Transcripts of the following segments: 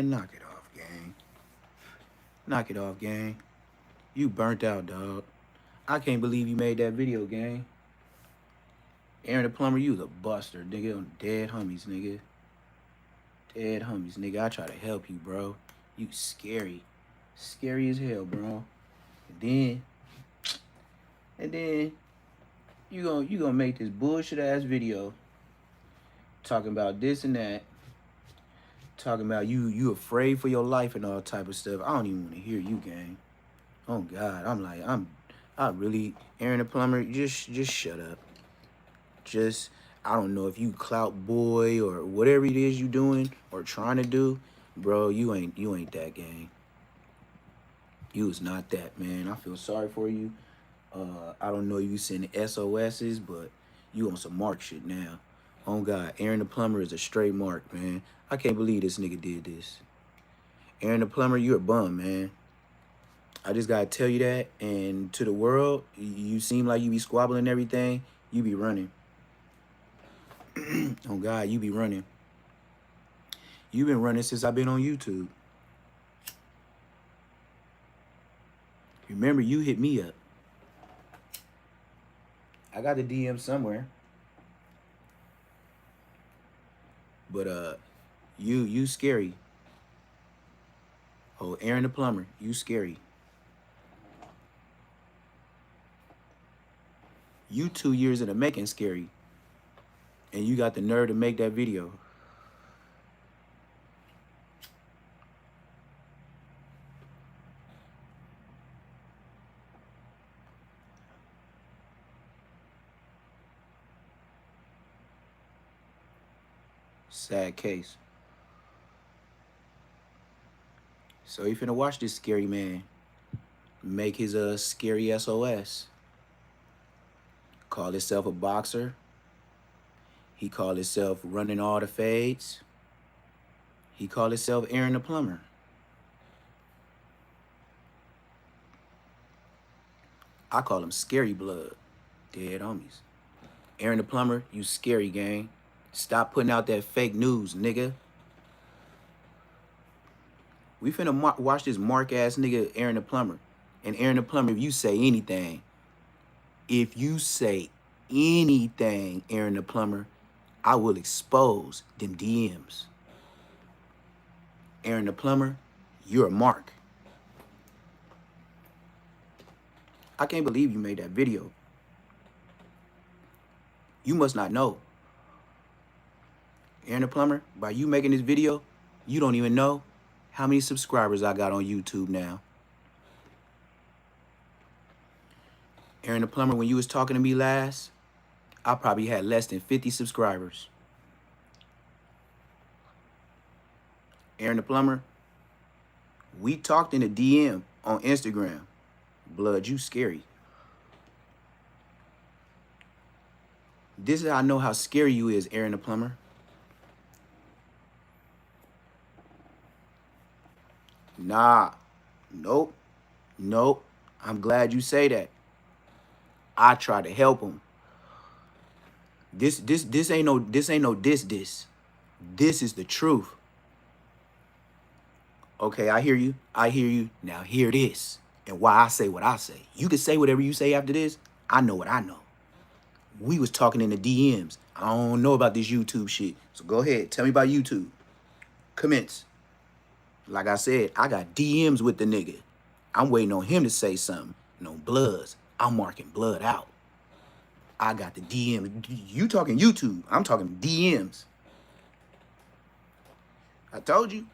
Knock it off, gang. Knock it off, gang. You burnt out, dog. I can't believe you made that video, gang. Aaron the Plumber, you was a buster, nigga. On dead homies, nigga. Dead homies, nigga. I try to help you, bro. You scary. Scary as hell, bro. And then you gonna make this bullshit ass video talking about this and that. Talking about you afraid for your life and all type of stuff. I don't even want to hear you, gang. Oh God, I really, Aaron the Plumber, just shut up. Just, I don't know if you clout boy or whatever it is you doing or trying to do, bro. You ain't that, gang. You is not that, man. I feel sorry for you. I don't know if you send SOSs, but you on some Mark shit now. Oh God, Aaron the Plumber is a straight Mark, man. I can't believe this nigga did this. Aaron the Plumber, you a bum, man. I just gotta tell you that. And to the world, you seem like you be squabbling everything. You be running. Oh God, you be running. You been running since I've been on YouTube. Remember, you hit me up. I got the DM somewhere. But you scary. Oh, Aaron the Plumber, you scary. You 2 years in the making scary. And you got the nerve to make that video. Sad case. So you finna watch this scary man make his scary SOS. Call himself a boxer. He called himself running all the fades. He called himself Aaron the Plumber. I call him Scary Blood. Dead homies. Aaron the Plumber, you scary, gang. Stop putting out that fake news, nigga. We finna watch this mark-ass nigga, Aaron the Plumber. And Aaron the Plumber, if you say anything, Aaron the Plumber, I will expose them DMs. Aaron the Plumber, you're a mark. I can't believe you made that video. You must not know. Aaron the Plumber, by you making this video, you don't even know how many subscribers I got on YouTube now. Aaron the Plumber, when you was talking to me last, I probably had less than 50 subscribers. Aaron the Plumber, we talked in a DM on Instagram. Blood, you scary. This is how I know how scary you is, Aaron the Plumber. Nah, nope. I'm glad you say that. I try to help him. This ain't no this. This is the truth. Okay, I hear you. Now hear this. And why I say what I say. You can say whatever you say after this. I know what I know. We was talking in the DMs. I don't know about this YouTube shit. So go ahead. Tell me about YouTube. Commence. Like I said, I got DMs with the nigga. I'm waiting on him to say something. No Bloods. I'm marking Blood out. I got the DMs. You talking YouTube. I'm talking DMs. I told you.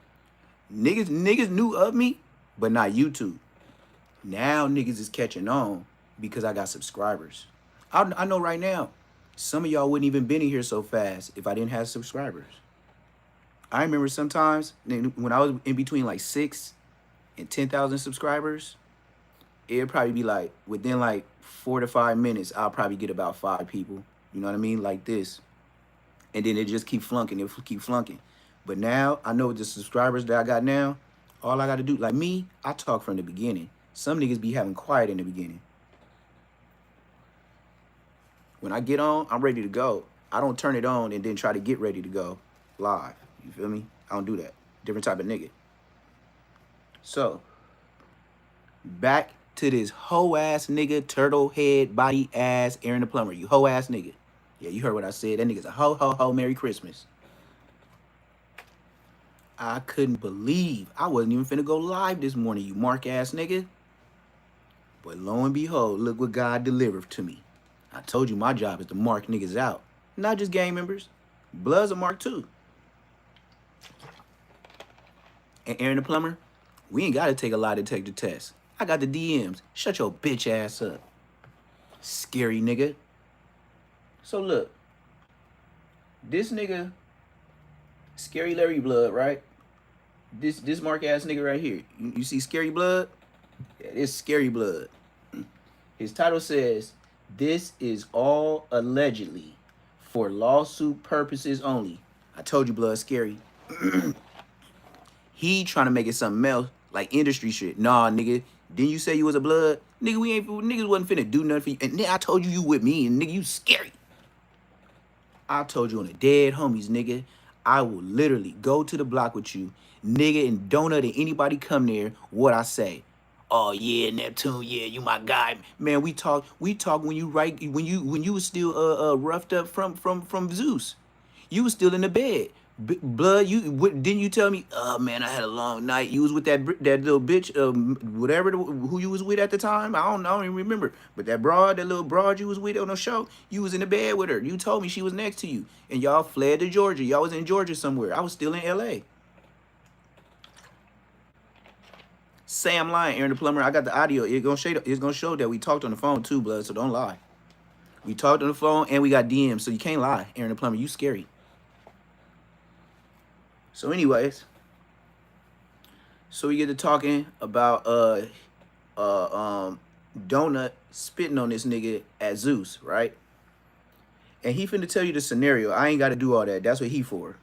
Niggas knew of me, but not YouTube. Now niggas is catching on because I got subscribers. I know right now, some of y'all wouldn't even been in here so fast if I didn't have subscribers. I remember sometimes when I was in between like 6 and 10,000 subscribers, it'd probably be like within like 4 to 5 minutes, I'll probably get about 5 people. You know what I mean? Like this. And then it just keep flunking. It keep flunking. But now I know with the subscribers that I got now, all I got to do, like me, I talk from the beginning. Some niggas be having quiet in the beginning. When I get on, I'm ready to go. I don't turn it on and then try to get ready to go live. You feel me? I don't do that. Different type of nigga. So, back to this hoe ass nigga, turtle head, body ass, Aaron the Plumber. You hoe ass nigga. Yeah, you heard what I said. That nigga's a ho ho ho Merry Christmas. I couldn't believe I wasn't even finna go live this morning, you mark ass nigga. But lo and behold, look what God delivered to me. I told you my job is to mark niggas out. Not just gang members. Blood's a mark too. And Aaron the Plumber, we ain't gotta take a lie detector test. I got the DMs. Shut your bitch ass up. Scary nigga. So look. This nigga, Scary Larry Blood, right? This mark ass nigga right here. You see Scary Blood? Yeah, this Scary Blood. His title says, "This is all allegedly for lawsuit purposes only." I told you, Blood Scary. He trying to make it something else, like industry shit. Nah, nigga. Didn't you say you was a blood? Nigga, niggas wasn't finna do nothing for you. And then I told you with me, and nigga, you scary. I told you on the dead homies, nigga. I will literally go to the block with you, nigga, and don't let anybody come there what I say. Oh yeah, Neptune, yeah, you my guy. Man, we talk when you was still roughed up from Zeus. You was still in the bed. Blood, didn't you tell me? Oh man, I had a long night. You was with that little bitch, whatever who you was with at the time. I don't even remember. But that little broad you was with on the show, you was in the bed with her. You told me she was next to you, and y'all fled to Georgia. Y'all was in Georgia somewhere. I was still in L.A. Say I'm lying, Aaron the Plumber. I got the audio. It's gonna show that we talked on the phone too, blood. So don't lie. We talked on the phone and we got DMs, so you can't lie, Aaron the Plumber. You scary. So anyways, so we get to talking about Donut spitting on this nigga at Zeus, right? And he finna tell you the scenario. I ain't gotta do all that. That's what he for.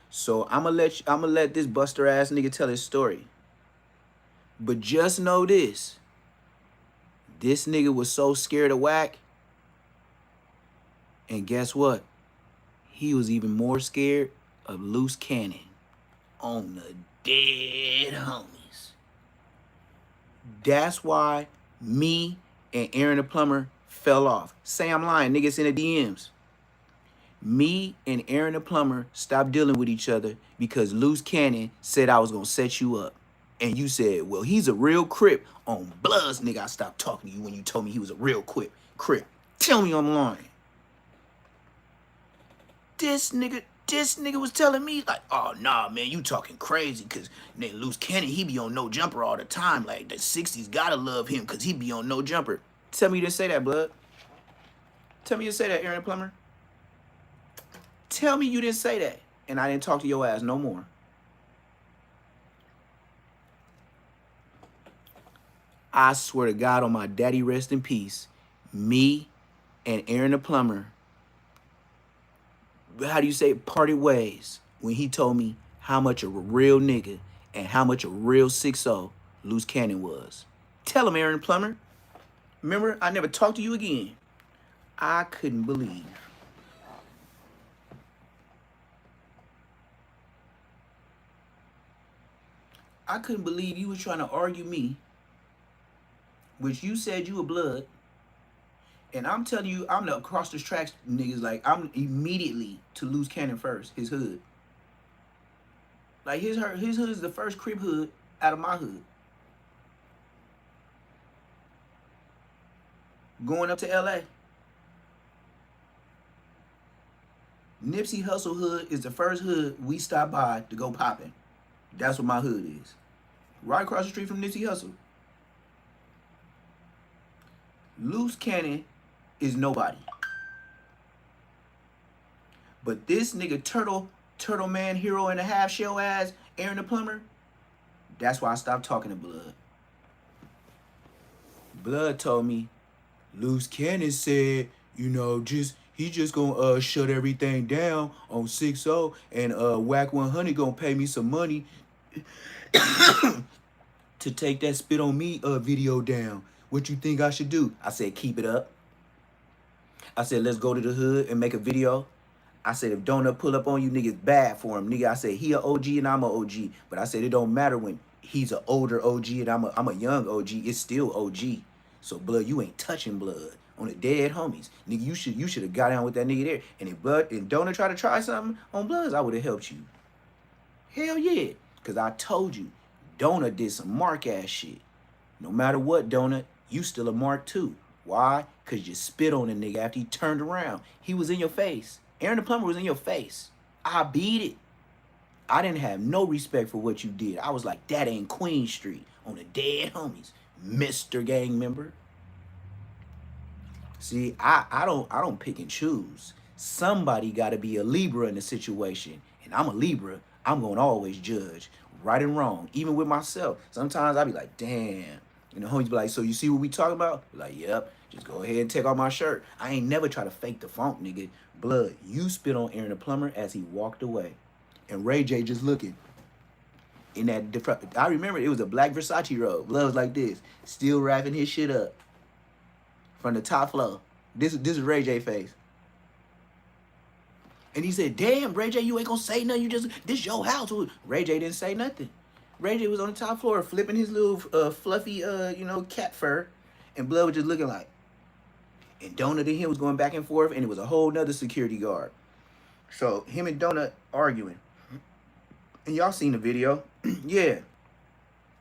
So I'ma let this buster ass nigga tell his story. But just know this. This nigga was so scared of whack. And guess what? He was even more scared of loose cannon on the dead homies. That's why me and Aaron the Plumber fell off. Say I'm lying, niggas in the DMs. Me and Aaron the Plumber stopped dealing with each other because loose cannon said I was gonna set you up. And you said, well, he's a real Crip. On Bloods, nigga, I stopped talking to you when you told me he was a real Crip. Tell me I'm lying. This nigga was telling me, like, oh, nah, man, you talking crazy, because Loose Cannon, he be on No Jumper all the time. Like, the 60s gotta love him, because he be on No Jumper. Tell me you didn't say that, blood. Tell me you didn't say that, Aaron Plumber. Tell me you didn't say that, and I didn't talk to your ass no more. I swear to God on my daddy rest in peace, me and Aaron the Plumber, how do you say, parted ways when he told me how much of a real nigga and how much a real 6-0 Loose Cannon was. Tell him, Aaron Plumber. Remember, I never talked to you again. I couldn't believe. I couldn't believe you was trying to argue me, which you said you were blood. And I'm telling you, I'm the across the tracks niggas. Like, I'm immediately to Loose Cannon first, his hood. Like, his hood is the first Crip hood out of my hood. Going up to LA. Nipsey Hussle hood is the first hood we stop by to go popping. That's what my hood is. Right across the street from Nipsey Hussle. Loose Cannon is nobody. But this nigga Turtle Man Hero and a half shell ass Aaron the Plumber, that's why I stopped talking to Blood. Blood told me Loose Cannon said, you know, he just gonna shut everything down on 6-0 and Whack 100 gonna pay me some money to take that Spit on Me video down. What you think I should do? I said, keep it up. I said, let's go to the hood and make a video. I said, if Donut pull up on you, nigga, it's bad for him. Nigga, I said, he a OG and I'm a OG. But I said, it don't matter when he's an older OG and I'm a young OG. It's still OG. So, blood, you ain't touching blood on the dead homies. Nigga, you should have got down with that nigga there. And if blood and Donut try to try something on bloods, I would have helped you. Hell yeah. Because I told you, Donut did some mark-ass shit. No matter what, Donut, you still a mark too. Why? Because you spit on a nigga after he turned around. He was in your face. Aaron the Plumber was in your face. I beat it. I didn't have no respect for what you did. I was like, that ain't Queen Street on the dead homies, Mr. Gang member. See, I don't pick and choose. Somebody got to be a Libra in the situation, and I'm a Libra. I'm gonna always judge right and wrong, even with myself. Sometimes I be like, damn. You know, homies be like, so you see what we talking about? Like, yep. Just go ahead and take off my shirt. I ain't never try to fake the funk, nigga. Blood, you spit on Aaron the Plumber as he walked away. And Ray J just looking. In that, I remember it was a black Versace robe. Blood was like this. Still wrapping his shit up. From the top floor. This is Ray J face. And he said, damn, Ray J, you ain't gonna say nothing. You just, this your house. Ray J didn't say nothing. Ray J was on the top floor flipping his little fluffy, you know, cat fur. And Blood was just looking like. And Donut and him was going back and forth. And it was a whole nother security guard. So him and Donut arguing. And y'all seen the video. Yeah.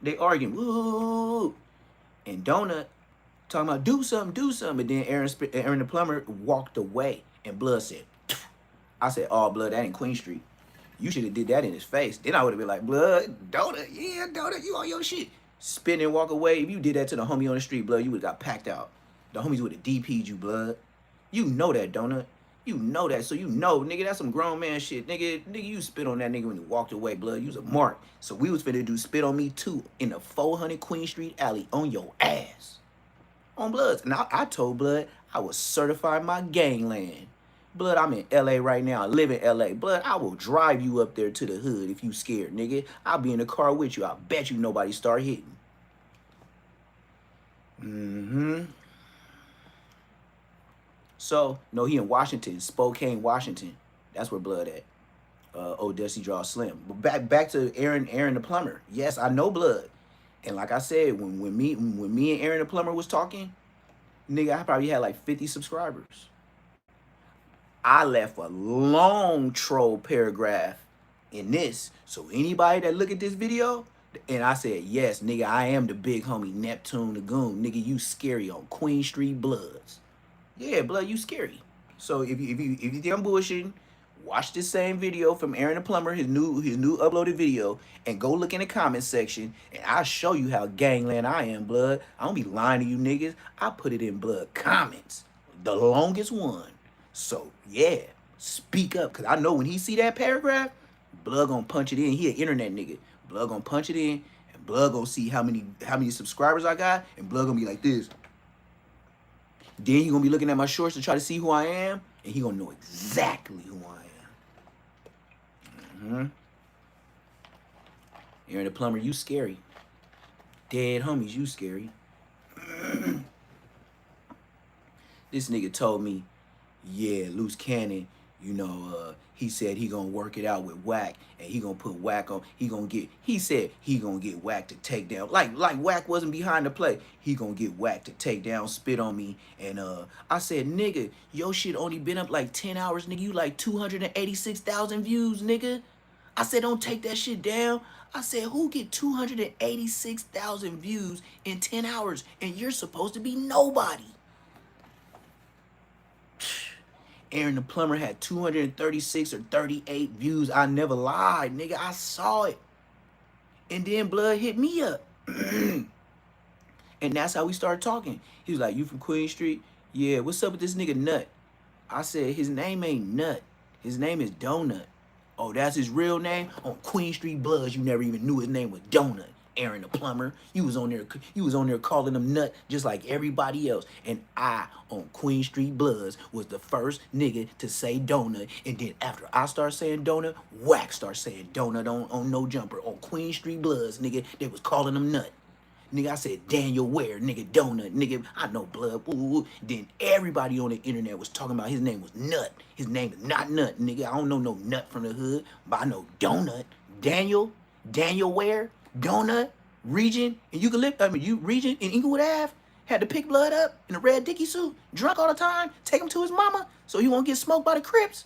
They arguing. Woo. And Donut talking about do something. But then Aaron the Plumber walked away. And Blood said, I said, oh, Blood, that ain't Queen Street. You should have did that in his face. Then I would have been like, Blood, Donut, yeah, Donut, you on your shit. Spin and walk away. If you did that to the homie on the street, Blood, you would have got packed out. The homies would have DP'd you, Blood. You know that, Donut. You know that. So you know, nigga, that's some grown man shit. Nigga, you spit on that nigga when you walked away, Blood. You was a mark. So we was finna do spit on me too in the 400 Queen Street alley on your ass. On Bloods. And I told Blood I was certifying my gangland. Blood, I'm in L.A. right now. I live in L.A. Blood, I will drive you up there to the hood if you scared, nigga. I'll be in the car with you. I bet you nobody start hitting. So, no, he in Washington, Spokane, Washington. That's where Blood at. Old Dusty Draw Slim. But back to Aaron the Plumber. Yes, I know Blood. And like I said, when me and Aaron the Plumber was talking, nigga, I probably had like 50 subscribers. I left a long troll paragraph in this. So anybody that look at this video, and I said, yes, nigga, I am the big homie Neptune the Goon. Nigga, you scary on Queen Street Bloods. Yeah, Blood, you scary. So if you think I'm bullshitting, watch this same video from Aaron the Plumber, his new uploaded video, and go look in the comment section, and I'll show you how gangland I am, Blood. I don't be lying to you niggas. I put it in Blood comments, the longest one. So, yeah, speak up. Because I know when he see that paragraph, Blood gonna punch it in. He an internet nigga. Blood gonna punch it in, and Blood gonna see how many subscribers I got, and Blood gonna be like this. Then he gonna be looking at my shorts to try to see who I am, and he gonna know exactly who I am. Aaron the Plumber, you scary. Dead homies, you scary. This nigga told me, yeah, Loose Cannon, you know, he said he gonna work it out with Wack, and he gonna put Wack on, he said he gonna get Wack to take down, like Wack wasn't behind the play, he gonna get Wack to take down, spit on me, and I said, nigga, your shit only been up like 10 hours, nigga, you like 286,000 views, nigga. I said, don't take that shit down. I said, who get 286,000 views in 10 hours, and you're supposed to be nobody? Aaron the Plumber had 236 or 38 views. I never lied, nigga. I saw it. And then Blood hit me up. And that's how we started talking. He was like, you from Queen Street? Yeah, what's up with this nigga Nut? I said, his name ain't Nut. His name is Donut. Oh, that's his real name? On Queen Street Bloods, you never even knew his name was Donut. Aaron the Plumber, you was on there calling him Nut just like everybody else. And I, on Queen Street Bloods, was the first nigga to say Donut. And then after I start saying Donut, Wack start saying Donut on No Jumper. On Queen Street Bloods, nigga, they was calling him Nut. Nigga, I said Daniel Ware, nigga, donut, nigga, I know blood. Ooh. Then everybody on the internet was talking about his name was Nut. His name is not Nut, nigga. I don't know no Nut from the hood, but I know Donut. Daniel Ware, Donut, Regent, and Eucalyptus. I mean, you Regent in Inglewood Ave had to pick blood up in a red Dickie suit, drunk all the time, take him to his mama so he won't get smoked by the Crips.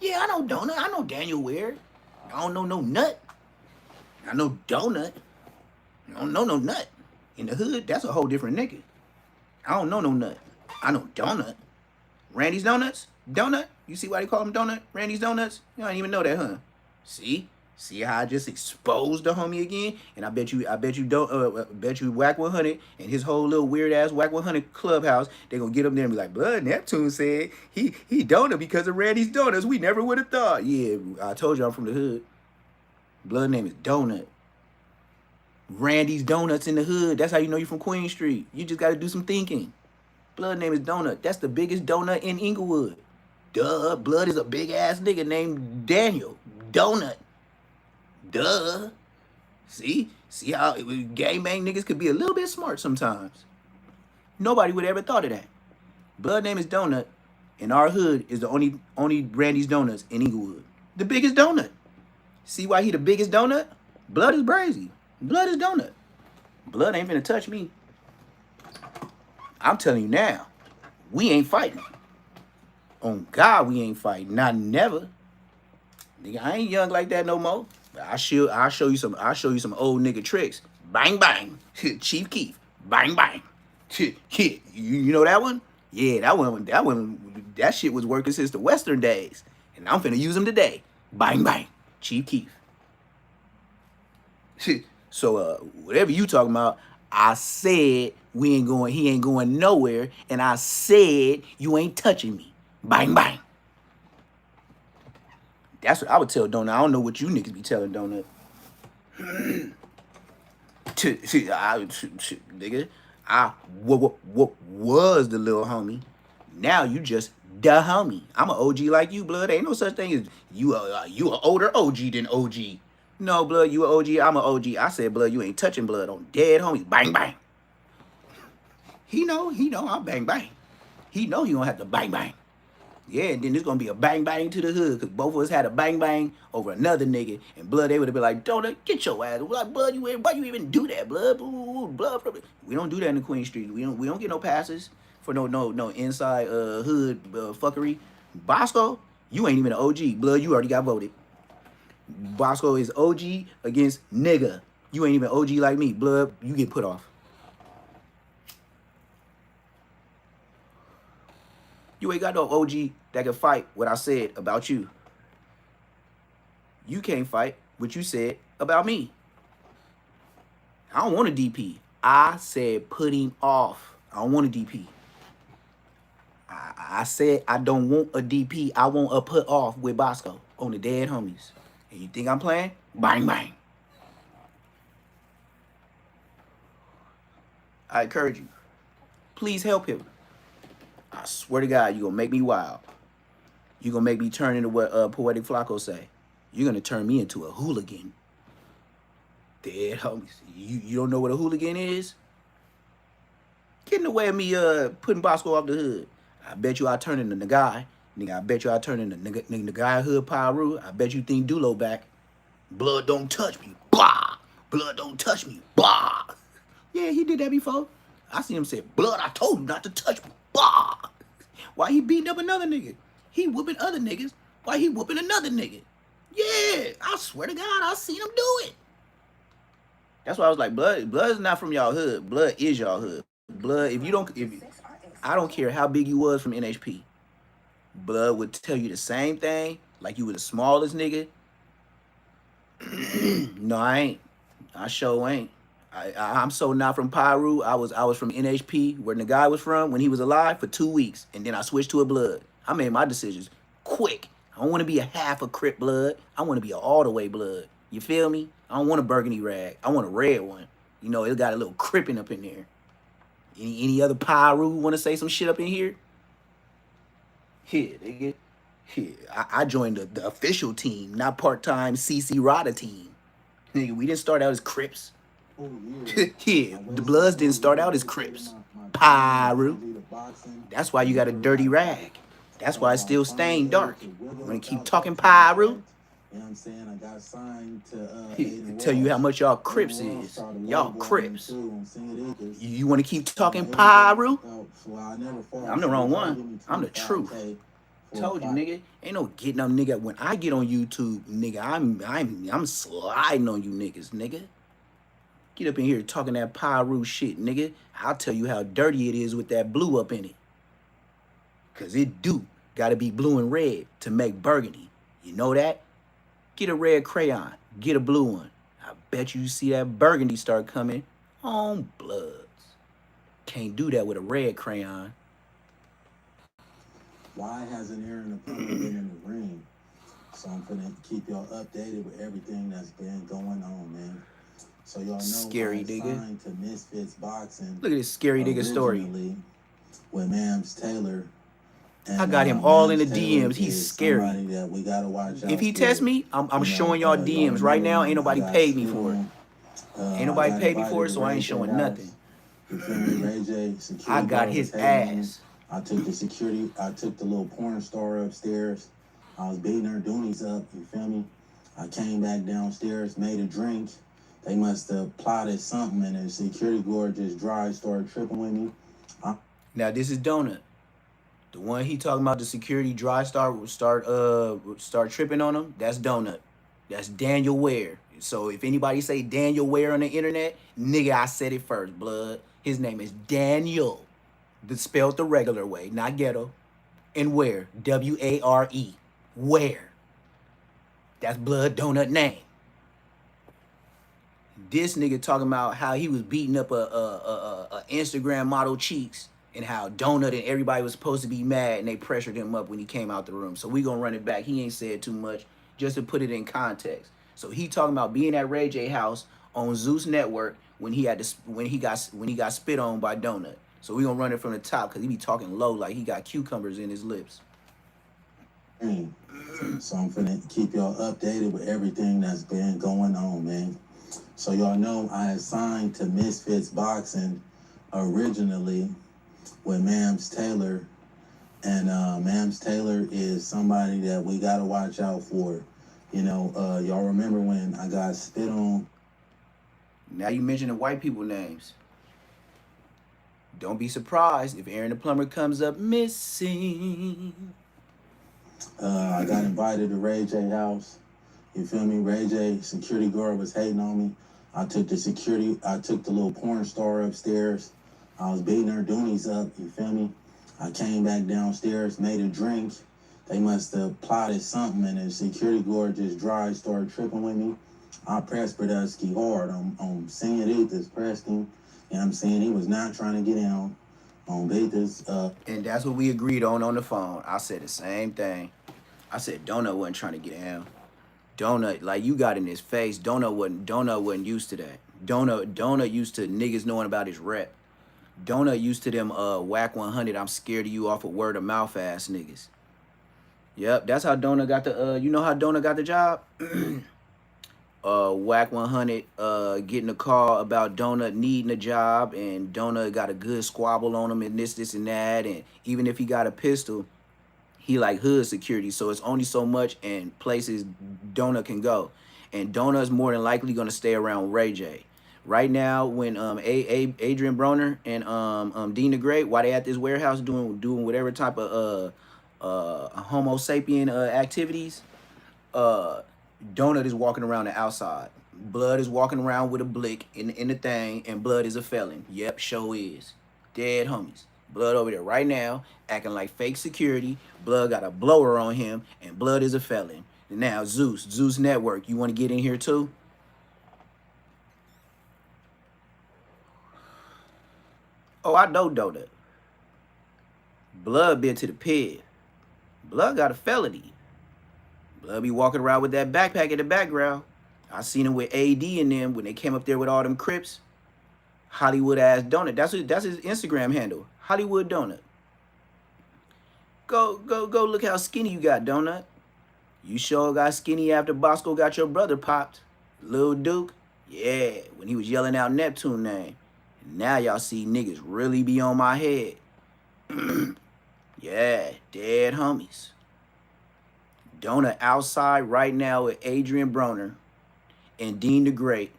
Yeah, I know Donut. I know Daniel Ware. I don't know no Nut. I know Donut. I don't know no Nut. In the hood, that's a whole different nigga. I don't know no Nut. I know Donut. Randy's Donuts? Donut? You see why they call him Donut? Randy's Donuts? You don't even know that, huh? See? See how I just exposed the homie again? And I bet you Whack 100 and his whole little weird ass Whack 100 clubhouse, they gonna get up there and be like, Blood Neptune said he donut because of Randy's Donuts. We never would have thought. Yeah, I told you I'm from the hood. Blood name is Donut. Randy's Donuts in the hood. That's how you know you're from Queen Street. You just got to do some thinking. Blood name is Donut. That's the biggest donut in Inglewood. Duh. Blood is a big ass nigga named Daniel. Donut. Duh. See how gangbang niggas could be a little bit smart sometimes. Nobody would ever thought of that. Blood name is Donut. And our hood is the only Randy's Donuts in Inglewood. The biggest donut. See why he the biggest donut? Blood is brazy. Blood is Donut. Blood ain't finna touch me. I'm telling you now, we ain't fighting. On God, we ain't fighting. Not never. Nigga, I ain't young like that no more. But I'll show you some old nigga tricks. Bang bang. Chief Keef. Bang bang. You know that one? Yeah, that shit was working since the Western days. And I'm finna use them today. Bang bang. Chief Keef. So whatever you talking about, I said he ain't going nowhere, and I said you ain't touching me. Bang bang. That's what I would tell Donut. I don't know what you niggas be telling Donut. Nigga, I was the little homie. Now you just the homie. I'm an OG like you, blood. Ain't no such thing as you an older OG than OG. No, blood, you an OG, I'm an OG. I said, blood, you ain't touching blood on dead homies. Bang, bang. He know, I'm bang, bang. He know he gonna have to bang, bang. Yeah, and then there's gonna be a bang, bang to the hood, because both of us had a bang, bang over another nigga. And blood, they would have been like, Donut, get your ass. We're like, blood, why you even do that, blood? Blood. We don't do that in the Queen Street. We don't get no passes for no inside hood fuckery. Bosco, you ain't even an OG. Blood, you already got voted. Bosco is OG against nigga. You ain't even OG like me. Blood, you get put off. You ain't got no OG that can fight what I said about you. You can't fight what you said about me. I don't want a DP. I said put him off. I don't want a DP. I said I don't want a DP. I want a put off with Bosco on the dead homies. And you think I'm playing? Bang, bang. I encourage you. Please help him. I swear to God, you're going to make me wild. You're going to make me turn into what Poetic Flacco say. You're going to turn me into a hooligan. Dead homies. You don't know what a hooligan is? Get in the way of me putting Bosco off the hood. I bet you I turn into the guy. Nigga, I bet you I turn into the guy hood Pyru. I bet you think Dulo back. Blood don't touch me. Blah. Blood don't touch me. Blah. Yeah, he did that before. I see him say, blood, I told you not to touch me. Blah. Why he beating up another nigga? He whooping other niggas. Why he whooping another nigga? Yeah, I swear to God, I seen him do it. That's why I was like, blood is not from y'all hood. Blood is y'all hood. Blood, I don't care how big you was from NHP. Blood would tell you the same thing, like you were the smallest nigga. No, I ain't. I sure ain't. I'm so not from Pyru. I was from NHP, where the guy was from when he was alive for 2 weeks, and then I switched to a blood. I made my decisions quick. I don't want to be a half a Crip blood. I want to be an all the way blood. You feel me? I don't want a burgundy rag. I want a red one. You know, it got a little cripping up in there. Any other Pyru want to say some shit up in here? Here, nigga. Here, I joined the official team, not part-time CC Rada team. Nigga, we didn't start out as Crips. Yeah, the Bloods didn't start out as Crips. Pyro. That's why you got a dirty rag. That's why it's still stained dark. You want to keep talking Pyro? You know what I'm saying? I got signed to Tell you how much y'all Crips is. Y'all Crips. You want to keep talking Pyro? I'm the wrong one. I'm the truth. Told you, nigga. Ain't no getting up, nigga. When I get on YouTube, nigga, I'm sliding on you niggas, nigga. Get up in here talking that Pyro shit, nigga. I'll tell you how dirty it is with that blue up in it. Cause it do gotta be blue and red to make burgundy. You know that? Get a red crayon. Get a blue one. I bet you see that burgundy start coming on Bloods. Can't do that with a red crayon. Why hasn't Aaron the Plumber been in the ring? So I'm gonna keep y'all updated with everything that's been going on, man. So y'all know Scary I nigga. signed to Misfits Boxing. Look at this scary nigga story. With Mams Taylor. And, I got him all in the Taylor DMs. He's scary. That we gotta watch out if he for. tests me, I'm showing y'all DMs right now. Ain't nobody paid me for it. Ain't nobody paid me for it, so I ain't showing nothing. You feel me? Ray J, security I got his ass. I took the security. I took the little porn star upstairs. I was beating her doonies up. You feel me? I came back downstairs, made a drink. They must have plotted something, and the security guard just started tripping with me. Now this is Donut. The one he talking about, the security start tripping on him. That's Donut. That's Daniel Ware. So if anybody say Daniel Ware on the internet, nigga, I said it first, blood. His name is Daniel. Spelled the regular way, not ghetto. And Ware, W-A-R-E. Ware. That's Blood Donut name. This nigga talking about how he was beating up a Instagram model cheeks, and how Donut and everybody was supposed to be mad, and they pressured him up when he came out the room. So we gonna run it back. He ain't said too much, just to put it in context. So he talking about being at Ray J house on Zeus Network when he got spit on by Donut. So we gonna run it from the top, because he be talking low like he got cucumbers in his lips. So I'm finna keep y'all updated with everything that's been going on, man. So y'all know I had signed to Misfits Boxing originally with Mams Taylor. And Mams Taylor is somebody that we gotta watch out for. You know, y'all remember when I got spit on? Now you mentioning white people names. Don't be surprised if Aaron the Plumber comes up missing. I got invited to Ray J house. You feel me? Ray J security guard was hating on me. I took the little porn star upstairs. I was beating her doonies up. You feel me? I came back downstairs, made a drink. They must have plotted something, and the security guard just started tripping with me. I pressed Brodusky hard on Senoritas, pressed him. You know what I'm saying? He was not trying to get down on Betas. And that's what we agreed on the phone. I said the same thing. I said Donut wasn't trying to get down. Donut, like you got in his face. Donut wasn't used to that. Donut used to niggas knowing about his rep. Donut used to them whack 100. I'm scared of you off of word of mouth ass niggas. Yep, that's how Donut got the you know how Donut got the job? Whack 100 getting a call about Donut needing a job, and Donut got a good squabble on him and this and that, and even if he got a pistol, he like hood security, so it's only so much and places Donut can go. And Donut's more than likely gonna stay around Ray J. Right now, when Adrian Broner and Dean the Great, while they at this warehouse doing whatever type of Homo sapien activities, Donut is walking around the outside. Blood is walking around with a blick in the thing, and Blood is a felon. Yep, show is. Dead homies. Blood over there right now, acting like fake security. Blood got a blower on him, and Blood is a felon. And now, Zeus Network, you want to get in here too? Oh, I know Donut. Blood been to the pit. Blood got a felony. Blood be walking around with that backpack in the background. I seen him with AD and them when they came up there with all them Crips. Hollywood ass Donut. That's his Instagram handle. Hollywood Donut. Go look how skinny you got, Donut. You sure got skinny after Bosco got your brother popped. Lil Duke. Yeah, when he was yelling out Neptune name. Now y'all see niggas really be on my head. Yeah, dead homies. Donut outside right now with Adrian Broner and Dean the Great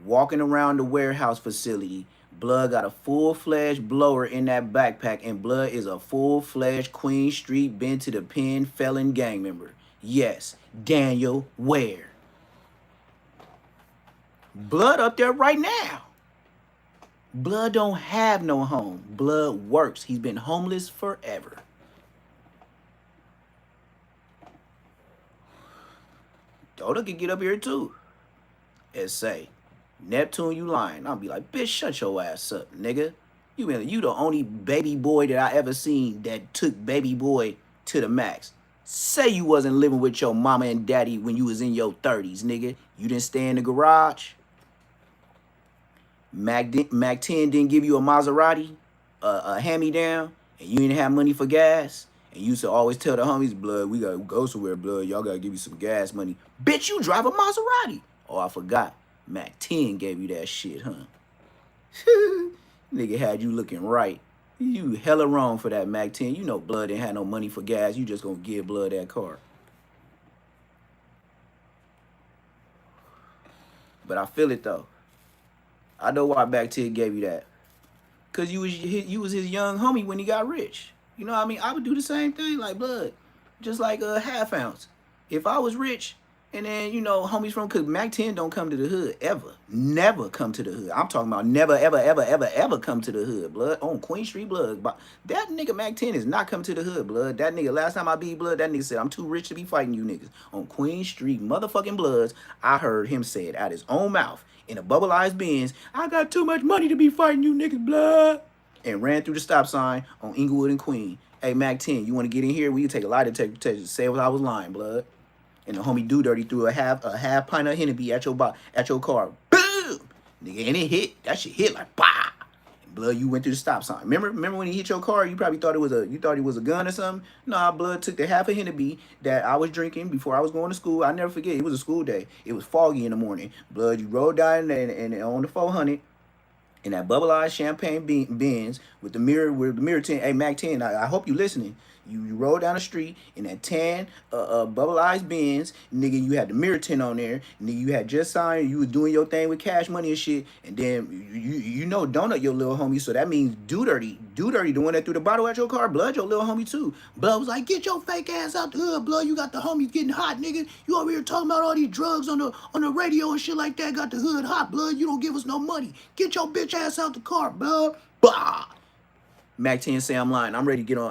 walking around the warehouse facility. Blood got a full-fledged blower in that backpack, and Blood is a full-fledged Queen Street been to the pen felon gang member. Yes, Daniel Ware. Blood up there right now. Blood don't have no home. Blood works. He's been homeless forever. Doda can get up here too and say, Neptune, you lying. I'll be like, bitch, shut your ass up, nigga. You the only baby boy that I ever seen that took baby boy to the max. Say you wasn't living with your mama and daddy when you was in your 30s, nigga. You didn't stay in the garage. Mac 10 didn't give you a Maserati, a hand-me-down, and you didn't have money for gas. And you used to always tell the homies, Blood, we gotta go somewhere, Blood. Y'all gotta give me some gas money. Bitch, you drive a Maserati. Oh, I forgot. Mac 10 gave you that shit, huh? Nigga had you looking right. You hella wrong for that Mac 10. You know Blood didn't have no money for gas. You just gonna give Blood that car. But I feel it though. I know why Mac 10 gave you that. Cause you was his young homie when he got rich. You know what I mean? I would do the same thing like Blood. Just like a half ounce. If I was rich, and then, you know, homies from, cause Mac 10 don't come to the hood, ever. Never come to the hood. I'm talking about never, ever, ever, ever, ever come to the hood, Blood. On Queen Street, Blood. But that nigga Mac 10 is not come to the hood, Blood. That nigga, last time I beat Blood, that nigga said, I'm too rich to be fighting you niggas. On Queen Street, motherfucking Bloods, I heard him say it out his own mouth in a bubble-ized Benz, I got too much money to be fighting you niggas, Blood. And ran through the stop sign on Inglewood and Queen. Hey, Mac 10, you want to get in here? We can take a lie detector test to say I was lying, Blood. And the homie Do Dirty threw a half pint of Hennessy at your car. Boom! Nigga, and it hit. That shit hit like bah! And Blood, you went through the stop sign. Remember when he hit your car, you probably thought it was a gun or something? Nah, Blood took the half of Hennessy that I was drinking before I was going to school. I never forget. It was a school day. It was foggy in the morning. Blood, you rode down and on the 400. In that bubble-ized champagne Benz with the mirror tint. Hey, Mac 10, I hope you listening. You roll down the street in that tan bubble-ized Benz, nigga. You had the mirror tint on there, nigga. You had just signed. You was doing your thing with cash money and shit, and then you know Donut your little homie, so that means Do Dirty, the one that threw the bottle at your car. Blood your little homie too. Blood was like, get your fake ass out the hood, Blood. You got the homies getting hot, nigga. You over here talking about all these drugs on the radio and shit like that. Got the hood hot, Blood. You don't give us no money. Get your bitch ass out the car, Blood. Bah. Mac 10 say I'm lying. I'm ready to get on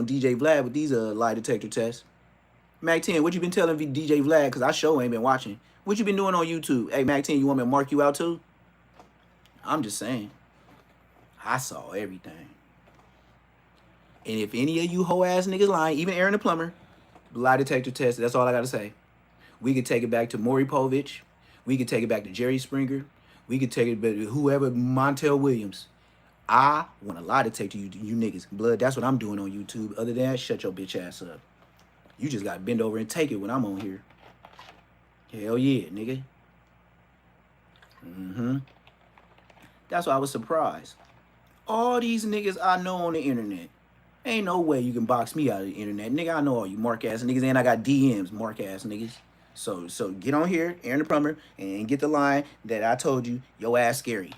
DJ Vlad with these lie detector tests. Mac 10, what you been telling DJ Vlad? Cause I sure ain't been watching. What you been doing on YouTube? Hey, Mac 10, you want me to mark you out too? I'm just saying. I saw everything. And if any of you hoe ass niggas lying, even Aaron the Plumber, lie detector test, that's all I gotta say. We could take it back to Maury Povich. We could take it back to Jerry Springer. We could take it back to whoever, Montel Williams. I want to lie detector you niggas. Blood, that's what I'm doing on YouTube. Other than that, shut your bitch ass up. You just got to bend over and take it when I'm on here. Hell yeah, nigga. That's why I was surprised. All these niggas I know on the internet. Ain't no way you can box me out of the internet. Nigga, I know all you mark ass niggas, and I got DMs, mark ass niggas. So get on here, Aaron the Plumber, and get the line that I told you, your ass scary.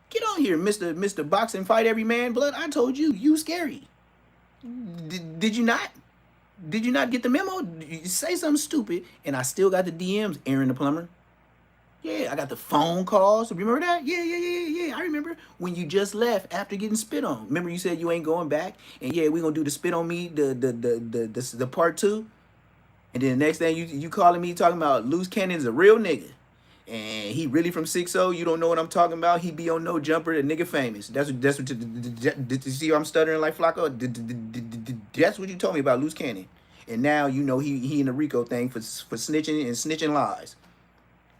Get on here, Mr. Boxing Fight Every Man, Blood. I told you, you scary. Did you not? Did you not get the memo? You say something stupid, and I still got the DMs, Aaron the Plumber. Yeah, I got the phone calls. Remember that? Yeah. I remember when you just left after getting spit on. Remember you said you ain't going back, and yeah, we gonna do the spit on me, the part 2. And then the next thing you calling me talking about Loose Cannon's a real nigga. And he really from 6-0. You don't know what I'm talking about. He be on No Jumper, the nigga famous. That's what. Did you see how I'm stuttering like Flacco? That's what you told me about Loose Cannon. And now you know he in the Rico thing for snitching and snitching lies.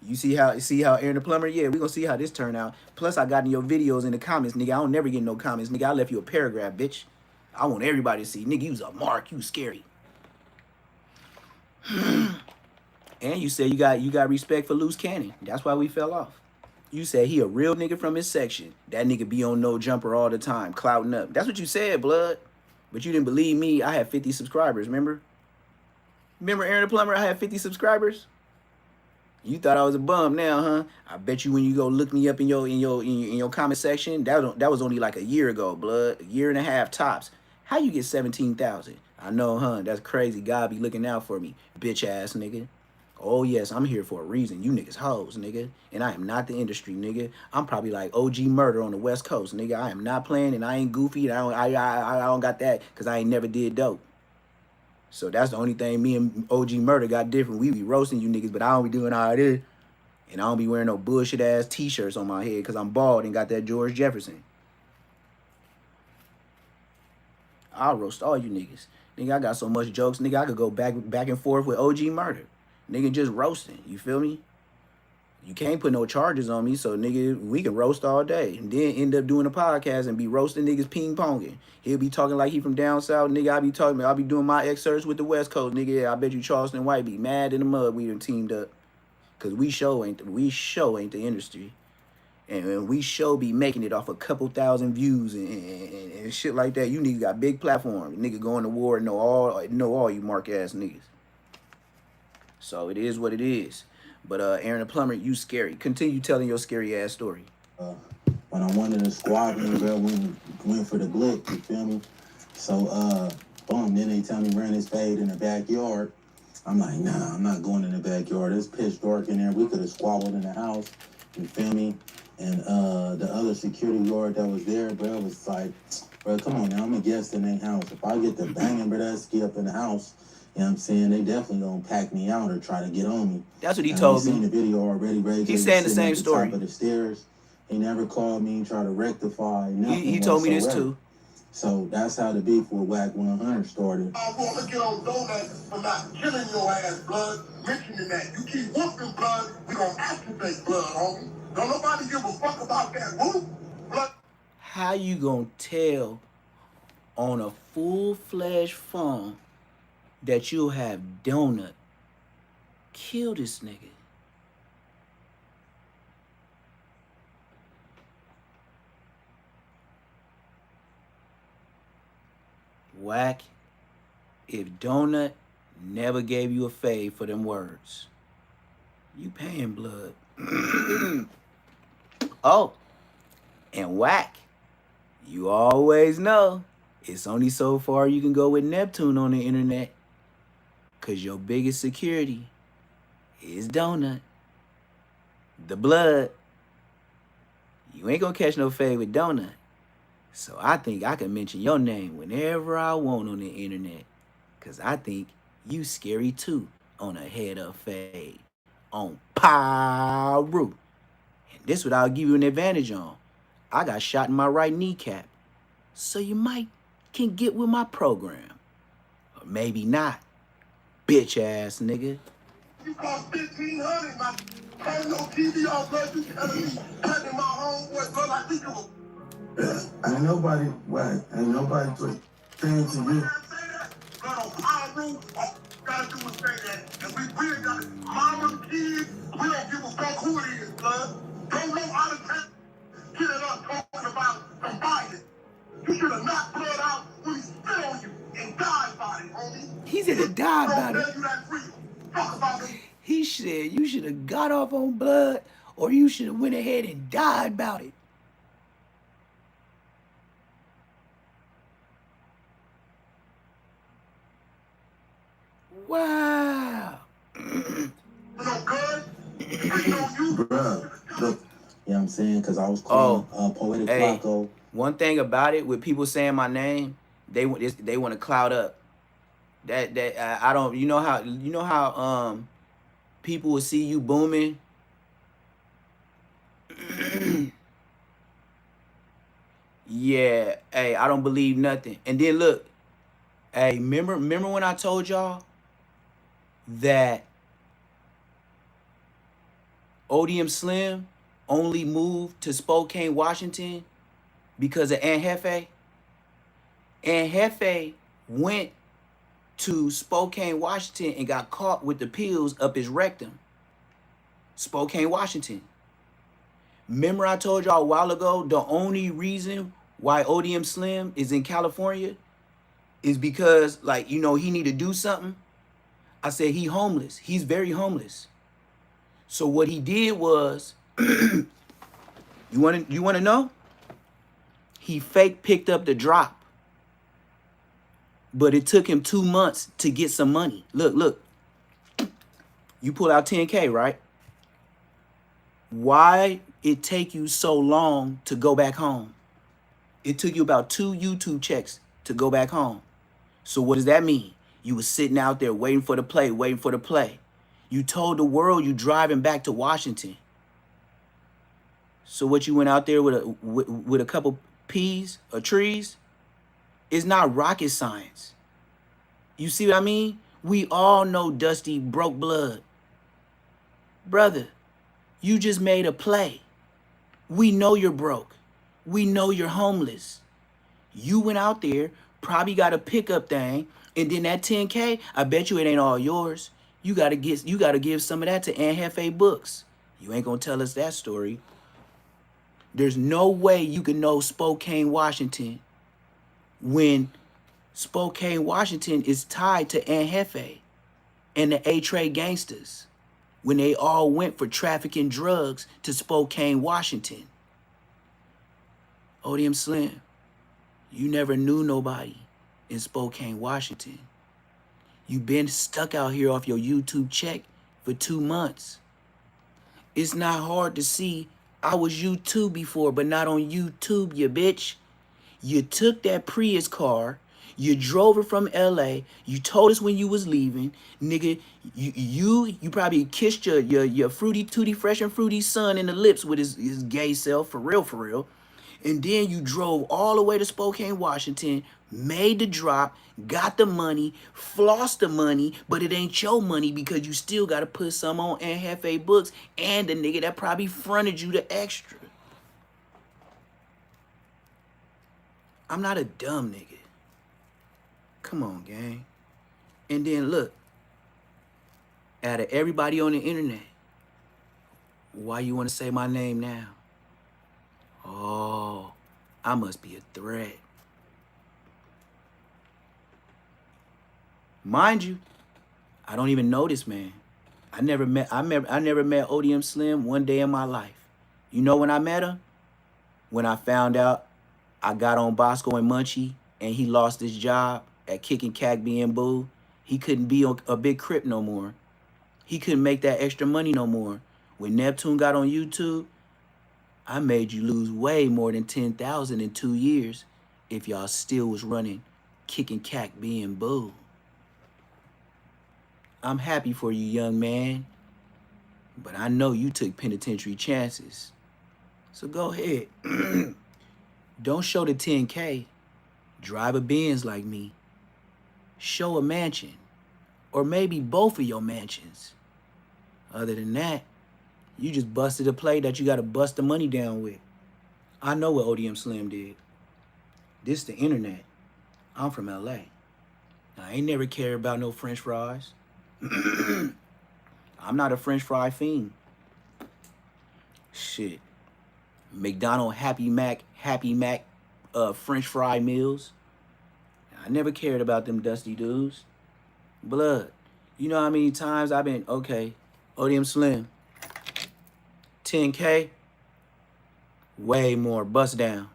You see how Aaron the Plumber? Yeah, we gonna see how this turn out. Plus I got in your videos in the comments, nigga. I don't never get no comments, nigga. I left you a paragraph, bitch. I want everybody to see, nigga. You was a mark. You scary. And you said you got respect for loose cannon. That's why we fell off. You said he a real nigga from his section. That nigga be on no jumper all the time, clouting up. That's what you said, blood. But you didn't believe me. I had 50 subscribers, remember? Remember Aaron the Plumber? I had 50 subscribers. You thought I was a bum now, huh? I bet you when you go look me up in your comment section, that was only like a year ago, blood. A year and a half tops. How you get 17,000? I know, huh? That's crazy. God be looking out for me, bitch ass nigga. Oh yes, I'm here for a reason. You niggas hoes, nigga. And I am not the industry, nigga. I'm probably like OG Murder on the West Coast, nigga. I am not playing and I ain't goofy. And I don't got that because I ain't never did dope. So that's the only thing me and OG Murder got different. We be roasting you niggas, but I don't be doing all this. And I don't be wearing no bullshit ass t-shirts on my head because I'm bald and got that George Jefferson. I'll roast all you niggas. Nigga, I got so much jokes. Nigga, I could go back and forth with OG Murder. Nigga, just roasting. You feel me? You can't put no charges on me, so nigga, we can roast all day. And then end up doing a podcast and be roasting niggas ping-ponging. He'll be talking like he from down south. Nigga, I'll be doing my excerpts with the West Coast. Nigga, I bet you Charleston White be mad in the mud we done teamed up. Cause we show ain't the industry. And we show be making it off a couple thousand views and shit like that. You niggas got big platforms. Nigga going to war and know all you mark ass niggas. So it is what it is. But Aaron the Plumber, you scary. Continue telling your scary ass story. When I wanted a squadron, bro, went for the Glick, you feel me? So boom, then they tell me run his fade in the backyard. I'm like, nah, I'm not going in the backyard. It's pitch dark in there. We could have squabbled in the house, you feel me? And the other security guard that was there, bro, was like, bro, come on now, I'm a guest in their house. If I get to banging, bro, that's get up in the house, you know what I'm saying? They definitely gonna pack me out or try to get on me. That's what he told me. Seen the video already. Ray He's saying the same story. Top of the stairs. He never called me, tried to rectify nothing. He told me this too. So that's how the beef with Whack 100 started. I want to get on Donuts for not killing your ass, blood. Mentioning that. You keep whooping blood, we gonna activate blood, homie. Don't nobody give a fuck about that whoop. Blood. How you gonna tell on a full-fledged phone that you'll have Donut kill this nigga? Whack, if Donut never gave you a fade for them words, you paying blood. Oh, and Whack, you always know it's only so far you can go with Neptune on the internet, because your biggest security is Donut. The blood. You ain't gonna catch no fade with Donut. So I think I can mention your name whenever I want on the internet. Cause I think you scary too on a head up fade. On Pyro. And this what I'll give you an advantage on. I got shot in my right kneecap. So you might can get with my program. Or maybe not. Bitch ass nigga. You cost $1,500, man. I ain't no TV off, blood. You telling me cutting my homeboy, blood, like we give a... Ain't nobody put things to you. But on Pyro, all gotta do is say that. And we ain't got mama, kids, we don't give a fuck who it is, blood. Don't know how to get it up talking about some violence. You should have knocked blood out when he spit on you and died about it, homie. He said it died about it. You that freedom. Talk about it. He said you should have got off on blood or you should have went ahead and died about it. Wow. No good. Bruh, look, you know what I'm saying? Because I was calling Poetic Flacco. One thing about it with people saying my name, they want to cloud up. I don't, you know how people will see you booming. Yeah, hey, I don't believe nothing. And then look, hey, remember when I told y'all that Odium Slim only moved to Spokane, Washington because of Aunt Hefe? Aunt Hefe went to Spokane, Washington, and got caught with the pills up his rectum. Spokane, Washington. Remember I told y'all a while ago, the only reason why ODM Slim is in California is because, like, you know, he need to do something. I said he homeless. He's very homeless. So what he did was, you want to know? He fake picked up the drop. But it took him 2 months to get some money. Look. You pull out 10K, right? Why it take you so long to go back home? It took you about 2 YouTube checks to go back home. So what does that mean? You was sitting out there waiting for the play. You told the world you driving back to Washington. So what, you went out there with a couple peas or trees? It's not rocket science. You see what I mean? We all know Dusty broke blood. Brother, you just made a play. We know you're broke. We know you're homeless. You went out there, probably got a pickup thing, and then that 10K, I bet you it ain't all yours. You gotta give some of that to Aunt Hefe Books. You ain't gonna tell us that story. There's no way you can know Spokane, Washington, when Spokane, Washington is tied to Aunt Hefe and the A-Trade gangsters, when they all went for trafficking drugs to Spokane, Washington. ODM Slim, you never knew nobody in Spokane, Washington. You been stuck out here off your YouTube check for 2 months. It's not hard to see I was YouTube before, but not on YouTube, you bitch. You took that Prius car, you drove it from LA, you told us when you was leaving, nigga, you probably kissed your fruity tooty fresh and fruity son in the lips with his gay self, for real. And then you drove all the way to Spokane, Washington, made the drop, got the money, flossed the money, but it ain't your money because you still got to put some on Aunt Hefe Books and the nigga that probably fronted you the extra. I'm not a dumb nigga. Come on, gang. And then look, out of everybody on the internet, why you want to say my name now? Oh, I must be a threat. Mind you, I don't even know this man. I never met ODM Slim one day in my life. You know when I met him? When I found out I got on Bosco and Munchie and he lost his job at kicking Qsbg and Boo. He couldn't be a big crip no more. He couldn't make that extra money no more. When Neptune got on YouTube, I made you lose way more than 10,000 in 2 years if y'all still was running kicking Qsbg and Boo. I'm happy for you, young man, but I know you took penitentiary chances. So go ahead. Don't show the 10K. Drive a Benz like me. Show a mansion. Or maybe both of your mansions. Other than that, you just busted a play that you got to bust the money down with. I know what ODM Slim did. This the internet. I'm from LA. I ain't never cared about no French fries. I'm not a French fry fiend. Shit. McDonald's Happy Mac French fry meals. I never cared about them dusty dudes. Blood. You know how many times I've been, okay, ODM Slim, 10K, way more, bust down.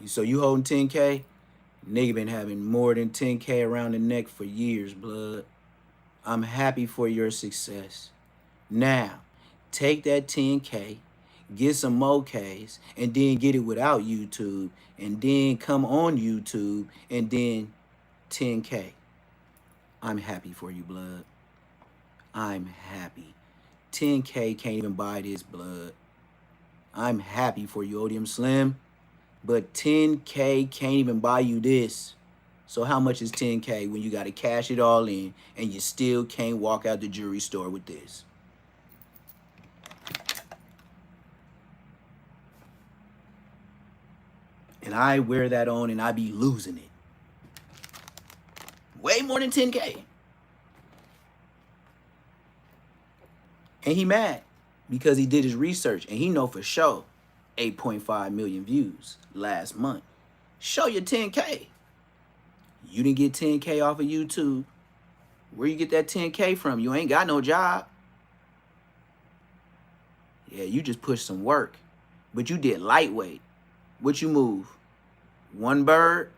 So you holding 10K, nigga been having more than 10K around the neck for years, blood. I'm happy for your success. Now, take that 10K, get some more Ks, and then get it without YouTube, and then come on YouTube, and then 10K. I'm happy for you, blood. I'm happy. 10K can't even buy this, blood. I'm happy for you, ODM Slim, but 10K can't even buy you this. So how much is 10K when you got to cash it all in and you still can't walk out the jewelry store with this? And I wear that on and I be losing it. Way more than 10K. And he mad because he did his research and he know for sure 8.5 million views last month. Show your 10K. You didn't get 10K off of YouTube. Where you get that 10K from? You ain't got no job. Yeah, you just pushed some work. But you did lightweight. What you move? 1 bird?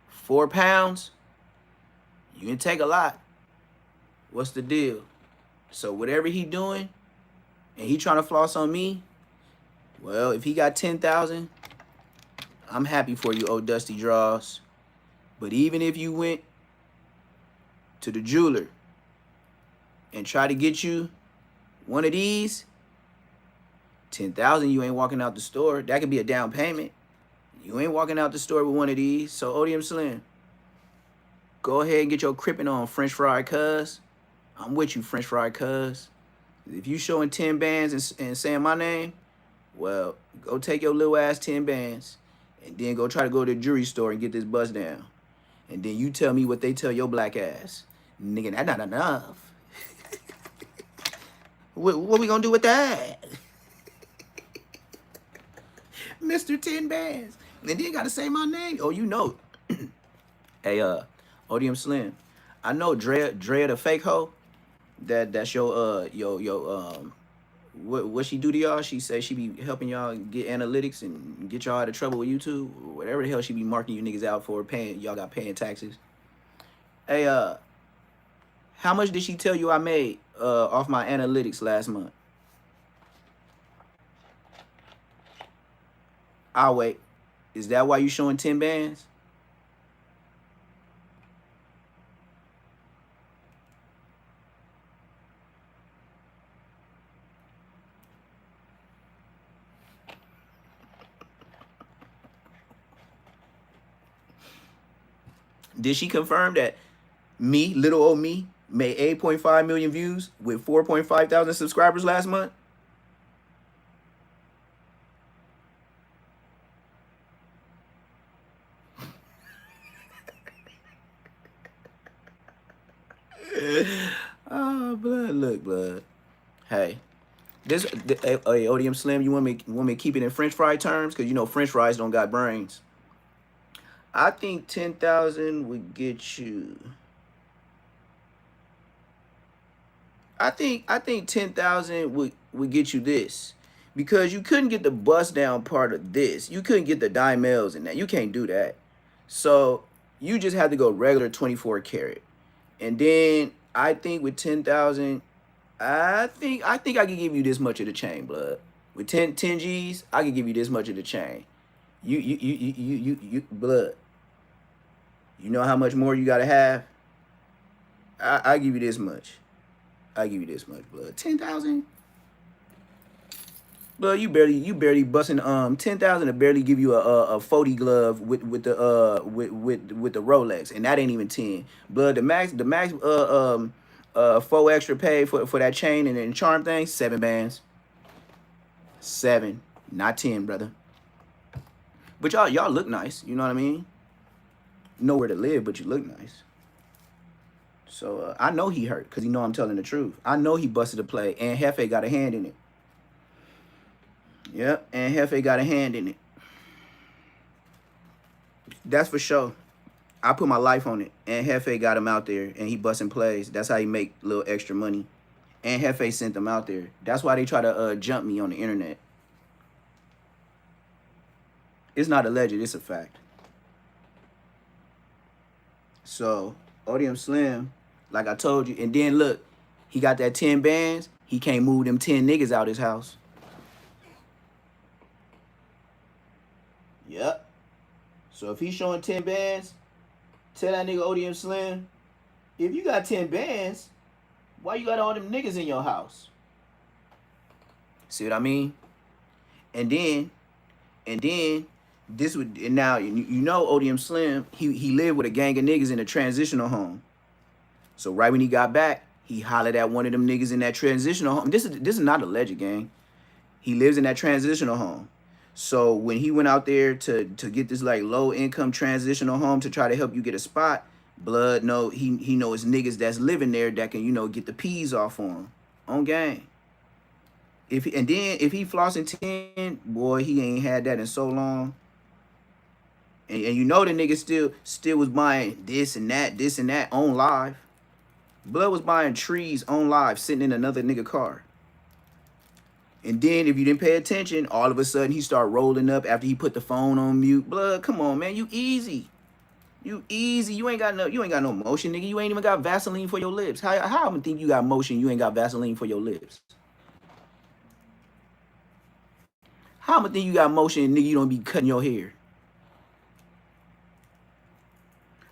4 pounds? You didn't take a lot. What's the deal? So whatever he doing, and he trying to floss on me, well, if he got 10,000, I'm happy for you, old Dusty Draws. But even if you went to the jeweler and try to get you one of these, 10,000, you ain't walking out the store. That could be a down payment. You ain't walking out the store with one of these. So ODM Slim, go ahead and get your crippin' on, French fry cuz. I'm with you, French fry cuz. If you showing 10 bands and saying my name, well, go take your little ass 10 bands and then go try to go to the jewelry store and get this bust down. And then you tell me what they tell your black ass. Nigga, that's not enough. What we gonna do with that? Mr. 10 bands. And then you gotta say my name. Oh, you know. Hey, ODM Slim. I know Drea the fake hoe. That's your what she do to y'all? She say she be helping y'all get analytics and get y'all out of trouble with YouTube. Whatever the hell she be marking you niggas out for, paying y'all got paying taxes. Hey, how much did she tell you I made off my analytics last month? I'll wait. Is that why you showing 10 bands? Did she confirm that me, little old me, made 8.5 million views with 4.5 thousand subscribers last month? Oh, blood, look, blood. Hey, this hey, ODM Slim, you want me to keep it in French fry terms? Because you know French fries don't got brains. I think 10,000 would get you. I think 10,000 would get you this, because you couldn't get the bust down part of this. You couldn't get the dimels in that. You can't do that. So you just have to go regular 24 karat. And then I think with 10,000, I think I can give you this much of the chain, blood. With 10 G's, I can give you this much of the chain. You blood. You know how much more you gotta have? I give you this much. I give you this much, blood. 10,000. Blood, you barely busting 10,000 to barely give you a 40 glove with the Rolex, and that ain't even 10. Blood, the max 4 extra pay for that chain and charm thing, 7 bands. 7, not 10, brother. But y'all look nice, you know what I mean? Nowhere to live, but you look nice. So I know he hurt because he know I'm telling the truth. I know he busted a play, and Hefe got a hand in it. Yep, and Hefe got a hand in it. That's for sure. I put my life on it, and Hefe got him out there, and he busting plays. That's how he make a little extra money. And Hefe sent them out there. That's why they try to jump me on the internet. It's not alleged, it's a fact. So, ODM Slim, like I told you, and then look, he got that 10 bands. He can't move them 10 niggas out his house. Yep. So if he's showing 10 bands, tell that nigga ODM Slim, if you got 10 bands, why you got all them niggas in your house? See what I mean? And then this would, and now you know ODM Slim, he lived with a gang of niggas in a transitional home. So right when he got back, he hollered at one of them niggas in that transitional home. This is not alleged, gang. He lives in that transitional home. So when he went out there to get this like low income transitional home to try to help you get a spot, Blood know he knows niggas that's living there that can, you know, get the peas off on him. On game. And then if he flossing 10, boy, he ain't had that in so long. And you know the nigga still was buying this and that on live. Blood was buying trees on live, sitting in another nigga car. And then if you didn't pay attention, all of a sudden he started rolling up after he put the phone on mute. Blood, come on, man, you easy. You easy. You ain't got no motion, nigga. You ain't even got Vaseline for your lips. How I'm gonna think you got motion, you ain't got Vaseline for your lips? How I'm gonna think you got motion, nigga, you don't be cutting your hair?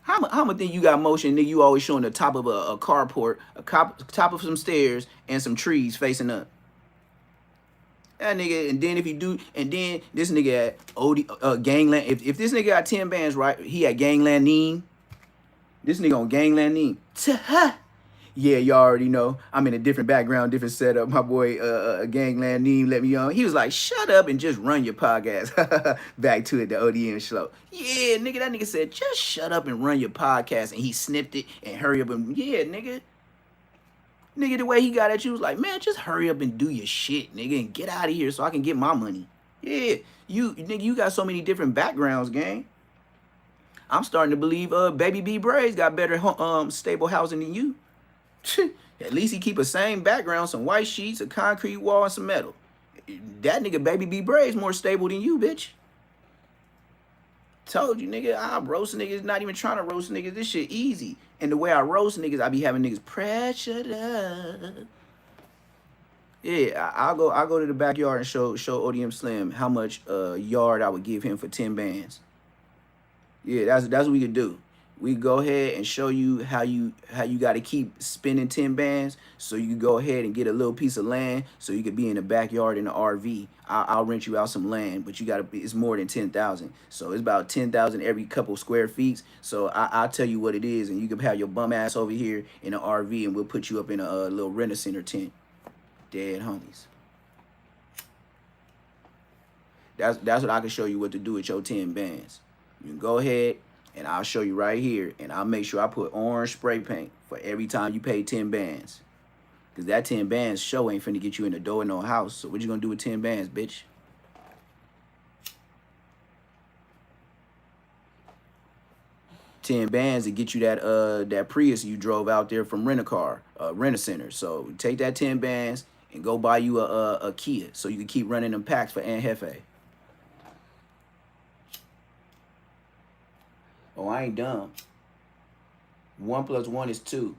How am I think you got motion, nigga? You always showing the top of a carport, top of some stairs, and some trees facing up. That nigga, and then if you do, and then this nigga at gangland. If this nigga got 10 bands, right? He at gangland Neem. This nigga on gangland Neem. Yeah, you already know. I'm in a different background, different setup. My boy, Gangland Neem let me on. He was like, shut up and just run your podcast. Back to it, the ODM show. Yeah, nigga, that nigga said, just shut up and run your podcast. And he snipped it and hurry up and, yeah, nigga. Nigga, the way he got at you was like, man, just hurry up and do your shit, nigga, and get out of here so I can get my money. Yeah, nigga, you got so many different backgrounds, gang. I'm starting to believe Baby B Braids got better stable housing than you. At least he keep a same background, some white sheets, a concrete wall, and some metal. That nigga Baby B Braids more stable than you, bitch. Told you, nigga, I roast niggas, not even trying to roast niggas. This shit easy. And the way I roast niggas, I be having niggas pressured up. Yeah, I'll go to the backyard and show ODM Slim how much yard I would give him for 10 bands. Yeah, that's what we could do. We go ahead and show you how you got to keep spending 10 bands so you can go ahead and get a little piece of land so you could be in the backyard in the RV. I'll rent you out some land, but you got to be, it's more than 10,000. So it's about 10,000 every couple square feet. So I'll tell you what it is, and you can have your bum ass over here in the RV, and we'll put you up in a little rent-a-center tent. Dead homies. That's what I can show you what to do with your 10 bands. You can go ahead, and I'll show you right here, and I'll make sure I put orange spray paint for every time you pay 10 bands. Because that 10 bands show ain't finna get you in the door of no house. So what you gonna do with 10 bands, bitch? $10 bands to get you that Prius you drove out there from Rent-A-Car, Rent-A-Center. So take that 10 bands and go buy you a Kia so you can keep running them packs for Aunt Hefe. Oh, I ain't dumb. 1 + 1 is 2.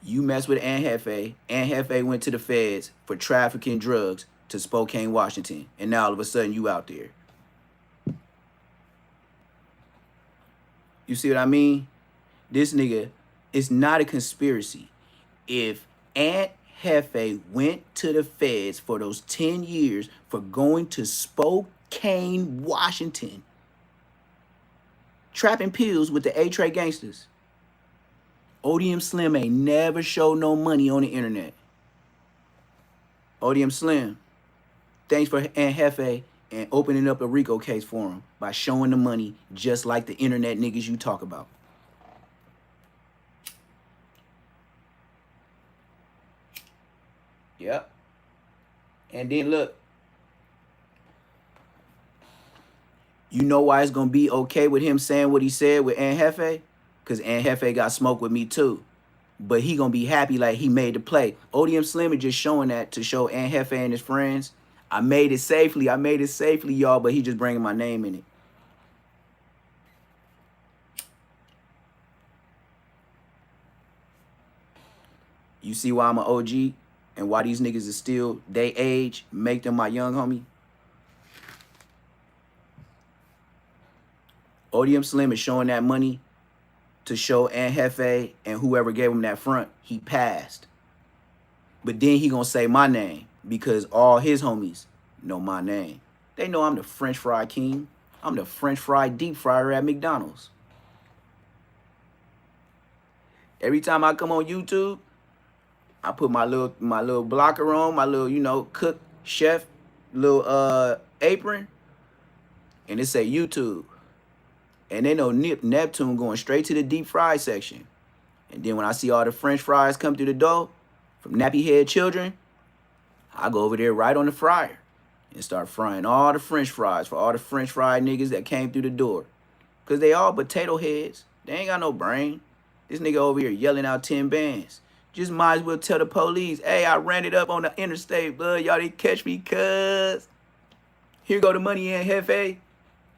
You mess with Aunt Hefe. Aunt Hefe went to the feds for trafficking drugs to Spokane, Washington. And now all of a sudden you out there. You see what I mean? This nigga, it's not a conspiracy. If Aunt Hefe went to the feds for those 10 years for going to Spokane, Washington, trapping pills with the A-Tray gangsters, ODM Slim ain't never showed no money on the internet. ODM Slim, thanks for Aunt Hefe and opening up a RICO case for him by showing the money just like the internet niggas you talk about. Yep. And then look, you know why it's gonna be okay with him saying what he said with Aunt Hefe? Because Aunt Hefe got smoked with me too. But he gonna be happy like he made the play. ODM Slim is just showing that to show Aunt Hefe and his friends, I made it safely, y'all, but he just bringing my name in it. You see why I'm an OG and why these niggas is still, they age, make them my young homie? ODM Slim is showing that money to show Aunt Hefe and whoever gave him that front, he passed. But then he gonna say my name because all his homies know my name. They know I'm the French fry king. I'm the French fry deep fryer at McDonald's. Every time I come on YouTube, I put my little blocker on, my little, you know, cook, chef, little apron, and it say YouTube. And they know Neptune going straight to the deep fry section. And then when I see all the French fries come through the door from nappy head children, I go over there right on the fryer and start frying all the French fries for all the French fry niggas that came through the door. Because they all potato heads. They ain't got no brain. This nigga over here yelling out 10 bands. Just might as well tell the police, hey, I ran it up on the interstate, blood. Y'all didn't catch me, cuz. Here go the money in, Hefe.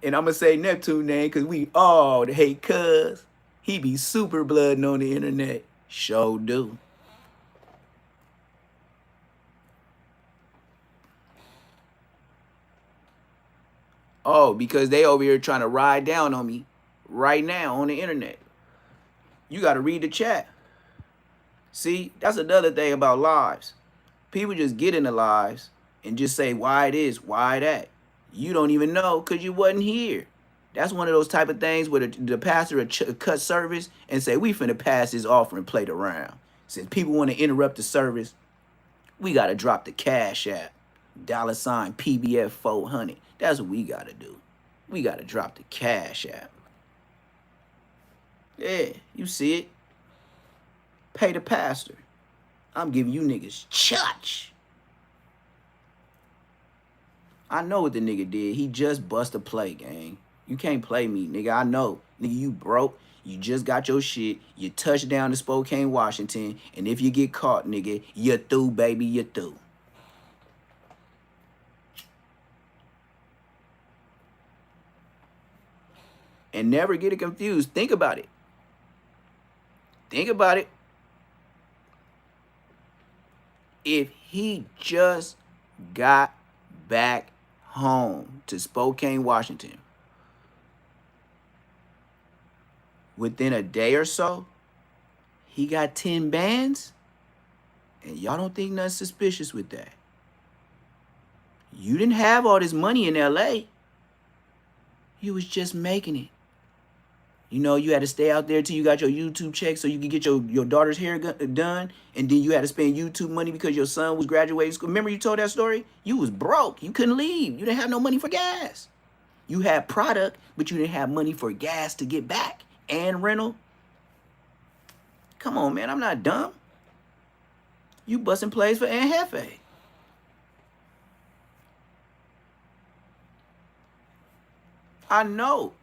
And I'm going to say Neptune name because we all hate cuz. He be super blooding on the internet. Sure do. Oh, because they over here trying to ride down on me right now on the internet. You got to read the chat. See, that's another thing about lives. People just get into lives and just say why it is, why that. You don't even know because you wasn't here. That's one of those type of things where the pastor will cut service and say, we finna pass this offering plate around. Since people want to interrupt the service, we got to drop the cash app. $ PBF 400. That's what we got to do. We got to drop the cash app. Yeah, you see it. Pay the pastor. I'm giving you niggas church. I know what the nigga did. He just bust a play, gang. You can't play me, nigga. I know. Nigga, you broke. You just got your shit. You touched down to Spokane, Washington. And if you get caught, nigga, you're through, baby. You're through. And never get it confused. Think about it. Think about it. If he just got back home to Spokane, Washington, within a day or so, he got 10 bands, and y'all don't think nothing suspicious with that. You didn't have all this money in LA. You was just making it. You know, you had to stay out there till you got your YouTube check so you could get your daughter's hair done. And then you had to spend YouTube money because your son was graduating school. Remember you told that story? You was broke. You couldn't leave. You didn't have no money for gas. You had product, but you didn't have money for gas to get back and rental. Come on, man. I'm not dumb. You busting plays for Aunt Hefe. I know.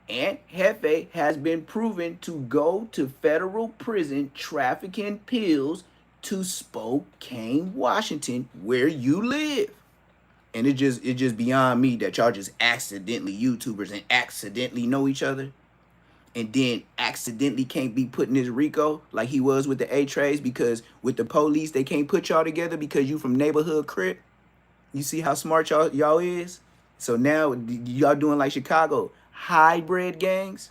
Aunt Hefe has been proven to go to federal prison trafficking pills to Spokane, Washington, where you live. And it just beyond me that y'all just accidentally YouTubers and accidentally know each other. And then accidentally can't be put in this RICO like he was with the A-Trays, because with the police, they can't put y'all together because you from neighborhood crip. You see how smart y'all is? So now y'all doing like Chicago, hybrid gangs.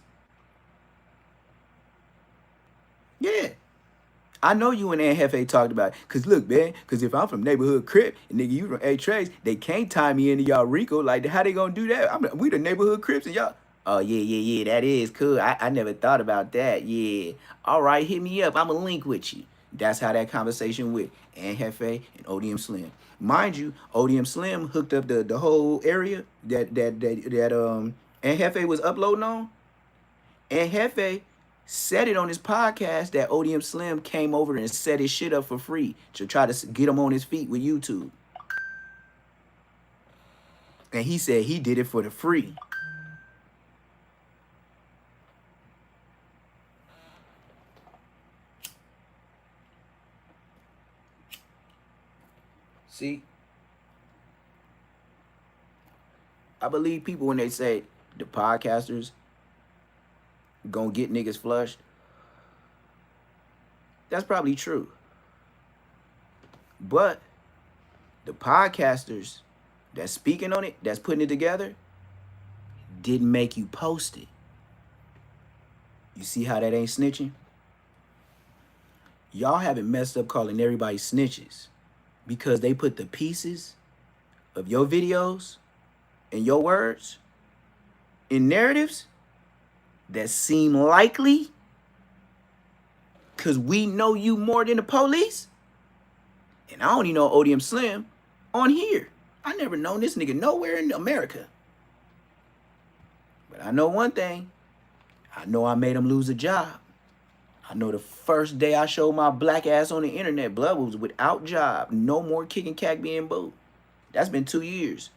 Yeah. I know you and Aunt Hefe talked about it. Because look, man, because if I'm from neighborhood crip and nigga, you from A-Trays, they can't tie me into y'all RICO. Like, how they gonna do that? We the neighborhood crips and y'all. Oh, yeah, that is cool. I never thought about that. Yeah. All right, hit me up. I'm going to link with you. That's how that conversation went. Aunt Hefe and ODM Slim. Mind you, ODM Slim hooked up the whole area that Aunt Hefe was uploading on. Aunt Hefe said it on his podcast that ODM Slim came over and set his shit up for free to try to get him on his feet with YouTube. And he said he did it for the free. See, I believe people when they say the podcasters gonna get niggas flushed. That's probably true. But the podcasters that's speaking on it, that's putting it together, didn't make you post it. You see how that ain't snitching? Y'all haven't messed up calling everybody snitches because they put the pieces of your videos and your words in narratives that seem likely because we know you more than the police. And I only know ODM Slim on here. I never known this nigga nowhere in America. But I know one thing. I know I made him lose a job. I know the first day I showed my black ass on the internet, blood was without job. No more kicking cack being booed. That's been 2 years.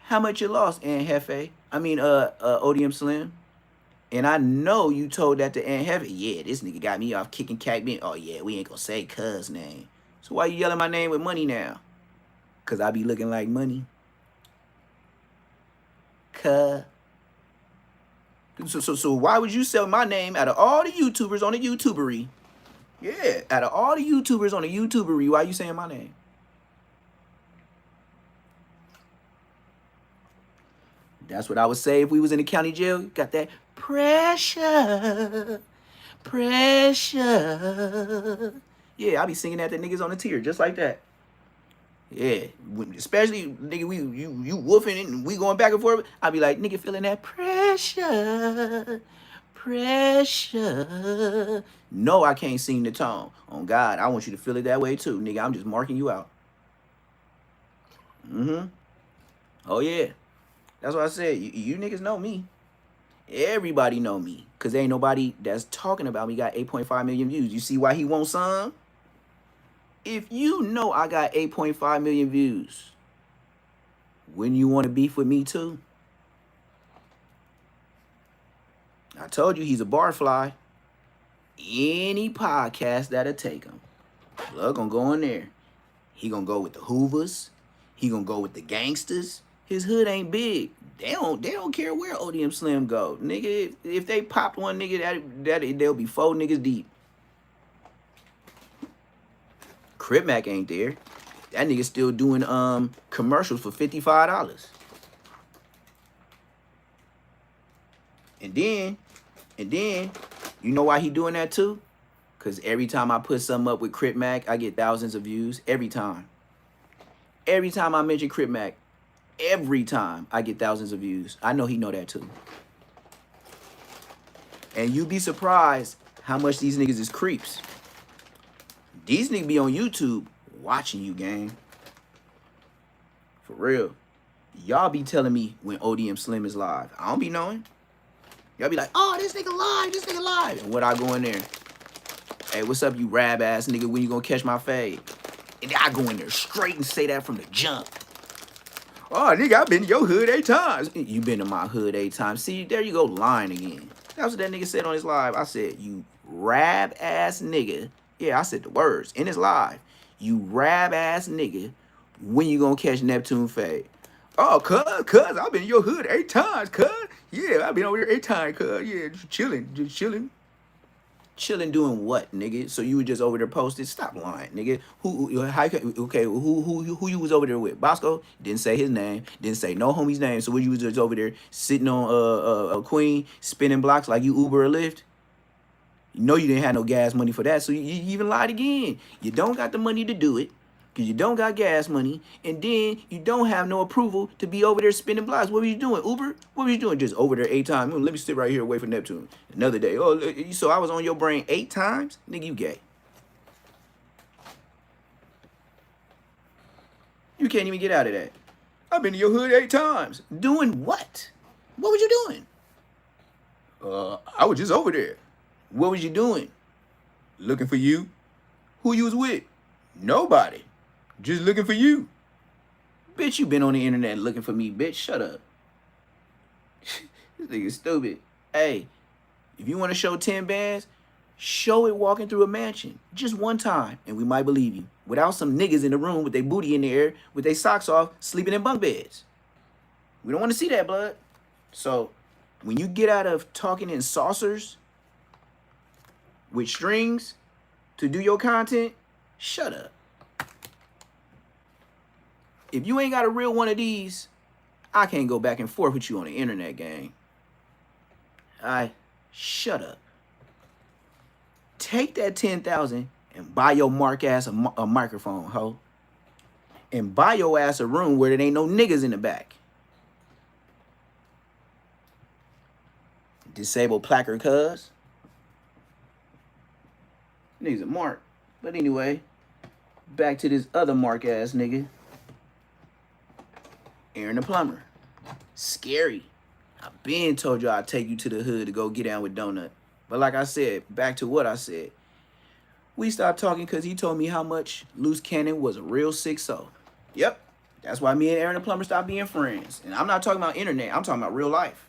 How much you lost, Aunt Hefe? ODM Slim. And I know you told that to Aunt Hefe. Yeah, this nigga got me off kicking cack being. Oh yeah, we ain't gonna say cuz name. So why you yelling my name with money now? Cause I be looking like money. Cuh. So why would you sell my name out of all the YouTubers on the YouTubery? Yeah, out of all the YouTubers on the YouTubery, why you saying my name? That's what I would say if we was in the county jail. Got that pressure, pressure. Yeah, I be singing at the niggas on the tier just like that. Yeah, especially nigga, you woofing and we going back and forth. I be like, nigga, feeling that pressure, pressure. No, I can't sing the tone. On God, I want you to feel it that way too, nigga. I'm just marking you out. Oh yeah, that's what I said. You niggas know me. Everybody know me, cause ain't nobody that's talking about me got 8.5 million views. You see why he wants some? If you know I got 8.5 million views, wouldn't you want to beef with me too? I told you he's a barfly. Any podcast that'll take him, Blood gonna go in there. He gonna go with the Hoovers. He gonna go with the gangsters. His hood ain't big. They don't care where ODM Slim go, nigga. If they popped one nigga, that they'll be 4 niggas deep. Crip Mac ain't there. That nigga still doing commercials for $55. And then, you know why he doing that too? Cause every time I put something up with Crip Mac, I get thousands of views. Every time. Every time I mention Crip Mac, every time I get thousands of views. I know he know that too. And you be surprised how much these niggas is creeps. These niggas be on YouTube watching you, gang. For real. Y'all be telling me when ODM Slim is live. I don't be knowing. Y'all be like, oh, this nigga live, this nigga live. And what I go in there? Hey, what's up, you rab ass nigga? When you gonna catch my fade? And I go in there straight and say that from the jump. Oh, nigga, I've been to your hood 8 times. You been to my hood 8 times. See, there you go, lying again. That's what that nigga said on his live. I said, you rab ass nigga. Yeah, I said the words in his live. You rab ass nigga. When you gonna catch Neptune fade? Oh, cuz, I've been in your hood 8 times, cuz. Yeah, I've been over there 8 times, cuz. Yeah, just chilling. Chilling doing what, nigga? So you were just over there posted? Stop lying, nigga. Who you was over there with? Bosco? Didn't say his name. Didn't say no homie's name. So you was just over there sitting on a Queen, spinning blocks like you Uber or Lyft? You know you didn't have no gas money for that, so you even lied again. You don't got the money to do it, because you don't got gas money, and then you don't have no approval to be over there spinning blocks. What were you doing, Uber? What were you doing? Just over there 8 times. Let me sit right here and wait for Neptune. Another day. Oh, so I was on your brain 8 times? Nigga, you gay. You can't even get out of that. I've been to your hood 8 times. Doing what? What was you doing? I was just over there. What was you doing? Looking for you? Who you was with? Nobody. Just looking for you. Bitch, you been on the internet looking for me, bitch. Shut up. This nigga stupid. Hey, if you want to show 10 bands, show it walking through a mansion. Just one time, and we might believe you. Without some niggas in the room with their booty in the air, with their socks off, sleeping in bunk beds. We don't want to see that, blood. So, when you get out of talking in saucers with strings to do your content, shut up. If you ain't got a real one of these, I can't go back and forth with you on the internet, gang. Shut up. Take that 10,000 and buy your mark ass a microphone, ho. And buy your ass a room where there ain't no niggas in the back. Disable placard, cuz. Niggas a mark. But anyway, back to this other mark ass nigga. Aaron the Plumber. Scary. I been told you I'd take you to the hood to go get down with Donut. But like I said, back to what I said. We stopped talking because he told me how much Loose Cannon was a real 6'0". Yep. That's why me and Aaron the Plumber stopped being friends. And I'm not talking about internet. I'm talking about real life.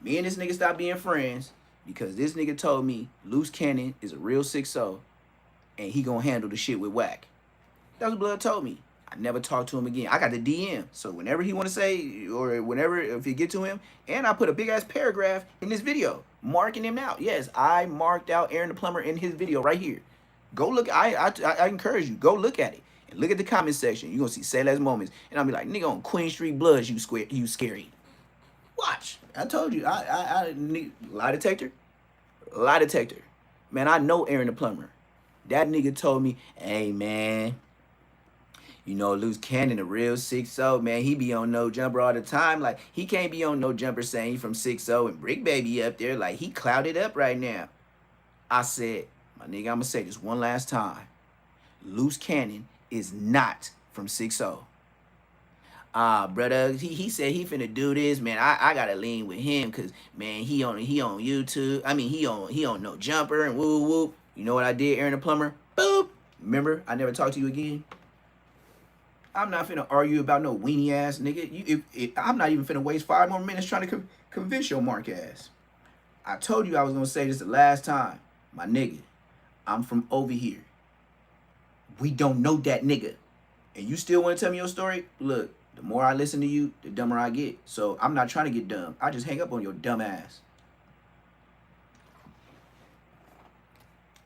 Me and this nigga stopped being friends because this nigga told me Loose Cannon is a real 6'0", and he gonna handle the shit with whack. That's what Blood told me. I never talked to him again. I got the DM. So whenever he want to say, or whenever, if you get to him, and I put a big-ass paragraph in this video, marking him out. Yes, I marked out Aaron the Plumber in his video right here. Go look. I encourage you. Go look at it. And look at the comment section. You're going to see say less moments. And I'll be like, nigga, on Queen Street Bloods, you scary. Watch. I told you. Lie detector. Lie detector. Man, I know Aaron the Plumber. That nigga told me, hey, man, you know, Loose Cannon, a real 6'0", man. He be on no jumper all the time. Like, he can't be on no jumper saying he from 6'0", and Brick Baby up there. Like, he clouded up right now. I said, my nigga, I'm going to say this one last time. Loose Cannon is not from 6'0". Brother, he said he finna do this, man. I gotta lean with him because, man, he on YouTube. I mean, he on no jumper and woo woo. You know what I did, Aaron the Plumber? Boop. Remember, I never talked to you again. I'm not finna argue about no weenie ass nigga. I'm not even finna waste 5 more minutes trying to convince your mark ass. I told you I was gonna say this the last time. My nigga, I'm from over here. We don't know that nigga. And you still wanna tell me your story? Look, the more I listen to you, the dumber I get. So I'm not trying to get dumb. I just hang up on your dumb ass.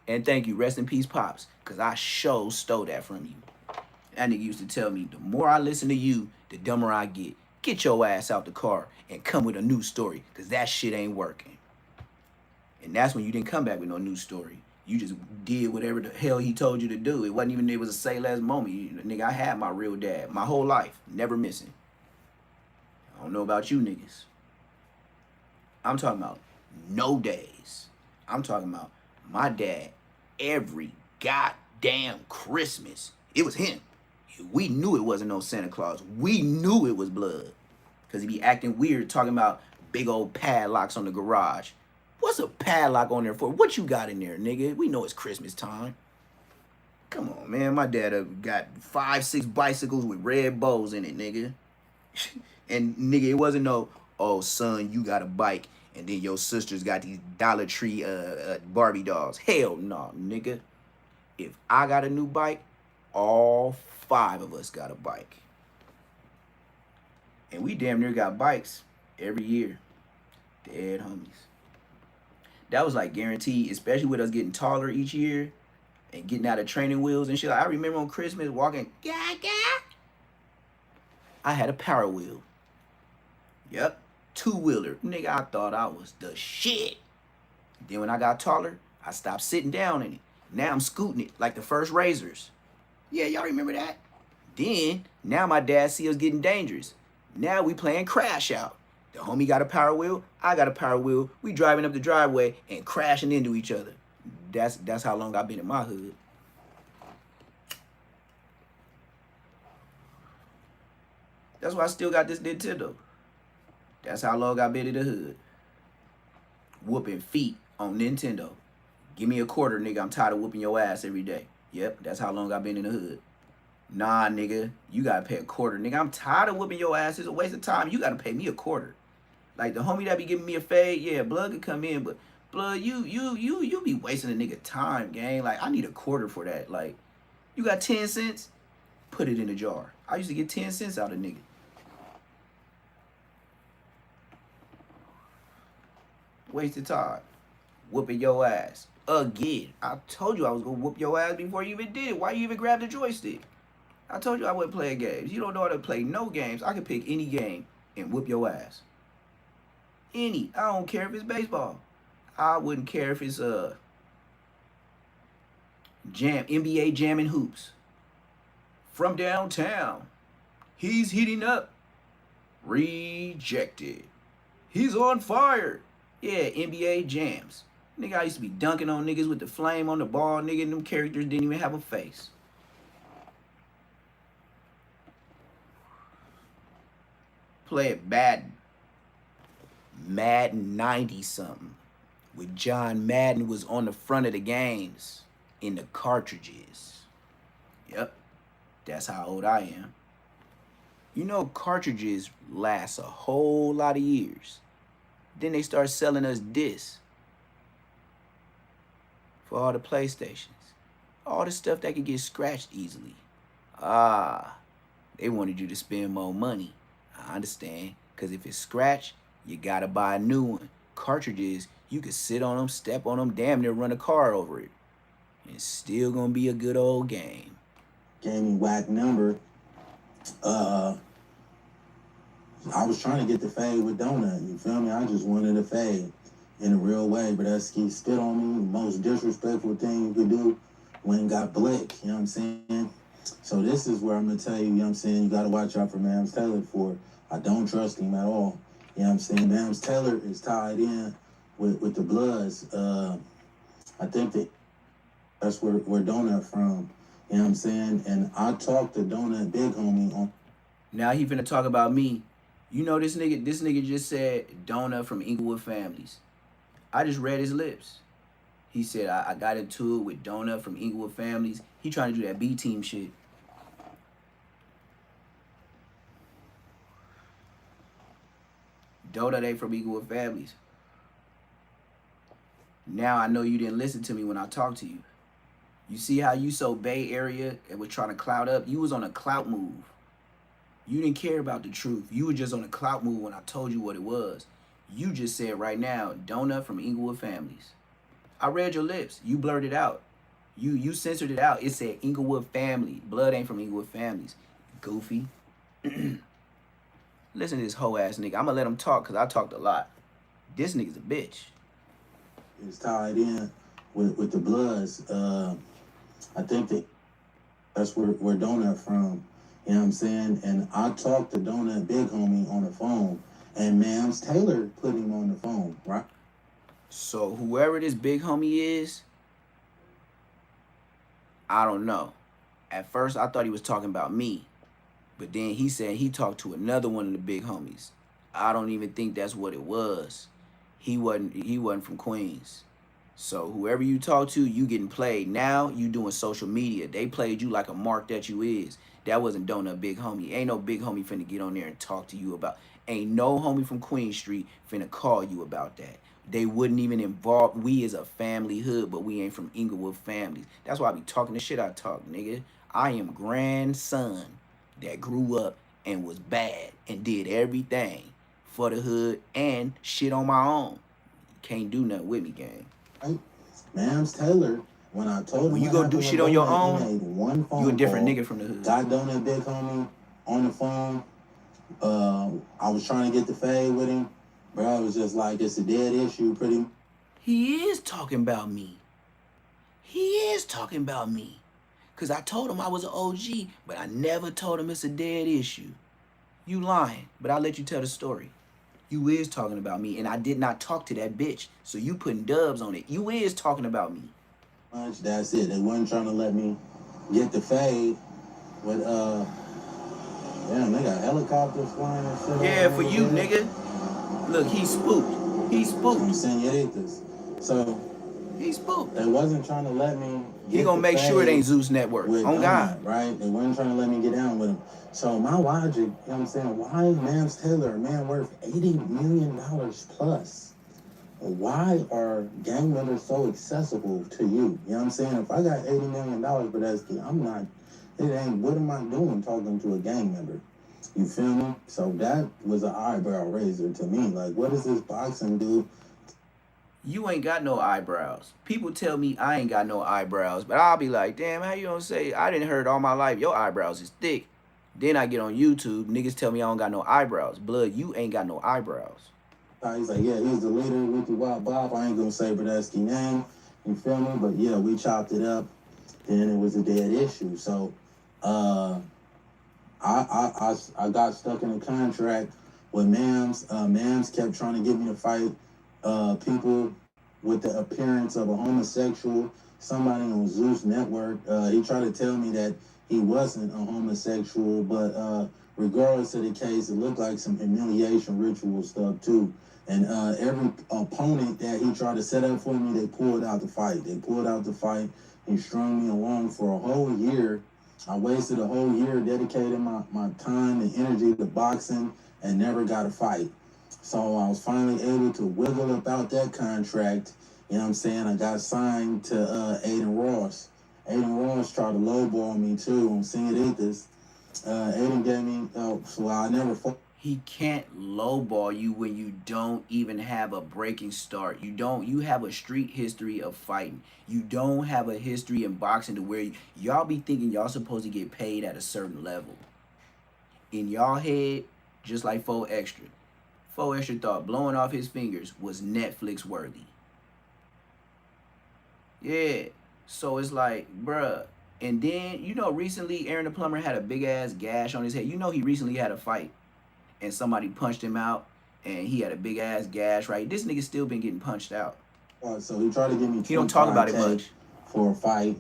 And thank you, rest in peace, Pops, because I sure stole that from you. That nigga used to tell me, the more I listen to you, the dumber I get. Get your ass out the car and come with a new story, because that shit ain't working. And that's when you didn't come back with no new story. You just did whatever the hell he told you to do. It wasn't even, it was a say less moment. Nigga, I had my real dad my whole life, never missing. I don't know about you niggas. I'm talking about no days. I'm talking about my dad every goddamn Christmas. It was him. We knew it wasn't no Santa Claus. We knew it was Blood. Because he be acting weird talking about big old padlocks on the garage. What's a padlock on there for? What you got in there, nigga? We know it's Christmas time. Come on, man. My dad got 5, 6 bicycles with red bows in it, nigga. And, nigga, it wasn't no, oh, son, you got a bike. And then your sisters got these Dollar Tree Barbie dolls. Hell no, nigga. If I got a new bike, all 5 of us got a bike. And we damn near got bikes every year. Dead homies. That was like guaranteed, especially with us getting taller each year and getting out of training wheels and shit. I remember on Christmas walking, I had a power wheel. Yep, 2-wheeler. Nigga, I thought I was the shit. Then when I got taller, I stopped sitting down in it. Now I'm scooting it like the first Razors. Yeah, y'all remember that? Then, now my dad see us getting dangerous. Now we playing crash out. The homie got a power wheel, I got a power wheel. We driving up the driveway and crashing into each other. That's how long I've been in my hood. That's why I still got this Nintendo. That's how long I've been in the hood. Whooping feet on Nintendo. Give me a quarter, nigga. I'm tired of whooping your ass every day. Yep, that's how long I've been in the hood. Nah, nigga, you gotta pay a quarter. Nigga, I'm tired of whooping your ass. It's a waste of time. You gotta pay me a quarter. Like the homie that be giving me a fade, yeah, Blood could come in, but Blood, you be wasting a nigga time, gang. Like, I need a quarter for that. Like, you got 10 cents? Put it in a jar. I used to get 10 cents out of nigga. Wasted time. Whooping your ass. Again. I told you I was gonna whoop your ass before you even did it. Why you even grabbed the joystick? I told you I wasn't playing games. You don't know how to play no games. I can pick any game and whoop your ass. Any. I don't care if it's baseball. I wouldn't care if it's NBA jamming hoops. From downtown. He's heating up. Rejected. He's on fire. Yeah, NBA jams. Nigga, I used to be dunking on niggas with the flame on the ball. Nigga, and them characters didn't even have a face. Play it bad. Madden 90 something. With John Madden was on the front of the games in the cartridges. Yep, that's how old I am. You know, cartridges last a whole lot of years. Then they start selling us discs for all the PlayStations. All the stuff that could get scratched easily. Ah, they wanted you to spend more money. I understand, because if it's scratched, you gotta buy a new one. Cartridges, you could sit on them, step on them, damn near run a car over it. It's still gonna be a good old game. Gave me whack number. I was trying to get the fade with Donut, you feel me? I just wanted a fade in a real way, but Qsbg spit on me, the most disrespectful thing you could do when got blick, you know what I'm saying? So this is where I'm gonna tell you, you know what I'm saying, you gotta watch out for Mams Taylor for. I don't trust him at all. You know what I'm saying? Mams Taylor is tied in with the Bloods. I think that's where Donut from. You know what I'm saying? And I talked to Donut Big Homie on. Now he finna talk about me. You know this nigga just said Donut from Inglewood Families. I just read his lips. He said I got into it with Donut from Inglewood Families. He trying to do that B-team shit. Donut ain't from Inglewood Families. Now I know you didn't listen to me when I talked to you. You see how you so Bay Area and was trying to clout up? You was on a clout move. You didn't care about the truth. You were just on a clout move when I told you what it was. You just said right now, Donut from Inglewood Families. I read your lips. You blurted out. You censored it out. It said Inglewood Family. Blood ain't from Inglewood Families. Goofy. Listen to this hoe ass nigga. I'm gonna let him talk because I talked a lot. This nigga's a bitch. It's tied in with the Bloods. I think that's where Donut from. You know what I'm saying? And I talked to Donut Big Homie on the phone, and Mams Taylor put him on the phone, right? So whoever this Big Homie is, I don't know. At first I thought he was talking about me, but then he said he talked to another one of the big homies. I don't even think that's what it was. He wasn't from Queens. So whoever you talk to, you getting played. Now you doing social media. They played you like a mark that you is. That wasn't Donut Big Homie. Ain't no Big Homie finna get on there and talk to you about. Ain't no homie from Queen Street finna call you about that. They wouldn't even involve. We is a family hood, but we ain't from Inglewood Families. That's why I be talking the shit I talk, nigga. I am grandson that grew up and was bad and did everything for the hood and shit on my own. Can't do nothing with me, gang. Right? Mams Taylor, when I told him When you go do shit on your own, he made one phone you a different call, nigga from the hood. got Donut Big Homie on the phone. I was trying to get the fade with him. Bro, it was just like, it's a dead issue, pretty. He is talking about me. He is talking about me. Because I told him I was an OG, but I never told him it's a dead issue. You lying, but I'll let you tell the story. You is talking about me, and I did not talk to that bitch. So you putting dubs on it. You is talking about me. That's it. They wasn't trying to let me get the fade with, damn, they got helicopters flying and shit. Yeah, for you, nigga. Look, he spooked. He spooked. Senoritas. So he spooked. They wasn't trying to let me. He gonna make sure it ain't Zeus Network. On God. Right? They weren't trying to let me get down with him. So my logic, you know what I'm saying? Why is Mams Taylor a man worth $80 million plus? Why are gang members so accessible to you? You know what I'm saying? If I got $80 million, but I'm not. It ain't. What am I doing talking to a gang member? You feel me? So that was an eyebrow raiser to me. Like, what does this boxing do? You ain't got no eyebrows. People tell me I ain't got no eyebrows, but I'll be like, damn, how you gonna say? I didn't heard all my life your eyebrows is thick. Then I get on YouTube, niggas tell me I don't got no eyebrows. Blood, you ain't got no eyebrows. He's like, yeah, he's the leader with the Wild Bob. I ain't gonna say Bradesky name. You feel me? But yeah, we chopped it up. Then it was a dead issue. So, I got stuck in a contract with Mams. Mams kept trying to get me to fight people with the appearance of a homosexual, somebody on Zeus Network. He tried to tell me that he wasn't a homosexual, but regardless of the case, it looked like some humiliation ritual stuff too. And every opponent that he tried to set up for me, they pulled out the fight. They pulled out the fight. He strung me along for a whole year. I wasted a whole year dedicating my time and energy to boxing and never got a fight. So I was finally able to wiggle about that contract. You know what I'm saying? I got signed to Aiden Ross. Aiden Ross tried to lowball me too on Señoritas. Aiden gave me, so I never fought. He can't lowball you when you don't even have a breaking start. You have a street history of fighting. You don't have a history in boxing to where y'all be thinking y'all supposed to get paid at a certain level. In y'all head, just like 4Extra. 4Extra thought blowing off his fingers was Netflix worthy. Yeah. So it's like, bruh. And then, recently Aaron the Plumber had a big ass gash on his head. He recently had a fight and somebody punched him out and he had a big ass gash, right? This nigga still been getting punched out. So he tried to give me he don't talk about it much for a fight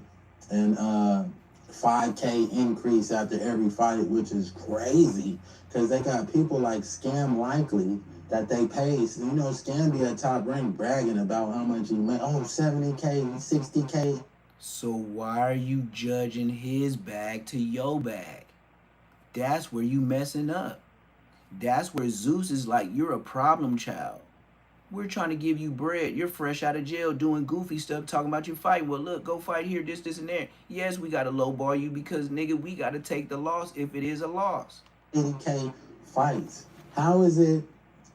and 5K increase after every fight, which is crazy because they got people like Scam Likely that they pay. So, Scam be at Top Rank bragging about how much he made. Oh, 70K, 60K. So why are you judging his bag to your bag? That's where you messing up. That's where Zeus is like, you're a problem child. We're trying to give you bread. You're fresh out of jail doing goofy stuff, talking about you fighting. Well, look, go fight here, this, and there. Yes, we got to lowball you because, nigga, we got to take the loss if it is a loss. 80K fights. How is it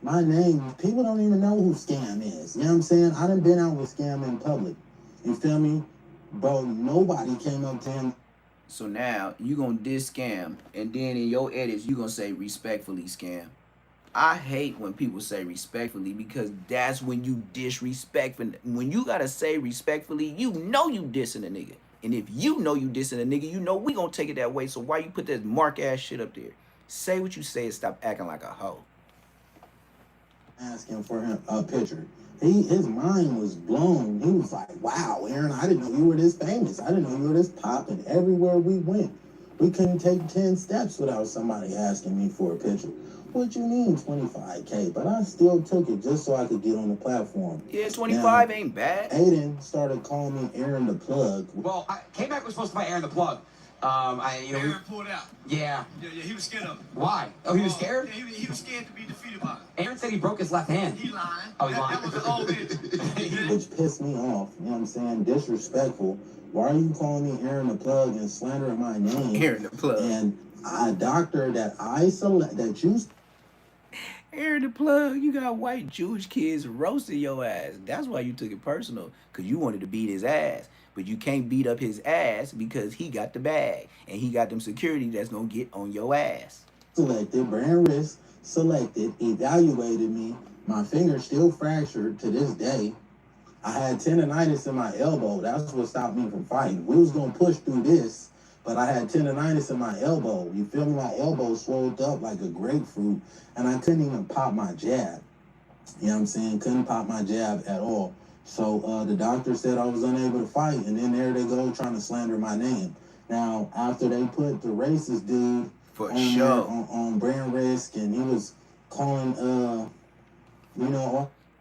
my name? People don't even know who Scam is. You know what I'm saying? I done been out with Scam in public. You feel me? Bro, nobody came up to him. So now you gonna diss Scam, and then in your edits you gonna say respectfully Scam. I hate when people say respectfully because that's when you disrespect. When you gotta say respectfully, you dissing a nigga. And if you dissing a nigga, we gonna take it that way. So why you put that mark ass shit up there? Say what you say and stop acting like a hoe. Asking for him a picture. His mind was blown. He was like, wow, Aaron, I didn't know you were this famous. I didn't know you were this popping. Everywhere we went, we couldn't take 10 steps without somebody asking me for a picture. What you mean 25K? But I still took it just so I could get on the platform. Yeah, 25 ain't bad. Aiden started calling me Aaron the Plug. Well, K-Mac was supposed to fight Aaron the Plug. Aaron pulled out. Yeah. Yeah, he was scared of him. Why? Oh, he was scared? Yeah, he was scared to be defeated by him. Aaron said he broke his left hand. He lied. Oh, he's lying? That was an old bitch. Which pissed me off, you know what I'm saying? Disrespectful. Why are you calling me Aaron the Plug and slandering my name? Aaron the Plug. And a doctor that I select, that you... Aaron the Plug, you got white Jewish kids roasting your ass. That's why you took it personal, because you wanted to beat his ass. But you can't beat up his ass because he got the bag. And he got them security that's going to get on your ass. Selected, brand risk, selected, evaluated me. My finger still fractured to this day. I had tendonitis in my elbow. That's what stopped me from fighting. We was going to push through this, but I had tendonitis in my elbow. You feel me? My elbow swelled up like a grapefruit, and I couldn't even pop my jab. You know what I'm saying? Couldn't pop my jab at all. So the doctor said I was unable to fight, and then there they go trying to slander my name. Now, after they put the racist dude on brand risk, and he was calling,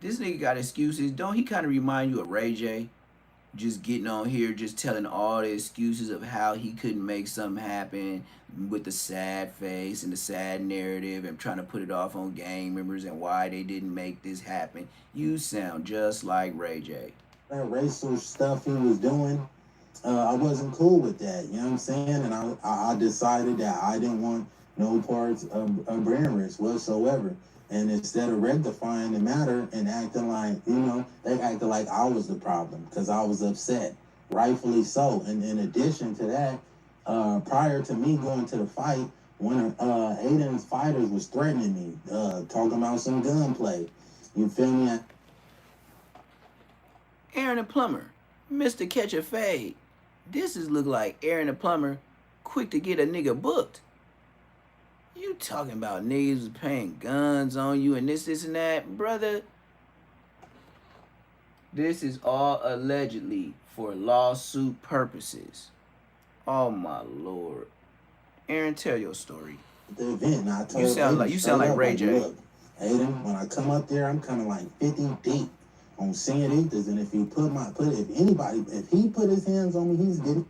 This nigga got excuses. Don't he kind of remind you of Ray J? Just getting on here, just telling all the excuses of how he couldn't make something happen with the sad face and the sad narrative and trying to put it off on gang members and why they didn't make this happen. You sound just like Ray J. That racial stuff he was doing, I wasn't cool with that, you know what I'm saying? And I decided that I didn't want no parts of brand risk whatsoever. And instead of rectifying the matter and acting like, they acted like I was the problem because I was upset, rightfully so. And in addition to that, prior to me going to the fight, one of Aiden's fighters was threatening me, talking about some gunplay. You feel me? Aaron the Plumber, Mr. Catch a Fade. This is look like Aaron the Plumber quick to get a nigga booked. You talking about niggas paying guns on you and this and that. Brother, this is all allegedly for lawsuit purposes. Oh my Lord. Aaron, tell your story. The event, I told you sound like Ray J. Look, Aiden, when I come up there, I'm coming like 50 deep on Sanitas, and if he if he put his hands on me, he's getting.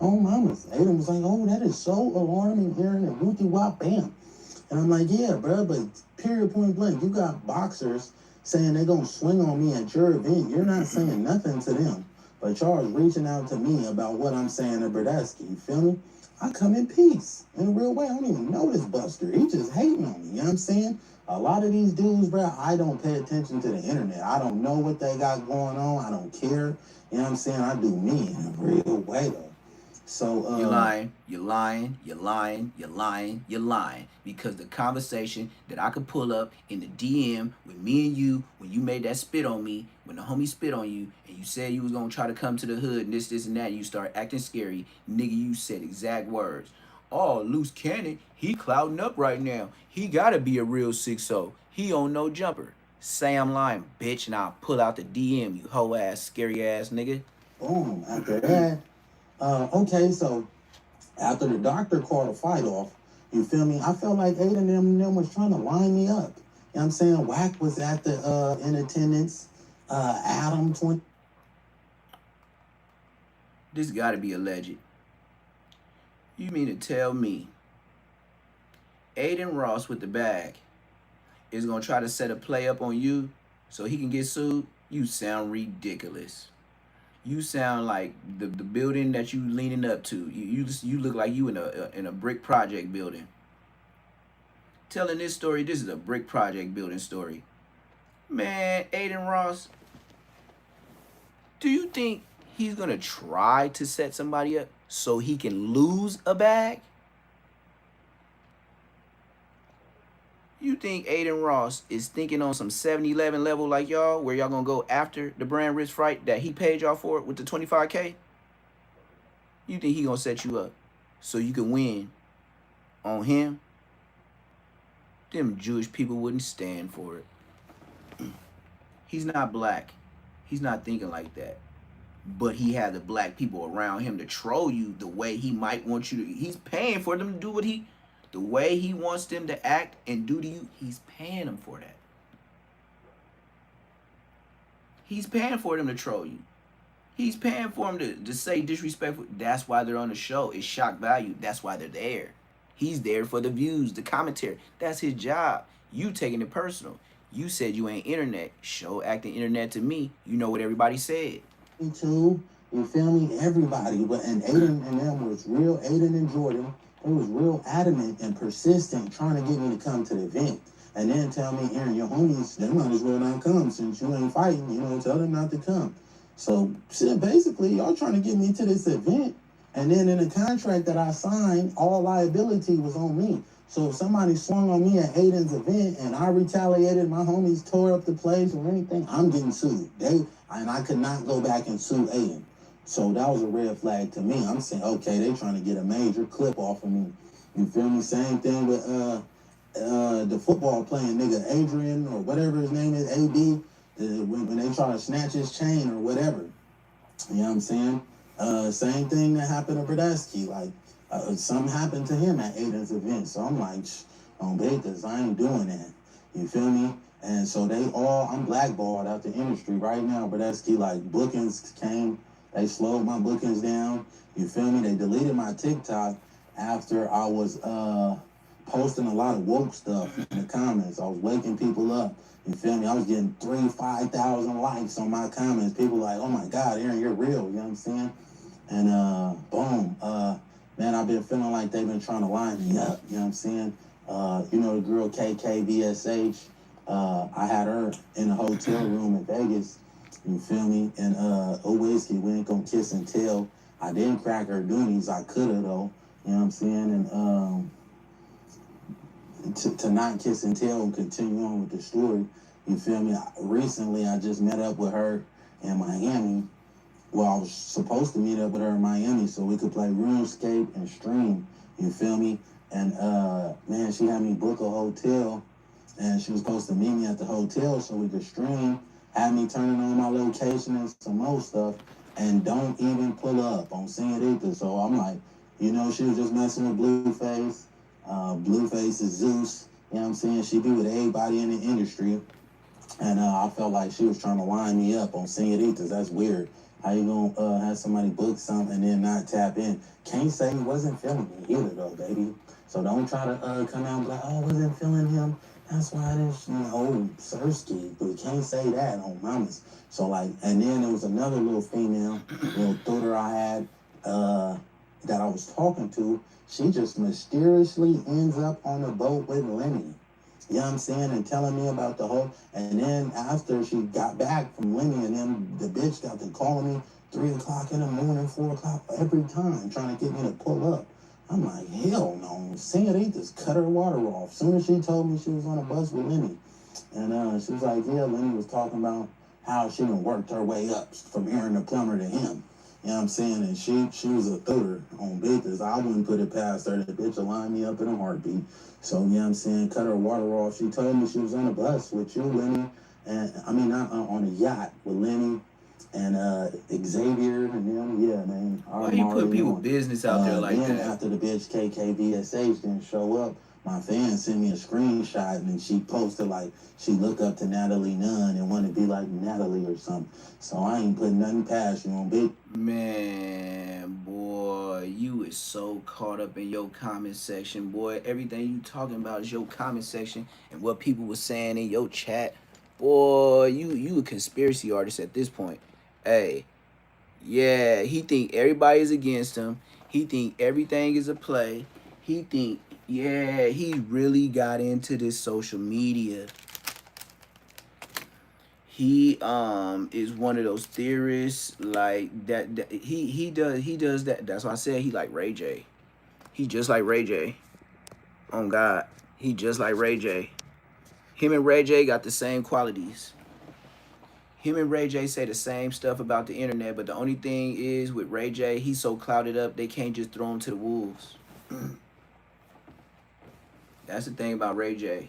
Oh, mamas. Aiden was like, oh, that is so alarming, hearing a whoopty wop bam. And I'm like, yeah, bro, but period, point blank, you got boxers saying they're going to swing on me at your event. You're not saying nothing to them. But y'all is reaching out to me about what I'm saying to Berdasky. You feel me? I come in peace. In a real way, I don't even know this buster. He just hating on me. You know what I'm saying? A lot of these dudes, bro, I don't pay attention to the internet. I don't know what they got going on. I don't care. You know what I'm saying? I do me in a real way, though. So, You're lying, you're lying, you're lying, you're lying, you're lying. Because the conversation that I could pull up in the DM with me and you, when you made that spit on me, when the homie spit on you, and you said you was gonna try to come to the hood and this, and that, and you start acting scary, nigga, you said exact words. Oh, loose cannon, he clouding up right now. He gotta be a real 6-0. He on no jumper. Say I'm lying, bitch, and I'll pull out the DM, you hoe ass, scary ass nigga. boom, after that. Okay, so after the doctor called a fight off, you feel me? I felt like Aiden and them was trying to line me up. You know what I'm saying? Wack was at the in attendance. Adam 20. This gotta be alleged. You mean to tell me Aiden Ross with the bag is gonna try to set a play up on you so he can get sued? You sound ridiculous. You sound like the building that you leaning up to. You look like you in a brick project building. Telling this story, this is a brick project building story. Man, Aiden Ross, do you think he's gonna try to set somebody up so he can lose a bag? You think Aiden Ross is thinking on some 7-Eleven level like y'all, where y'all gonna go after the brand risk fight that he paid y'all for with the 25K? You think he gonna set you up so you can win on him? Them Jewish people wouldn't stand for it. He's not black. He's not thinking like that. But he had the black people around him to troll you the way he might want you to. He's paying for them to do the way he wants them to act and do to you. He's paying them for that. He's paying for them to troll you. He's paying for them to say disrespectful. That's why they're on the show. It's shock value. That's why they're there. He's there for the views, the commentary. That's his job. You taking it personal. You said you ain't internet. Show acting internet to me. You know what everybody said. Me too. You feel me? Everybody. And Aiden and them was real. Aiden and Jordan, they was real adamant and persistent trying to get me to come to the event. And then tell me, Aaron, your homies, they might as well not come since you ain't fighting. You know, tell them not to come. So, shit, basically, y'all trying to get me to this event. And then in the contract that I signed, all liability was on me. So if somebody swung on me at Aiden's event and I retaliated, my homies tore up the place or anything, I'm getting sued. And I could not go back and sue Aiden. So that was a red flag to me. I'm saying, okay, they trying to get a major clip off of me. You feel me? Same thing with the football playing nigga Adrian or whatever his name is, AB. When they try to snatch his chain or whatever. You know what I'm saying? Same thing that happened to Berdasky. Like, something happened to him at Aiden's event. So I'm like, on Baker's, I ain't doing that. You feel me? And so I'm blackballed out the industry right now. Berdasky, like, bookings came. They slowed my bookings down. You feel me? They deleted my TikTok after I was posting a lot of woke stuff in the comments. I was waking people up. You feel me? I was getting 5,000 likes on my comments. People like, oh my God, Aaron, you're real. You know what I'm saying? And boom. Man, I've been feeling like they've been trying to line me up. You know what I'm saying? You know the girl KKVSH? I had her in a hotel room in Vegas. You feel me? And Qsbg, we ain't gonna kiss and tell. I didn't crack her doonies. I coulda though. You know what I'm saying? And to not kiss and tell and continue on with the story. You feel me? Recently, I just met up with her in Miami. Well, I was supposed to meet up with her in Miami so we could play RuneScape and stream. You feel me? And man, she had me book a hotel, and she was supposed to meet me at the hotel so we could stream. Had me turning on my location and some more stuff, and don't even pull up on Sanitas. So I'm like, you know, she was just messing with Blueface. Blueface is Zeus. You know what I'm saying? She be with everybody in the industry. And I felt like she was trying to line me up on Señoritas. That's weird. How you gonna have somebody book something and then not tap in? Can't say he wasn't feeling me either, though, baby. So don't try to come out and be like, oh, I wasn't feeling him. That's why I didn't, Qsbg. But can't say that on mamas. So, like, and then there was another little female, little daughter I had that I was talking to. She just mysteriously ends up on a boat with Lenny. You know what I'm saying? And telling me about the whole. And then after she got back from Lenny and then the bitch got to calling me 3 o'clock in the morning, 4 o'clock, every time trying to get me to pull up. I'm like, hell no. Señoritas cut her water off. Soon as she told me she was on a bus with Lenny. And she was like, yeah, Lenny was talking about how she done worked her way up from Aaron the Plumber to him. You know what I'm saying? And she was a thooter on business. I wouldn't put it past her. The bitch will line me up in a heartbeat. So, you know what I'm saying? Cut her water off. She told me she was on a bus with you, Lenny. And I mean, not on a yacht with Lenny and Xavier and them. Yeah, man. Why you put people business out there like then that? after the bitch KKVSH didn't show up, my fan sent me a screenshot and she posted like she looked up to Natalie Nunn and wanted to be like Natalie or something. So I ain't putting nothing past you on big. Man, boy, you is so caught up in your comment section, boy. Everything you talking about is your comment section and what people were saying in your chat. Boy, you a conspiracy artist at this point. Hey, yeah, he think everybody is against him. He think everything is a play. He think, yeah, he really got into this social media. He is one of those theorists like that he does that. That's why I said he like Ray J. He just like Ray J. On God. He just like Ray J. Him and Ray J got the same qualities. Him and Ray J say the same stuff about the internet, but the only thing is with Ray J, he's so clouded up they can't just throw him to the wolves. That's the thing about Ray J.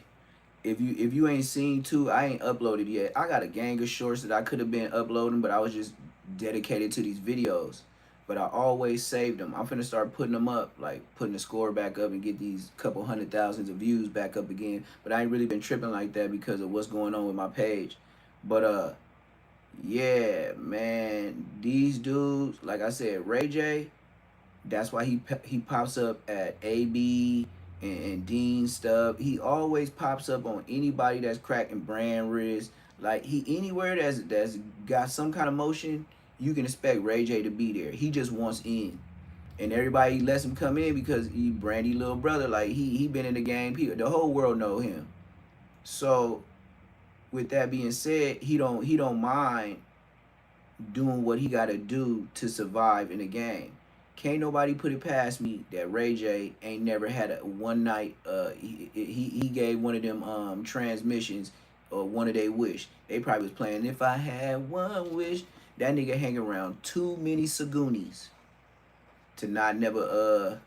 If you ain't seen too, I ain't uploaded yet. I got a gang of shorts that I could have been uploading, but I was just dedicated to these videos. But I always saved them. I'm finna start putting them up, like putting the score back up and get these couple 100,000 of views back up again. But I ain't really been tripping like that because of what's going on with my page. But yeah, man, these dudes, like I said, Ray J, that's why he pops up at AB and Dean stuff. He always pops up on anybody that's cracking brand risk. Like he anywhere that's got some kind of motion, you can expect Ray J to be there. He just wants in. And everybody lets him come in because he Brandy little brother. Like he been in the game. The whole world know him. So with that being said, he don't mind doing what he got to do to survive in the game. Can't nobody put it past me that Ray J ain't never had a one night. He gave one of them transmissions or one of they wish. They probably was playing If I Had One Wish. That nigga hang around too many Sagoonies to not never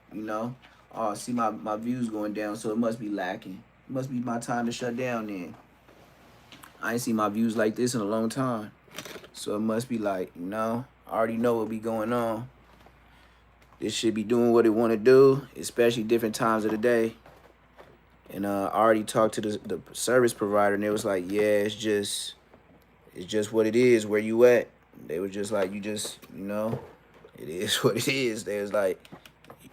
see my views going down, so it must be lacking. It must be my time to shut down then. I ain't seen my views like this in a long time. So it must be like, I already know what be going on. This should be doing what it want to do, especially different times of the day. And I already talked to the service provider, and they was like, yeah, it's just what it is, where you at. They were just like, it is what it is. They was like,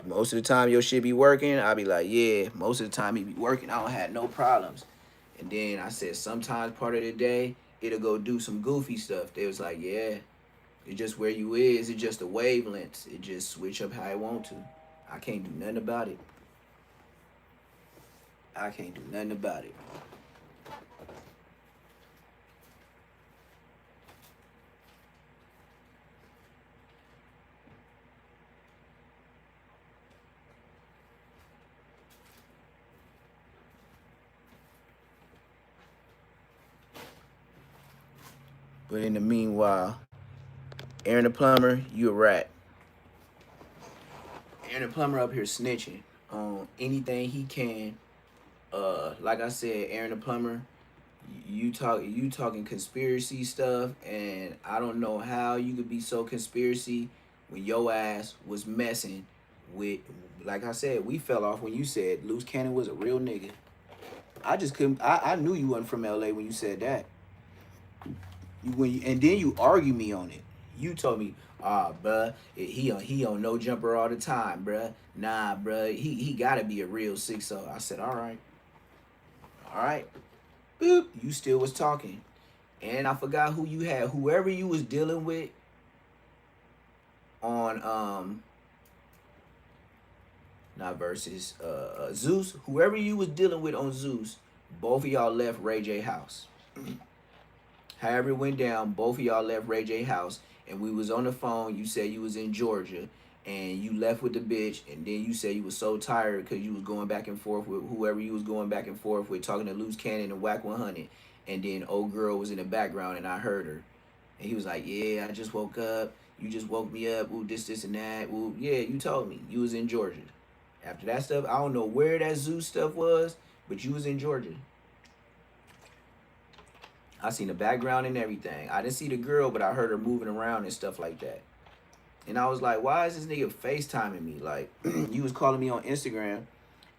most of the time your shit be working. I be like, yeah, most of the time it be working. I don't have no problems. And then I said, sometimes part of the day, it'll go do some goofy stuff. They was like, yeah, it's just where you is. It's just the wavelengths. It just switch up how I want to. I can't do nothing about it. I can't do nothing about it. But in the meanwhile, Aaron the Plumber, you a rat. Aaron the Plumber up here snitching on anything he can. Like I said, Aaron the Plumber, you talking conspiracy stuff, and I don't know how you could be so conspiracy when your ass was messing with. Like I said, we fell off when you said Loose Cannon was a real nigga. I just couldn't. I knew you wasn't from LA when you said that. And then you argue me on it. You told me, bruh, he on no jumper all the time, bruh. Nah, bruh, he gotta be a real 6'0". I said, all right. Boop. You still was talking, and I forgot who you had. Whoever you was dealing with on not versus Zeus. Whoever you was dealing with on Zeus, both of y'all left Ray J house. However it went down, both of y'all left Ray J house, and we was on the phone. You said you was in Georgia, and you left with the bitch, and then you said you was so tired because you was going back and forth with whoever you was going back and forth with, talking to Loose Cannon and Whack 100, and then old girl was in the background, and I heard her, and he was like, yeah, I just woke up. You just woke me up. Ooh, this, and that. Ooh, yeah, you told me. You was in Georgia. After that stuff, I don't know where that Zeus stuff was, but you was in Georgia. I seen the background and everything. I didn't see the girl, but I heard her moving around and stuff like that. And I was like, why is this nigga FaceTiming me? Like, you was calling me on Instagram,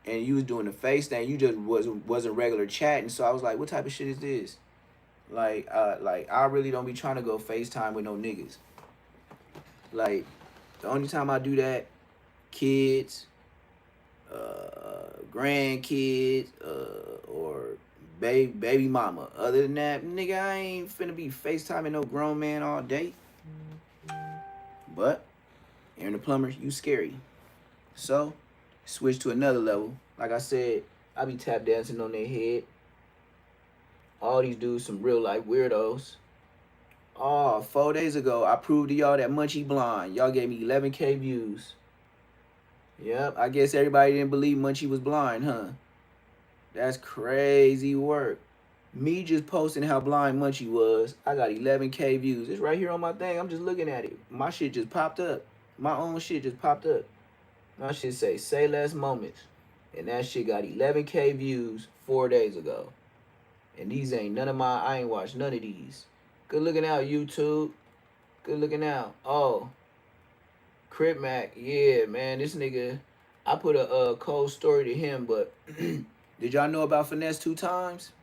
and you was doing the face thing. You just wasn't regular chatting. So I was like, what type of shit is this? Like I really don't be trying to go FaceTime with no niggas. Like, the only time I do that, kids, grandkids, or baby mama. Other than that, nigga, I ain't finna be FaceTiming no grown man all day. But Aaron the Plumber, you scary. So switch to another level. Like I said, I be tap dancing on their head. All these dudes some real life weirdos. Oh, 4 days ago, I proved to y'all that Munchie blind. Y'all gave me 11K views. Yep, I guess everybody didn't believe Munchie was blind, huh? That's crazy work. Me just posting how blind Munchie was, I got 11K views. It's right here on my thing. I'm just looking at it. My shit just popped up. My own shit just popped up. My shit say less moments. And that shit got 11K views 4 days ago. And these ain't none of my, I ain't watched none of these. Good looking out, YouTube. Good looking out. Oh. Crip Mac, yeah, man, this nigga, I put a cold story to him, but did y'all know about Finesse 2 times?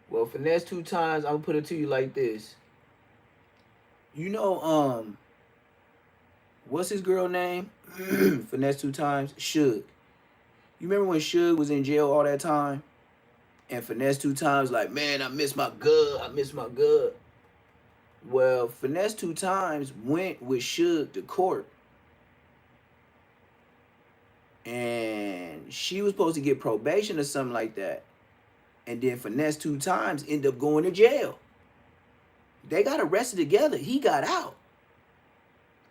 Well, Finesse 2 times, I'm gonna put it to you like this. You know, what's his girl name? Finesse 2 times, Qsbg. You remember when Qsbg was in jail all that time? And Finesse 2 times like, man, I miss my gut. Well, Finesse 2 times went with Qsbg to court. And she was supposed to get probation or something like that. And then Finesse 2 times ended up going to jail. They got arrested together. He got out.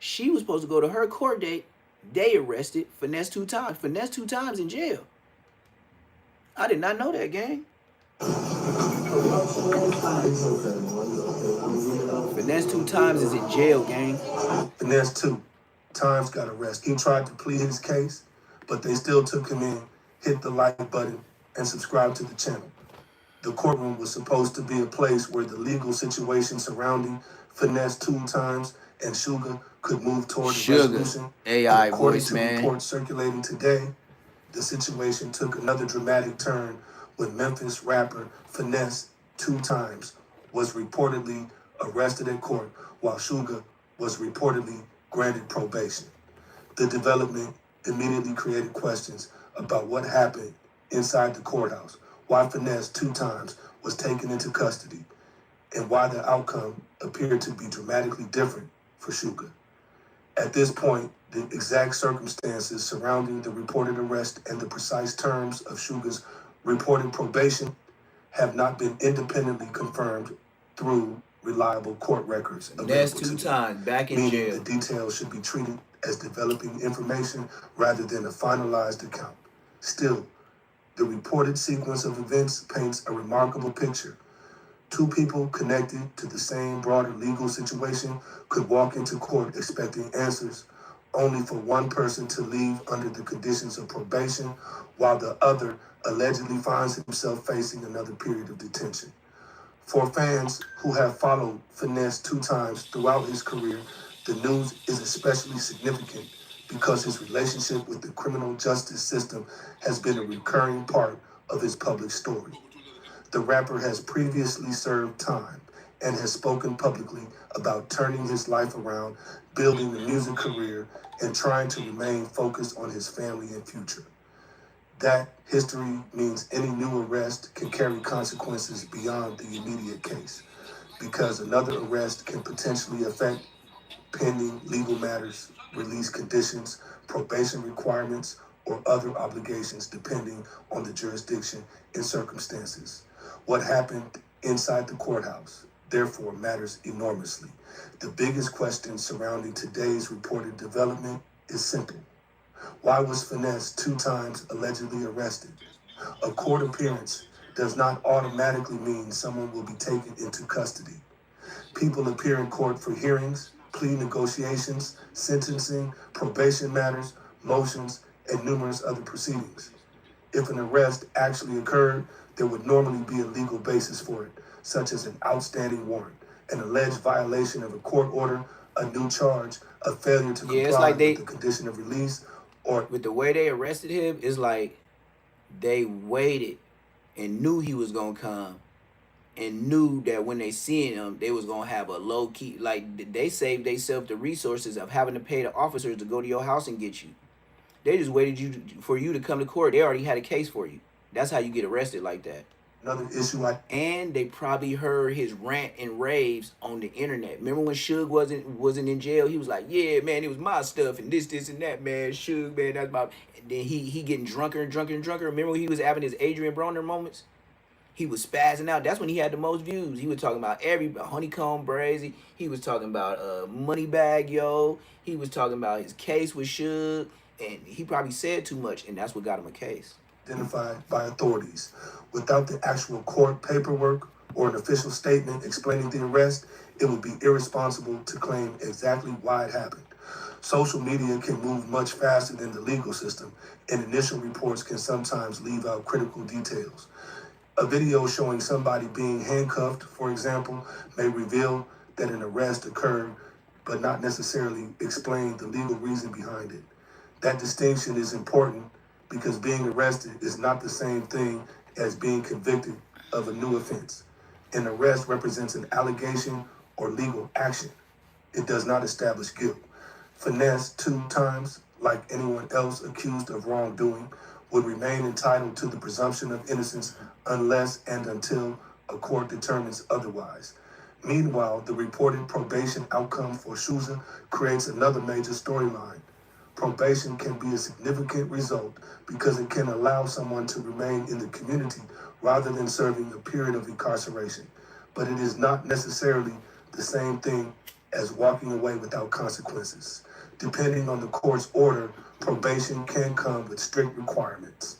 She was supposed to go to her court date. They arrested Finesse 2 times. Finesse 2 times in jail. I did not know that, gang. Finesse 2 times is in jail, gang. Finesse 2 times got arrested. He tried to plead his case, but they still took him in, hit the like button, and subscribe to the channel. The courtroom was supposed to be a place where the legal situation surrounding Finesse 2 times and Qsbg could move toward a resolution. AI according voice, to man. reports circulating today, the situation took another dramatic turn when Memphis rapper Finesse 2 times was reportedly arrested in court while Qsbg was reportedly granted probation. The development immediately created questions about what happened inside the courthouse, why Finesse 2 times was taken into custody, and why the outcome appeared to be dramatically different for Qsbg. At this point, the exact circumstances surrounding the reported arrest and the precise terms of Qsbg's reported probation have not been independently confirmed through reliable court records. Finesse 2 times back in jail. The details should be treated as developing information rather than a finalized account. Still, the reported sequence of events paints a remarkable picture. Two people connected to the same broader legal situation could walk into court expecting answers, only for one person to leave under the conditions of probation, while the other allegedly finds himself facing another period of detention. For fans who have followed Finesse 2 times throughout his career, the news is especially significant because his relationship with the criminal justice system has been a recurring part of his public story. The rapper has previously served time and has spoken publicly about turning his life around, building a music career, and trying to remain focused on his family and future. That history means any new arrest can carry consequences beyond the immediate case, because another arrest can potentially affect pending legal matters, release conditions, probation requirements, or other obligations depending on the jurisdiction and circumstances. What happened inside the courthouse, therefore, matters enormously. The biggest question surrounding today's reported development is simple. Why was Finesse 2 times allegedly arrested? A court appearance does not automatically mean someone will be taken into custody. People appear in court for hearings, plea negotiations, sentencing, probation matters, motions, and numerous other proceedings. If an arrest actually occurred, there would normally be a legal basis for it, such as an outstanding warrant, an alleged violation of a court order, a new charge, a failure to Yeah, it's comply like they, with the condition of release, or with the way they arrested him, it's like they waited and knew he was gonna come, and knew that when they seen him, they was gonna have a low key. Like they saved themselves the resources of having to pay the officers to go to your house and get you. They just waited for you to come to court. They already had a case for you. That's how you get arrested like that. another issue And they probably heard his rant and raves on the internet. Remember when Suge wasn't in jail? He was like, "Yeah, man, it was my stuff and this and that, man. Suge, man, that's my." And then he getting drunker and drunker and drunker. Remember when he was having his Adrian Broner moments? He was spazzing out. That's when he had the most views. He was talking about honeycomb braids. He was talking about Moneybag Yo. He was talking about his case with Suge, and he probably said too much, and that's what got him a case. identified by authorities. Without the actual court paperwork or an official statement explaining the arrest, it would be irresponsible to claim exactly why it happened. Social media can move much faster than the legal system, and initial reports can sometimes leave out critical details. A video showing somebody being handcuffed, for example, may reveal that an arrest occurred, but not necessarily explain the legal reason behind it. That distinction is important because being arrested is not the same thing as being convicted of a new offense. An arrest represents an allegation or legal action. It does not establish guilt. Finesse 2 times, like anyone else accused of wrongdoing, would remain entitled to the presumption of innocence unless and until a court determines otherwise. Meanwhile, the reported probation outcome for Souza creates another major storyline. Probation can be a significant result because it can allow someone to remain in the community rather than serving a period of incarceration. But it is not necessarily the same thing as walking away without consequences. Depending on the court's order, probation can come with strict requirements.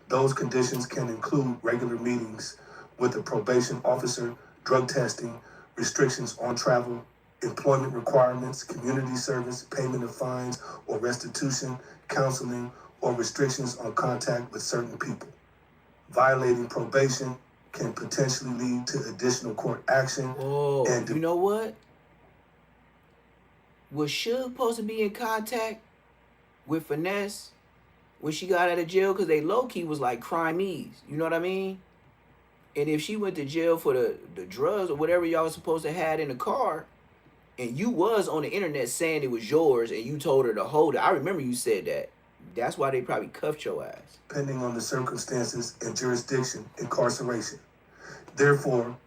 Those conditions can include regular meetings with a probation officer, drug testing, restrictions on travel, employment requirements, community service, payment of fines or restitution, counseling, or restrictions on contact with certain people. Violating probation can potentially lead to additional court action. Oh, and you know what? Was Suge supposed to be in contact with Finesse when she got out of jail? Because they low-key was like crimees. You know what I mean? And if she went to jail for the drugs or whatever y'all was supposed to have in the car, and you was on the internet saying it was yours and you told her to hold it. I remember you said that. That's why they probably cuffed your ass. Depending on the circumstances and jurisdiction, incarceration. Therefore,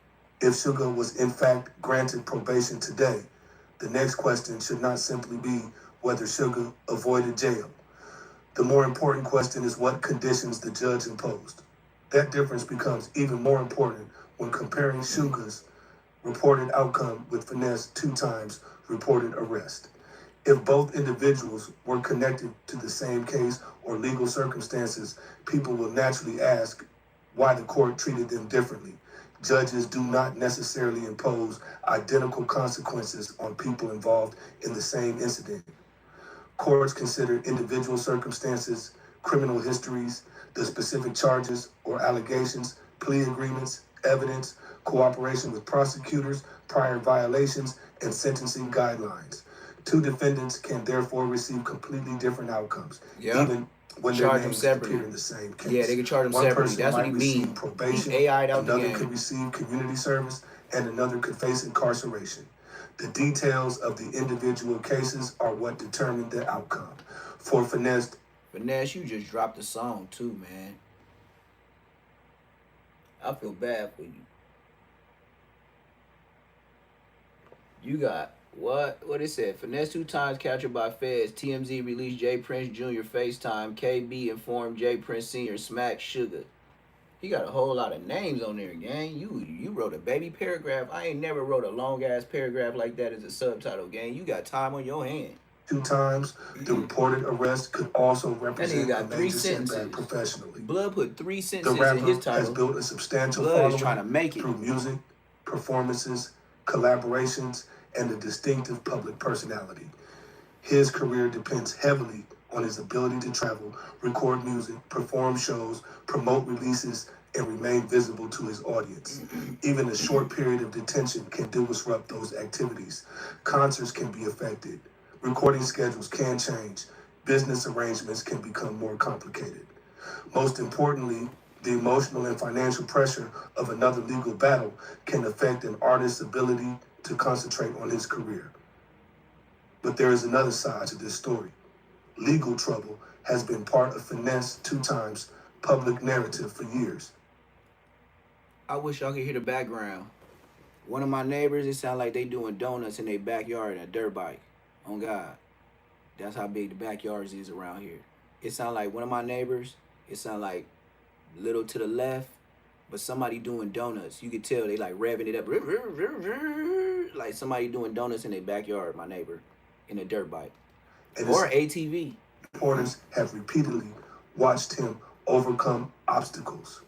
if Sugar was in fact granted probation today, the next question should not simply be whether Sugar avoided jail. The more important question is what conditions the judge imposed. That difference becomes even more important when comparing Sugar's reported outcome with Finesse 2 times reported arrest. If both individuals were connected to the same case or legal circumstances, people will naturally ask why the court treated them differently. Judges do not necessarily impose identical consequences on people involved in the same incident. Courts consider individual circumstances, criminal histories, the specific charges or allegations, plea agreements, evidence, cooperation with prosecutors, prior violations, and sentencing guidelines. Two defendants can therefore receive completely different outcomes, Yeah. even when their Charge them names separately. appear in the same case. Yeah, they can charge them One separately. person That's what might he receive mean. probation, He AI'd out the another game. could receive community service, and another could face incarceration. The details of the individual cases are what determine the outcome. For Finesse, you just dropped the song too, man. I feel bad for you. You got what? What it said? Finesse 2 times captured by feds. TMZ released J Prince Jr. FaceTime. KB informed J Prince Sr. smack Sugar. He got a whole lot of names on there, gang. You wrote a baby paragraph. I ain't never wrote a long ass paragraph like that as a subtitle, gang. You got time on your hand. 2 times, the reported arrest could also That nigga represent a got 3 major setback sentences. professionally. Blood put 3 The sentences in rapper his has title. built a substantial Blood is trying to following make it. through music, performances, collaborations, and a distinctive public personality. His career depends heavily on his ability to travel, record music, perform shows, promote releases, and remain visible to his audience. Even a short period of detention can disrupt those activities. Concerts can be affected. Recording schedules can change. Business arrangements can become more complicated. Most importantly, the emotional and financial pressure of another legal battle can affect an artist's ability to concentrate on his career. But there is another side to this story. Legal trouble has been part of Finesse 2 times public narrative for years. I wish y'all could hear the background. One of my neighbors, it sound like they doing donuts in their backyard in a dirt bike. On God. That's how big the backyards is around here. It sound like one of my neighbors, it sound like little to the left, but somebody doing donuts. You could tell they like revving it up. Like somebody doing donuts in their backyard, my neighbor, in a dirt bike. Or ATV. Reporters have repeatedly watched him overcome obstacles.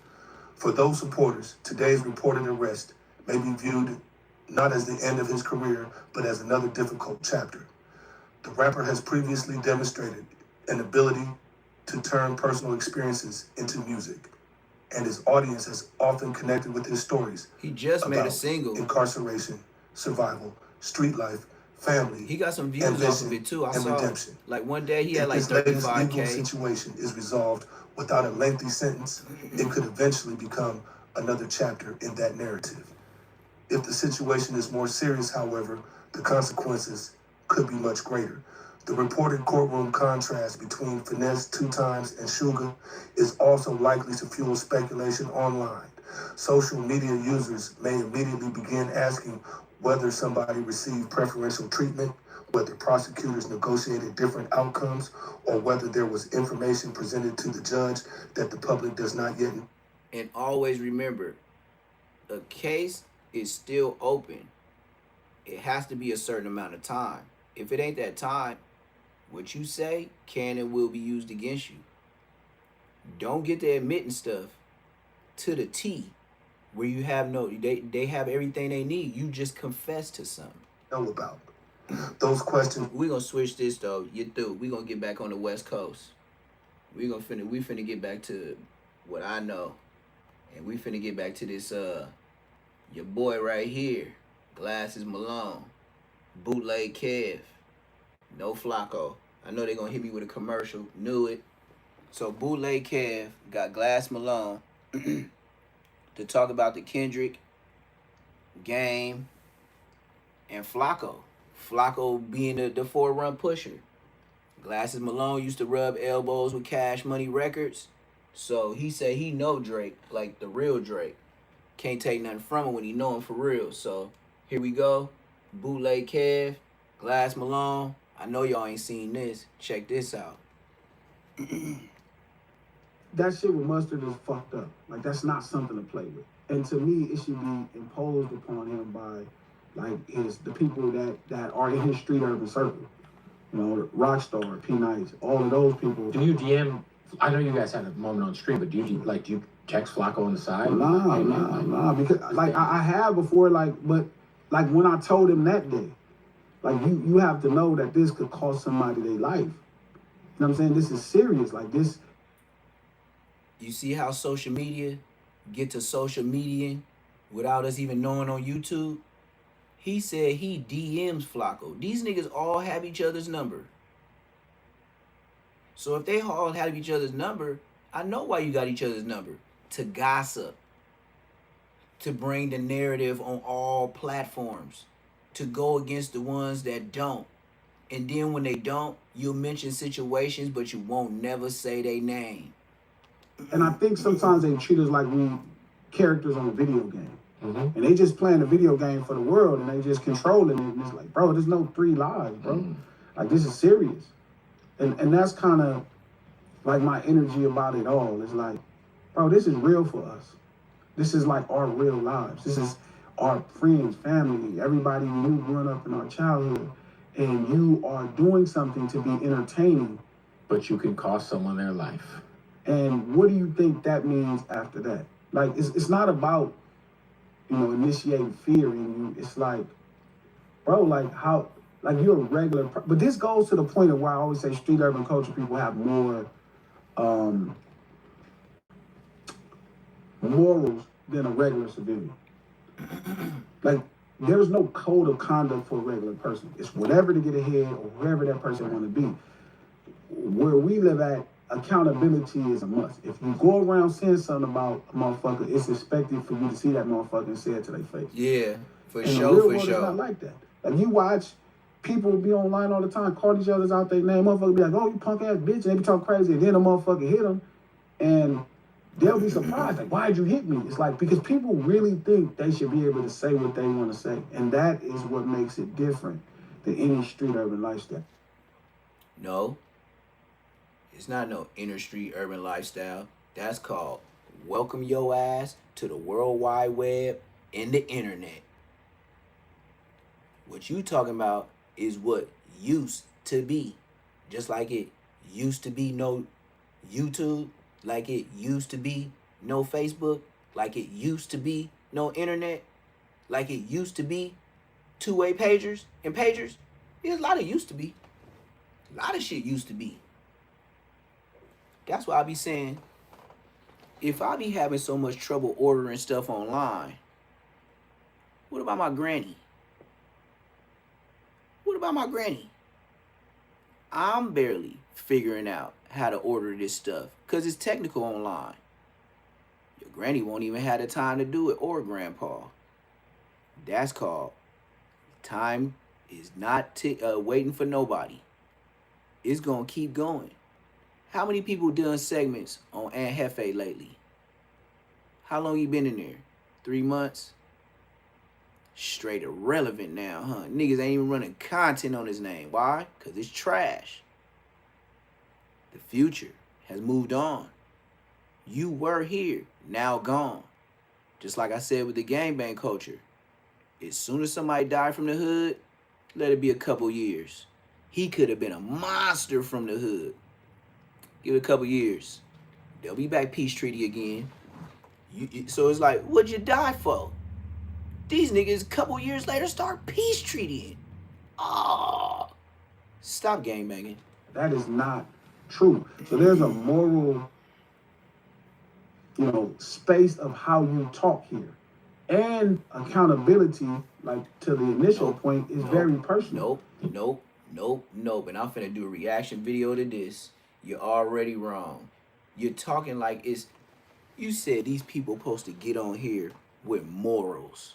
For those supporters, today's reported arrest may be viewed not as the end of his career, but as another difficult chapter. The rapper has previously demonstrated an ability to turn personal experiences into music, and his audience has often connected with his stories. He just made a about single. Incarceration, survival, street life, family. He got some views off of it too. I saw redemption. like one day he had If like this latest 35K. legal situation is resolved without a lengthy sentence, it could eventually become another chapter in that narrative. If the situation is more serious, however, the consequences could be much greater. The reported courtroom contrast between Finesse 2 times and Sugar is also likely to fuel speculation online. Social media users may immediately begin asking whether somebody received preferential treatment, whether prosecutors negotiated different outcomes, or whether there was information presented to the judge that the public does not yet. And always remember, a case is still open. It has to be a certain amount of time. If it ain't that time, what you say can and will be used against you. Don't get to admitting stuff to the T where you have they have everything they need. You just confess to something. Know about those questions. We're gonna switch this though. You're through. We're gonna get back on the West Coast. We finna get back to what I know. And we finna get back to this your boy right here. Glasses Malone. Bootleg Kev. No Flacco. I know they're gonna hit me with a commercial. Knew it. So Bootleg Kev got Glass Malone to talk about the Kendrick game and Flacco. Flacco being the forerun pusher. Glasses Malone used to rub elbows with Cash Money Records. So he said he know Drake, like the real Drake. Can't take nothing from him when he know him for real. So here we go. Bootleg Kev, Glass Malone. I know y'all ain't seen this. Check this out. That shit with Mustard is fucked up. Like, that's not something to play with. And to me, it should be imposed upon him by, like, the people that are in his street urban circle. You know, Rockstar, P-Nice, all of those people. Do you DM? I know you guys had a moment on stream, but do you text Flacco on the side? Nah. Because, like, I have before, but when I told him that day, like, you have to know that this could cost somebody their life. You know what I'm saying? This is serious. Like, this. You see how social media get to social media without us even knowing on YouTube? He said he DMs Flacco. These niggas all have each other's number. So if they all have each other's number, I know why you got each other's number. To gossip. To bring the narrative on all platforms. To go against the ones that don't. And then when they don't, you'll mention situations, but you won't never say their name. And I think sometimes they treat us like we characters on a video game. Mm-hmm. And they just playing a video game for the world and they just controlling it. And it's like, bro, there's no 3 lives, bro. Mm-hmm. Like, this is serious. And that's kind of like my energy about it all. It's like, bro, this is real for us. This is like our real lives. This is our friends, family, everybody we knew growing up in our childhood. And you are doing something to be entertaining. But you can cost someone their life. And what do you think that means after that? Like, it's not about, initiating fear in you. It's like, bro, like how, like you're a regular, but this goes to the point of where I always say street urban culture people have more morals than a regular civilian. Like, there's no code of conduct for a regular person. It's whatever to get ahead or whoever that person want to be. Where we live at, accountability is a must. If you go around saying something about a motherfucker, it's expected for you to see that motherfucker and say it to their face. Yeah, for And sure, the real for world sure. is not like that. Like, you watch people be online all the time, call each other's out their name. Motherfucker be like, oh, you punk ass bitch. And they be talking crazy. And then a motherfucker hit them. And they'll be surprised. Like, why'd you hit me? It's like, because people really think they should be able to say what they want to say. And that is what makes it different than any street urban lifestyle. No. It's not no inner street urban lifestyle. That's called welcome your ass to the World Wide Web and the internet. What you talking about is what used to be. Just like it used to be no YouTube, like it used to be no Facebook, like it used to be no internet, like it used to be two-way pagers and pagers. There's a lot of used to be. A lot of shit used to be. That's why I be saying, if I be having so much trouble ordering stuff online, what about my granny? What about my granny? I'm barely figuring out how to order this stuff because it's technical online. Your granny won't even have the time to do it, or grandpa. That's called time is not waiting for nobody. It's going to keep going. How many people done segments on Aunt Hefe lately? How long you been in there? 3 months? Straight irrelevant now, huh? Niggas ain't even running content on his name. Why? Because it's trash. The future has moved on. You were here, now gone. Just like I said with the gangbang culture. As soon as somebody died from the hood, let it be a couple years. He could have been a monster from the hood. Give it a couple years. They'll be back peace treaty again. So it's like, what'd you die for? These niggas, a couple years later, start peace treatying. Oh, stop gangbanging. That is not true. So there's a moral, space of how you talk here. And accountability, like to the initial point, is very personal. Nope. And I'm finna do a reaction video to this. You're already wrong. You're talking like it's... You said these people supposed to get on here with morals.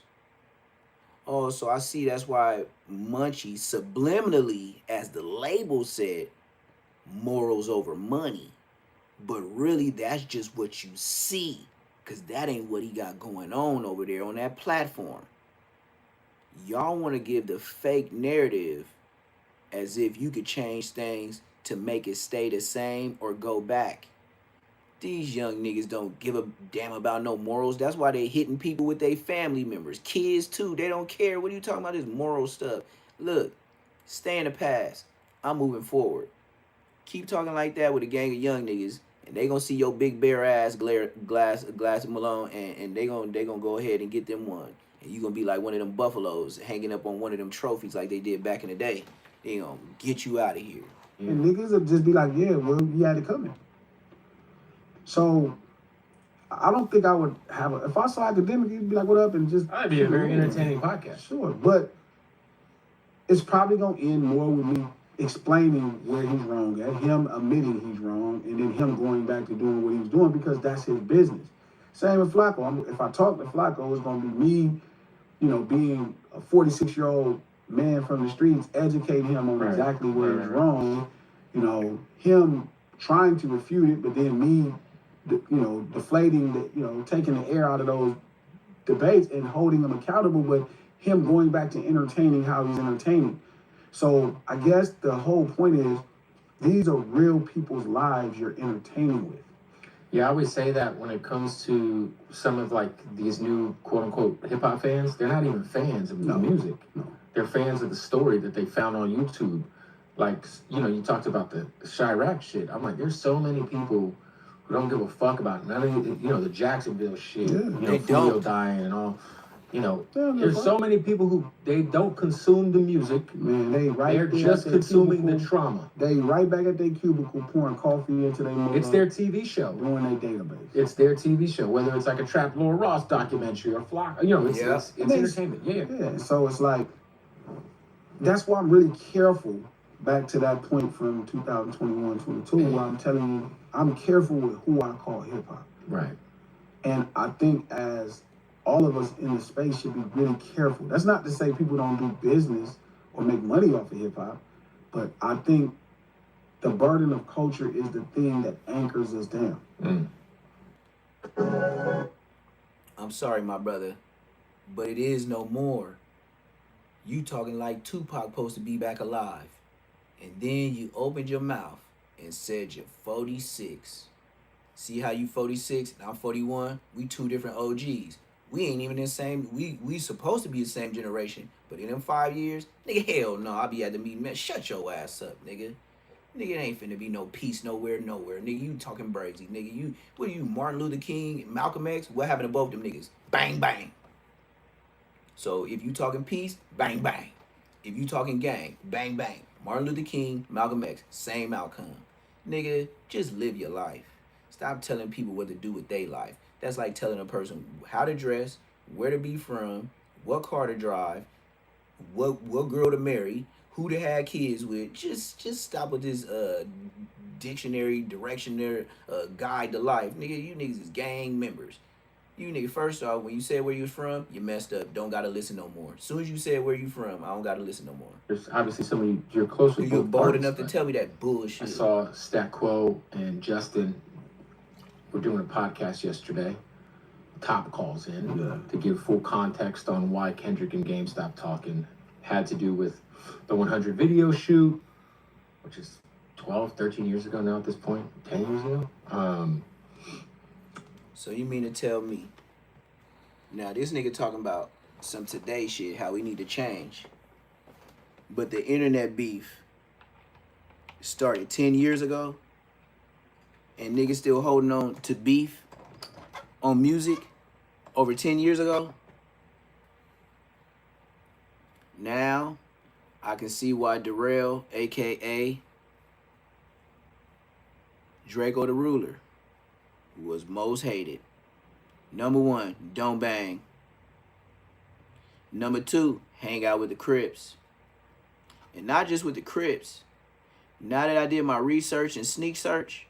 Oh, so I see that's why Munchie subliminally, as the label said, morals over money. But really, that's just what you see. Because that ain't what he got going on over there on that platform. Y'all want to give the fake narrative as if you could change things to make it stay the same or go back. These young niggas don't give a damn about no morals. That's why they hitting people with their family members. Kids too, they don't care. What are you talking about, this moral stuff? Look, stay in the past. I'm moving forward. Keep talking like that with a gang of young niggas, and they gonna see your big bare ass glass Malone, and they gonna go ahead and get them one. And you gonna be like one of them buffaloes hanging up on one of them trophies like they did back in the day. They gonna get you out of here. And niggas will just be like, yeah, well, you had it coming. So I don't think I would have if I saw Academic, you'd be like, what up? And just. That'd be a very entertaining podcast. Sure. But it's probably going to end more with me explaining where he's wrong at, him admitting he's wrong, and then him going back to doing what he was doing because that's his business. Same with Flacco. If I talk to Flacco, it's going to be me, being a 46-year-old man from the streets, educating him on exactly where he's wrong, him trying to refute it, but then me, deflating, taking the air out of those debates and holding him accountable, but him going back to entertaining how he's entertaining. So I guess the whole point is these are real people's lives you're entertaining with. Yeah, I always say that when it comes to some of like these new quote unquote hip hop fans, they're not even fans of the music. No. They're fans of the story that they found on YouTube. Like, you talked about the Chirac shit. I'm like, there's so many people who don't give a fuck about none of the Jacksonville shit. Yeah, Julio dying and all. There's so many people who they don't consume the music. Man, they're just consuming the trauma. They right back at their cubicle pouring coffee into their It's their TV show. Doing their database. It's their TV show, whether it's like a Trap Lord Ross documentary or Flock. It's entertainment. Yeah. So it's like that's why I'm really careful. Back to that point from 2021, 22, where I'm telling you, I'm careful with who I call hip hop. Right. And I think as all of us in the space should be really careful. That's not to say people don't do business or make money off of hip hop, but I think the burden of culture is the thing that anchors us down. I'm sorry, my brother, but it is no more. You talking like Tupac supposed to be back alive. And then you opened your mouth and said you're 46. See how you 46 and I'm 41? We two different OGs. We ain't even in the same, we supposed to be the same generation. But in them 5 years, nigga, hell no, I'll be at the meeting, man. Shut your ass up, nigga. Nigga, it ain't finna be no peace nowhere. Nigga, you talking brazy. Nigga, what are you, Martin Luther King, Malcolm X? What happened to both them niggas? Bang, bang. So if you talking peace, bang, bang. If you talking gang, bang, bang. Martin Luther King, Malcolm X, same outcome. Nigga, just live your life. Stop telling people what to do with their life. That's like telling a person how to dress, where to be from, what car to drive, what girl to marry, who to have kids with. Just stop with this dictionary, guide to life. Nigga, you niggas is gang members. You nigga, first off, when you said where you was from, you messed up. Don't gotta listen no more. As soon as you said where you from, I don't gotta listen no more. There's obviously somebody you're close with. You're bold enough to tell me that bullshit. I saw Stat Quo and Justin were doing a podcast yesterday. Top calls in to give full context on why Kendrick and GameStop talking had to do with the 100 video shoot, which is 12, 13 years ago now at this point, 10 years ago. So you mean to tell me, now this nigga talking about some today shit, how we need to change. But the internet beef started 10 years ago, and niggas still holding on to beef on music over 10 years ago? Now, I can see why Darrell, a.k.a. Draco the Ruler, was most hated. Number 1, don't bang. Number 2, hang out with the Crips. And not just with the Crips. Now that I did my research and sneak search,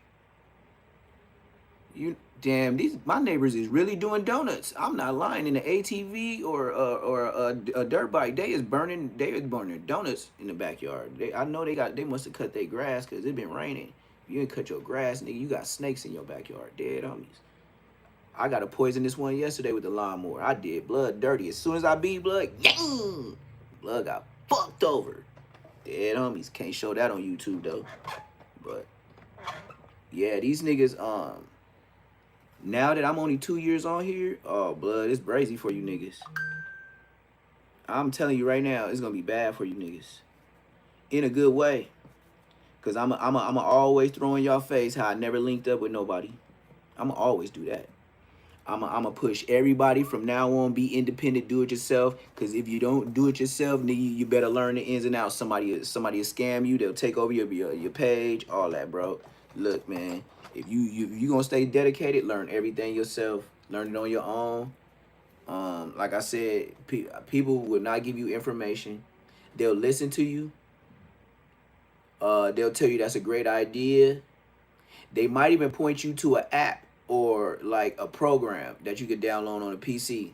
my neighbors is really doing donuts. I'm not lying. In the ATV or a dirt bike, they is burning donuts in the backyard. I know they must have cut their grass because it been raining. If you didn't cut your grass, nigga, you got snakes in your backyard. Dead homies. I got a poisonous one yesterday with the lawnmower. I did. Blood dirty. As soon as I beat blood, yang! Blood got fucked over. Dead homies. Can't show that on YouTube though. But yeah, these niggas, now that I'm only 2 years on here, oh, blood, it's brazy for you niggas. I'm telling you right now, it's gonna be bad for you niggas. In a good way. Cause I'm always throw in y'all face how I never linked up with nobody. I'ma always do that. I'ma push everybody from now on, be independent, do it yourself. Cause if you don't do it yourself, nigga, you better learn the ins and outs. Somebody will scam you, they'll take over your page, all that, bro. Look, man, If you gonna stay dedicated, learn everything yourself, learn it on your own. Like I said, people will not give you information. They'll listen to you. They'll tell you that's a great idea. They might even point you to an app or like a program that you could download on a PC.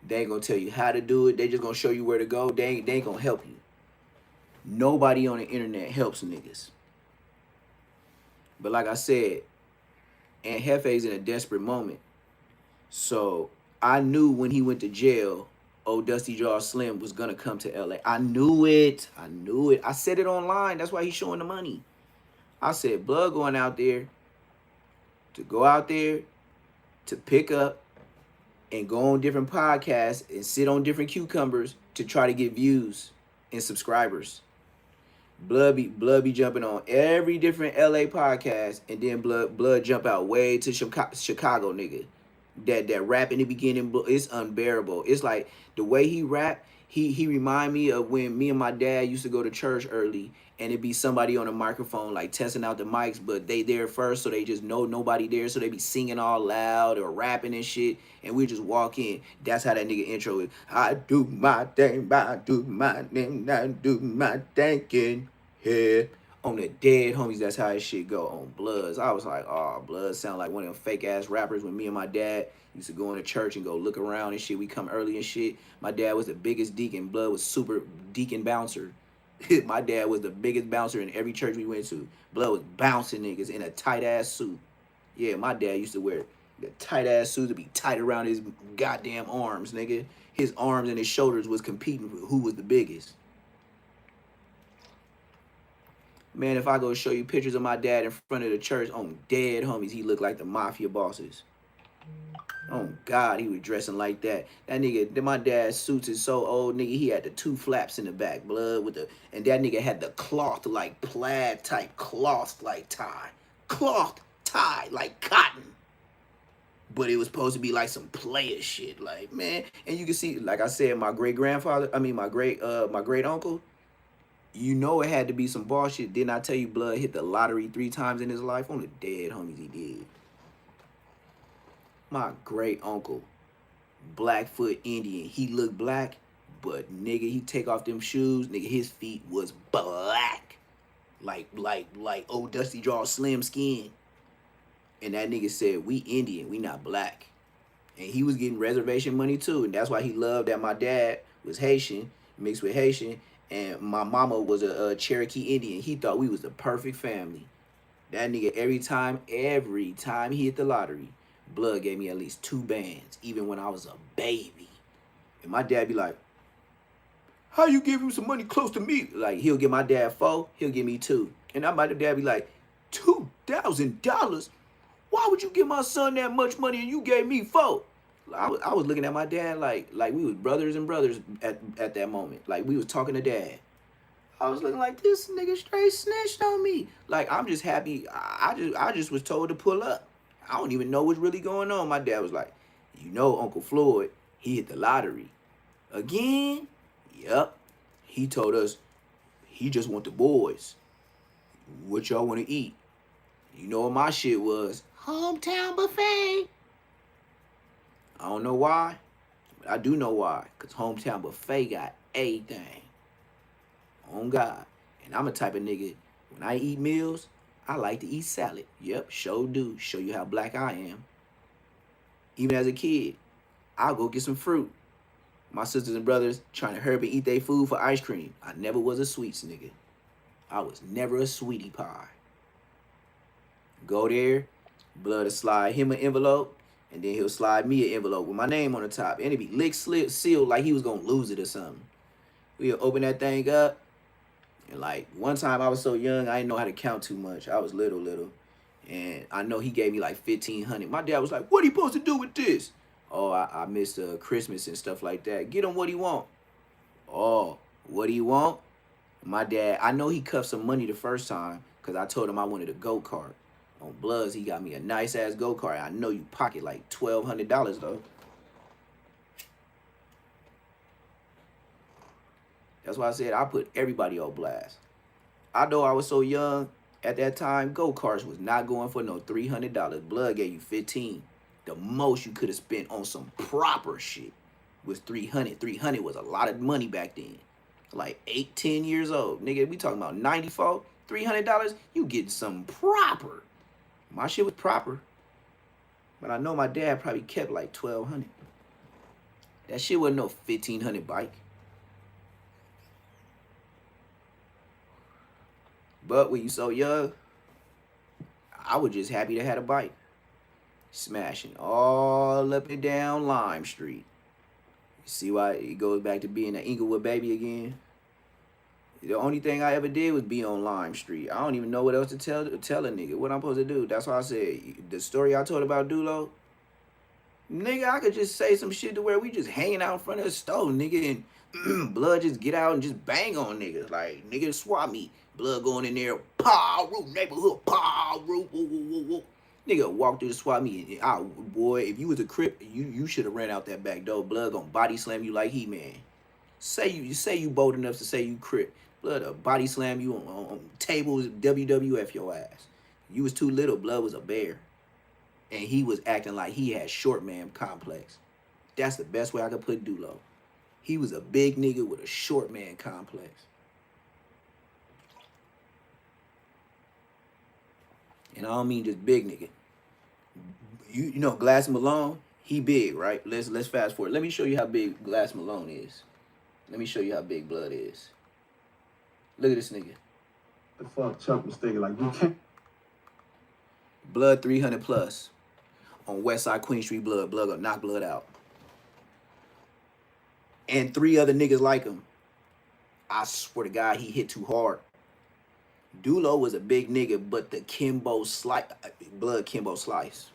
They ain't gonna tell you how to do it. They just gonna show you where to go. They ain't gonna help you. Nobody on the internet helps niggas. But like I said, Aunt Hefe's in a desperate moment. So I knew when he went to jail, old Dusty Jaw Slim was gonna come to LA. I knew it. I knew it. I said it online. That's why he's showing the money. I said, Blood going out there to go out there to pick up and go on different podcasts and sit on different cucumbers to try to get views and subscribers. Blood be jumping on every different LA podcast, and then blood jump out way to Chicago nigga. That rap in the beginning, it's unbearable. It's like the way he rap, he remind me of when me and my dad used to go to church early, and it'd be somebody on a microphone like testing out the mics, but they there first, so they just know nobody there, so they be singing all loud or rapping and shit, and we just walk in. That's how that nigga intro is. I do my thing, I do my thing, I do my thinking here. On the dead homies, that's how his shit go. On Bloods, I was like, oh, Bloods sound like one of them fake ass rappers. When me and my dad used to go into church and go look around and shit, we come early and shit. My dad was the biggest deacon. Blood was super deacon bouncer. My dad was the biggest bouncer in every church we went to. Blood was bouncing niggas in a tight ass suit. Yeah, my dad used to wear the tight ass suit to be tight around his goddamn arms, nigga. His arms and his shoulders was competing for who was the biggest. Man, if I go show you pictures of my dad in front of the church on dead homies, he looked like the mafia bosses. Oh God, he was dressing like that. That nigga, my dad's suits is so old, nigga. He had the two flaps in the back, blood with the, and that nigga had the cloth like plaid type cloth like tie, cloth tie like cotton. But it was supposed to be like some player shit, like man. And you can see, like I said, my great uncle. You know it had to be some bullshit. Didn't I tell you Blood hit the lottery 3 times in his life? On the dead homies he did. My great uncle, Blackfoot Indian. He looked black, but nigga, he take off them shoes, nigga, his feet was black. Like old Dusty Jaw Slim skin. And that nigga said, we Indian, we not black. And he was getting reservation money too. And that's why he loved that my dad was Haitian, mixed with Haitian. And my mama was a Cherokee Indian. He thought we was the perfect family. That nigga, every time he hit the lottery, Blood gave me at least 2 bands, even when I was a baby. And my dad be like, how you give him some money close to me? Like, he'll give my dad 4, he'll give me 2. And my dad be like, $2,000? Why would you give my son that much money and you gave me 4? I was looking at my dad like we was brothers and brothers at that moment. Like we was talking to dad. I was looking like this nigga straight snitched on me. Like I'm just happy. I just was told to pull up. I don't even know what's really going on. My dad was like, you know, Uncle Floyd, he hit the lottery. Again? Yup. He told us he just want the boys. What y'all want to eat? You know what my shit was? Hometown buffet. I don't know why, but I do know why. Because Hometown Buffet got everything. On God. And I'm a type of nigga, when I eat meals, I like to eat salad. Yep, sure do. Show you how black I am. Even as a kid, I'll go get some fruit. My sisters and brothers trying to hurry up and eat their food for ice cream. I never was a sweets nigga. I was never a sweetie pie. Go there, Blood will slide him an envelope. And then he'll slide me an envelope with my name on the top. And it'd be licked, slit, sealed like he was going to lose it or something. We'll open that thing up. And like one time I was so young, I didn't know how to count too much. I was little. And I know he gave me like $1,500. My dad was like, what are you supposed to do with this? Oh, I missed Christmas and stuff like that. Get him what he want. Oh, what do you want? My dad, I know he cuffed some money the first time because I told him I wanted a go-kart. On Bloods, he got me a nice-ass go-kart. I know you pocket like $1,200, though. That's why I said I put everybody on blast. I know I was so young, At that time, go-karts was not going for no $300. Blood gave you 15. The most you could have spent on some proper shit was 300. 300 was a lot of money back then. Like 8, 10 years old. Nigga, we talking about 94, $300, you getting something proper. My shit was proper. But I know my dad probably kept like 1,200. That shit wasn't no 1,500 bike. But when you so young, I was just happy to have a bike. Smashing all up and down Lime Street. You see why it goes back to being an Inglewood baby again? The only thing I ever did was be on Lime Street. I don't even know what else to tell a nigga. What I'm supposed to do? That's why I said, the story I told about Dulo, nigga, I could just say some shit to where we just hanging out in front of the stove, nigga, and Blood just get out and just bang on niggas. Like, nigga, swap me. Blood going in there, pow, root, neighborhood, pow, root, woo, woo, woo, woo. Nigga walk through the swap meet. Boy, if you was a Crip, you should have ran out that back door. Blood gonna body slam you like He-Man. Say you bold enough to say you Crip. Blood body slam you on tables, WWF your ass. You was too little. Blood was a bear. And he was acting like he had short man complex. That's the best way I could put Dulo. He was a big nigga with a short man complex. And I don't mean just big nigga. You know Glass Malone, he big, right? Let's fast forward. Let me show you how big Glass Malone is. Let me show you how big Blood is. Look at this nigga. The fuck Chuck was thinking, like, you can't. Blood 300 plus. On West Side Queen Street, Blood gonna knock Blood out. And 3 other niggas like him. I swear to God, he hit too hard. Dulo was a big nigga, but the Kimbo Slice, Blood Kimbo Slice.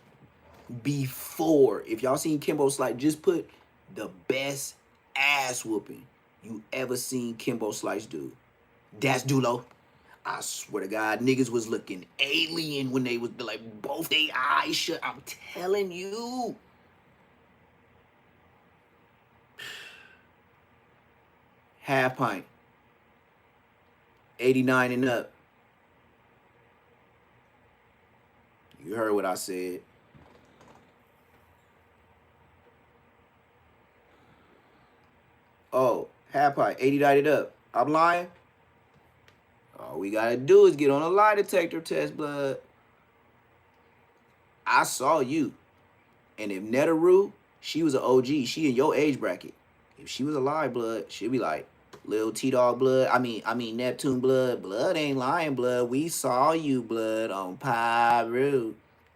Before, if y'all seen Kimbo Slice, just put the best ass whooping you ever seen Kimbo Slice do. That's Dulo. I swear to God, niggas was looking alien when they was like both their eyes shut. I'm telling you. Half pint. 89 and up. You heard what I said. Oh, half pint, 89 and up. I'm lying? All we gotta do is get on a lie detector test, Blood. I saw you. And if Netaroo, she was an OG, she in your age bracket. If she was alive, Blood, she'd be like, Lil T-Dog Blood, I mean Neptune Blood. Blood ain't lying, Blood. We saw you, Blood, on Pyru.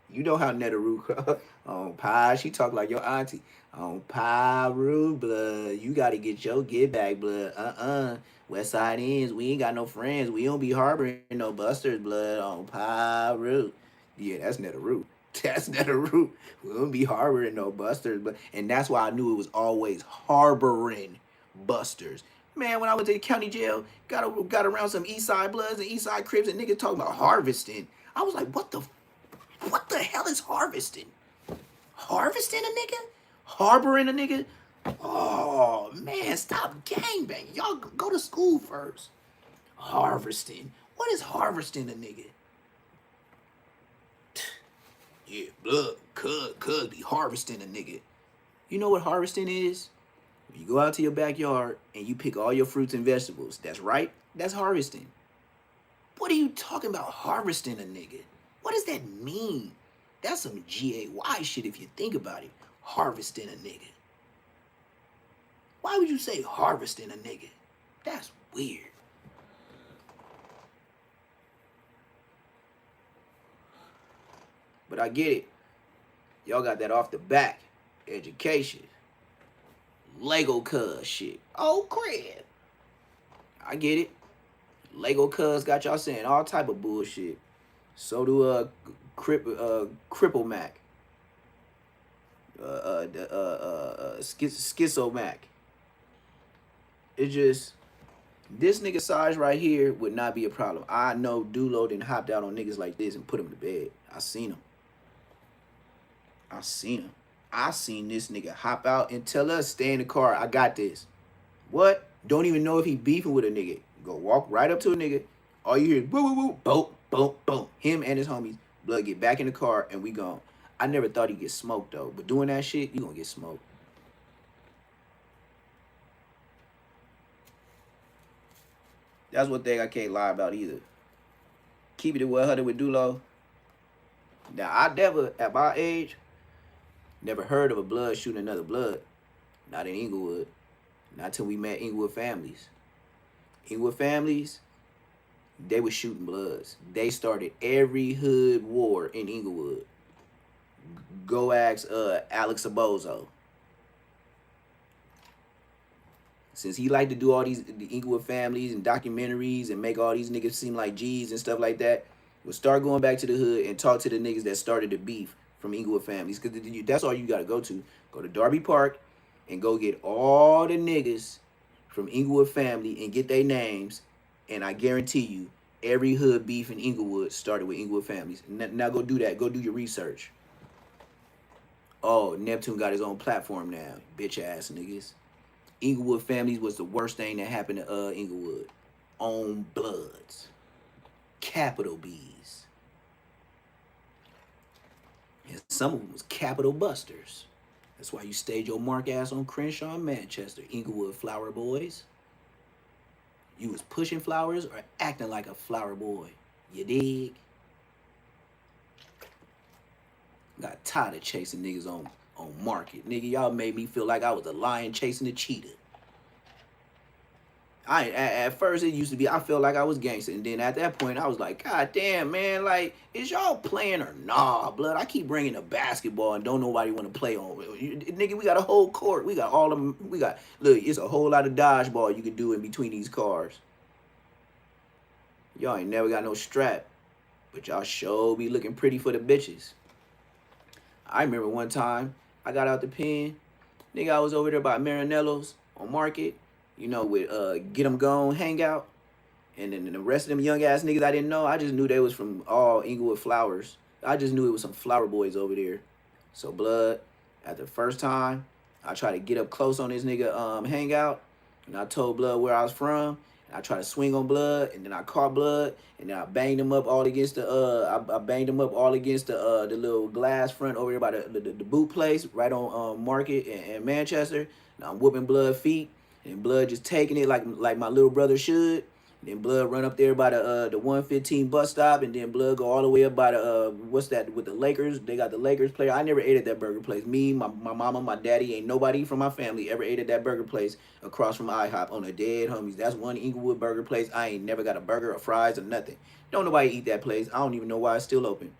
You know how Netaroo on Py, she talk like your auntie. On Pyru, Blood. You gotta get your get back, Blood. West Side Ends, we ain't got no friends. We don't be harboring no busters, Blood, on Pyru. Yeah, that's Netaroo. That's Netaroo. We don't be harboring no busters, but and that's why I knew it was always harboring busters. Man, when I went to the county jail, got around some East Side Bloods and East Side Crips and niggas talking about harvesting. I was like, what the hell is harvesting? Harvesting a nigga? Harboring a nigga? Oh, man, stop gangbanging. Y'all go to school first. Harvesting. What is harvesting a nigga? Yeah, Blood, cuz be harvesting a nigga. You know what harvesting is? When you go out to your backyard and you pick all your fruits and vegetables, that's right, that's harvesting. What are you talking about harvesting a nigga? What does that mean? That's some GAY shit if you think about it. Harvesting a nigga. Why would you say harvesting a nigga? That's weird. But I get it. Y'all got that off the back. Education. Lego cuz shit. Oh, crap. I get it. Lego cuz got y'all saying all type of bullshit. So do Cripple Mac. Schizo Mac. It's just, this nigga size right here would not be a problem. I know Dulo done hopped out on niggas like this and put him to bed. I seen him. I seen this nigga hop out and tell us, stay in the car, I got this. What? Don't even know if he beefing with a nigga. Go walk right up to a nigga. All you hear is woo woo woo, boat. Boom, boom. Him and his homies, blood get back in the car and we gone. I never thought he'd get smoked though, but doing that shit, you gonna get smoked. That's one thing I can't lie about either. Keep it 100 with Dulo. Now, I never, at my age, never heard of a blood shooting another blood. Not in Inglewood. Not till we met Inglewood families. Inglewood families, they were shooting bloods. They started every hood war in Inglewood. Go ask Alex Abozo. Since he liked to do all these the Inglewood families and documentaries and make all these niggas seem like G's and stuff like that, we'll start going back to the hood and talk to the niggas that started the beef from Inglewood families. Because that's all you got to go to. Go to Darby Park and go get all the niggas from Inglewood family and get their names. And I guarantee you, every hood beef in Inglewood started with Inglewood families. Now go do that. Go do your research. Oh, Neptune got his own platform now. Bitch ass niggas. Inglewood families was the worst thing that happened to Inglewood. On bloods. Capital B's. And some of them was capital busters. That's why you stayed your mark ass on Crenshaw and Manchester, Inglewood flower boys. You was pushing flowers or acting like a flower boy. You dig? Got tired of chasing niggas on market. Nigga, y'all made me feel like I was a lion chasing a cheetah. At first it used to be I felt like I was gangster, and then at that point I was like, God damn, man, like, is y'all playing or nah, blood? I keep bringing the basketball and don't nobody want to play on. Nigga, we got a whole court. We got all of them. Look, it's a whole lot of dodgeball you can do in between these cars. Y'all ain't never got no strap, but y'all sure be looking pretty for the bitches. I remember one time I got out the pen. Nigga, I was over there by Marinello's on Market, you know, with Get 'em Gone Hangout. And then the rest of them young ass niggas I didn't know, I just knew they was from all Inglewood Flowers. I just knew it was some flower boys over there. So blood, at the first time, I tried to get up close on this nigga Hangout. And I told Blood where I was from. And I tried to swing on Blood, and then I caught Blood, and then I banged him up all against the the little glass front over there by the boot place right on Market and Manchester. And I'm whooping Blood feet, and Blood just taking it like my little brother should. And then Blood run up there by the 115 bus stop, and then Blood go all the way up by the what's that with the Lakers? They got the Lakers player. I never ate at that burger place. Me, my mama, my daddy, ain't nobody from my family ever ate at that burger place across from IHOP on the dead homies. That's one Inglewood burger place. I ain't never got a burger or fries or nothing. Don't nobody eat that place. I don't even know why it's still open.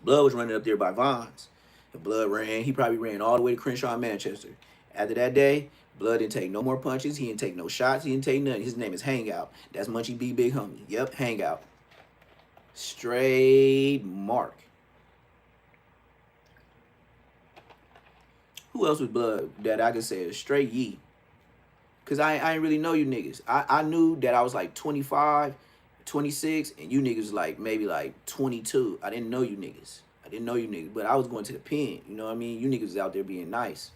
Blood was running up there by Vaughn's. And Blood ran. He probably ran all the way to Crenshaw, Manchester. After that day, Blood didn't take no more punches. He didn't take no shots. He didn't take nothing. His name is Hangout. That's Munchie B Big Homie. Yep, Hangout. Straight mark. Who else was Blood that I could say is straight Yee? Because I ain't really know you niggas. I knew that I was like 25, 26, and you niggas was like maybe like 22. I didn't know you niggas. But I was going to the pen. You know what I mean? You niggas was out there being nice.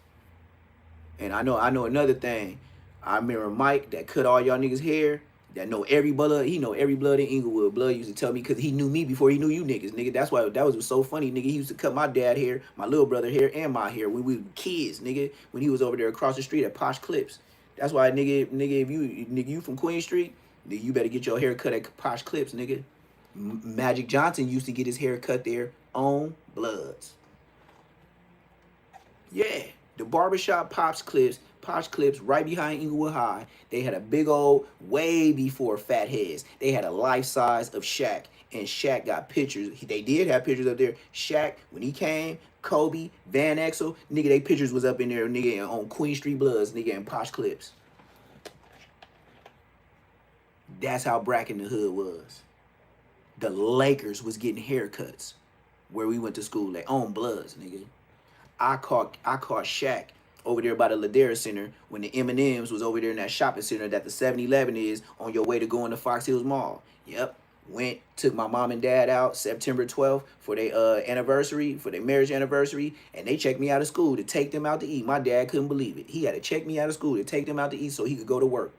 And I know another thing. I remember Mike that cut all y'all niggas hair, that know every blood. He know every blood in Inglewood. Blood used to tell me because he knew me before he knew you niggas. Nigga, that's why that was so funny, nigga. He used to cut my dad hair, my little brother hair, and my hair when we were kids, nigga. When he was over there across the street at Posh Clips. That's why, nigga, if you from Queen Street, nigga, you better get your hair cut at Posh Clips, nigga. Magic Johnson used to get his hair cut there on Bloods. Yeah. The barbershop Posh Clips right behind Inglewood High. They had a big old, way before Fat Heads. They had a life size of Shaq. And Shaq got pictures. They did have pictures up there. Shaq, when he came, Kobe, Van Exel, nigga, they pictures was up in there, nigga, on Queen Street Bloods, nigga, and Posh Clips. That's how bracken the hood was. The Lakers was getting haircuts where we went to school. They own Bloods, nigga. I caught Shaq over there by the Ladera Center when the M&M's was over there in that shopping center that the 7-Eleven is on your way to going to Fox Hills Mall. Yep. Took my mom and dad out September 12th for their anniversary, for their marriage anniversary, and they checked me out of school to take them out to eat. My dad couldn't believe it. He had to check me out of school to take them out to eat so he could go to work.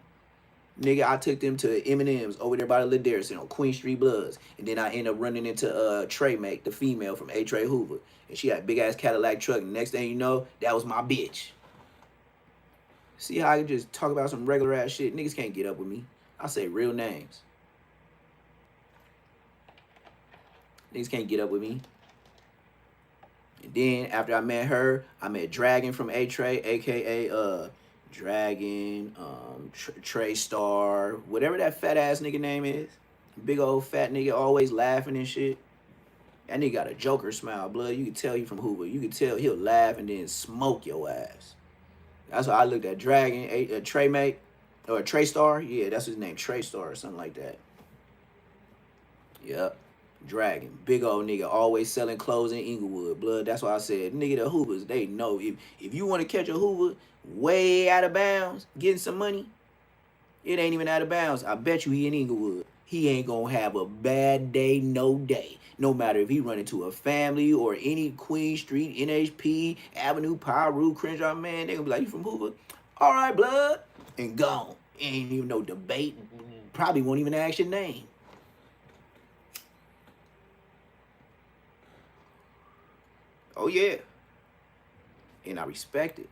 Nigga, I took them to M&M's over there by the Ladarius on Queen Street Bloods. And then I ended up running into Trey Make, the female from A. Trey Hoover. And she had a big-ass Cadillac truck. And next thing you know, that was my bitch. See how I can just talk about some regular-ass shit? Niggas can't get up with me. I say real names. Niggas can't get up with me. And then, after I met her, I met Dragon from A. Trey, a.k.a. Dragon, Trey Star, whatever that fat ass nigga name is. Big old fat nigga, always laughing and shit. That nigga got a Joker smile, blood. You can tell he from Hoover. You can tell he'll laugh and then smoke your ass. That's why I looked at Dragon, Trey Mate, or Trey Star. Yeah, that's his name, Trey Star or something like that. Yep. Dragon, big old nigga, always selling clothes in Inglewood, blood. That's why I said, nigga, the Hoovers, they know. If you want to catch a Hoover way out of bounds, getting some money, it ain't even out of bounds. I bet you he in Inglewood. He ain't gonna have a bad day, no day. No matter if he run into a family or any Queen Street, NHP, Avenue, Pyru, Crenshaw, man, they gonna be like, you from Hoover? All right, blood. And gone. Ain't even no debate. Probably won't even ask your name. Oh, yeah. And I respect it.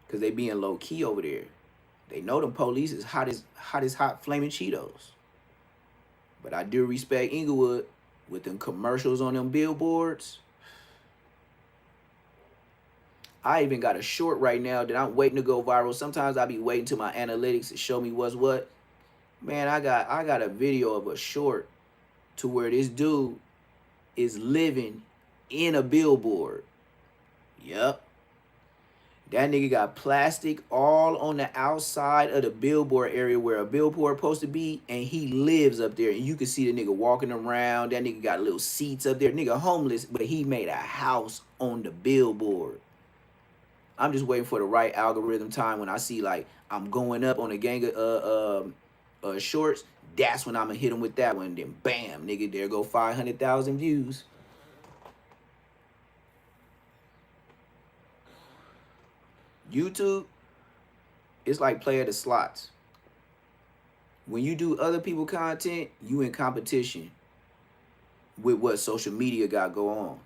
Because they being low-key over there. They know them police is hot as hot flaming Cheetos. But I do respect Inglewood with them commercials on them billboards. I even got a short right now that I'm waiting to go viral. Sometimes I be waiting till my analytics to show me what's what. Man, I got a video of a short to where this dude is living in a billboard. Yep. That nigga got plastic all on the outside of the billboard area where a billboard supposed to be, and he lives up there. And you can see the nigga walking around. That nigga got little seats up there. Nigga homeless, but he made a house on the billboard. I'm just waiting for the right algorithm time when I see like I'm going up on a gang of shorts. That's when I'm gonna hit him with that one. Then bam, nigga, there go 500,000 views. YouTube, it's like play at the slots. When you do other people content, you in competition with what social media got go on.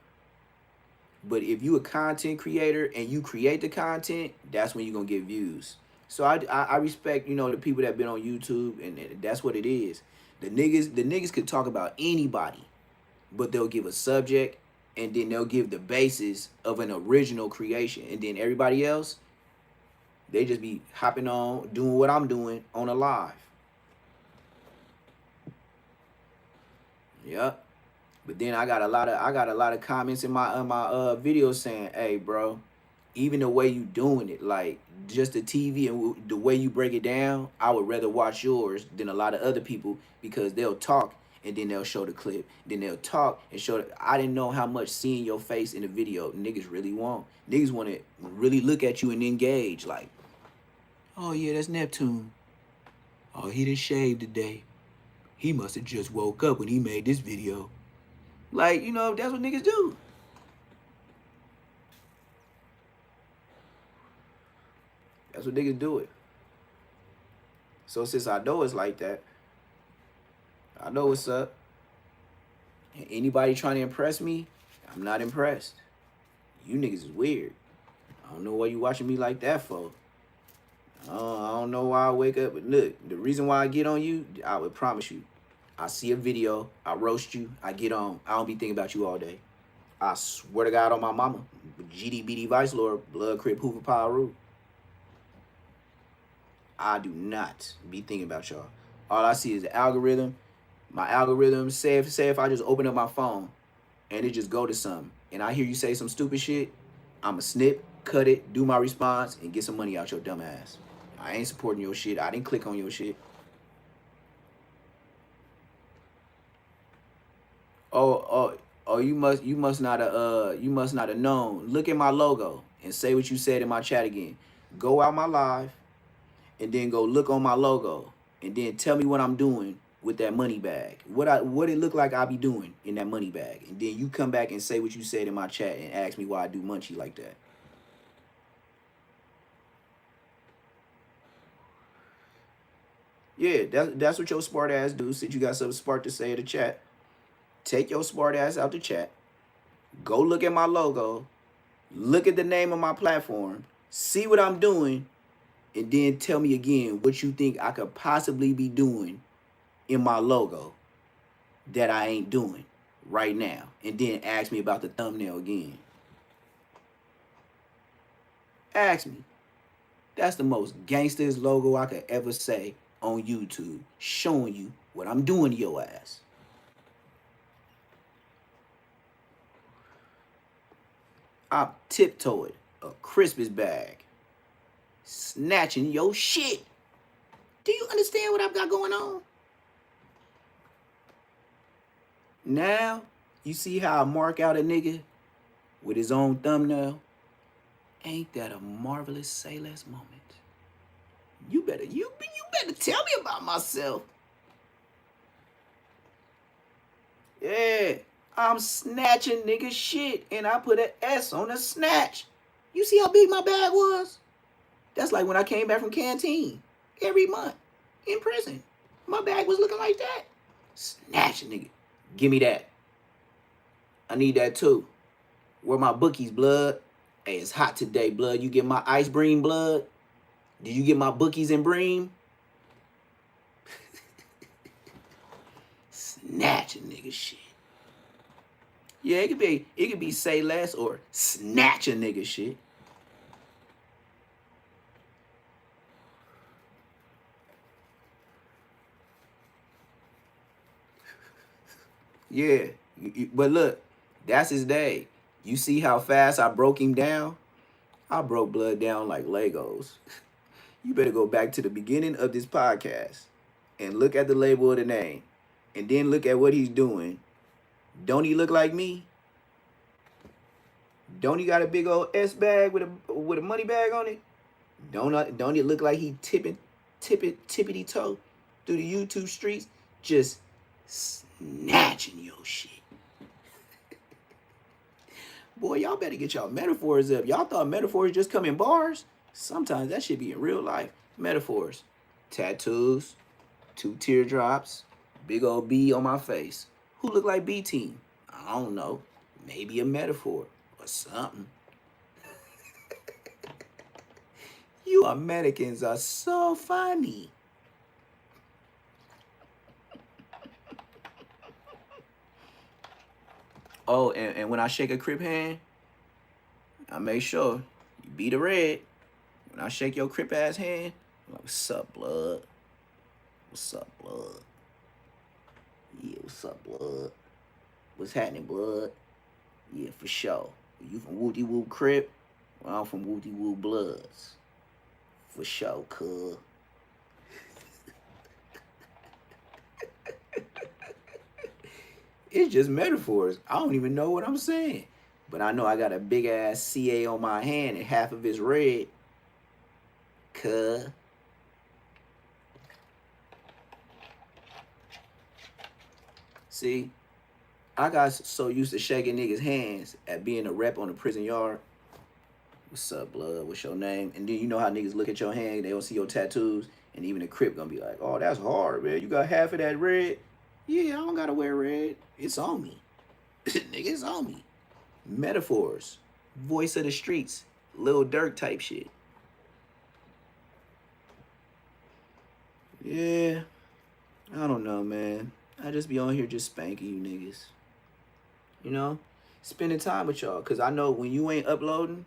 But if you a content creator and you create the content, that's when you're gonna get views. So I respect, you know, the people that been on YouTube, and that's what it is. The niggas could talk about anybody, but they'll give a subject and then they'll give the basis of an original creation. And then everybody else, they just be hopping on, doing what I'm doing on a live. Yep. But then I got a lot of comments in my videos saying, "Hey, bro, even the way you doing it, like just the TV and the way you break it down, I would rather watch yours than a lot of other people because they'll talk and then they'll show the clip, then they'll talk and show I didn't know how much seeing your face in the video niggas really want. Niggas want to really look at you and engage, like, oh yeah, that's Neptune. Oh, he done shaved today. He must have just woke up when he made this video." Like, you know, that's what niggas do. That's what niggas do it. So since I know it's like that, I know what's up. And anybody trying to impress me, I'm not impressed. You niggas is weird. I don't know why you watching me like that for. I don't know why I wake up. But look, the reason why I get on you, I would promise you. I see a video, I roast you, I get on. I don't be thinking about you all day. I swear to God on my mama. GDBD Vice Lord, Blood Crip Hoover Pyru. I do not be thinking about y'all. All I see is the algorithm. My algorithm, say if I just open up my phone and it just go to something and I hear you say some stupid shit, I'ma snip, cut it, do my response, and get some money out your dumb ass. I ain't supporting your shit. I didn't click on your shit. Oh, you must not have known. Look at my logo and say what you said in my chat again. Go out my live and then go look on my logo and then tell me what I'm doing with that money bag. What it look like I be doing in that money bag. And then you come back and say what you said in my chat and ask me why I do munchie like that. Yeah, that's what your smart ass do. Since you got something smart to say in the chat, take your smart ass out the chat. Go look at my logo. Look at the name of my platform. See what I'm doing. And then tell me again what you think I could possibly be doing in my logo that I ain't doing right now. And then ask me about the thumbnail again. Ask me. That's the most gangsters logo I could ever say on YouTube, showing you what I'm doing to your ass. I tiptoed a Qsbg, snatching your shit. Do you understand what I've got going on? Now, you see how I mark out a nigga with his own thumbnail? Ain't that a marvelous say less moment? You better tell me about myself. Yeah, I'm snatching nigga shit, and I put an S on the snatch. You see how big my bag was? That's like when I came back from canteen every month in prison. My bag was looking like that. Snatch, nigga. Give me that. I need that too. Where my bookies, blood? Hey, it's hot today, blood. You get my ice bream, blood? Do you get my bookies and bream? Snatch a nigga shit. Yeah, it could be say less or snatch a nigga shit. Yeah, but look, that's his day. You see how fast I broke him down? I broke blood down like Legos. You better go back to the beginning of this podcast and look at the label of the name and then look at what he's doing. Don't he look like me? Don't he got a big old S bag with a money bag on it? Don't it look like he tippity toe through the YouTube streets just snatching your shit? Boy, y'all better get y'all metaphors up. Y'all thought metaphors just come in bars? Sometimes that should be in real life. Metaphors. Tattoos, 2 teardrops, big old B on my face. Who look like B Team? I don't know. Maybe a metaphor or something. You Americans are so funny. Oh, and when I shake a Crip hand, I make sure you be the red. When I shake your Crip ass hand, I'm like, what's up, blood? What's up, blood? Yeah, what's up, blood? What's happening, blood? Yeah, for sure. You from Wooty Woo Crip? Well, I'm from Wooty Woo Bloods. For sure, cuz. It's just metaphors. I don't even know what I'm saying. But I know I got a big ass CA on my hand and half of it's red. Cuh. See, I got so used to shaking niggas' hands at being a rep on the prison yard. What's up, blood? What's your name? And then you know how niggas look at your hand, they don't see your tattoos, and even the Crip gonna be like, oh, that's hard, man. You got half of that red? Yeah, I don't gotta wear red. It's on me. Nigga, it's on me. Metaphors. Voice of the streets. Lil Durk type shit. Yeah. I don't know, man. I just be on here just spanking you niggas. You know? Spending time with y'all. Cause I know when you ain't uploading,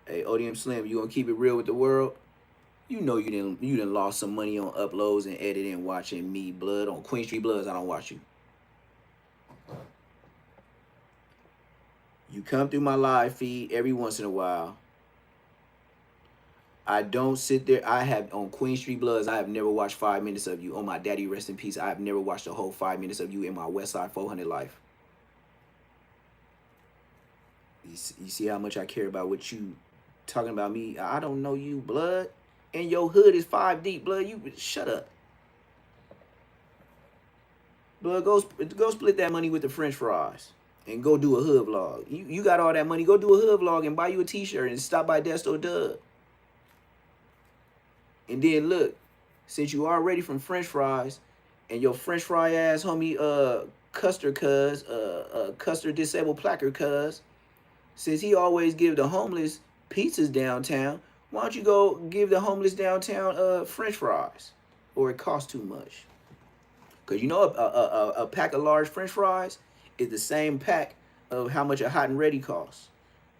hey, ODM Slim, you gonna keep it real with the world? You know you done lost some money on uploads and editing, watching me, blood. On Queen Street Bloods, I don't watch you. You come through my live feed every once in a while. I don't sit there. I have, on Queen Street Bloods, I have never watched 5 minutes of you. On my daddy, rest in peace, I have never watched a whole 5 minutes of you in my Westside 400 life. You see how much I care about what you talking about me? I don't know you, blood. And your hood is 5 deep, blood. You shut up. Blood, go split that money with the French fries. And go do a hood vlog. You got all that money. Go do a hood vlog and buy you a t-shirt and stop by Desto Dub. And then look, since you already from French fries, and your French fry ass homie Custer Custer disabled placard cuz, since he always give the homeless pizzas downtown, why don't you go give the homeless downtown French fries? Or it costs too much. Cause you know a pack of large French fries is the same pack of how much a hot and ready costs.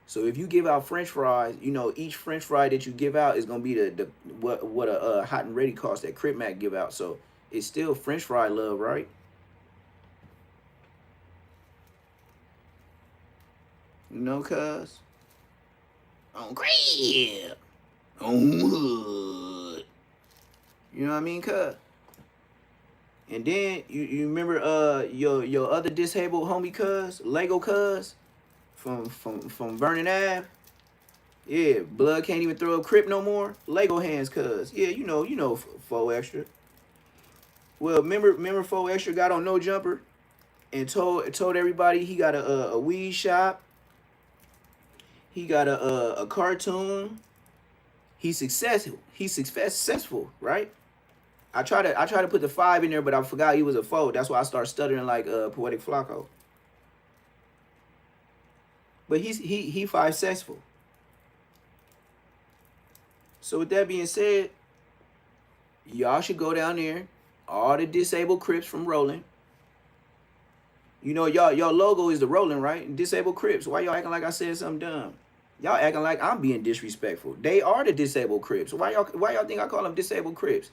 So if you give out French fries, you know each French fry that you give out is gonna be the what a hot and ready cost that Crip Mac give out. So it's still French fry love, right? You know, cuz on crib, on hood. You know what I mean, cuz? And then you remember your other disabled homie cuz, Lego cuz, from Vernon Ave? Yeah, blood can't even throw a Crip no more. Lego hands cuz. Yeah, you know 4 Extra. Well, remember 4 Extra got on No Jumper and told everybody he got a weed shop. He got a cartoon. He's successful, right? I try to put the 5 in there, but I forgot he was a 4. That's why I start stuttering like Poetic Flacco. But he 5 successful. So with that being said, y'all should go down there. All the disabled Crips from Rolling. You know y'all logo is the Rolling, right? Disabled Crips. Why y'all acting like I said something dumb? Y'all acting like I'm being disrespectful. They are the disabled Crips. Why y'all think I call them disabled Crips?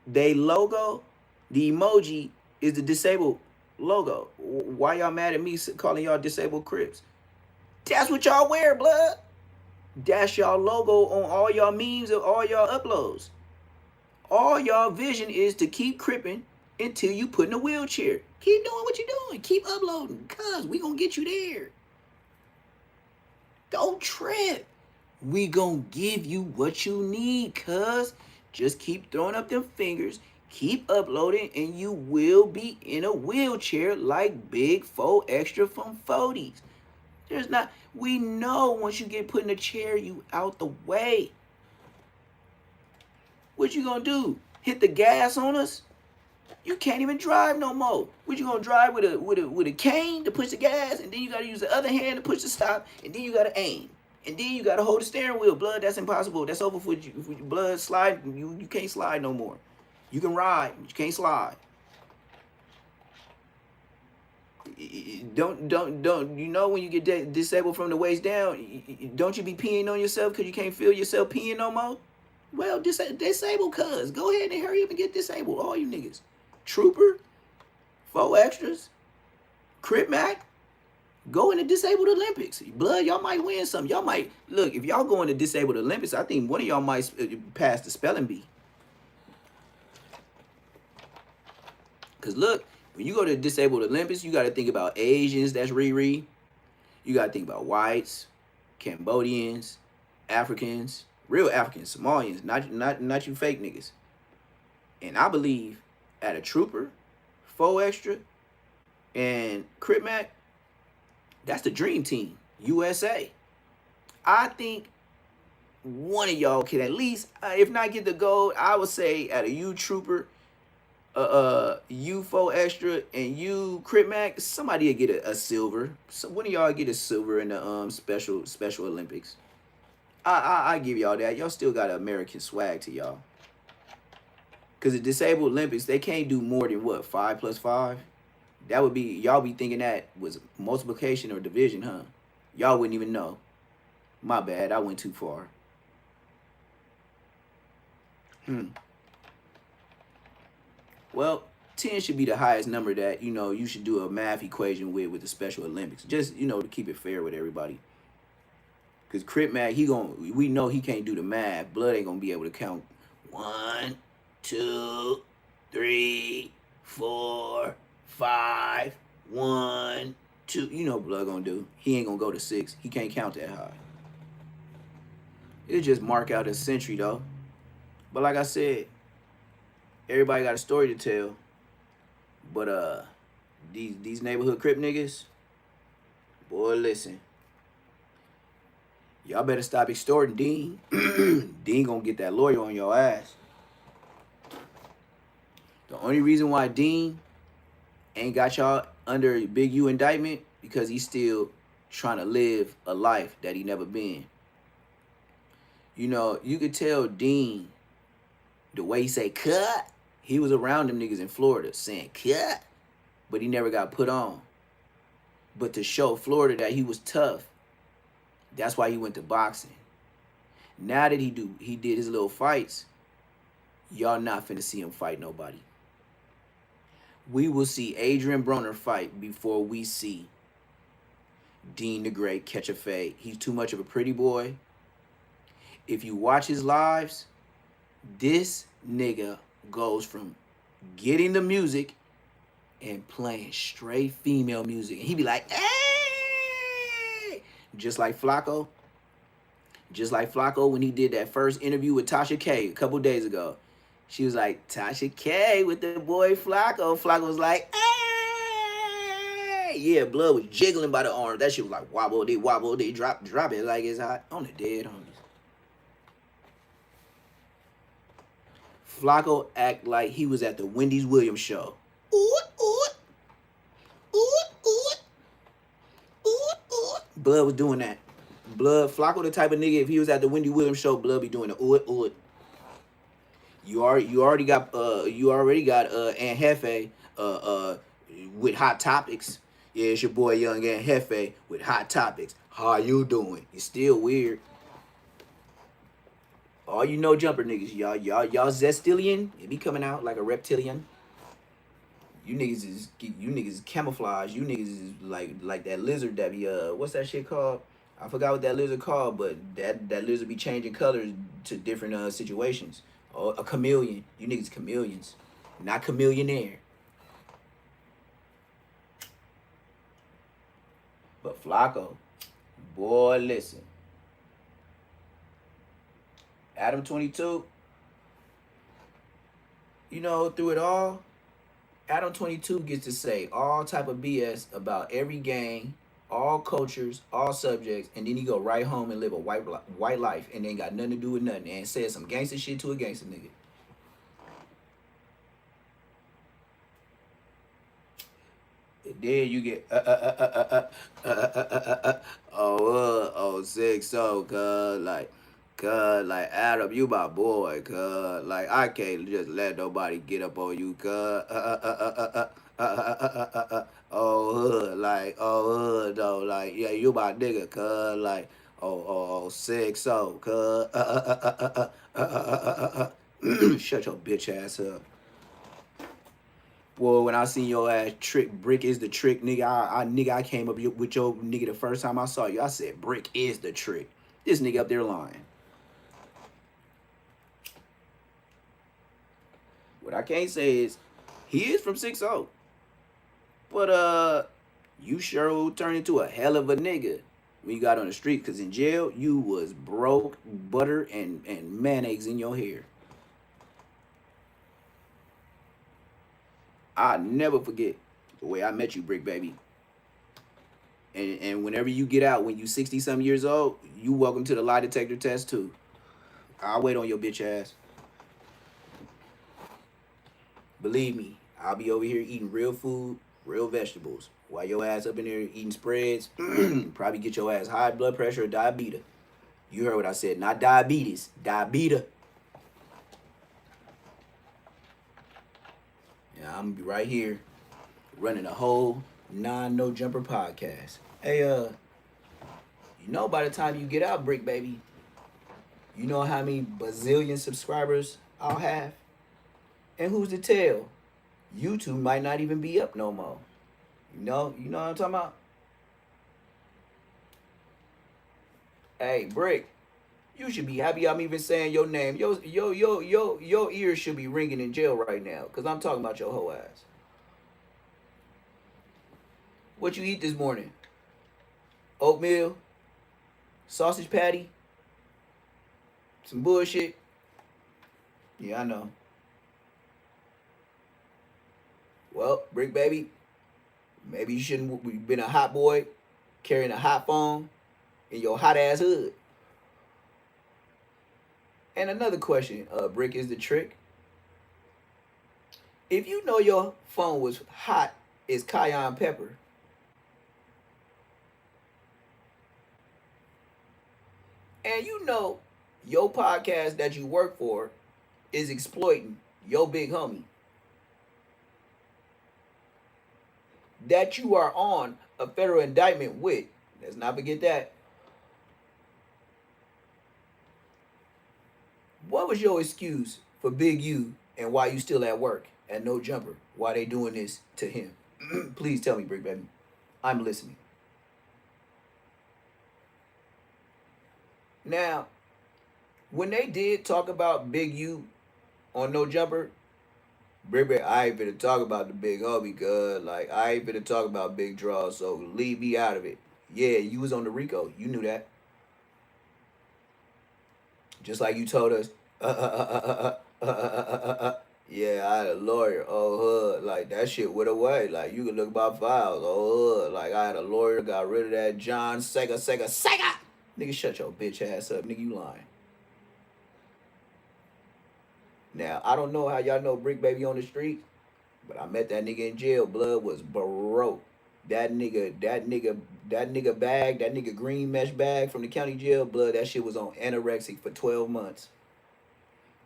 They logo, the emoji is the disabled logo. Why y'all mad at me calling y'all disabled Crips? That's what y'all wear, blood. That's y'all logo on all y'all memes and all y'all uploads. All y'all vision is to keep cripping until you put in a wheelchair. Keep doing what you're doing. Keep uploading, cuz we gonna get you there. Don't trip. We gonna give you what you need, cuz. Just keep throwing up them fingers, keep uploading, and you will be in a wheelchair like Big 4 Extra from 40s. We know once you get put in a chair, you out the way. What you gonna do? Hit the gas on us? You can't even drive no more. What you gonna drive with a cane to push the gas, and then you gotta use the other hand to push the stop, and then you gotta aim. And then you gotta hold the steering wheel. Blood, that's impossible. That's over for you. Blood, slide. You can't slide no more. You can ride, but you can't slide. Don't. You know when you get disabled from the waist down, don't you be peeing on yourself because you can't feel yourself peeing no more? Well, disabled cuz. Go ahead and hurry up and get disabled, all you niggas. Trooper, 4 Extras, Crip Mac, go in the Disabled Olympics. Blood, y'all might win something. Y'all might, look, if y'all go in the Disabled Olympics, I think one of y'all might pass the spelling bee. Because look, when you go to the Disabled Olympics, you got to think about Asians, that's Riri. You got to think about whites, Cambodians, Africans, real Africans, Somalians, not you fake niggas. And I believe at a Trooper, 4 Extra, and Crip Mac, that's the dream team, USA. I think one of y'all can at least, if not get the gold, I would say at a U Trooper, you 4 Extra, and you Crip Mac, somebody will get a silver. So one of y'all get a silver in the special Olympics. I give y'all that. Y'all still got American swag to y'all. Because the Disabled Olympics, they can't do more than what, 5 plus 5? That would be, y'all be thinking that was multiplication or division, huh? Y'all wouldn't even know. My bad, I went too far. Well, 10 should be the highest number that, you should do a math equation with the Special Olympics. Just, to keep it fair with everybody. Because Crip Mac, we know he can't do the math. Blood ain't gonna be able to count 1, 2, 3, 4, 5, 1, 2. You know what Blood gonna do. He ain't gonna go to 6. He can't count that high. It'll just mark out a century though. But like I said, everybody got a story to tell. But these neighborhood Crip niggas, boy, listen. Y'all better stop extorting Dean. Dean gonna get that lawyer on your ass. The only reason why Dean ain't got y'all under a big U indictment because he's still trying to live a life that he never been. You know, you could tell Dean the way he say cut. He was around them niggas in Florida saying cut, but he never got put on. But to show Florida that he was tough, that's why he went to boxing. Now that he did his little fights, y'all not finna see him fight nobody. We will see Adrian Broner fight before we see Dean the Great catch a fade. He's too much of a pretty boy. If you watch his lives, this nigga goes from getting the music and playing straight female music. And he be like, hey! Just like Flacco. Just like Flacco when he did that first interview with Tasha K a couple days ago. She was like, Tasha K with the boy Flacco. Flacco was like, hey! Yeah, blood was jiggling by the arm. That shit was like wobble, they drop it like it's hot on the dead homies. Flacco act like he was at the Wendy's Williams show. Blood was doing that. Blood, Flacco the type of nigga, if he was at the Wendy Williams show, Blood be doing the ooh. You already got Aunt Hefe with hot topics. Yeah, it's your boy Young Aunt Hefe with hot topics. How you doing? You still weird. All you know jumper niggas, y'all Zestillion, it be coming out like a reptilian. You niggas is camouflage. You niggas is like that lizard that be what's that shit called? I forgot what that lizard called, but that lizard be changing colors to different situations. Oh, a chameleon. You niggas chameleons, not chameleonaire. But Flacco, boy, listen. Adam 22, you know, through it all, Adam 22 gets to say all type of BS about every gang, all cultures, all subjects, and then he go right home and live a white life and ain't got nothing to do with nothing and says some gangster shit to a gangster nigga. And then you get sick so cuz like Adam, you my boy, cuz like I can't just let nobody get up on you, cuz hood though, like yeah, you my nigga, cuz like sick so cuz shut your bitch ass up. Boy, when I seen your ass trick, Brick is the trick, nigga. I came up with your nigga the first time I saw you. I said, Brick is the trick. This nigga up there lying. What I can't say is, he is from 6-0. But, you sure turned into a hell of a nigga when you got on the street. Because in jail, you was broke, butter, and mayonnaise in your hair. I'll never forget the way I met you, Brick Baby. And whenever you get out, when you 60-something years old, you welcome to the lie detector test, too. I'll wait on your bitch ass. Believe me, I'll be over here eating real food, real vegetables. While your ass up in there eating spreads, probably get your ass high blood pressure or diabetes. You heard what I said, not diabetes, diabetes. Yeah, I'm gonna be right here running a whole No Jumper podcast. Hey, you know by the time you get out, Brick Baby, you know how many bazillion subscribers I'll have? And who's to tell? YouTube might not even be up no more. You know what I'm talking about? Hey, Brick, you should be happy I'm even saying your name. Your ears should be ringing in jail right now, because I'm talking about your whole ass. What you eat this morning? Oatmeal? Sausage patty? Some bullshit? Yeah, I know. Well, Brick Baby, maybe you shouldn't have been a hot boy carrying a hot phone in your hot ass hood. And another question, Brick is the trick. If you know your phone was hot as cayenne pepper, and you know your podcast that you work for is exploiting your big homie that you are on a federal indictment with, let's not forget that. What was your excuse for Big U and why you still at work at No Jumper? Why they doing this to him? Please tell me, Brick Baby. I'm listening. Now, when they did talk about Big U on No Jumper, Brick Baby, I ain't finna talk about the big homie, cuz. Like, I ain't finna talk about Big Draw, so leave me out of it. Yeah, you was on the Rico. You knew that. Just like you told us, yeah, I had a lawyer. Oh, hood. Like, that shit went away. Like, you can look my files. Oh, hood. Like, I had a lawyer, got rid of that John Sega. Nigga, shut your bitch ass up. Nigga, you lying. Now, I don't know how y'all know Brick Baby on the street, but I met that nigga in jail. Blood was broke. That nigga bag, that nigga green mesh bag from the county jail, blood, that shit was on anorexic for 12 months.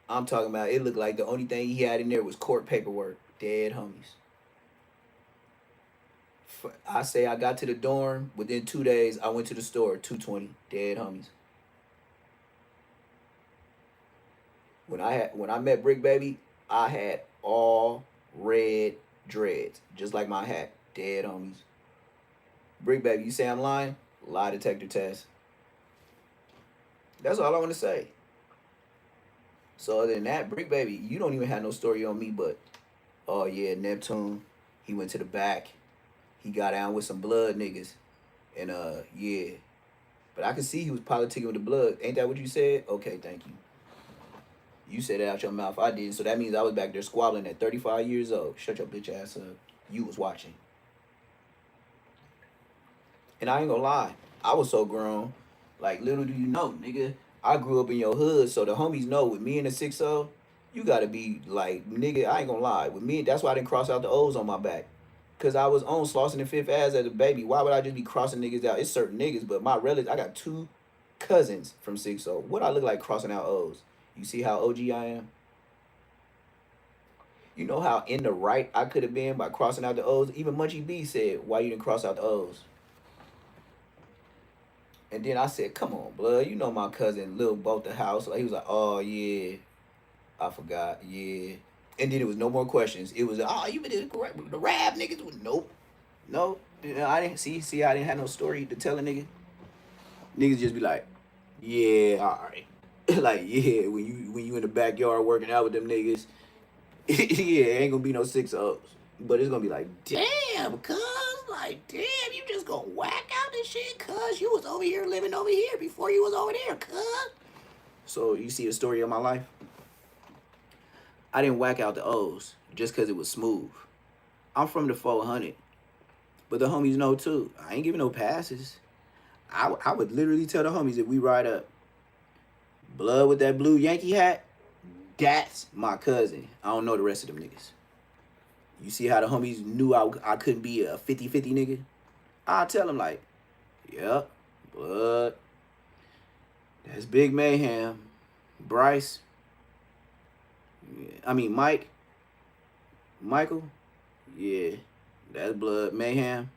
I'm talking about, it looked like the only thing he had in there was court paperwork. Dead homies. I say I got to the dorm, within 2 days, I went to the store, 220, dead homies. When I met Brick Baby, I had all red dreads, just like my hat, dead homies. Brick Baby, you say I'm lying? Lie detector test. That's all I want to say. So other than that, Brick Baby, you don't even have no story on me, but oh yeah, Neptune, he went to the back. He got down with some blood niggas. And yeah. But I could see he was politicking with the blood. Ain't that what you said? Okay, thank you. You said it out your mouth. I didn't. So that means I was back there squabbling at 35 years old. Shut your bitch ass up. You was watching. And I ain't gonna lie, I was so grown. Like, little do you know, nigga, I grew up in your hood, so the homies know with me and the 6-0, you gotta be like, nigga, I ain't gonna lie. With me, that's why I didn't cross out the O's on my back. Cause I was on Slauson and Fifth Ave as a baby. Why would I just be crossing niggas out? It's certain niggas, but my relatives, I got 2 cousins from 6-0. What I look like crossing out O's? You see how OG I am? You know how in the right I could have been by crossing out the O's? Even Munchie B said, why you didn't cross out the O's? And then I said, come on, blood. You know my cousin Lil bought the house. Like, he was like, oh, yeah. I forgot. Yeah. And then it was no more questions. It was, oh, you been the rap niggas. Nope. No. I didn't see, I didn't have no story to tell a nigga. Niggas just be like, yeah, all right. Like, yeah, when you in the backyard working out with them niggas, yeah, ain't gonna be no 6-0s. But it's gonna be like, damn, cuz, like, damn, you just gonna whack out this shit, cuz you was over here living over here before you was over there, cuz. So you see the story of my life? I didn't whack out the O's just because it was smooth. I'm from the 400. But the homies know too. I ain't giving no passes. I would literally tell the homies if we ride up, blood with that blue Yankee hat, that's my cousin. I don't know the rest of them niggas. You see how the homies knew I couldn't be a 50-50 nigga? I'll tell them like, yep, blood. That's Big Mayhem. Bryce. I mean, Michael. Yeah, that's blood. Mayhem.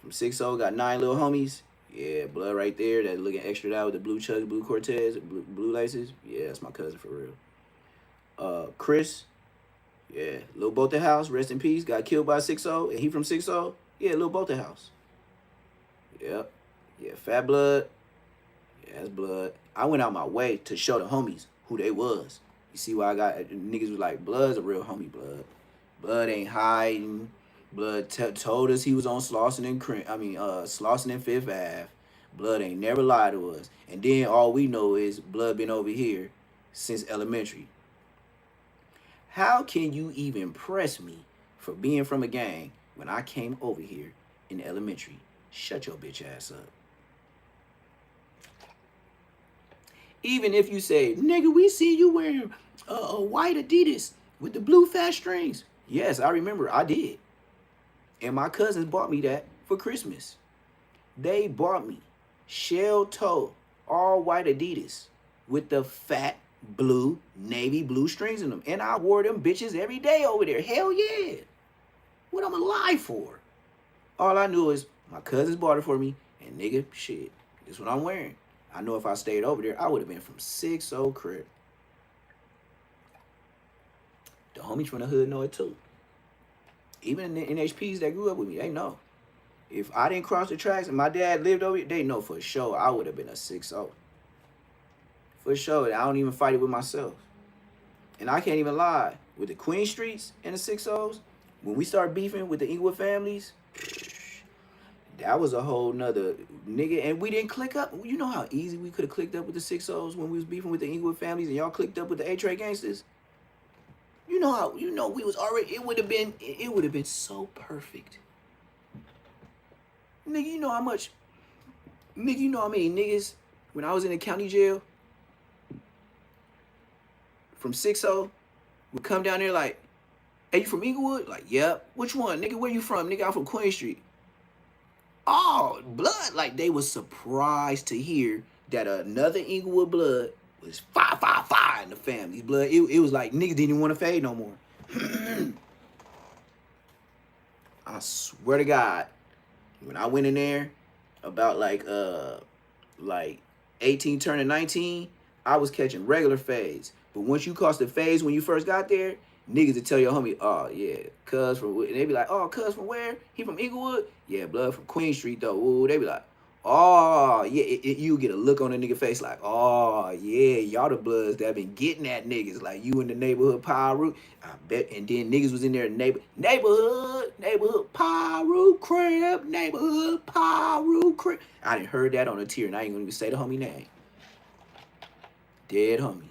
From 6-0, got 9 little homies. Yeah, blood right there. That looking extra out with the blue chugs, blue Cortez, blue laces. Yeah, that's my cousin for real. Chris. Yeah, Lil Bote House, rest in peace. Got killed by 6-0, and he from 6-0. Yeah, Lil Bote House. Yep. Yeah, Fat Blood. Yeah, that's blood. I went out my way to show the homies who they was. You see why I got niggas was like, Blood's a real homie, blood. Blood ain't hiding. Blood told us he was on Slauson and Fifth Ave. Blood ain't never lied to us. And then all we know is Blood been over here since elementary. How can you even press me for being from a gang when I came over here in elementary? Shut your bitch ass up. Even if you say, nigga, we see you wearing a white Adidas with the blue fat strings. Yes, I remember. I did. And my cousins bought me that for Christmas. They bought me shell toe, all white Adidas with the fat blue, navy blue strings in them. And I wore them bitches every day over there. Hell yeah. What I'm alive for? All I knew is my cousins bought it for me, and nigga, shit, this is what I'm wearing. I know if I stayed over there, I would have been from 6-0 crib. The homies from the hood know it too. Even the NHPs that grew up with me, they know. If I didn't cross the tracks and my dad lived over here, they know for sure I would have been a 6-0. For sure. I don't even fight it with myself. And I can't even lie. With the Queen Streets and the 6-0s, when we start beefing with the Inglewood families, that was a whole nother nigga. And we didn't click up. You know how easy we could have clicked up with the 6-0s when we was beefing with the Inglewood families and y'all clicked up with the A-Tray gangsters? You know how, we was already, it would have been so perfect. Nigga, you know how many niggas, when I was in the county jail, from 6-0, would come down there like, hey, you from Inglewood? Like, yep. Which one? Nigga, where you from? Nigga, I'm from Queen Street. Oh, blood. Like, they was surprised to hear that another Inglewood blood was 555 in the family's blood. It was like niggas didn't even want to fade no more. I swear to God, when I went in there about like 18 turning 19, I was catching regular fades. But once you crossed the fades when you first got there, niggas would tell your homie, oh yeah, cuz from, and they be like, oh, cuz from where? He from Inglewood? Yeah, blood from Queen Street though. Ooh, they be like, oh yeah, you get a look on the nigga face like, oh yeah, y'all the bloods that been getting at niggas, like you in the neighborhood Pyru. I bet. And then niggas was in there neighborhood Pyru crib, neighborhood Pyru crib. I done heard that on a tier, and I ain't gonna even say the homie name. Dead homies.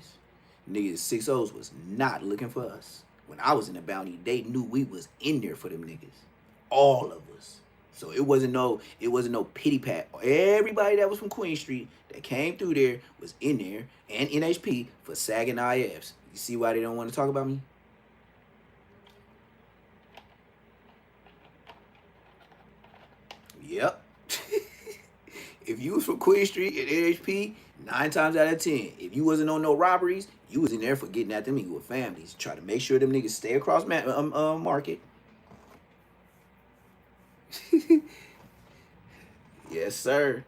Niggas 6-0s was not looking for us. When I was in the bounty, they knew we was in there for them niggas. All of us. So it wasn't no pity pat. Everybody that was from Queen Street that came through there was in there, and NHP for sagging IFs. You see why they don't want to talk about me? Yep. If you was from Queen Street and NHP, 9 times out of 10, if you wasn't on no robberies, you was in there for getting at them Inglewood families. Try to make sure them niggas stay across market. Yes, sir.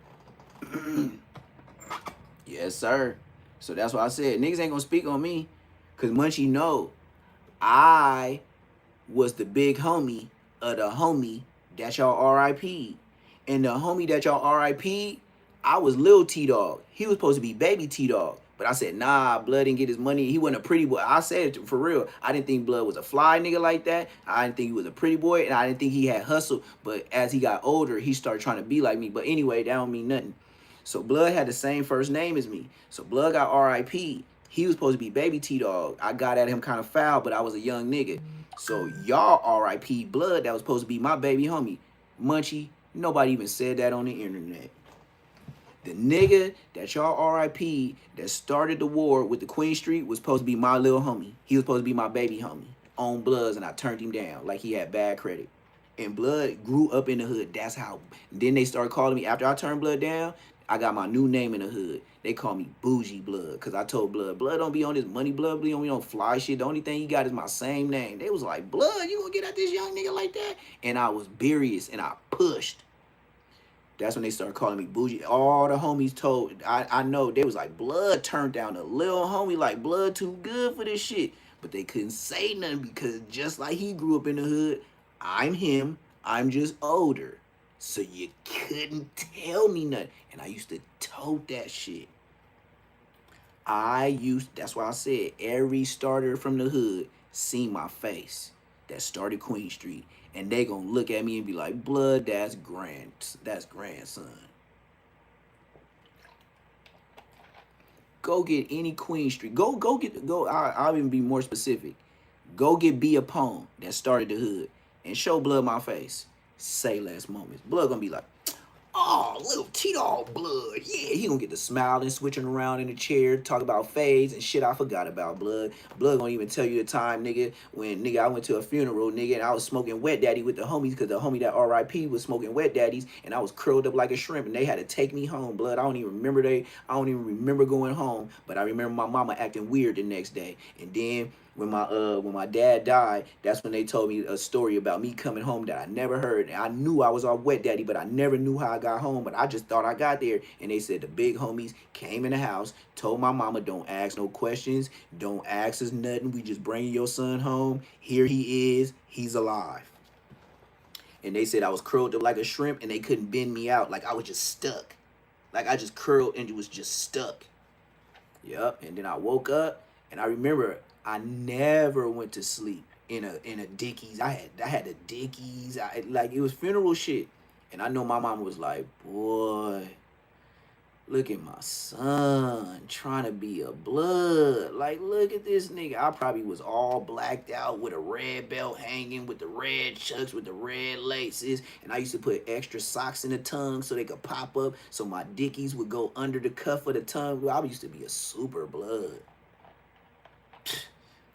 Yes, sir. So that's why I said niggas ain't gonna speak on me, cause Munchie know I was the big homie of the homie that y'all RIP. And the homie that y'all RIP, I was Lil T-Dog. He was supposed to be baby T-Dog. But I said, nah, Blood didn't get his money. He wasn't a pretty boy. I said it for real. I didn't think Blood was a fly nigga like that. I didn't think he was a pretty boy. And I didn't think he had hustle. But as he got older, he started trying to be like me. But anyway, that don't mean nothing. So Blood had the same first name as me. So Blood got RIP. He was supposed to be baby T-Dog. I got at him kind of foul, but I was a young nigga. So y'all RIP Blood that was supposed to be my baby homie. Munchie, nobody even said that on the internet. The nigga that y'all RIP that started the war with the Queen Street was supposed to be my little homie. He was supposed to be my baby homie on Bloods, and I turned him down like he had bad credit. And Blood grew up in the hood. That's how. Then they started calling me, after I turned Blood down, I got my new name in the hood. They call me Bougie Blood, because I told Blood don't be on this money Blood, be on fly shit. The only thing he got is my same name. They was like, Blood, you gonna get at this young nigga like that? And I was serious, and I pushed. That's when they started calling me Bougie. All the homies told, I know, they was like, Blood turned down a little homie, like Blood too good for this shit. But they couldn't say nothing because just like he grew up in the hood, I'm him, I'm just older. So you couldn't tell me nothing. And I used to tote that shit. That's why I said every starter from the hood seen my face that started Queen Street. And they gonna look at me and be like, Blood, that's grandson. Go get any Queen Street. I'll even be more specific. Go get B a Pone that started the hood and show Blood my face. Say less moments. Blood gonna be like, oh, little Tito all blood. Yeah, he gonna get to smiling, switching around in the chair, talk about fades and shit I forgot about, blood. Blood gonna even tell you the time, nigga, when, nigga, I went to a funeral, nigga, and I was smoking Wet Daddy with the homies, because the homie that RIP was smoking Wet Daddies, and I was curled up like a shrimp, and they had to take me home, blood. I don't even remember going home, but I remember my mama acting weird the next day. And then when my dad died, that's when they told me a story about me coming home that I never heard. And I knew I was on Wet Daddy, but I never knew how I got home. But I just thought I got there. And they said the big homies came in the house, told my mama, don't ask no questions, don't ask us nothing. We just bring your son home. Here he is. He's alive. And they said I was curled up like a shrimp, and they couldn't bend me out. Like I was just stuck. Like I just curled and it was just stuck. Yep. And then I woke up, and I remember I never went to sleep in a Dickies. I had the Dickies. Like it was funeral shit. And I know my mama was like, boy, look at my son trying to be a blood. Like, look at this nigga. I probably was all blacked out with a red belt hanging, with the red chucks, with the red laces. And I used to put extra socks in the tongue so they could pop up, so my Dickies would go under the cuff of the tongue. I used to be a super blood.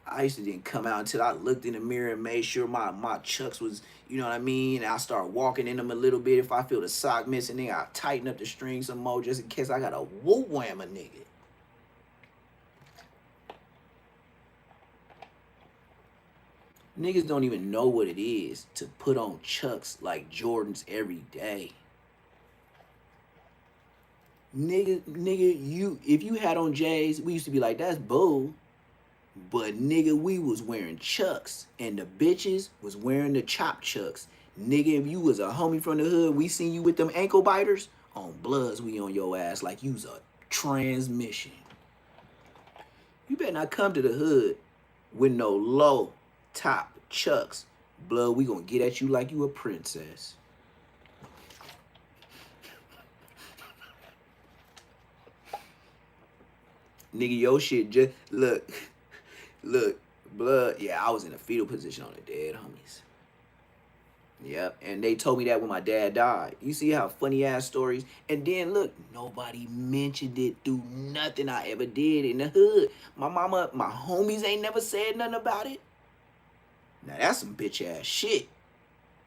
I used to didn't come out until I looked in the mirror and made sure my chucks was, you know what I mean? And I start walking in them a little bit. If I feel the sock missing, then I tighten up the string some more just in case I got a whoop wham a nigga. Niggas don't even know what it is to put on chucks like Jordans every day. Nigga, if you had on J's, we used to be like, that's bull. But nigga, we was wearing chucks, and the bitches was wearing the chop chucks. Nigga, if you was a homie from the hood, we seen you with them ankle biters, on bloods, we on your ass like you was a transmission. You better not come to the hood with no low top chucks. Blood, we gonna get at you like you a princess. Nigga, your shit just, look, blood, yeah, I was in a fetal position on the dead homies. Yep, and they told me that when my dad died. You see how funny ass stories? And then look, nobody mentioned it through nothing I ever did in the hood. My mama, my homies ain't never said nothing about it. Now that's some bitch ass shit.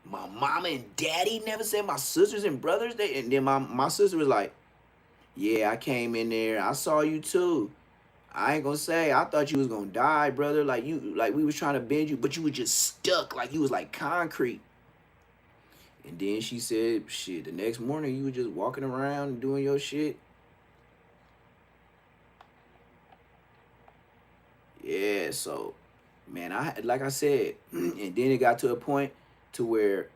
My mama and daddy never said, my sisters and brothers, and then my sister was like, yeah, I came in there, I saw you too. I ain't gonna say, I thought you was gonna die, brother. Like we was trying to bend you, but you was just stuck. Like you was like concrete. And then she said, shit, the next morning you were just walking around and doing your shit. Yeah, so, man, like I said, and then it got to a point to where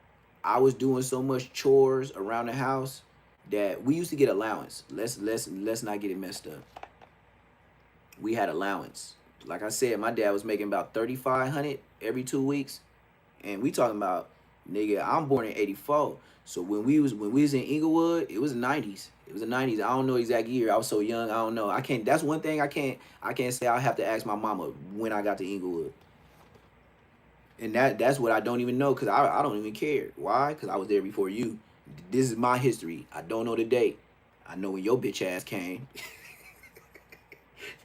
I was doing so much chores around the house that we used to get allowance. Let's not get it messed up. We had allowance. Like I said, my dad was making about $3,500 every 2 weeks, and we talking about, nigga, I'm born in '84, so when we was in Inglewood, it was the '90s. It was the '90s. I don't know exact year. I was so young. I don't know. I can't. That's one thing I can't say. I have to ask my mama when I got to Inglewood, and that's what I don't even know, because I don't even care. Why? Because I was there before you. This is my history. I don't know the date. I know when your bitch ass came.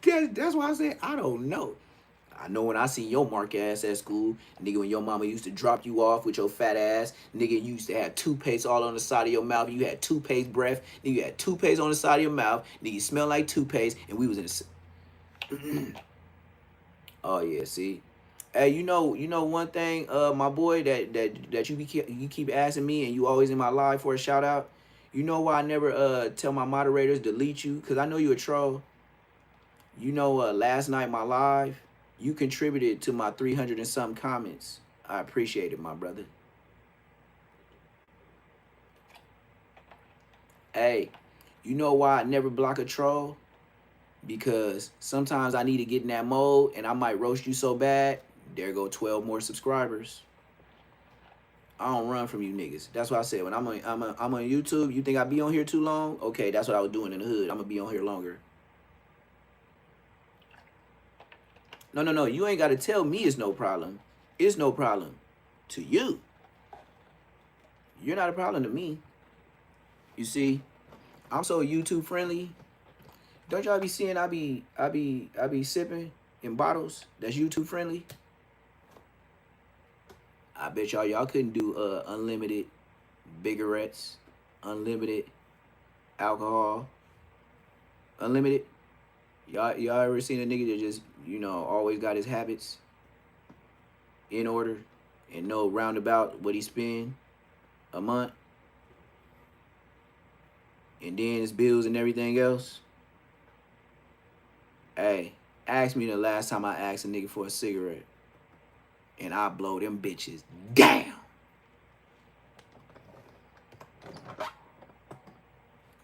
That's why I said I don't know. I know when I seen your mark ass at school, nigga, when your mama used to drop you off with your fat ass, nigga, you used to have toothpaste all on the side of your mouth. You had toothpaste breath. Nigga, you had toothpaste on the side of your mouth. Nigga, you smell like toothpaste, and we was in the... Oh, yeah, see? Hey, you know one thing, my boy, that you keep asking me, and you always in my live for a shout-out? You know why I never tell my moderators delete you? Because I know you a troll. You know, last night, my live, you contributed to my 300 and something comments. I appreciate it, my brother. Hey, you know why I never block a troll? Because sometimes I need to get in that mode, and I might roast you so bad, there go 12 more subscribers. I don't run from you niggas. That's why I said when I'm on YouTube, you think I be on here too long? Okay, that's what I was doing in the hood. I'm gonna be on here longer. No, you ain't got to tell me it's no problem. It's no problem to you. You're not a problem to me. You see, I'm so YouTube friendly. Don't y'all be seeing I be sipping in bottles that's YouTube friendly? I bet y'all couldn't do unlimited cigarettes, unlimited alcohol, unlimited. Y'all ever seen a nigga that just, always got his habits in order and know roundabout what he spend a month? And then his bills and everything else? Hey, ask me the last time I asked a nigga for a cigarette. And I blow them bitches down.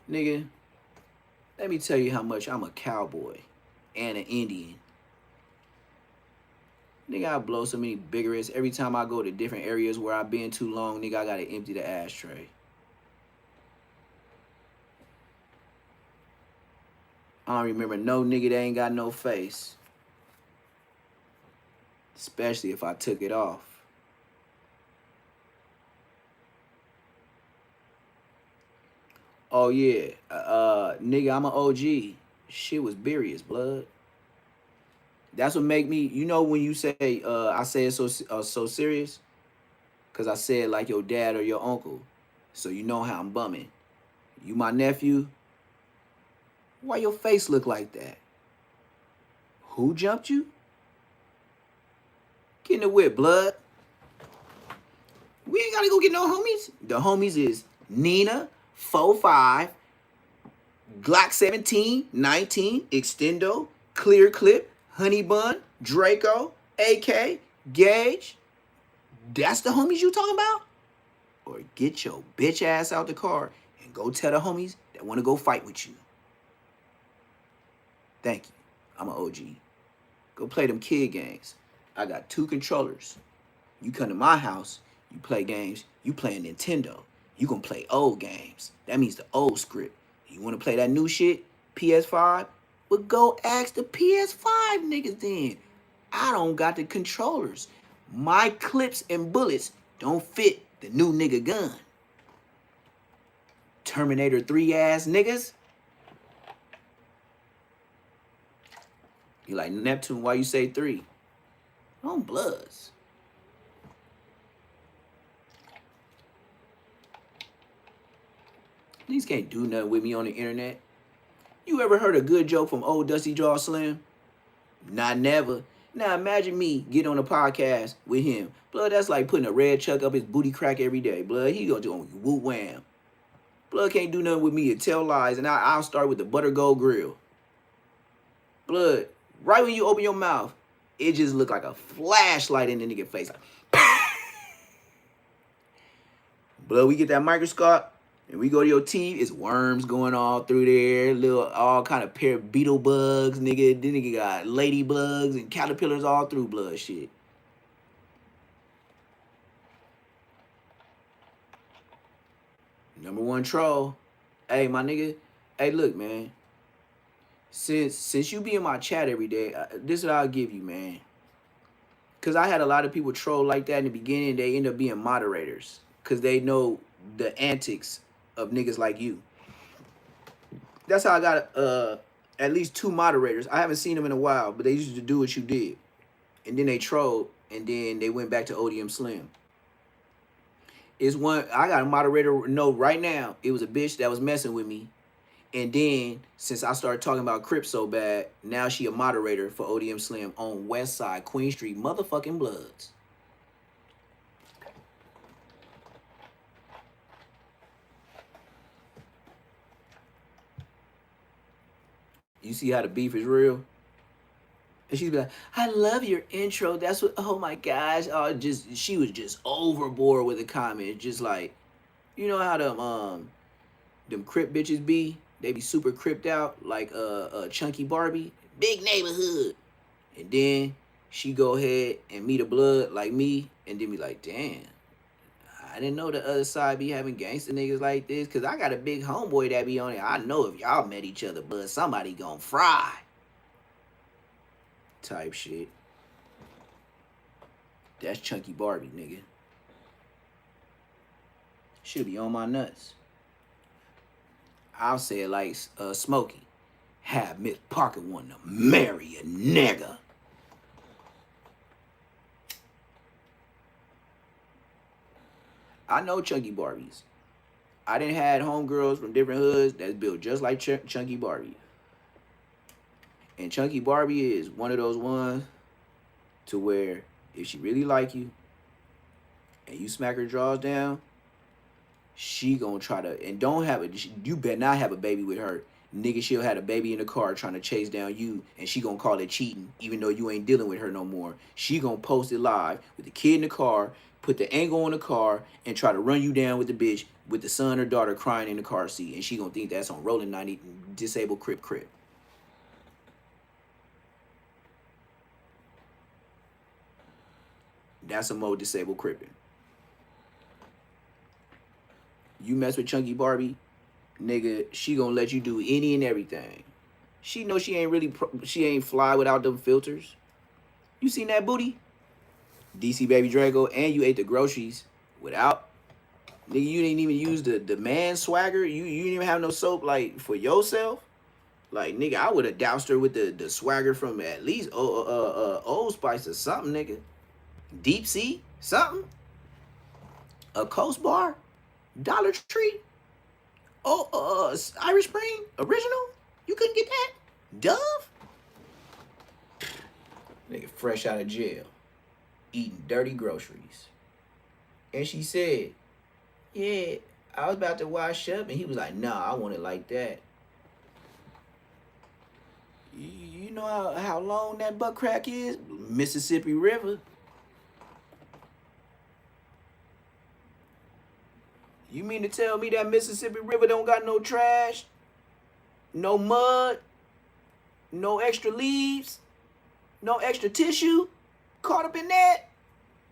Nigga, let me tell you how much I'm a cowboy and an Indian. Nigga, I blow so many cigarettes. Every time I go to different areas where I've been too long, nigga, I gotta empty the ashtray. I don't remember no nigga that ain't got no face. Especially if I took it off. Oh yeah, nigga, I'm an OG. Shit was serious, blood. That's what make me, when you say, I say it so serious, cause I said like your dad or your uncle, so you know how I'm bumming. You my nephew. Why your face look like that? Who jumped you? Get in the whip, blood. We ain't gotta go get no homies. The homies is Nina, 4-5, Glock 17, 19, Extendo, Clear Clip, Honey Bun, Draco, AK, Gage. That's the homies you talking about? Or get your bitch ass out the car and go tell the homies that want to go fight with you. Thank you. I'm an OG. Go play them kid games. I got 2 controllers. You come to my house, you play games, you playing Nintendo. You gonna play old games. That means the old script. You wanna play that new shit, PS5? Well, go ask the PS5 niggas then. I don't got the controllers. My clips and bullets don't fit the new nigga gun. Terminator 3 ass niggas. You like, Neptune, why you say 3? On Bloods. These can't do nothing with me on the internet. You ever heard a good joke from old Dusty Jaw Slim? Not never. Now imagine me get on a podcast with him. Blood, that's like putting a red chuck up his booty crack every day. Blood, he gonna do woo wham. Blood can't do nothing with me and tell lies, and I'll start with the butter gold grill. Blood, right when you open your mouth, it just look like a flashlight in the nigga face. Like, blood, we get that microscope and we go to your teeth. It's worms going all through there, little all kind of pair of beetle bugs, nigga. Then nigga got ladybugs and caterpillars all through blood shit. Number 1 troll. Hey, my nigga. Hey, look, man. Since you be in my chat every day, this is what I'll give you, man. Because I had a lot of people troll like that in the beginning. They end up being moderators. Because they know the antics of niggas like you. That's how I got at least 2 moderators. I haven't seen them in a while, but they used to do what you did. And then they trolled, and then they went back to ODM Slim. Is one, I got a moderator, no, right now, it was a bitch that was messing with me. And then, since I started talking about Crips so bad, now she a moderator for ODM Slim on West Side, Queen Street, motherfucking Bloods. You see how the beef is real? And she'd be like, I love your intro. That's what, oh my gosh. Oh, she was just overboard with the comments. Just like, you know how them Crip bitches be? They be super cripped out, like Chunky Barbie. Big neighborhood. And then she go ahead and meet a blood like me, and then be like, damn, I didn't know the other side be having gangster niggas like this, because I got a big homeboy that be on it. I know if y'all met each other, but somebody gonna fry. Type shit. That's Chunky Barbie, nigga. Should be on my nuts. I'll say it like Smokey. Have Miss Parker want to marry a nigga. I know Chunky Barbies. I done had homegirls from different hoods that's built just like Chunky Barbie. And Chunky Barbie is one of those ones to where if she really like you and you smack her drawers down, she gonna try to, and don't have it. You better not have a baby with her. Nigga, she'll have a baby in the car trying to chase down you, and she gonna call it cheating, even though you ain't dealing with her no more. She gonna post it live with the kid in the car, put the angle on the car, and try to run you down with the bitch with the son or daughter crying in the car seat, and she gonna think that's on Rolling 90 Disabled Crip. That's a more disabled crippin'. You mess with Chunky Barbie, nigga, she gonna let you do any and everything. She know she ain't fly without them filters. You seen that booty? DC Baby Draco, and you ate the groceries without, nigga, you didn't even use the man swagger. You didn't even have no soap like for yourself. Like, nigga, I would have doused her with the swagger from at least Old Spice or something, nigga. Deep Sea, something. A Coast Bar, Dollar Tree. Oh, Irish Spring original. You couldn't get that. Dove. Nigga, fresh out of jail, eating dirty groceries. And she said, "Yeah, I was about to wash up," and he was like, "Nah, I want it like that." You know how long that butt crack is? Mississippi River. You mean to tell me that Mississippi River don't got no trash, no mud, no extra leaves, no extra tissue caught up in that?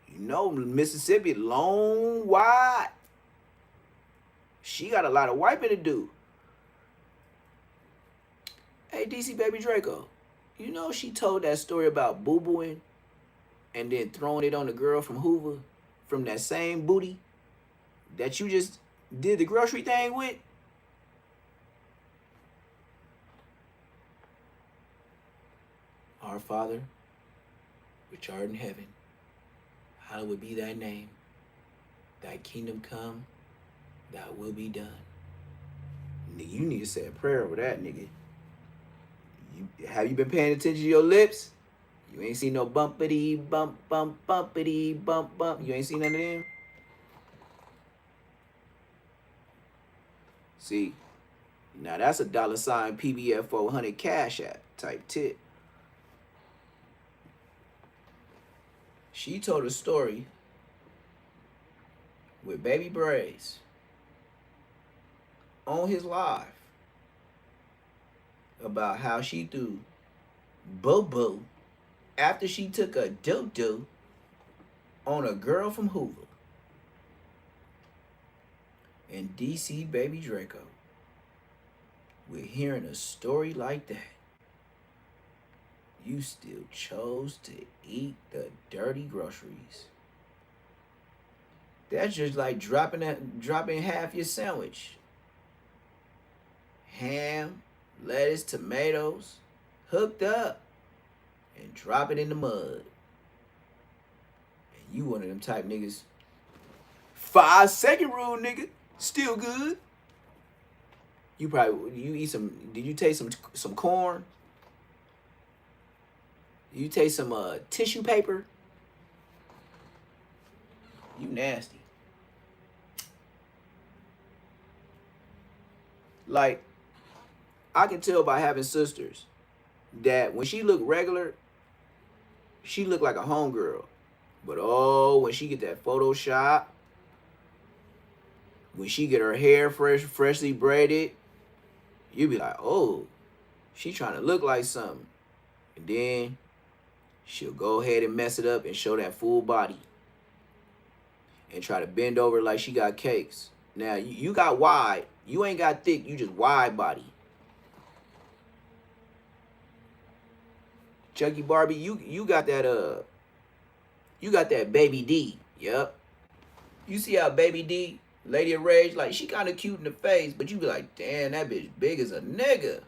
You know, Mississippi long, wide. She got a lot of wiping to do. Hey, DC Baby Draco, you know she told that story about boo-booing and then throwing it on the girl from Hoover from that same booty that you just did the grocery thing with? Our Father, which art in heaven, hallowed be thy name. Thy kingdom come, thy will be done. Nigga, you need to say a prayer over that, nigga. Have you been paying attention to your lips? You ain't seen no bumpity bump bump bumpity bump bump. You ain't seen none of them? See, now that's a $ PBF 400 Cash App type tip. She told a story with Baby Braids on his live about how she threw boo-boo after she took a doo-doo on a girl from Hoover. And DC Baby Draco, with hearing a story like that, you still chose to eat the dirty groceries. That's just like dropping half your sandwich. Ham, lettuce, tomatoes, hooked up, and drop it in the mud. And you one of them type niggas. 5-second rule, nigga. Still good. You eat some, did you taste some corn? You taste some tissue paper? You nasty. Like, I can tell by having sisters that when she look regular, she look like a homegirl. But oh, when she get that Photoshop, when she get her hair freshly braided, you be like, oh, she trying to look like something. And then she'll go ahead and mess it up and show that full body. And try to bend over like she got cakes. Now, you got wide. You ain't got thick. You just wide body. Chunky Barbie, you got that, you got that Baby D. Yep. You see how Baby D Lady of Rage, like, she kind of cute in the face, but you be like, damn, that bitch big as a nigga.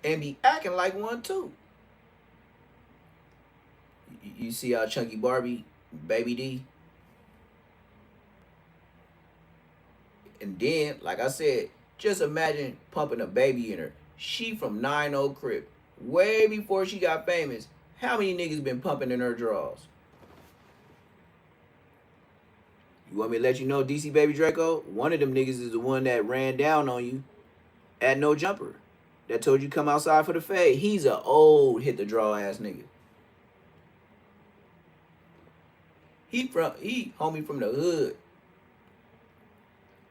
And be acting like one, too. You see how Chunky Barbie, Baby D? And then, like I said, just imagine pumping a baby in her. She from 9 Crip. Way before she got famous. How many niggas been pumping in her drawers? You want me to let you know, DC Baby Draco? One of them niggas is the one that ran down on you at No Jumper. That told you come outside for the fade. He's a old hit the draw ass nigga. He homie from the hood.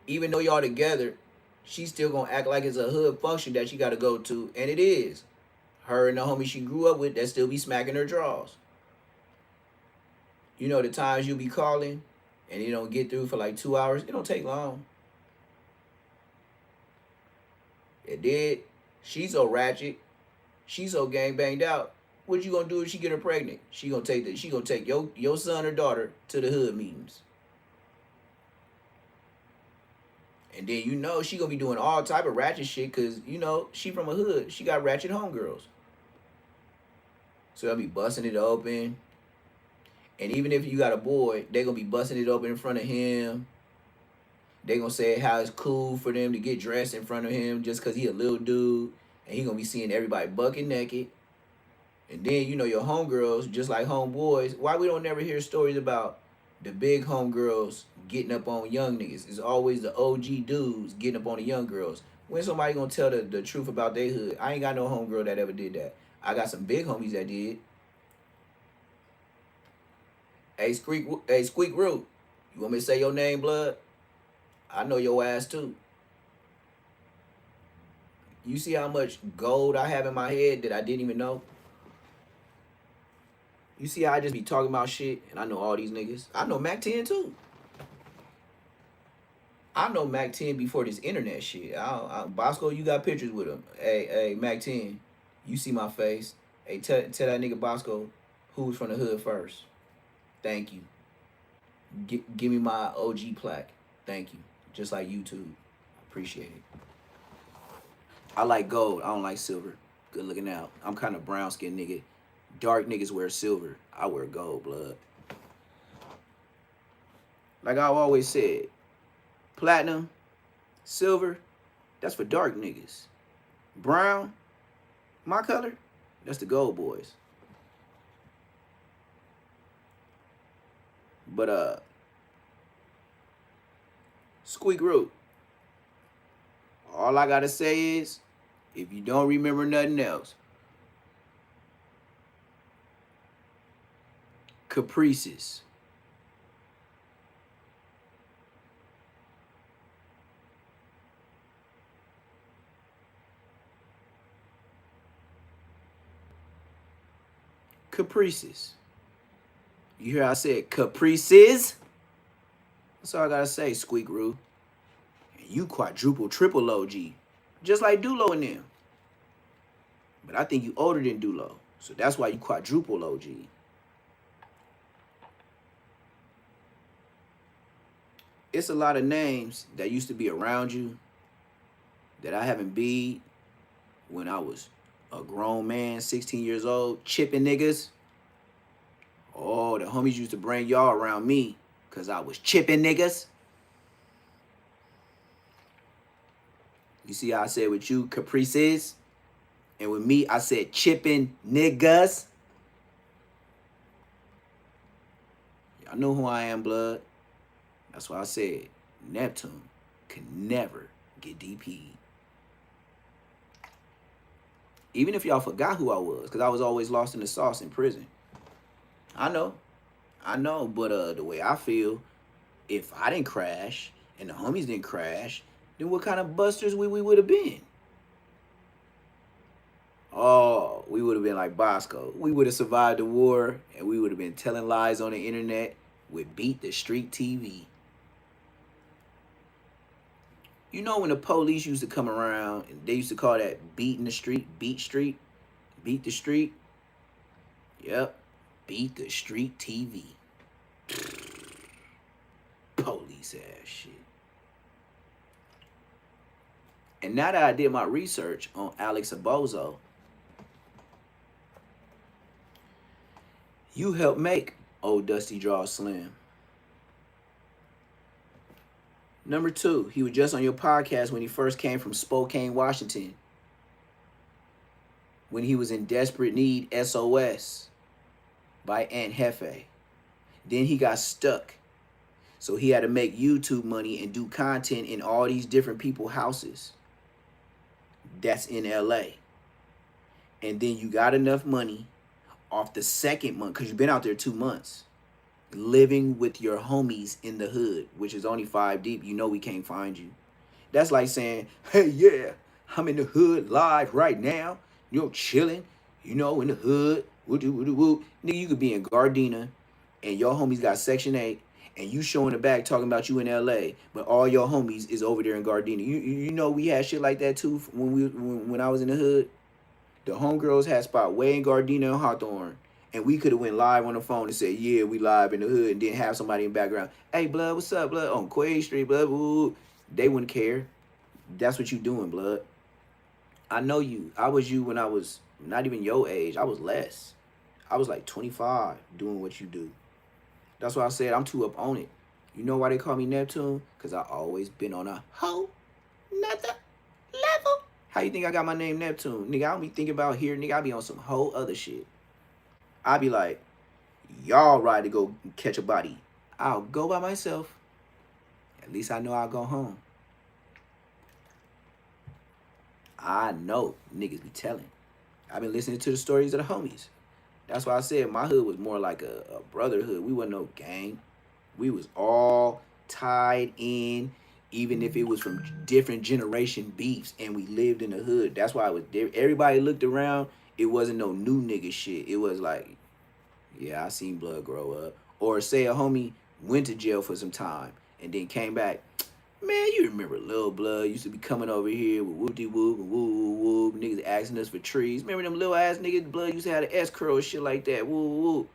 Even though y'all together, she's still gonna act like it's a hood function that she gotta go to, and it is. Her and the homie she grew up with that still be smacking her drawers. You know the times you be calling and you don't get through for like 2 hours, it don't take long. It did. She's so ratchet. She's so gang banged out. What you gonna do if she get her pregnant? She gonna take your son or daughter to the hood meetings. And then you know she gonna be doing all type of ratchet shit because you know she from a hood. She got ratchet homegirls. So they'll be busting it open. And even if you got a boy, they gonna be busting it open in front of him. They gonna say how it's cool for them to get dressed in front of him just because he a little dude. And he gonna be seeing everybody bucket naked. And then, you know, your homegirls, just like homeboys, why we don't never hear stories about the big homegirls getting up on young niggas? It's always the OG dudes getting up on the young girls. When somebody gonna tell the truth about their hood? I ain't got no homegirl that ever did that. I got some big homies that did. Hey, Squeak Root, you want me to say your name, blood? I know your ass too. You see how much gold I have in my head that I didn't even know? You see how I just be talking about shit and I know all these niggas? I know Mac 10 too. I know Mac 10 before this internet shit. Bosco, you got pictures with him. Hey, Mac 10, you see my face. Hey, tell that nigga Bosco who was from the hood first. Thank you. Give me my OG plaque. Thank you. Just like YouTube. Appreciate it. I like gold. I don't like silver. Good looking out. I'm kind of brown skinned nigga. Dark niggas wear silver. I wear gold, blood. Like I've always said, platinum, silver, that's for dark niggas. Brown, my color, that's the gold boys. But Squeak Root, all I gotta say is, if you don't remember nothing else, caprices. Caprices. You hear I said caprices? That's all I gotta say, Squeak Roo. And you quadruple, triple OG. Just like Dulo and them. But I think you older than Dulo. So that's why you quadruple OG. It's a lot of names that used to be around you that I haven't beat when I was a grown man, 16 years old, chipping niggas. Oh, the homies used to bring y'all around me because I was chipping niggas. You see how I said with you, caprices? And with me, I said chipping niggas. Y'all know who I am, blood. That's why I said Neptune can never get DP'd. Even if y'all forgot who I was, because I was always lost in the sauce in prison. I know, but the way I feel, if I didn't crash and the homies didn't crash, then what kind of busters we would have been? Oh, we would have been like Bosco. We would have survived the war, and we would have been telling lies on the internet with Beat the Street TV. You know when the police used to come around, and they used to call that beating the street, beat the street? Yep, Beat the Street TV. Police ass shit. And now that I did my research on Alex Abozo, you helped make Old Dusty Draw Slim. Number 2, he was just on your podcast when he first came from Spokane, Washington. When he was in desperate need, SOS by Aunt Hefe. Then he got stuck. So he had to make YouTube money and do content in all these different people's houses. That's in LA. And then you got enough money off the second month, because you've been out there 2 months, living with your homies in the hood, which is only 5 deep. You know we can't find you. That's like saying, hey, yeah, I'm in the hood live right now, you know, chilling, you know, in the hood. Nigga, you could be in Gardena and your homies got Section 8 and you showing the back talking about you in LA, but all your homies is over there in Gardena. You know we had shit like that too when I was in the hood. The homegirls had spot way in Gardena and Hawthorne, and we could have went live on the phone and said, yeah, we live in the hood, and then have somebody in the background, hey, blood, what's up, blood, on Quay Street, blood, ooh. They wouldn't care. That's what you doing, blood. I know you. I was you when I was not even your age. I was less. I was like 25 doing what you do. That's why I said I'm too up on it. You know why they call me Neptune? Because I always been on a whole nother level. How you think I got my name Neptune? Nigga, I don't be thinking about here. Nigga, I be on some whole other shit. I be like, y'all ride to go catch a body. I'll go by myself. At least I know I'll go home. I know niggas be telling. I've been listening to the stories of the homies. That's why I said my hood was more like a brotherhood. We wasn't no gang. We was all tied in, even if it was from different generation beefs, and we lived in the hood. That's why everybody looked around. It wasn't no new nigga shit. It was like, yeah, I seen blood grow up. Or say a homie went to jail for some time and then came back. Man, you remember Lil Blood used to be coming over here with whoop-de-whoop and woo-woo-whoop. Niggas asking us for trees. Remember them little ass niggas? Blood used to have an S-curl and shit like that. Woo-woo-whoop.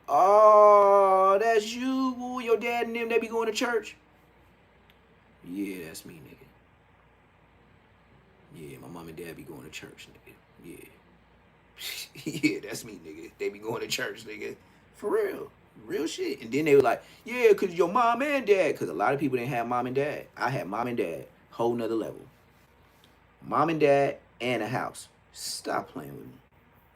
Oh, that's you. Woo, your dad and them, they be going to church? Yeah, that's me, nigga. Yeah, my mom and dad be going to church, nigga. Yeah. Yeah, that's me, nigga. They be going to church, nigga. For real. Real shit. And then they were like, yeah, because your mom and dad. Because a lot of people didn't have mom and dad. I had mom and dad. Whole nother level. Mom and dad and a house. Stop playing with me.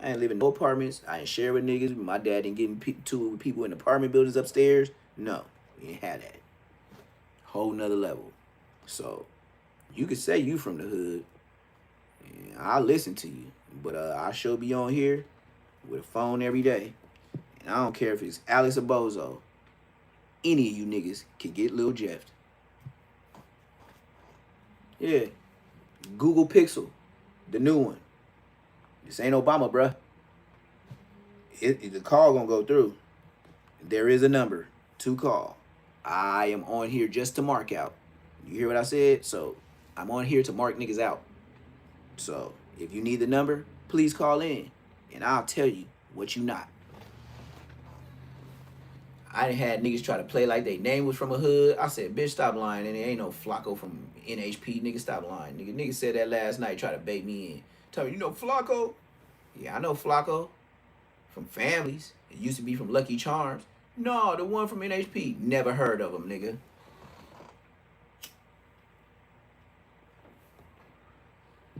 I ain't living in no apartments. I ain't share with niggas. My dad didn't get into it with people in apartment buildings upstairs. No. We ain't had that. Whole nother level. So, you could say you from the hood. And I'll listen to you. But I sure be on here with a phone every day. And I don't care if it's Alex or Bozo. Any of you niggas can get Lil Jeff. Yeah. Google Pixel. The new one. This ain't Obama, bruh. The call gonna go through. There is a number to call. I am on here just to mark out. You hear what I said? So, I'm on here to mark niggas out. So, if you need the number, please call in. And I'll tell you what you not. I done had niggas try to play like they name was from a hood. I said, bitch, stop lying. And it ain't no Flacco from NHP. Nigga, stop lying. Nigga said that last night, try to bait me in. Tell me, you know Flacco? Yeah, I know Flacco. From families. It used to be from Lucky Charms. No, the one from NHP. Never heard of him, nigga.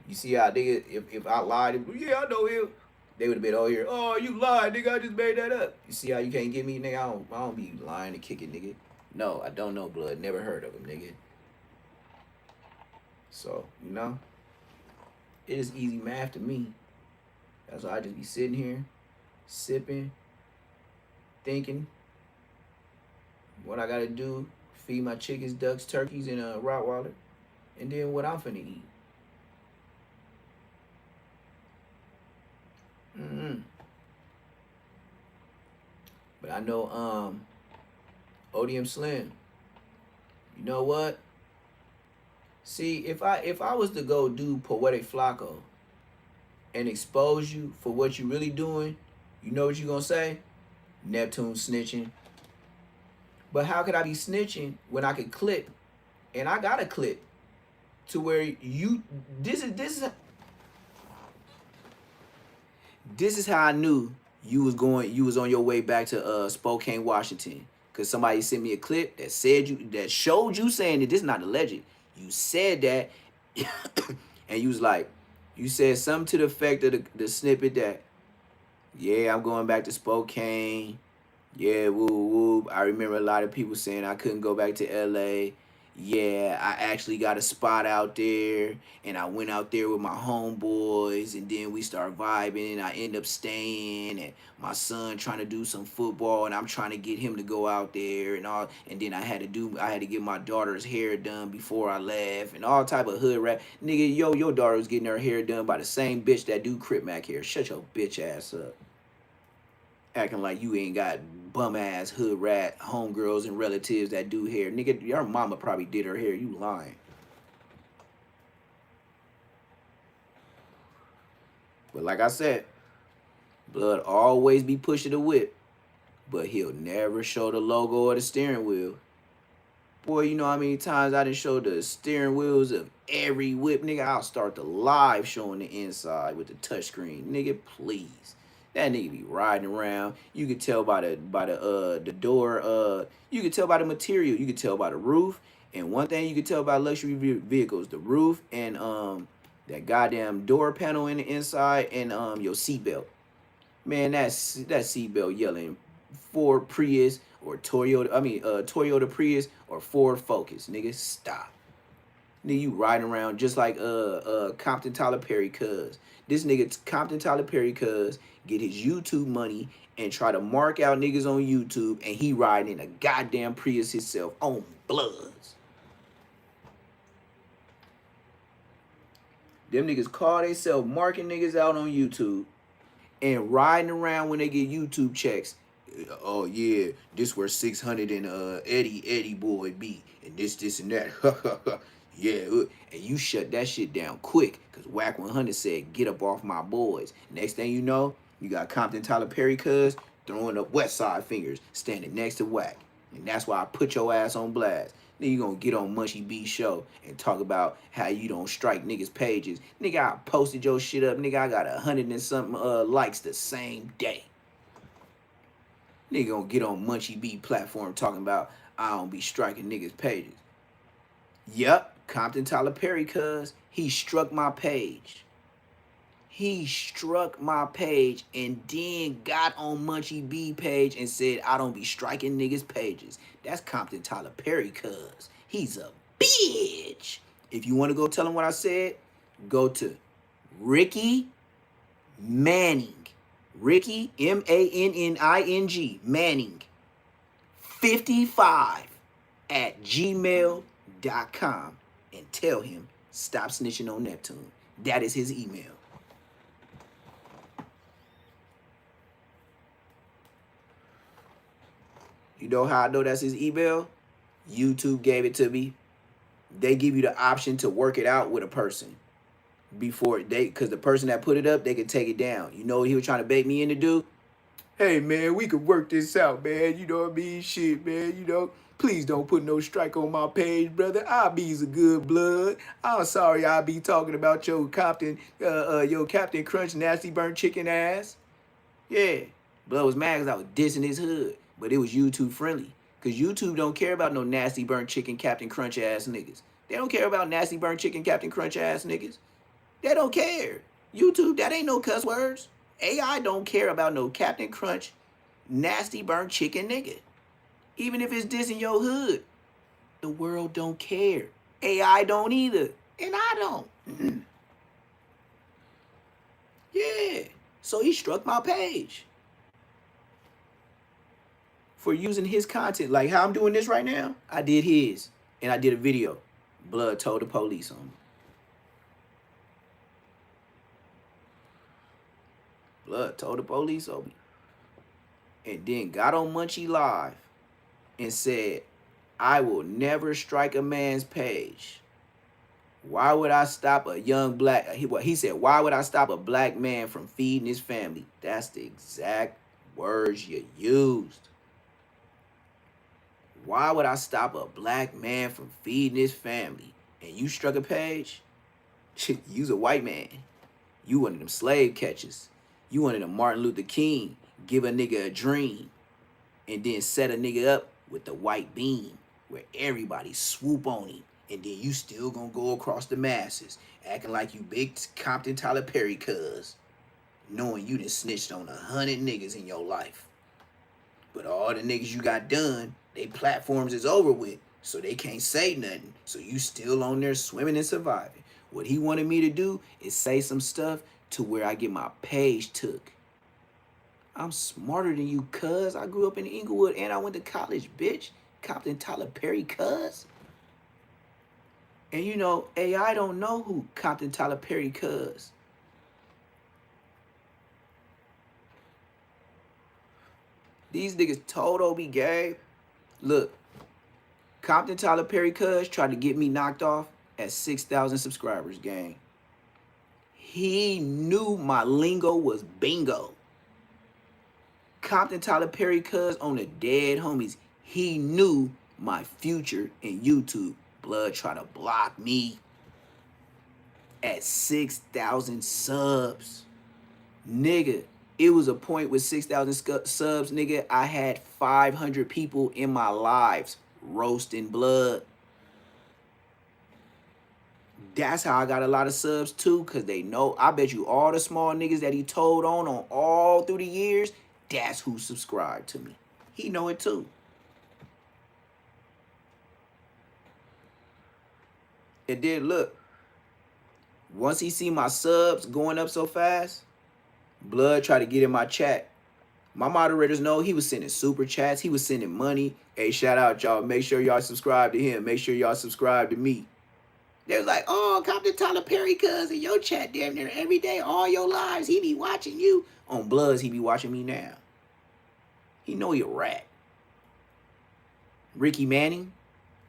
You see how nigga, if I lied, yeah, I know him. They would have been all here. Oh, you lied, nigga. I just made that up. You see how you can't get me, nigga? I don't be lying to kick it, nigga. No, I don't know blood. Never heard of him, nigga. So, you know, it is easy math to me. That's why I just be sitting here, sipping, thinking what I gotta do, feed my chickens, ducks, turkeys, and Rottweiler, and then what I'm finna eat. But I know ODM Slim. You know what? See, if I was to go do Poetic Flacco and expose you for what you really doing, you know what you gonna say? Neptune snitching. But how could I be snitching when I could clip? And I got a clip. to where you this is how I knew you was on your way back to Spokane, Washington. Cause somebody sent me a clip that showed you saying that this is not alleged. You said that and you was like, you said something to the effect of the snippet that, yeah, I'm going back to Spokane. Yeah, woo woo. I remember a lot of people saying I couldn't go back to LA. Yeah, I actually got a spot out there, and I went out there with my homeboys, and then we start vibing, and I end up staying, and my son trying to do some football, and I'm trying to get him to go out there and all, and then I had to get my daughter's hair done before I left, and all type of hood rap. Nigga, your daughter was getting her hair done by the same bitch that do Crip Mac hair. Shut your bitch ass up. Acting like you ain't got bum ass hood rat homegirls and relatives that do hair. Nigga, your mama probably did her hair. You lying. But like I said, Blood always be pushing the whip, but he'll never show the logo or the steering wheel. Boy, you know how many times I done showed the steering wheels of every whip, nigga? I'll start the live showing the inside with the touchscreen. Nigga, please. That nigga be riding around. You could tell by the door, you could tell by the material, you could tell by the roof. And one thing you could tell about luxury vehicles, the roof and that goddamn door panel in the inside and your seatbelt. Man, that seatbelt yelling Ford Prius or Toyota Prius or Ford Focus. Nigga, stop. Nigga, you riding around just like Compton Tyler Perry cuz. This nigga Compton Tyler Perry cuz get his YouTube money and try to mark out niggas on YouTube, and he riding in a goddamn Prius himself on Bloods. Them niggas call themselves marking niggas out on YouTube and riding around when they get YouTube checks. Oh yeah, this where 600 and Eddie boy be, and this and that. Yeah, and you shut that shit down quick, cause Whack 100 said, "Get up off my boys." Next thing you know, you got Compton Tyler Perry cuz throwing up West Side fingers, standing next to Whack, and that's why I put your ass on blast. Then you gonna get on Mushy B show and talk about how you don't strike niggas' pages. Nigga, I posted your shit up. Nigga, I got 100 and something likes the same day. Nigga gonna get on Munchy B platform talking about I don't be striking niggas' pages. Yep, Compton Tyler Perry cuz he struck my page. He struck my page and then got on Munchy B page and said I don't be striking niggas' pages. That's Compton Tyler Perry cuz he's a bitch. If you want to go tell him what I said, go to Ricky Manning. Ricky, MANNING, Manning, 55 at gmail.com and tell him stop snitching on Neptune. That is his email. You know how I know that's his email? YouTube gave it to me. They give you the option to work it out with a person. Because the person that put it up, they could take it down. You know what he was trying to bait me in to do? Hey, man, we could work this out, man. You know what I mean? Shit, man, you know. Please don't put no strike on my page, brother. I be's a good blood. I'm sorry I be talking about your Captain Crunch nasty burnt chicken ass. Yeah. Blood was mad because I was dissing his hood. But it was YouTube friendly. Because YouTube don't care about no nasty burnt chicken Captain Crunch ass niggas. They don't care about nasty burnt chicken Captain Crunch ass niggas. They don't care. YouTube, that ain't no cuss words. AI don't care about no Captain Crunch, nasty burnt chicken nigga. Even if it's dissing your hood, the world don't care. AI don't either. And I don't. Yeah. So he struck my page for using his content. Like how I'm doing this right now, I did his. And I did a video. Blood told the police on me. Blood told the police on me. And then got on Munchie Live and said, I will never strike a man's page. Why would I stop a young black... He said, why would I stop a black man from feeding his family? That's the exact words you used. Why would I stop a black man from feeding his family? and you struck a page, you's a white man. You one of them slave catchers. You one of them Martin Luther King, give a nigga a dream, and then set a nigga up with the white beam, where everybody swoop on him, and then you still gonna go across the masses, acting like you big Compton Tyler Perry cuz, knowing you done snitched on 100 niggas in your life. But all the niggas you got done, they platforms is over with, so they can't say nothing. So you still on there swimming and surviving. What he wanted me to do is say some stuff to where I get my page took. I'm smarter than you, cuz. I grew up in Inglewood and I went to college, bitch. Compton Tyler Perry, cuz. And you know, AI don't know who Compton Tyler Perry, cuz. These niggas told Obi Gabe, look, Compton Tyler Perry, cuz, tried to get me knocked off at 6,000 subscribers, gang. He knew my lingo was bingo. Compton Tyler Perry, cuz, on the dead homies, he knew my future in YouTube. Blood tried to block me at 6,000 subs. Nigga, it was a point with 6,000 subs, nigga, I had 500 people in my lives roasting blood. That's how I got a lot of subs too, because they know, I bet you all the small niggas that he told on all through the years, that's who subscribed to me. He know it too. And then look, once he see my subs going up so fast, Blood tried to get in my chat. My moderators know he was sending super chats. He was sending money. Hey, shout out, y'all. Make sure y'all subscribe to him. Make sure y'all subscribe to me. They was like, oh, Compton Tyler Perry, cuz, in your chat damn near every day, all your lives, he be watching you. On Bloods, he be watching me now. He know he a rat. Ricky Manning,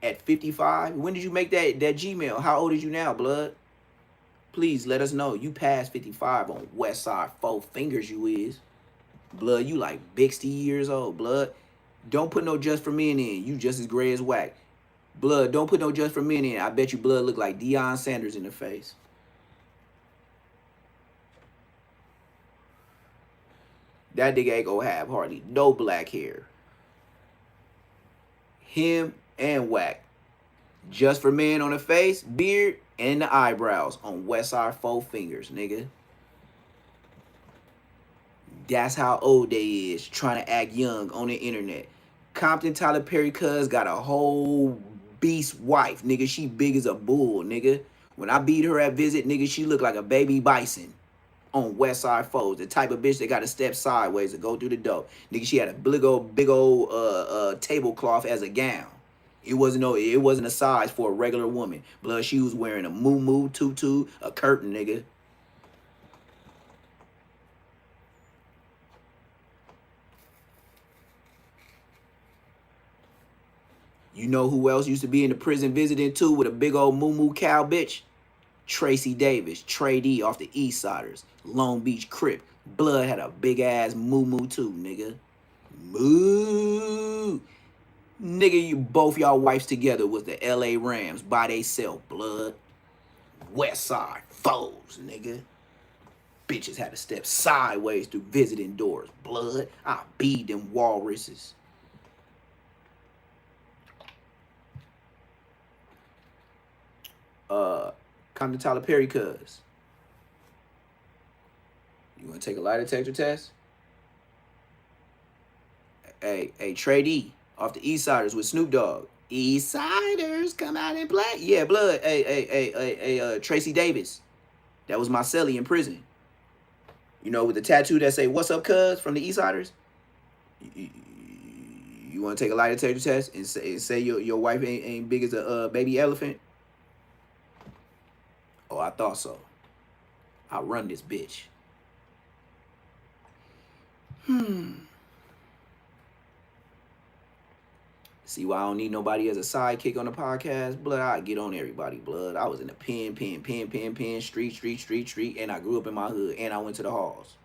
at 55. When did you make that Gmail? How old is you now, Blood? Please let us know. You passed 55 on West Side 4 Fingers, you is. Blood, you like 60 years old, Blood. Don't put no Just For Men in. You just as gray as whack. Blood, don't put no Just For Men in. I bet you Blood look like Deion Sanders in the face. That nigga ain't gonna have hardly no black hair. Him and Whack. Just For Men on the face, beard, and the eyebrows on West Side 4 Fingers, nigga. That's how old they is, trying to act young on the internet. Compton Tyler Perry cuz got a whole beast wife, nigga. She big as a bull, nigga. When I beat her at Visit, nigga, she look like a baby bison on West Side 4. The type of bitch that got to step sideways to go through the door. Nigga, she had a big old tablecloth as a gown. It wasn't a size for a regular woman. Blood, she was wearing a muumuu, tutu, a curtain, nigga. You know who else used to be in the prison visiting too with a big old muumuu cow bitch? Tracy Davis, Trey D off the East Siders, Long Beach Crip. Blood had a big ass muumuu too, nigga. Moo. Nigga, you both y'all wives together was the LA Rams by they self, Blood. West Side foes, nigga. Bitches had to step sideways through visiting doors, Blood. I beat them walruses. Compton Tyler Perry cuz. You want to take a lie detector test? Hey, Trey D off the East Siders with Snoop Dogg. East Siders come out and play. Yeah, Blood. Hey, Tracy Davis. That was my cellie in prison. You know, with the tattoo that say, what's up, cuz, from the East Siders? You want to take a lie detector test and say your wife ain't big as a baby elephant? Oh, I thought so. I run this bitch. See why I don't need nobody as a sidekick on the podcast? Blood, I get on everybody, Blood. I was in the pen, street, and I grew up in my hood, and I went to the halls.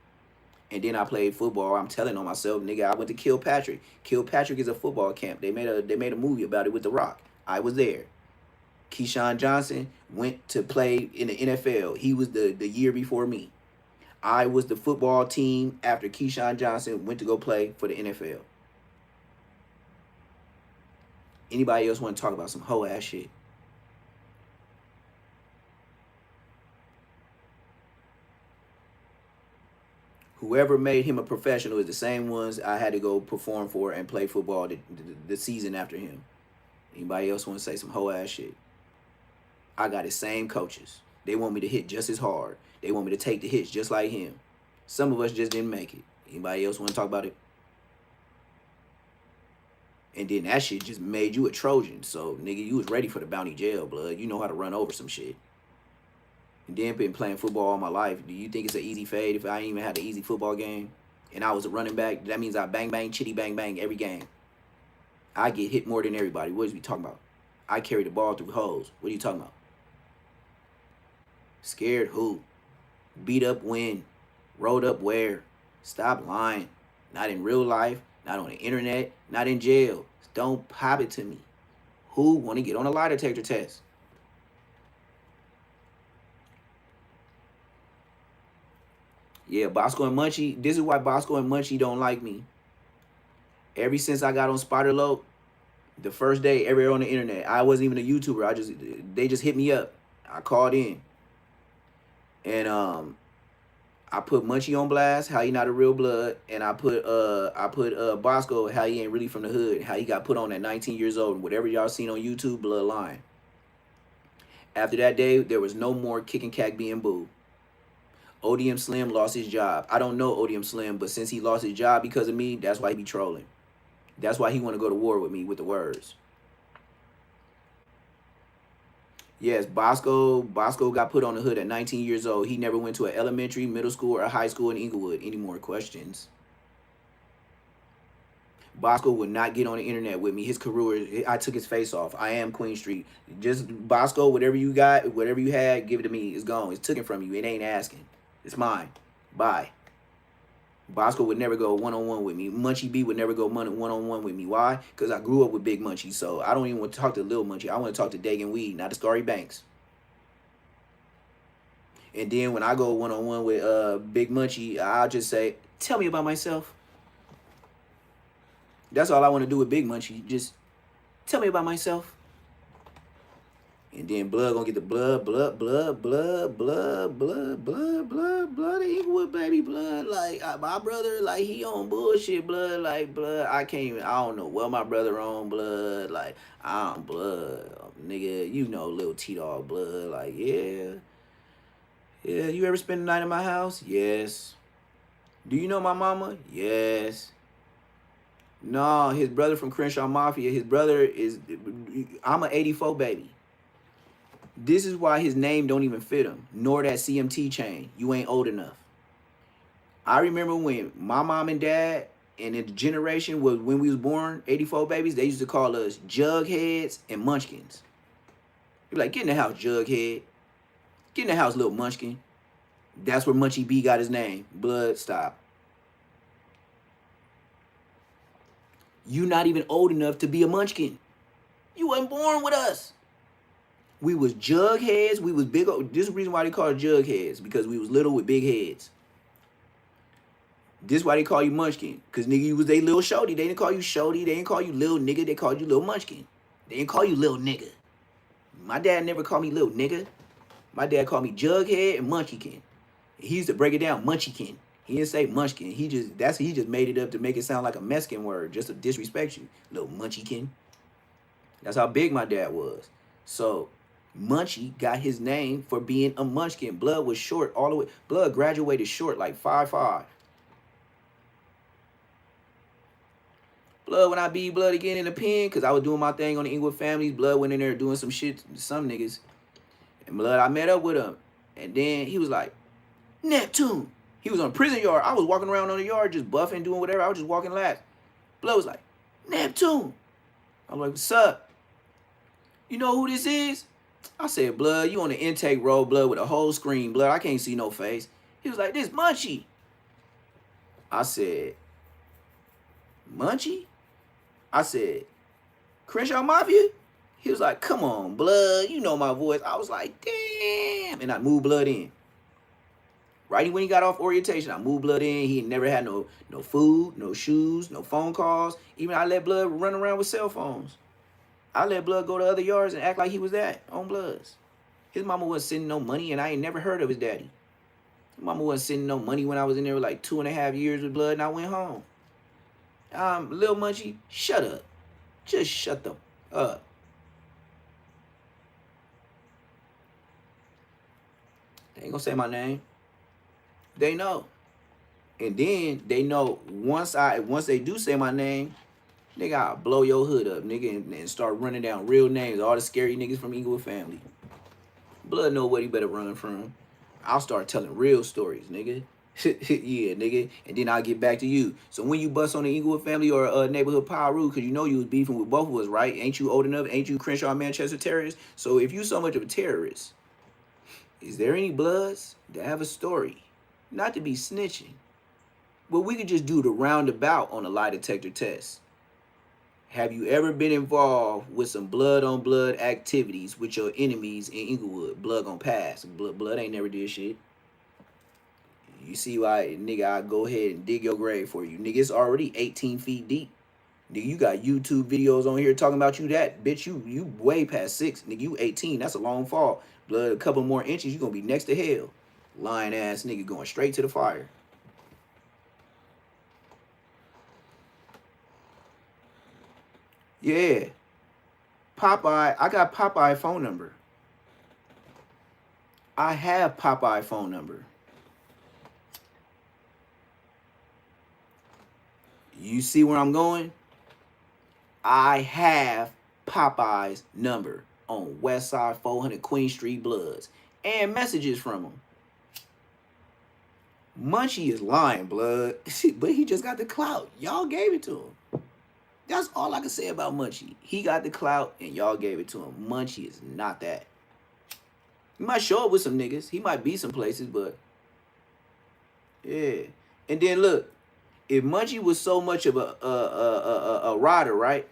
And then I played football. I'm telling on myself, nigga, I went to Kilpatrick. Kilpatrick is a football camp. They made a movie about it with The Rock. I was there. Keyshawn Johnson went to play in the NFL. He was the year before me. I was the football team after Keyshawn Johnson went to go play for the NFL. Anybody else want to talk about some hoe ass shit? Whoever made him a professional is the same ones I had to go perform for and play football the season after him. Anybody else want to say some hoe ass shit? I got the same coaches. They want me to hit just as hard. They want me to take the hits just like him. Some of us just didn't make it. Anybody else want to talk about it? And then that shit just made you a Trojan. So, nigga, you was ready for the bounty jail, blood. You know how to run over some shit. And then been playing football all my life. Do you think it's an easy fade if I ain't even had an easy football game? And I was a running back. That means I bang, bang, chitty, bang, bang every game. I get hit more than everybody. What is we talking about? I carry the ball through holes. What are you talking about? Scared who? Beat up when? Rolled up where? Stop lying. Not in real life. Not on the internet. Not in jail. Don't pop it to me. Who want to get on a lie detector test? Yeah, Bosco and Munchie. This is why Bosco and Munchie don't like me. Ever since I got on Spider Loc, the first day everywhere on the internet, I wasn't even a YouTuber. They just hit me up. I called in. And I put Munchie on blast, how he not a real blood, and I put Bosco, how he ain't really from the hood, how he got put on at 19 years old, and whatever y'all seen on YouTube, bloodline. After that day, there was no more kicking cack being boo. ODM Slim lost his job. I don't know ODM Slim, but since he lost his job because of me, that's why he be trolling. That's why he want to go to war with me with the words. Yes, Bosco got put on the hood at 19 years old. He never went to an elementary, middle school, or high school in Inglewood. Any more questions? Bosco would not get on the internet with me. His career, I took his face off. I am Queen Street. Just Bosco, whatever you got, whatever you had, give it to me. It's gone. It's taken from you. It ain't asking. It's mine. Bye. Bosco would never go one-on-one with me. Munchie B would never go one-on-one with me. Why? Because I grew up with Big Munchie, so I don't even want to talk to Lil Munchie. I want to talk to Dagan Weed, not to Scary Banks. And then when I go one-on-one with Big Munchie, I'll just say, tell me about myself. That's all I want to do with Big Munchie. Just tell me about myself. And then Blood gonna get the blood, the Inglewood baby, blood. Like my brother, like he on bullshit, blood. Like blood, I don't know what my brother on, blood. Like I'm blood, nigga. You know, little T-Dog, blood. Like yeah. You ever spend the night in my house? Yes. Do you know my mama? Yes. No, his brother from Crenshaw Mafia. His brother is. I'm an '84 baby. This is why his name don't even fit him, nor that CMT chain. You ain't old enough. I remember when my mom and dad and the generation was when we was born, '84 babies, they used to call us Jugheads and Munchkins. You're like, get in the house, Jughead. Get in the house, little Munchkin. That's where Munchie B got his name. Blood, stop. You not even old enough to be a Munchkin. You wasn't born with us. We was Jugheads. We was big. This is the reason why they call it Jugheads, because we was little with big heads. This is why they call you Munchkin, because nigga, you was they little shorty. They didn't call you shorty. They didn't call you little nigga. They called you little Munchkin. They didn't call you little nigga. My dad never called me little nigga. My dad called me Jughead and Munchkin. He used to break it down, Munchkin. He didn't say Munchkin. He just made it up to make it sound like a Mexican word, just to disrespect you, little Munchkin. That's how big my dad was. So Munchie got his name for being a Munchkin. Blood was short all the way. Blood graduated short, like 5'5". Blood, when I beat Blood again in the pen, because I was doing my thing on the Inglewood families, Blood went in there doing some shit to some niggas. And Blood, I met up with him. And then he was like, Neptune. He was on a prison yard. I was walking around on the yard just buffing, doing whatever. I was just walking laps. Blood was like, Neptune. I was like, what's up? You know who this is? I said, Blood, you on the intake row, Blood, with a whole screen. Blood, I can't see no face. He was like, this Munchie. I said, Munchie? I said, Crenshaw Mafia? He was like, come on, blood. You know my voice. I was like, damn. And I moved blood in. Right when he got off orientation, I moved blood in. He never had no food, no shoes, no phone calls. Even I let blood run around with cell phones. I let blood go to other yards and act like he was that on bloods. His mama wasn't sending no money, and I ain't never heard of his daddy. His mama wasn't sending no money when I was in there like 2.5 years with blood, and I went home. Lil Munchie, shut up. Just shut the up. They ain't gonna say my name. They know. And then they know once they do say my name, nigga, I'll blow your hood up, nigga, and start running down real names, all the scary niggas from Inglewood family. Blood know what he better run from. I'll start telling real stories, nigga. Yeah, nigga. And then I'll get back to you. So when you bust on the Inglewood family or neighborhood Pyru, because you know you was beefing with both of us, right? Ain't you old enough? Ain't you Crenshaw Manchester terrorist? So if you so much of a terrorist, is there any bloods that have a story? Not to be snitching, but we could just do the roundabout on a lie detector test. Have you ever been involved with some blood on blood activities with your enemies in Inglewood? Blood gonna pass. Blood ain't never did shit. You see why, nigga, I go ahead and dig your grave for you. Nigga, it's already 18 feet deep. Nigga, you got YouTube videos on here talking about you that. Bitch, you way past 6. Nigga, you 18. That's a long fall. Blood, a couple more inches, you gonna be next to hell. Lying ass nigga going straight to the fire. Yeah. Popeye, I got Popeye phone number. I have Popeye phone number. You see where I'm going? I have Popeye's number on Westside 400 Queen Street Bloods and messages from him. Munchie is lying, blood, but he just got the clout. Y'all gave it to him. That's all I can say about Munchie. He got the clout and y'all gave it to him. Munchie is not that. He might show up with some niggas. He might be some places, but yeah. And then look, if Munchie was so much of a rider, right?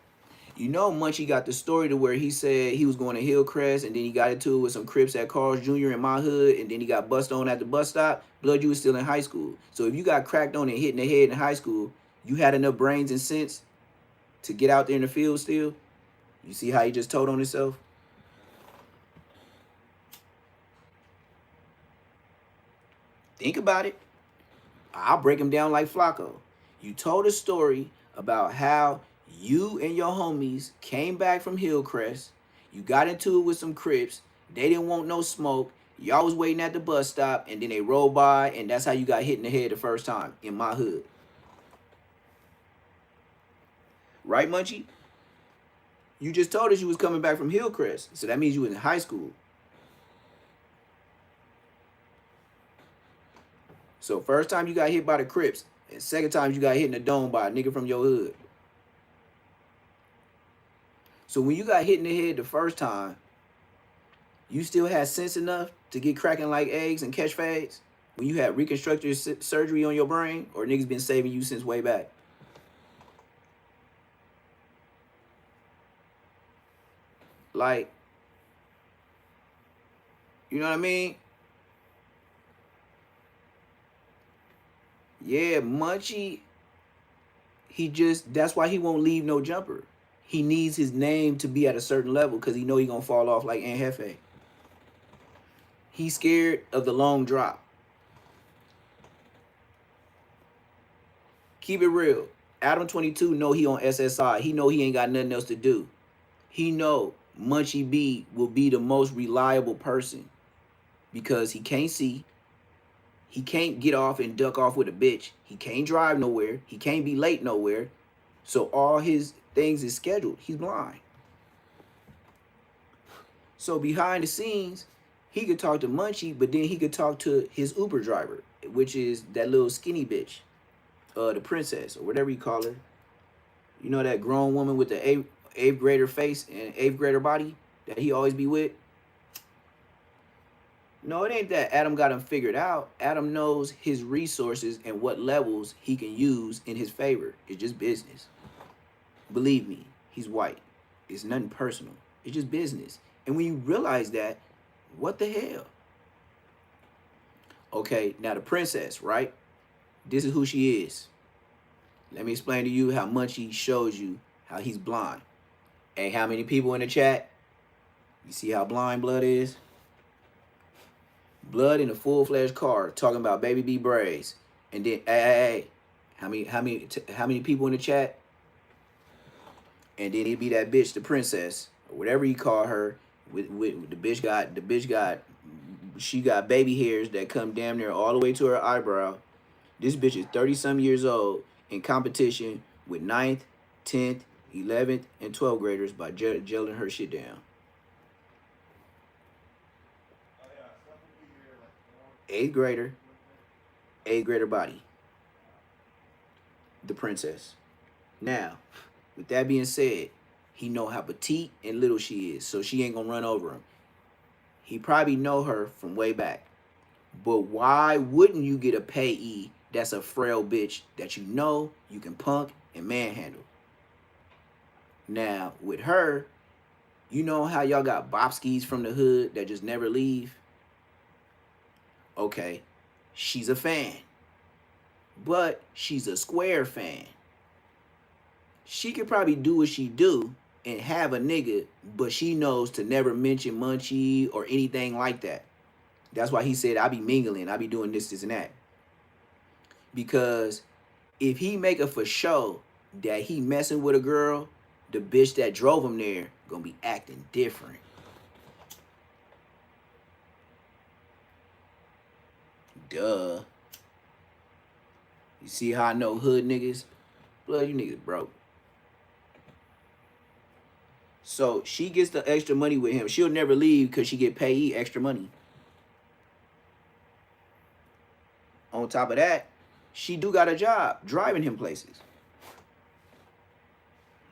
You know Munchie got the story to where he said he was going to Hillcrest and then he got into it with some Crips at Carl's Jr. in my hood and then he got bust on at the bus stop. Blood, you was still in high school. So if you got cracked on and hit in the head in high school, you had enough brains and sense to get out there in the field still. You see how he just told on himself? Think about it. I'll break him down like Flacco. You told a story about how you and your homies came back from Hillcrest. You got into it with some Crips. They didn't want no smoke. Y'all was waiting at the bus stop, and then they rolled by, and that's how you got hit in the head the first time in my hood. Right, Munchie? You just told us you was coming back from Hillcrest, so that means you was in high school. So first time you got hit by the Crips, and second time you got hit in the dome by a nigga from your hood. So when you got hit in the head the first time, you still had sense enough to get cracking like eggs and catch fades? When you had reconstructive surgery on your brain, or niggas been saving you since way back? Like, you know what I mean? Yeah, Munchie, that's why he won't leave no jumper. He needs his name to be at a certain level because he know he gonna fall off like Aunt Hefe. He's scared of the long drop. Keep it real. Adam 22 know he on SSI. He know he ain't got nothing else to do. He know Munchie B will be the most reliable person because he can't see. He can't get off and duck off with a bitch. He can't drive nowhere. He can't be late nowhere. So all his things is scheduled. He's blind. So behind the scenes, he could talk to Munchie, but then he could talk to his Uber driver, which is that little skinny bitch, the princess, or whatever you call her. You know that grown woman with the eighth grader face and eighth grader body that he always be with? No, it ain't that Adam got him figured out. Adam knows his resources and what levels he can use in his favor. It's just business. Believe me, he's white. It's nothing personal. It's just business. And when you realize that, what the hell? Okay, now the princess, right? This is who she is. Let me explain to you how Munchie shows you how he's blind. And how many people in the chat? You see how blind Blood is? Blood in a full-fledged car talking about baby B braids. And then, hey, how many people in the chat? And then it'd be that bitch, the princess, or whatever you call her. With the bitch got she got baby hairs that come damn near all the way to her eyebrow. This bitch is 30-some years old in competition with 9th, 10th, 11th, and 12th graders by gelling her shit down. 8th grader body. The princess. Now, with that being said, he know how petite and little she is, so she ain't gonna run over him. He probably know her from way back. But why wouldn't you get a payee that's a frail bitch that you know you can punk and manhandle? Now, with her, you know how y'all got bopskis from the hood that just never leave? Okay, she's a fan. But she's a square fan. She could probably do what she do and have a nigga, but she knows to never mention Munchie or anything like that. That's why he said, I be mingling, I be doing this, and that. Because if he make it for show that he messing with a girl, the bitch that drove him there gonna be acting different. Duh. You see how I know hood niggas? Blood, you niggas broke. So she gets the extra money with him. She'll never leave because she get paid extra money. On top of that, she do got a job driving him places.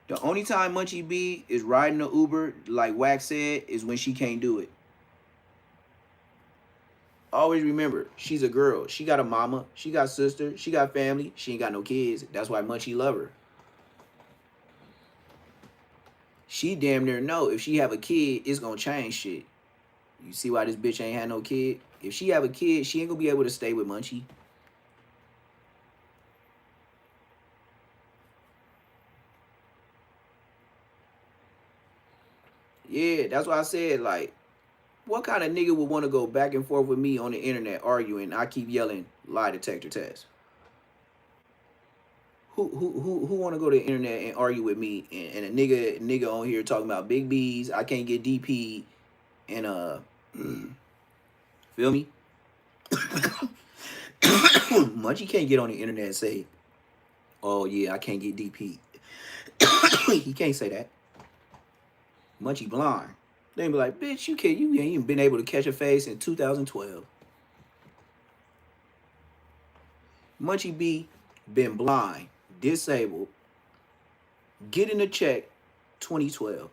The only time Munchie B is riding the Uber, like Wax said, is when she can't do it. Always remember, she's a girl. She got a mama. She got sister. She got family. She ain't got no kids. That's why Munchie love her. She damn near know if she have a kid, it's gonna change shit. You see why this bitch ain't had no kid? If she have a kid, she ain't gonna be able to stay with Munchie. Yeah, that's why I said, like, what kind of nigga would want to go back and forth with me on the internet arguing? I keep yelling lie detector test. Who want to go to the internet and argue with me and a nigga on here talking about big B's? I can't get DP and feel me? Munchie can't get on the internet and say, oh yeah, I can't get DP. He can't say that. Munchie blind. They be like, bitch, you ain't even been able to catch a face in 2012. Munchie B been blind, disabled, getting a check 2012.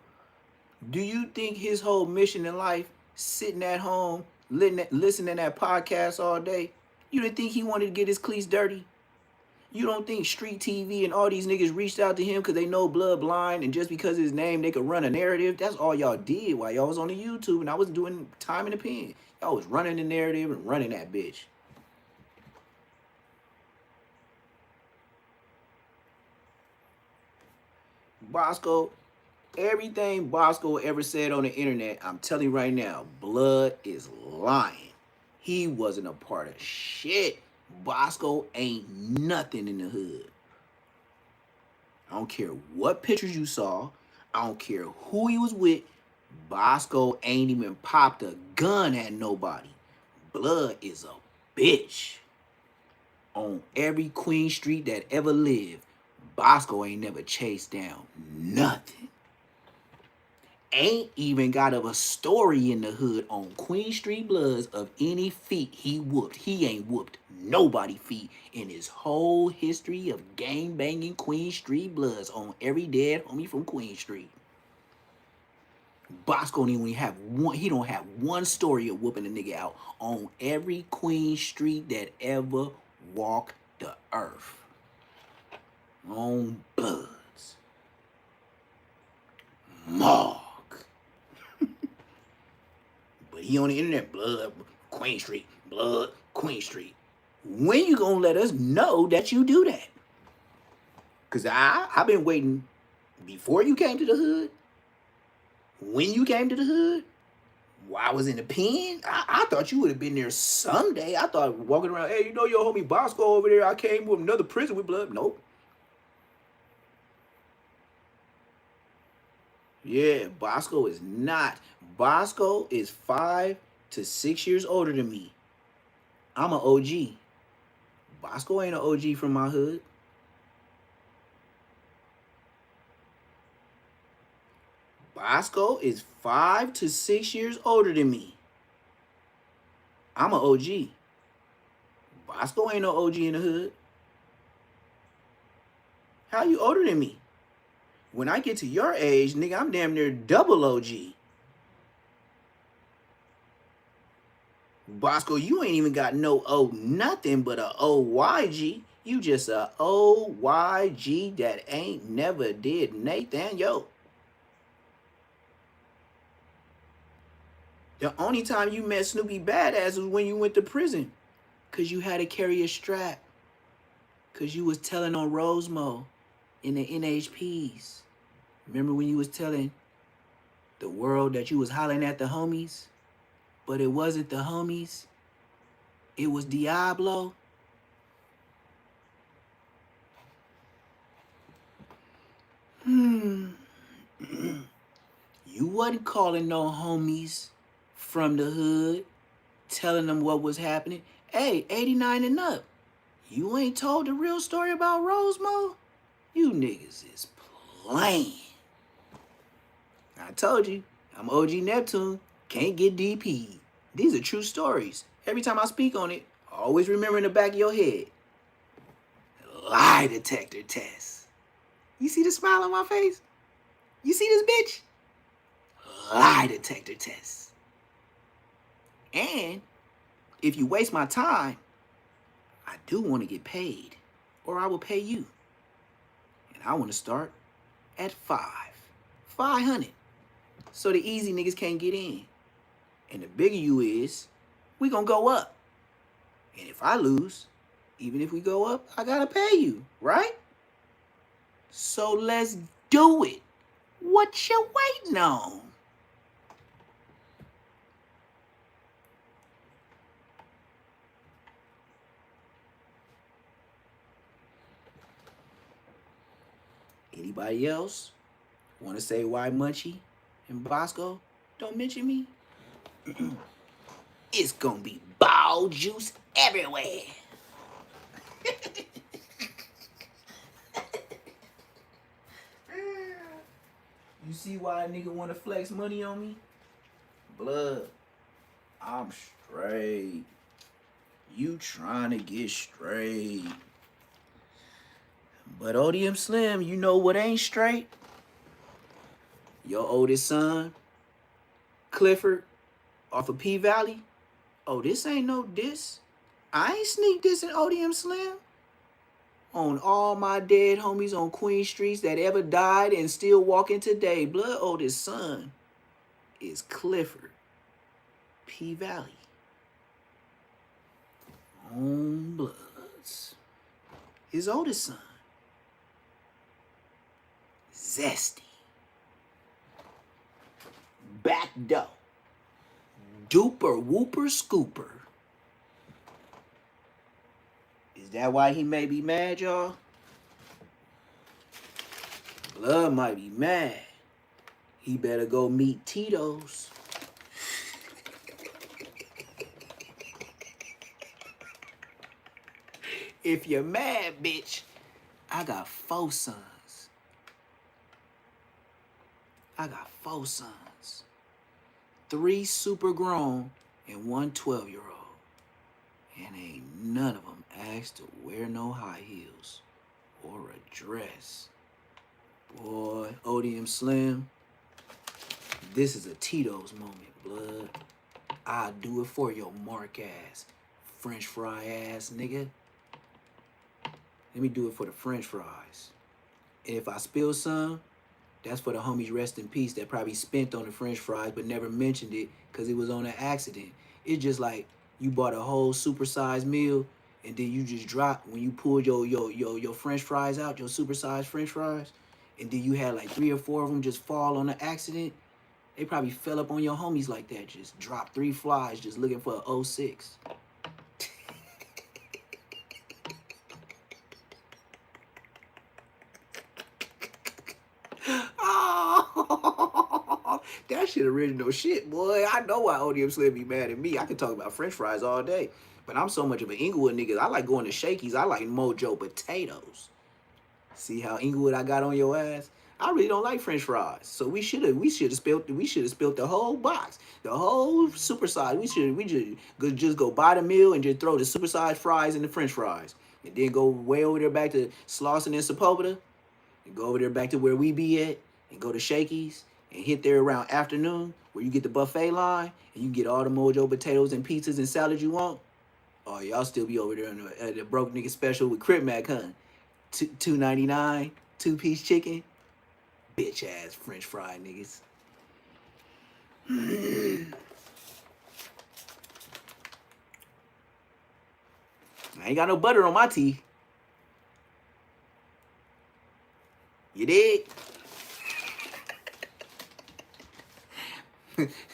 Do you think his whole mission in life, sitting at home, listening to that podcast all day, you didn't think he wanted to get his cleats dirty? You don't think Street TV and all these niggas reached out to him because they know Blood blind and just because of his name they could run a narrative? That's all y'all did while y'all was on the YouTube and I was doing time in the pen. Y'all was running the narrative and running that bitch. Bosco, everything Bosco ever said on the internet, I'm telling you right now, Blood is lying. He wasn't a part of shit. Bosco ain't nothing in the hood. I don't care what pictures you saw. I don't care who he was with. Bosco ain't even popped a gun at nobody. Blood is a bitch. On every Queen Street that ever lived, Bosco ain't never chased down nothing. Ain't even got a story in the hood on Queen Street Bloods of any feet he whooped. He ain't whooped nobody feet in his whole history of gang banging Queen Street Bloods on every dead homie from Queen Street. Bosco don't even have one. He don't have one story of whooping a nigga out on every Queen Street that ever walked the earth. On Bloods. Mark. he on the internet, blood, Queen Street, blood, Queen Street. When you gonna let us know that you do that? Cause I've been waiting before you came to the hood, when you came to the hood, while I was in the pen. I thought you would have been there someday. I thought walking around, hey, you know your homie Bosco over there, I came with another prison with blood. Nope. Yeah, Bosco is not. Bosco is 5 to 6 years older than me. I'm an OG. Bosco ain't an OG from my hood. Bosco is 5 to 6 years older than me. I'm an OG. Bosco ain't no OG in the hood. How you older than me? When I get to your age, nigga, I'm damn near double OG. Bosco, you ain't even got no O nothing but a OYG. You just a OYG that ain't never did Nathan, yo. The only time you met Snoopy Badass was when you went to prison. Cause you had to carry a strap. Cause you was telling on Rosemo in the NHPs. Remember when you was telling the world that you was hollering at the homies? But it wasn't the homies. It was Diablo. You wasn't calling no homies from the hood, telling them what was happening. Hey, 89 and up. You ain't told the real story about Rosemo? You niggas is playing. I told you, I'm OG Neptune. Can't get DP. These are true stories. Every time I speak on it, always remember in the back of your head. Lie detector test. You see the smile on my face? You see this bitch? Lie detector test. And if you waste my time, I do want to get paid. Or I will pay you. And I want to start at 500. So the easy niggas can't get in. And the bigger you is, we gonna go up. And if I lose, even if we go up, I gotta pay you, right? So let's do it. What you waiting on? Anybody else want to say why Munchie and Bosco don't mention me? It's gonna be ball juice everywhere. You see why a nigga want to flex money on me? Blood, I'm straight. You trying to get straight. But ODM Slim, you know what ain't straight? Your oldest son, Clifford, off of P-Valley. Oh, this ain't no diss. I ain't sneak dissing ODM Slim. On all my dead homies on Queen Streets that ever died and still walking today. Blood oldest son is Clifford, P-Valley. Own bloods. His oldest son, Zesty. Back door. Duper whooper scooper. Is that why he may be mad, y'all? Blood might be mad. He better go meet Tito's. If you're mad, bitch, I got 4 sons. I got 4 sons. 3 super grown and 1 12-year-old. And ain't none of them asked to wear no high heels or a dress. Boy, ODM Slim, this is a Tito's moment, blood. I'll do it for your mark ass, French fry ass nigga. Let me do it for the French fries. And if I spill some, That's for the homies rest in peace that probably spent on the French fries but never mentioned it because it was on an accident. It's just like you bought a whole supersized meal and then you just dropped when you pulled your French fries out, your supersized French fries, and then you had like 3 or 4 of them just fall on an accident. They probably fell up on your homies like that. Just dropped 3 flies just looking for a 06. Oh, that shit original shit, boy. I know why ODM Slim be mad at me. I can talk about French fries all day. But I'm so much of an Inglewood nigga. I like going to Shakey's. I like Mojo potatoes. See how Inglewood I got on your ass? I really don't like French fries. So we should have spilled the whole box. The whole supersize. We just go buy the meal and just throw the supersized fries in the French fries. And then go way over there back to Slauson and Sepulveda. And go over there back to where we be at and go to Shakey's and hit there around afternoon where you get the buffet line and you get all the Mojo potatoes and pizzas and salads you want. Oh, y'all still be over there in the broke nigga special with Crip Mac, huh? $2.99, 2-piece chicken. Bitch ass French fry niggas. I ain't got no butter on my teeth. You dig?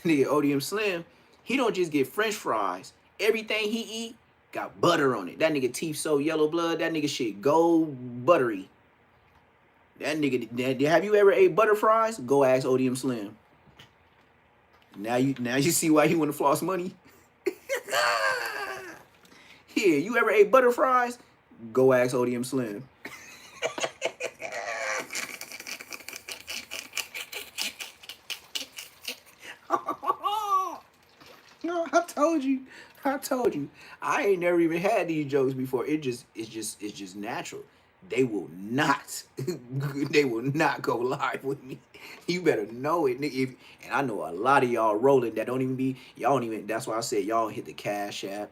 Nigga ODM Slim, he don't just get French fries. Everything he eat got butter on it. That nigga teeth so yellow blood. That nigga shit gold buttery. That nigga, have you ever ate butter fries? Go ask ODM Slim. Now you see why he want to floss money. Here, you ever ate butter fries? Go ask ODM Slim. No, I told you. I ain't never even had these jokes before. It's just natural. They will not go live with me. You better know it, nigga. And I know a lot of y'all rolling that don't even, that's why I said y'all don't hit the Cash App.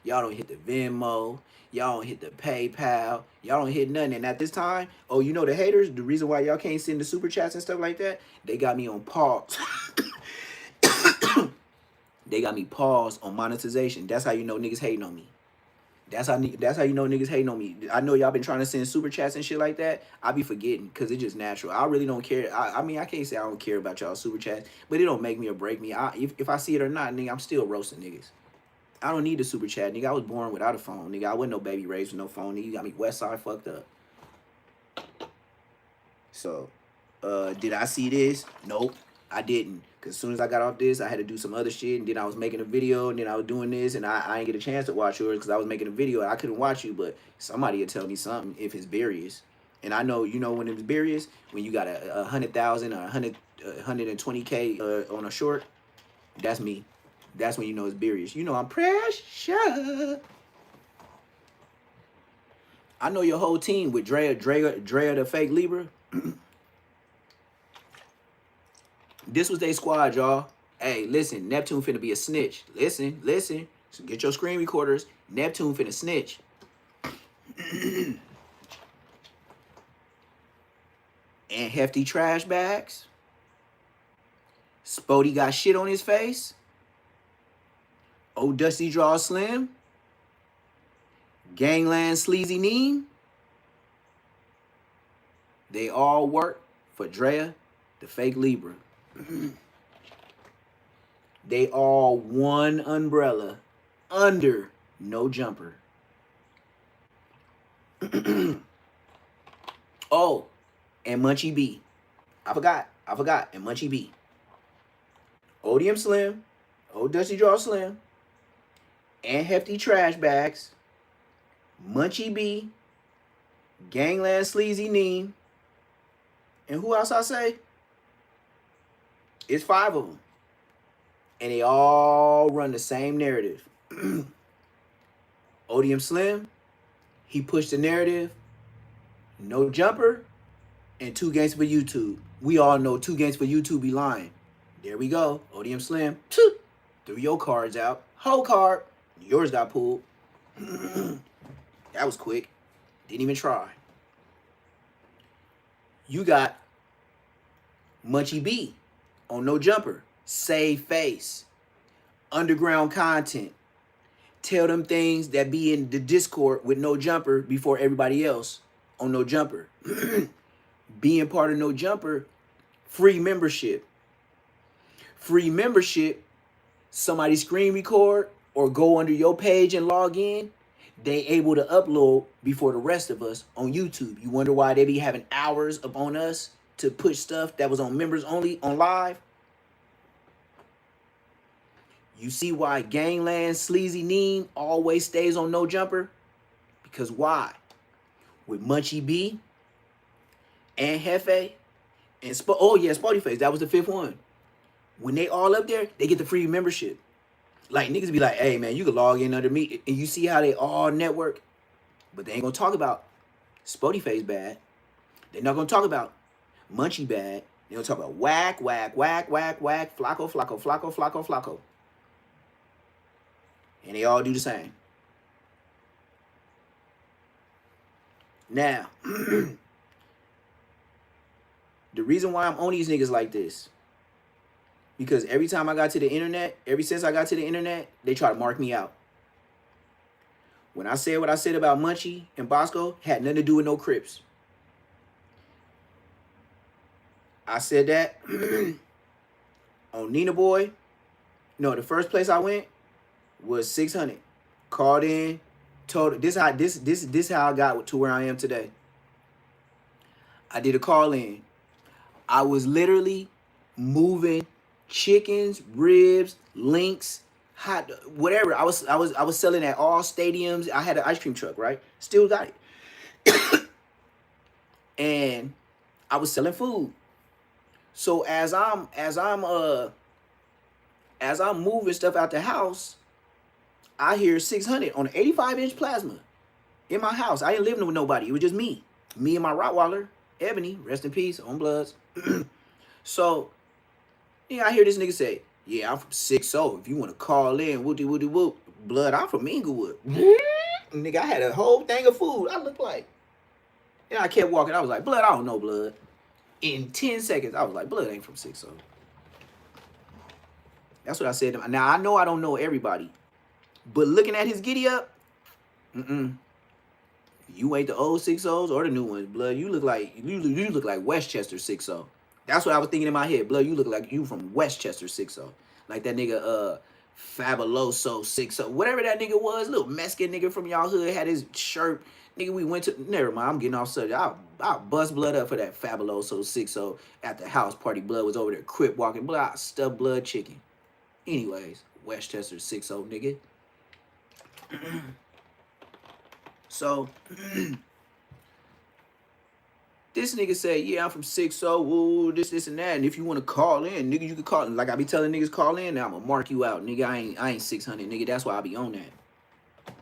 Y'all don't hit the Venmo. Y'all don't hit the PayPal. Y'all don't hit nothing. And at this time, oh, you know the haters, the reason why y'all can't send the super chats and stuff like that, they got me on pause. They got me paused on monetization. That's how you know niggas hating on me. That's how you know niggas hating on me. I know y'all been trying to send super chats and shit like that. I be forgetting because it's just natural. I really don't care. I mean, I can't say I don't care about y'all super chats, but it don't make me or break me. If I see it or not, nigga, I'm still roasting niggas. I don't need the super chat, nigga. I was born without a phone, nigga. I wasn't no baby raised with no phone, nigga. You got me west side fucked up. So, did I see this? Nope, I didn't. Cause as soon as I got off this, I had to do some other shit, and then I was making a video, and then I was doing this, and I didn't get a chance to watch yours because I was making a video, and I couldn't watch you, but somebody would tell me something if it's Burious. And I know, you know when it's Burious, when you got 100,000 or 120K on a short, that's me. That's when you know it's Burious. You know I'm precious. I know your whole team with Drea the fake Libra. This was their squad, y'all. Hey, listen, Neptune finna be a snitch. Listen. So get your screen recorders. Neptune finna snitch. And hefty trash bags. Spody got shit on his face. Old Dusty Draw Slim. Gangland Sleazy Neem. They all work for Drea, the fake Libra. They all one umbrella under no jumper. Oh, and Munchie B. I forgot. And Munchie B. ODM Slim, Old Dusty Draw Slim, and Hefty Trash Bags, Munchie B, Gangland Sleazy Neem, and who else I say? It's 5 of them. And they all run the same narrative. ODM Slim, he pushed the narrative, no jumper, and 2 games for YouTube. We all know 2 games for YouTube be lying. There we go. ODM Slim, threw your cards out. Whole card. Yours got pulled. That was quick. Didn't even try. You got Munchie B on No Jumper. Save face. Underground content. Tell them things that be in the Discord with No Jumper before everybody else on No Jumper. Being part of No Jumper, free membership. Free membership, somebody screen record or go under your page and log in, they able to upload before the rest of us on YouTube. You wonder why they be having hours up on us to push stuff that was on members only on live? You see why Gangland Sleazy Neem always stays on No Jumper? Because why? With Munchie B and Hefe and Spotty Face, that was the fifth one. When they all up there, they get the free membership. Like niggas be like, hey man, you can log in under me. And you see how they all network. But they ain't gonna talk about Spotty Face bad. They're not gonna talk about Munchie bad. They gonna talk about whack, whack, whack, whack, whack, Flacco, Flacco, Flacco, Flacco, Flacco. And they all do the same. Now, the reason why I'm on these niggas like this, because every time I got to the internet, ever since I got to the internet, they try to mark me out. When I said what I said about Munchie and Bosco, had nothing to do with no Crips. I said that on Nina Boy. No, the first place I went was 600. Called in, told this how I got to where I am today. I did a call in. I was literally moving chickens, ribs, links, hot, whatever. I was selling at all stadiums. I had an ice cream truck, right? Still got it. And I was selling food. So as I'm moving stuff out the house, I hear 600 on an 85-inch plasma in my house. I ain't living with nobody. It was just me. Me and my Rottweiler, Ebony, rest in peace, on Bloods. So, yeah, I hear this nigga say, yeah, I'm from 6-0. If you want to call in, whoop-de-whoop-de-whoop. Blood, I'm from Inglewood. Nigga, I had a whole thing of food. I looked like. And I kept walking. I was like, Blood, I don't know, Blood. In 10 seconds, I was like, Blood ain't from 6-0. That's what I said to him. Now, I know I don't know everybody. But looking at his giddy up, you ain't the old 6-0s or the new ones, Blood. You look like Westchester 6-0. That's what I was thinking in my head. Blood, you look like you from Westchester 6-0. Like that nigga Fabuloso 6-0. Whatever that nigga was, little Mexican nigga from y'all hood had his shirt. Nigga, we went to, never mind, I'm getting off subject. I'll bust Blood up for that Fabuloso 6-0 at the house party. Blood was over there crip walking. Blood, I stuffed Blood chicken. Anyways, Westchester 6-0 nigga. So this nigga say, yeah, I'm from 6-0, woo, this and that. And if you want to call in, nigga, you can call in. Like I be telling niggas call in, now I'm gonna mark you out. Nigga, I ain't 600, nigga. That's why I be on that.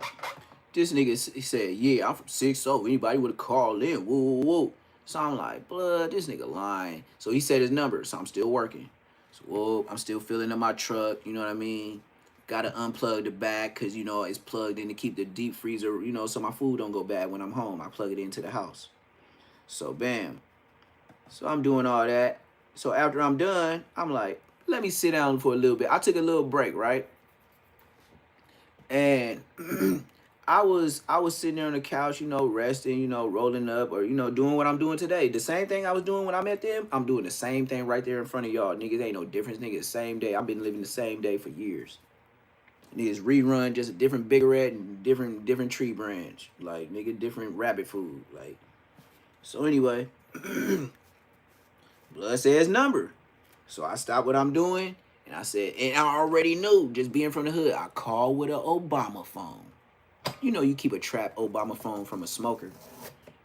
This nigga said, yeah, I'm from 6-0. Anybody would have called in, woo, woo, woo. So I'm like, Blood, this nigga lying. So he said his number, so I'm still working. So, whoa, I'm still filling in my truck, you know what I mean? Gotta unplug the back because, you know, it's plugged in to keep the deep freezer, you know, so my food don't go bad when I'm home. I plug it into the house. So, bam. So, I'm doing all that. So, after I'm done, I'm like, let me sit down for a little bit. I took a little break, right? And I was sitting there on the couch, you know, resting, you know, rolling up or, you know, doing what I'm doing today. The same thing I was doing when I met them, I'm doing the same thing right there in front of y'all. Niggas ain't no difference, nigga. Same day. I've been living the same day for years. Niggas rerun, just a different Biggerette and different tree branch. Like, nigga, different rabbit food. Like, so anyway, Blood says number. So I stopped what I'm doing, and I said, and I already knew, just being from the hood, I called with an Obama phone. You know, you keep a trap Obama phone from a smoker.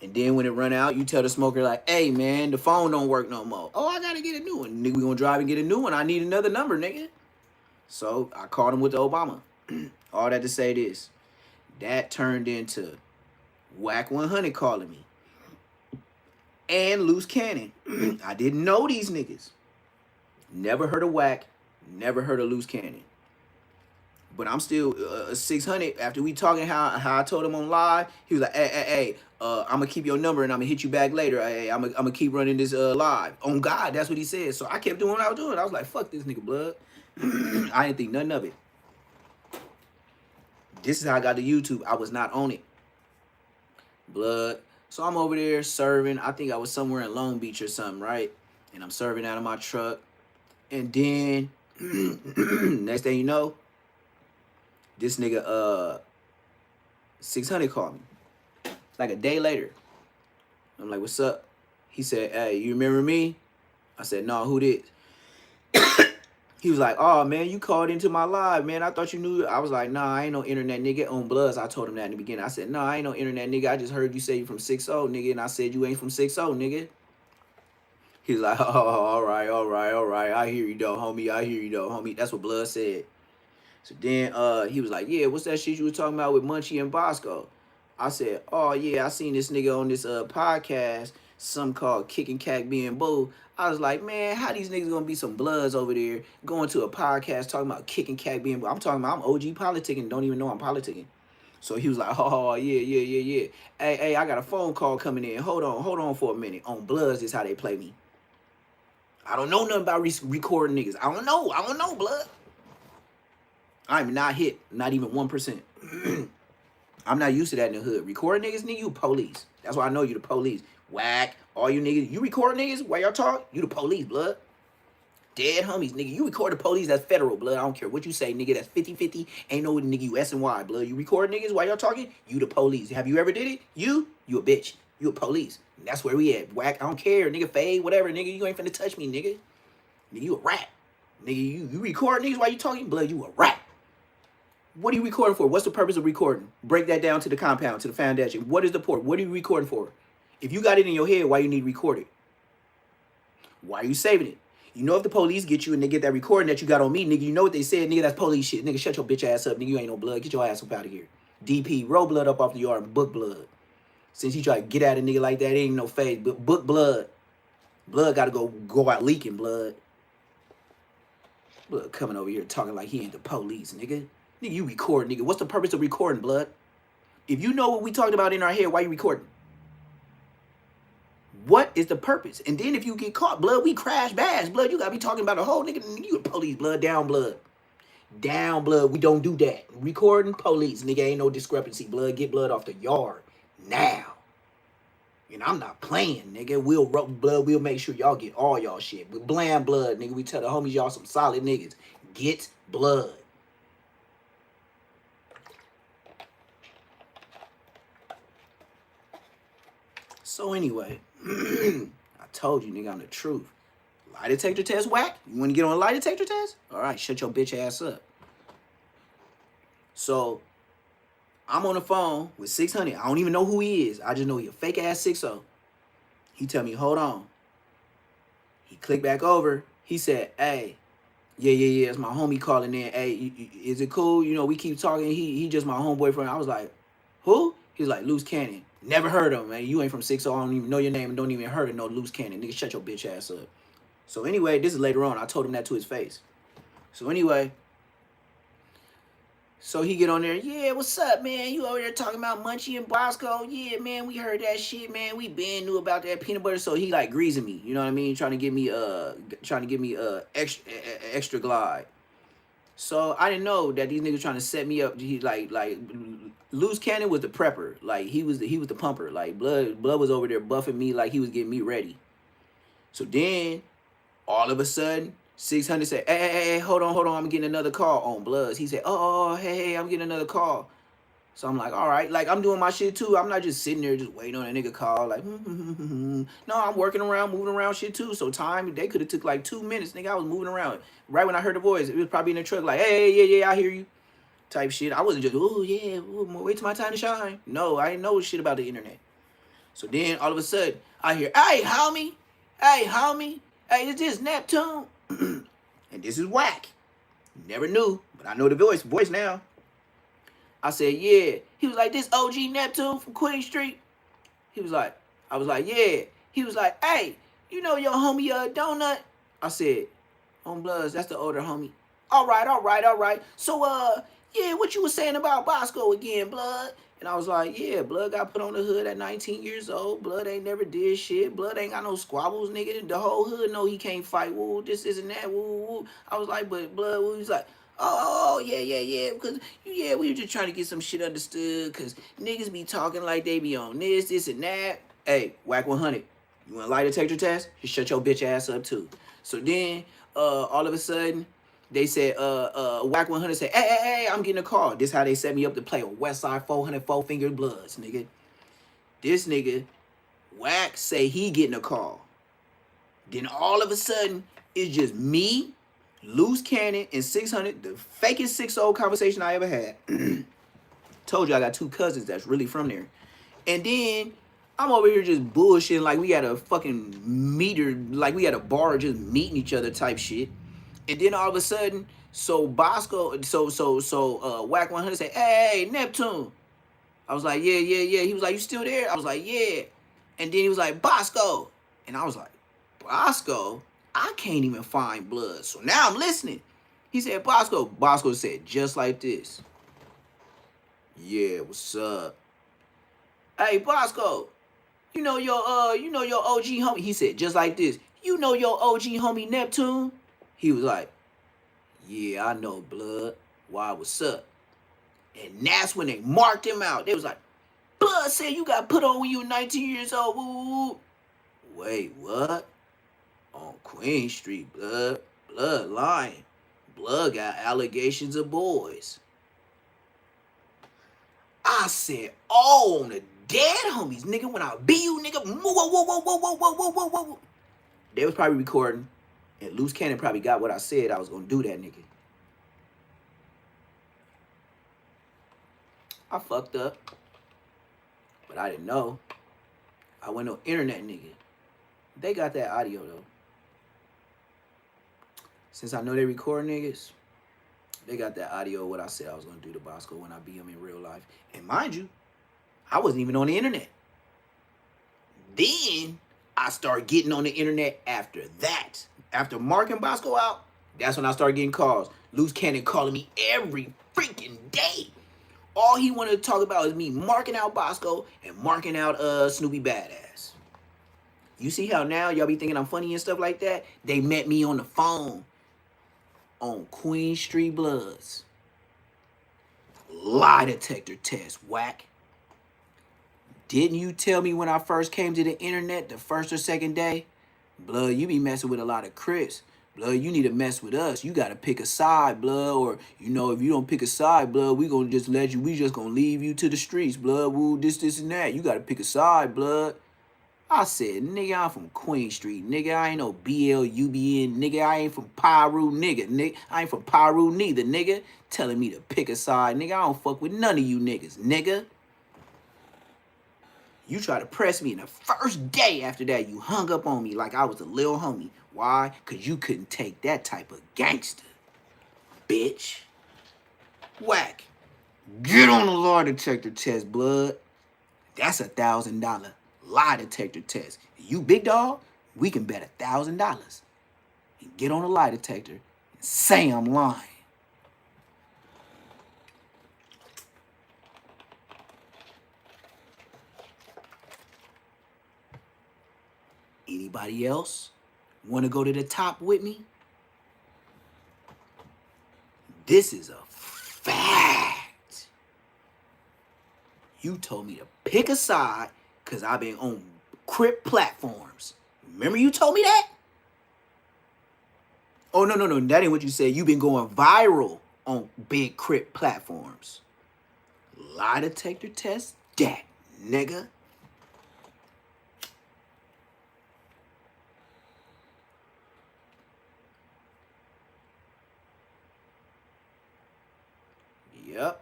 And then when it run out, you tell the smoker, like, hey, man, the phone don't work no more. Oh, I got to get a new one. Nigga, we going to drive and get a new one. I need another number, nigga. So I called him with the Obama. All that to say this. That turned into Whack 100 calling me. And Loose Cannon. I didn't know these niggas. Never heard of Whack. Never heard of Loose Cannon. But I'm still 600. After we talking how I told him on live, he was like, hey, I'm gonna keep your number and I'm gonna hit you back later. Hey, I'm gonna keep running this live. On God, that's what he said. So I kept doing what I was doing. I was like, fuck this nigga blood. I didn't think nothing of it. This is how I got to YouTube. I was not on it. Blood. So I'm over there serving. I think I was somewhere in Long Beach or something, right? And I'm serving out of my truck. And then next thing you know, this nigga 600 called me. Like a day later. I'm like, what's up? He said, hey, you remember me? I said, no, who did? He was like, oh, man, you called into my live, man. I thought you knew. I was like, nah, I ain't no internet nigga on Bloods. I told him that in the beginning. I said, nah, I ain't no internet nigga. I just heard you say you from 6-0, nigga. And I said, you ain't from 6-0, nigga. He was like, oh, all right. I hear you, though, homie. That's what Blood said. So then he was like, yeah, what's that shit you were talking about with Munchie and Bosco? I said, oh, yeah, I seen this nigga on this podcast, some called Kicking Cack Being Boo. I was like, man, how these niggas gonna be some Bloods over there going to a podcast talking about Kicking Cack Being Boo? I'm talking about I'm OG politicking, don't even know I'm politicking. So he was like, oh, yeah. Hey, I got a phone call coming in. Hold on for a minute. On Bloods is how they play me. I don't know nothing about recording niggas. I don't know, blood. I'm not hit, not even 1%. I'm not used to that in the hood. Recording niggas, nigga, you police. That's why I know you the police. Whack. All you niggas, you record niggas while y'all talk, you the police, blood. Dead homies, nigga. You record the police, that's federal, blood. I don't care what you say, nigga. That's 50-50. Ain't no nigga, you S&Y, blood. You record niggas while y'all talking, you the police. Have you ever did it? You a bitch. You a police. And that's where we at. Whack. I don't care, nigga. Fade, whatever, nigga. You ain't finna touch me, nigga. Nigga, you a rat. Nigga, you record niggas while you talking, blood. You a rat. What are you recording for? What's the purpose of recording? Break that down to the compound, to the foundation. What is the port? What are you recording for? If you got it in your head, why you need to record it? Why are you saving it? You know if the police get you and they get that recording that you got on me, nigga, you know what they said, nigga, that's police shit. Nigga, shut your bitch ass up, nigga, you ain't no blood. Get your ass up out of here. DP, roll blood up off the yard and book blood. Since you try to get at a nigga like that, it ain't no fade, but book blood. Blood gotta go out leaking, blood. Blood coming over here talking like he ain't the police, nigga. Nigga, you record, nigga. What's the purpose of recording, blood? If you know what we talked about in our head, why you recording? What is the purpose? And then if you get caught, blood, we crash bash, blood. You gotta be talking about a whole nigga. You a police, blood, down, blood. Down, blood. We don't do that. Recording, police, nigga, ain't no discrepancy, blood. Get blood off the yard now. And I'm not playing, nigga. We'll make sure y'all get all y'all shit. With bland blood, nigga. We tell the homies y'all some solid niggas. Get blood. So anyway, I told you, nigga, I'm the truth. Lie detector test, whack? You want to get on a lie detector test? All right, shut your bitch ass up. So I'm on the phone with 600. I don't even know who he is. I just know he a fake ass 6-0. He tell me, hold on. He clicked back over. He said, hey, yeah, it's my homie calling in. Hey, is it cool? You know, we keep talking. He just my homeboy friend. I was like, who? He's like, Loose Cannon. Never heard of him, man. You ain't from 6-0. I don't even know your name and don't even heard of no Loose Cannon. Nigga, shut your bitch ass up. So anyway, this is later on. I told him that to his face. So anyway, so he get on there. Yeah, what's up, man? You over there talking about Munchie and Bosco? Yeah, man, we heard that shit, man. We been knew about that peanut butter. So he like greasing me. You know what I mean? Trying to give me extra glide. So I didn't know that these niggas trying to set me up. He like Loose Cannon was the prepper. Like he was the pumper. Like blood was over there buffing me like he was getting me ready. So then all of a sudden 600 said, hey, hold on, I'm getting another call on Bloods. He said, oh, hey, I'm getting another call. So I'm like, all right, like I'm doing my shit too. I'm not just sitting there just waiting on a nigga call. Like, no, I'm working around, moving around shit too. So time, they could have took like 2 minutes, nigga. I was moving around. Right when I heard the voice, it was probably in the truck like, hey, yeah, I hear you. Type shit. I wasn't just, oh, yeah, wait till my time to shine. No, I didn't know shit about the internet. So then all of a sudden, I hear, hey, homie, hey, is this Neptune? And this is whack. Never knew, but I know the voice now. I said, yeah. He was like, this OG Neptune from Queen Street. He was like, I was like, yeah. He was like, hey, you know your homie Donut? I said, on Bloods, that's the older homie. All right. So, yeah, what you was saying about Bosco again, blood? And I was like, yeah, blood got put on the hood at 19 years old. Blood ain't never did shit. Blood ain't got no squabbles, nigga. The whole hood know he can't fight. Woo, this isn't that. Woo, woo. I was like, but blood, woo. He's like, oh, yeah. Because, yeah, we were just trying to get some shit understood. Because niggas be talking like they be on this, and that. Hey, whack 100. You want a lie detector test? Just shut your bitch ass up, too. So then, all of a sudden, they said, Whack 100 said, hey, I'm getting a call. This how they set me up to play on Westside 404 Finger Bloods, nigga. This nigga, Whack, say he getting a call. Then all of a sudden, it's just me, Loose Cannon, and 600, the fakest 6-0 conversation I ever had. Told you I got 2 cousins that's really from there. And then I'm over here just bullshitting like we had a fucking meter, like we had a bar just meeting each other type shit. And then all of a sudden, so Bosco, Whack 100 said, hey, Neptune. I was like, yeah. He was like, you still there? I was like, yeah. And then he was like, Bosco. And I was like, Bosco? I can't even find blood. So now I'm listening. He said, Bosco. Bosco said, just like this. Yeah, what's up? Hey, Bosco, you know your OG homie. He said, just like this. You know your OG homie Neptune? He was like, yeah, I know, blood. Why, what's up? And that's when they marked him out. They was like, blood said you got put on when you were 19 years old. Woo. Wait, what? On Queen Street, blood. Blood lying. Blood got allegations of boys. I said, oh, on the dead homies, nigga, when I beat you, nigga, whoa. They was probably recording, and Loose Cannon probably got what I said I was gonna do that nigga. I fucked up, but I didn't know. I went on internet, nigga. They got that audio though. Since I know they record niggas, they got that audio of what I said I was gonna do to Bosco when I beat him in real life. And mind you, I wasn't even on the internet. Then I started getting on the internet after that. After marking Bosco out, that's when I started getting calls. Loose Cannon calling me every freaking day. All he wanted to talk about is me marking out Bosco and marking out Snoopy Badass. You see how now y'all be thinking I'm funny and stuff like that? They met me on the phone on Queen Street Bloods. Lie detector test, Whack. Didn't you tell me when I first came to the internet the first or second day? Blood, you be messing with a lot of Crips. Blood, you need to mess with us. You gotta pick a side, blood. Or, you know, if you don't pick a side, blood, we gonna just let you, we just gonna leave you to the streets, blood. Woo, this, and that. You gotta pick a side, blood. I said, nigga, I'm from Queen Street. Nigga, I ain't no BLUBN. Nigga, I ain't from Pyru, nigga. I ain't from Pyru neither, nigga. Telling me to pick a side, nigga. I don't fuck with none of you niggas, nigga. You try to press me, and the first day after that, you hung up on me like I was a little homie. Why? Because you couldn't take that type of gangster, bitch. Whack. Get on the lie detector test, blood. That's $1,000 lie detector test. You big dog, we can bet $1,000. And get on the lie detector and say I'm lying. Anybody else want to go to the top with me? This is a fact. You told me to pick a side because I've been on Crip platforms. Remember you told me that? Oh, no. That ain't what you said. You've been going viral on big Crip platforms. Lie detector test that, nigga. Yep.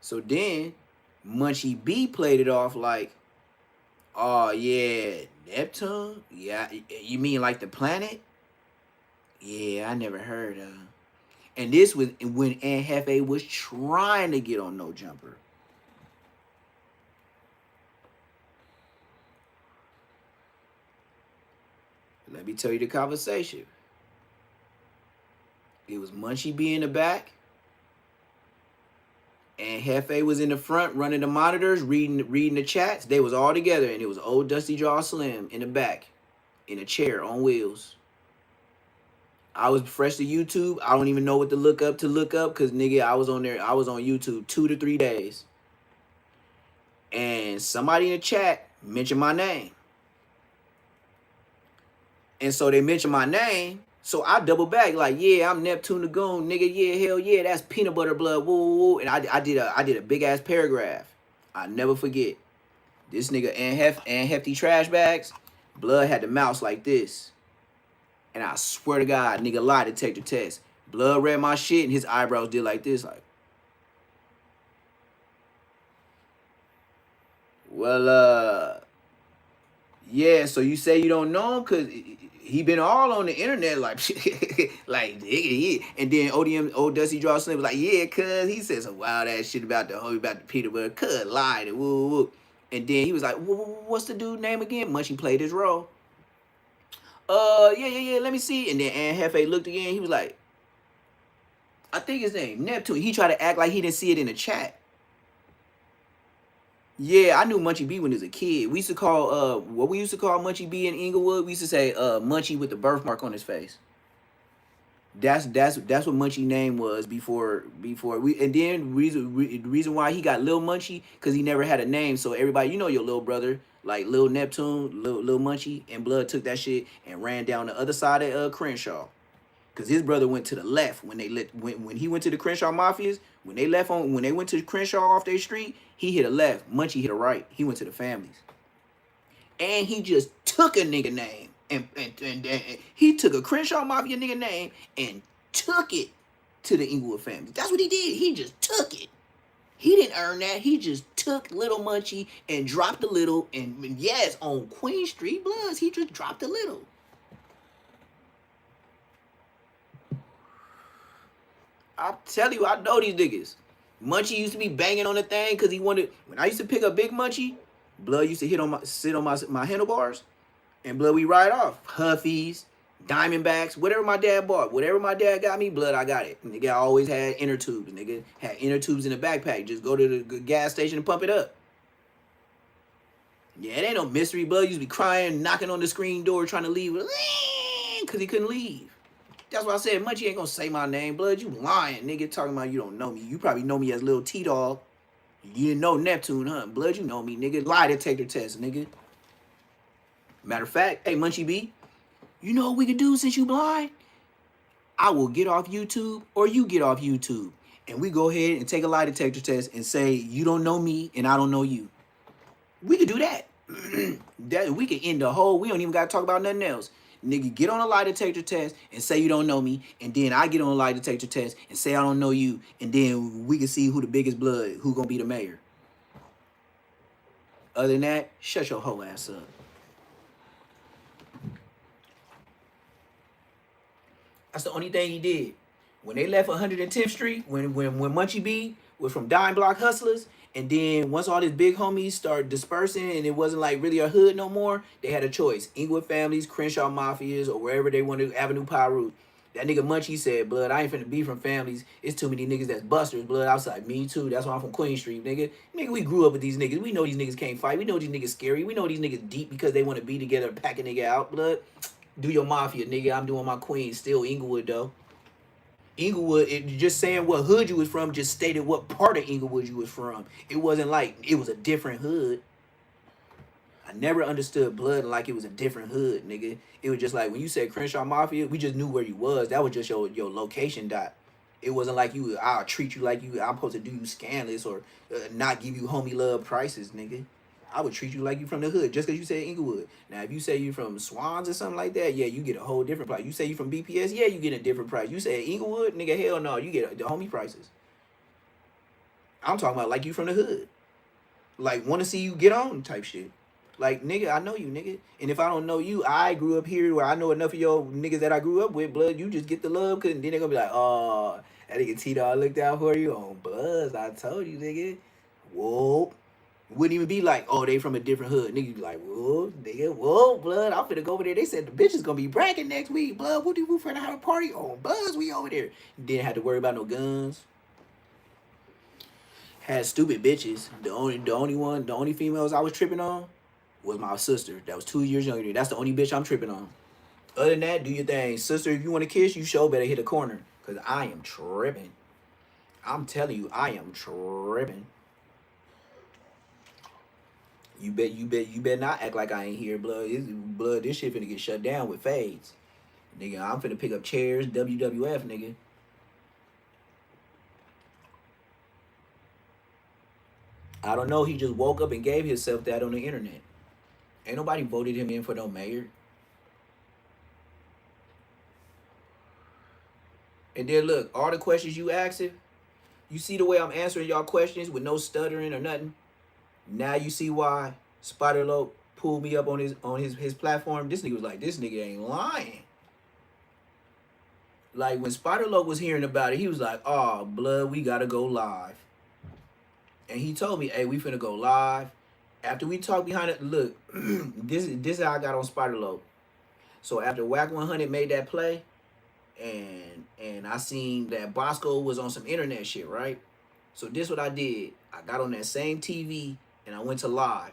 So then, Munchie B played it off like, oh yeah, Neptune? Yeah, you mean like the planet? Yeah, I never heard of. And this was when Aunt Hefe was trying to get on No Jumper. Let me tell you the conversation. It was Munchie B in the back. And Hefe was in the front running the monitors, reading the chats. They was all together, and it was old Dusty Jaw Slim in the back, in a chair on wheels. I was fresh to YouTube. I don't even know what to look up because nigga, I was on YouTube 2 to 3 days. And somebody in the chat mentioned my name. And so they mentioned my name. So I double back like, yeah, I'm Neptune the Goon, nigga. Yeah, hell yeah, that's peanut butter blood. Woo, woo, woo. And I did a big ass paragraph. I never forget. This nigga and Hefty Trash Bags, Blood had the mouse like this. And I swear to God, nigga, lie detector test. Blood read my shit and his eyebrows did like this, like. Well, yeah, so you say you don't know him because he been all on the internet like, like, yeah. And then old Dusty Draw Slim was like, yeah, cuz he said some wild ass shit about the peanut butter, cuz lied, and woo, woo. And then he was like, what's the dude name again? Munchie played his role. Yeah, let me see. And then Hefe looked again, he was like, I think his name, Neptune. He tried to act like he didn't see it in the chat. Yeah, I knew Munchie B when he was a kid. We used to call what we used to call Munchie B in Inglewood. We used to say Munchie with the birthmark on his face. That's what Munchie name was before we. And then the reason why he got Lil Munchie because he never had a name. So everybody, you know, your little brother like Lil Neptune, Lil Munchie, and Blood took that shit and ran down the other side of Crenshaw. Cause his brother went to the left when he went to the Crenshaw Mafias. When they went to Crenshaw off their street, he hit a left. Munchie hit a right. He went to the families, and he just took a nigga name and he took a Crenshaw Mafia nigga name and took it to the Inglewood family. That's what he did. He just took it. He didn't earn that. He just took Little Munchie and dropped a little. And yes, on Queen Street Bloods, he just dropped a little. I tell you, I know these niggas. Munchie used to be banging on the thing because he wanted. When I used to pick up Big Munchie, Blood used to sit on my handlebars, and Blood we ride off. Huffies, Diamondbacks, whatever my dad bought, whatever my dad got me, Blood I got it. And nigga always had inner tubes. Nigga had inner tubes in the backpack. Just go to the gas station and pump it up. Yeah, it ain't no mystery. Blood used to be crying, knocking on the screen door, trying to leave because he couldn't leave. That's why I said, Munchie ain't gonna say my name. Blood, you lying, nigga, talking about you don't know me. You probably know me as Lil T-Dog. You didn't know Neptune, huh? Blood, you know me, nigga. Lie detector test, nigga. Matter of fact, hey, Munchie B, you know what we could do since you blind? I will get off YouTube or you get off YouTube. And we go ahead and take a lie detector test and say, you don't know me and I don't know you. We could do that. We could end the whole, we don't even gotta talk about nothing else. Nigga, get on a lie detector test and say you don't know me, and then I get on a lie detector test and say I don't know you, and then we can see who the biggest blood, who gonna be the mayor. Other than that, shut your whole ass up. That's the only thing he did. When they left 110th Street, when Munchie B was from Dime Block Hustlers, and then once all these big homies started dispersing and it wasn't like really a hood no more, they had a choice. Inglewood families, Crenshaw Mafias, or wherever they wanted, Avenue Pyru. That nigga Munchie said, Blood, I ain't finna be from families. It's too many niggas that's busters, Blood. I was like, me too. That's why I'm from Queen Street, nigga. Nigga, we grew up with these niggas. We know these niggas can't fight. We know these niggas scary. We know these niggas deep because they want to be together and pack a nigga out, Blood. Do your mafia, nigga. I'm doing my Queen. Still Inglewood, though. Inglewood, just saying what hood you was from just stated what part of Inglewood you was from. It wasn't like it was a different hood. I never understood Blood like it was a different hood, nigga. It was just like when you said Crenshaw Mafia, we just knew where you was. That was just your location dot. It wasn't like I'll treat you like I'm supposed to do you scandalous or not give you homie love prices, nigga. I would treat you like you from the hood just because you said Inglewood. Now, if you say you from Swans or something like that, yeah, you get a whole different price. You say you from BPS, yeah, you get a different price. You say Inglewood, nigga, hell no, you get the homie prices. I'm talking about like you from the hood. Like, want to see you get on type shit. Like, nigga, I know you, nigga. And if I don't know you, I grew up here where I know enough of your niggas that I grew up with, Blood, you just get the love, cause then they're going to be like, oh, that nigga T-Dog looked out for you on Buzz. I told you, nigga. Whoa. Wouldn't even be like, oh, they from a different hood. Nigga be like, whoa, nigga, whoa, Blood, I'm finna go over there. They said the bitch is gonna be bragging next week. Blood, what do you finna have a party on? Buzz, we over there. Didn't have to worry about no guns. had stupid bitches. The only females I was tripping on was my sister. That was 2 years younger than me. That's the only bitch I'm tripping on. Other than that, do your thing. Sister, if you want to kiss, you sure better hit a corner. Because I am tripping. I'm telling you, I am tripping. You better not act like I ain't here, blood. This shit finna get shut down with fades. Nigga, I'm finna pick up chairs, WWF, nigga. I don't know, he just woke up and gave himself that on the internet. Ain't nobody voted him in for no mayor. And then look, all the questions you asking, you see the way I'm answering y'all questions with no stuttering or nothing? Now you see why Spider-Loc pulled me up on his platform. This nigga was like, this nigga ain't lying. Like when Spider-Loc was hearing about it, he was like, oh, blood, we gotta go live. And he told me, hey, we finna go live. After we talked behind it, look, this is how I got on Spider-Loc. So after Whack 100 made that play, and I seen that Bosco was on some internet shit, right? So this what I did. I got on that same TV and I went to live.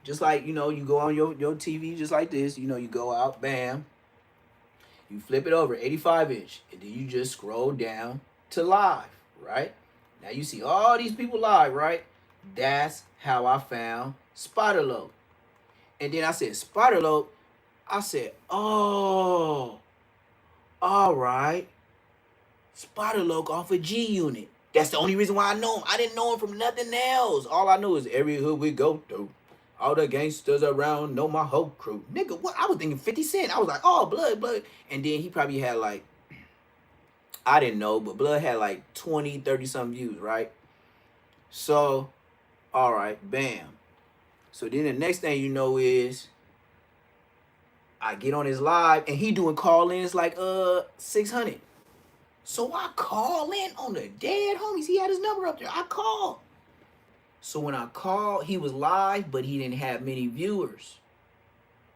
Just like, you know, you go on your TV just like this. You know, you go out, bam. You flip it over, 85 inch. And then you just scroll down to live, right? Now you see all these people live, right? That's how I found Spider-Loc. And then I said, Spider-Loc. I said, oh, all right. Spider-Loc off of G Unit. That's the only reason why I know him. I didn't know him from nothing else. All I knew is every hood we go through. All the gangsters around know my whole crew. Nigga, what? I was thinking 50 Cent. I was like, oh, Blood. And then he probably had like, I didn't know, but Blood had like 20, 30 some views, right? So, all right, bam. So then the next thing you know is I get on his live and he doing call-ins like 600. So I call in on the dead homies. He had his number up there. I called. So when I called, he was live, but he didn't have many viewers.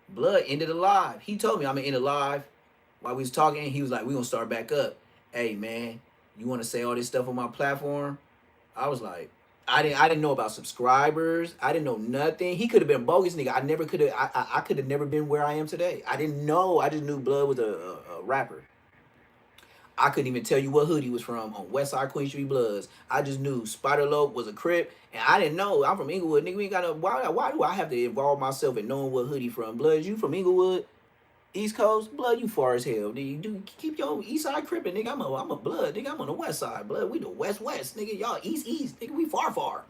Blood ended the live. He told me I'm gonna end the live. While we was talking, he was like, we're gonna start back up. Hey man, you wanna say all this stuff on my platform? I was like, I didn't know about subscribers. I didn't know nothing. He could have been bogus, nigga. I could have never been where I am today. I didn't know. I just knew Blood was a rapper. I couldn't even tell you what hood he was from on Westside Queen Street Bloods. I just knew Spider-Loc was a Crip, and I didn't know. I'm from Inglewood, nigga. We ain't got no. Why do I have to involve myself in knowing what hood he from? Blood, you from Inglewood, East Coast? Blood, you far as hell. Dude, keep your East Side crippin', nigga. I'm a Blood, nigga. I'm on the West Side, Blood. We the West, nigga. Y'all East, nigga. We far.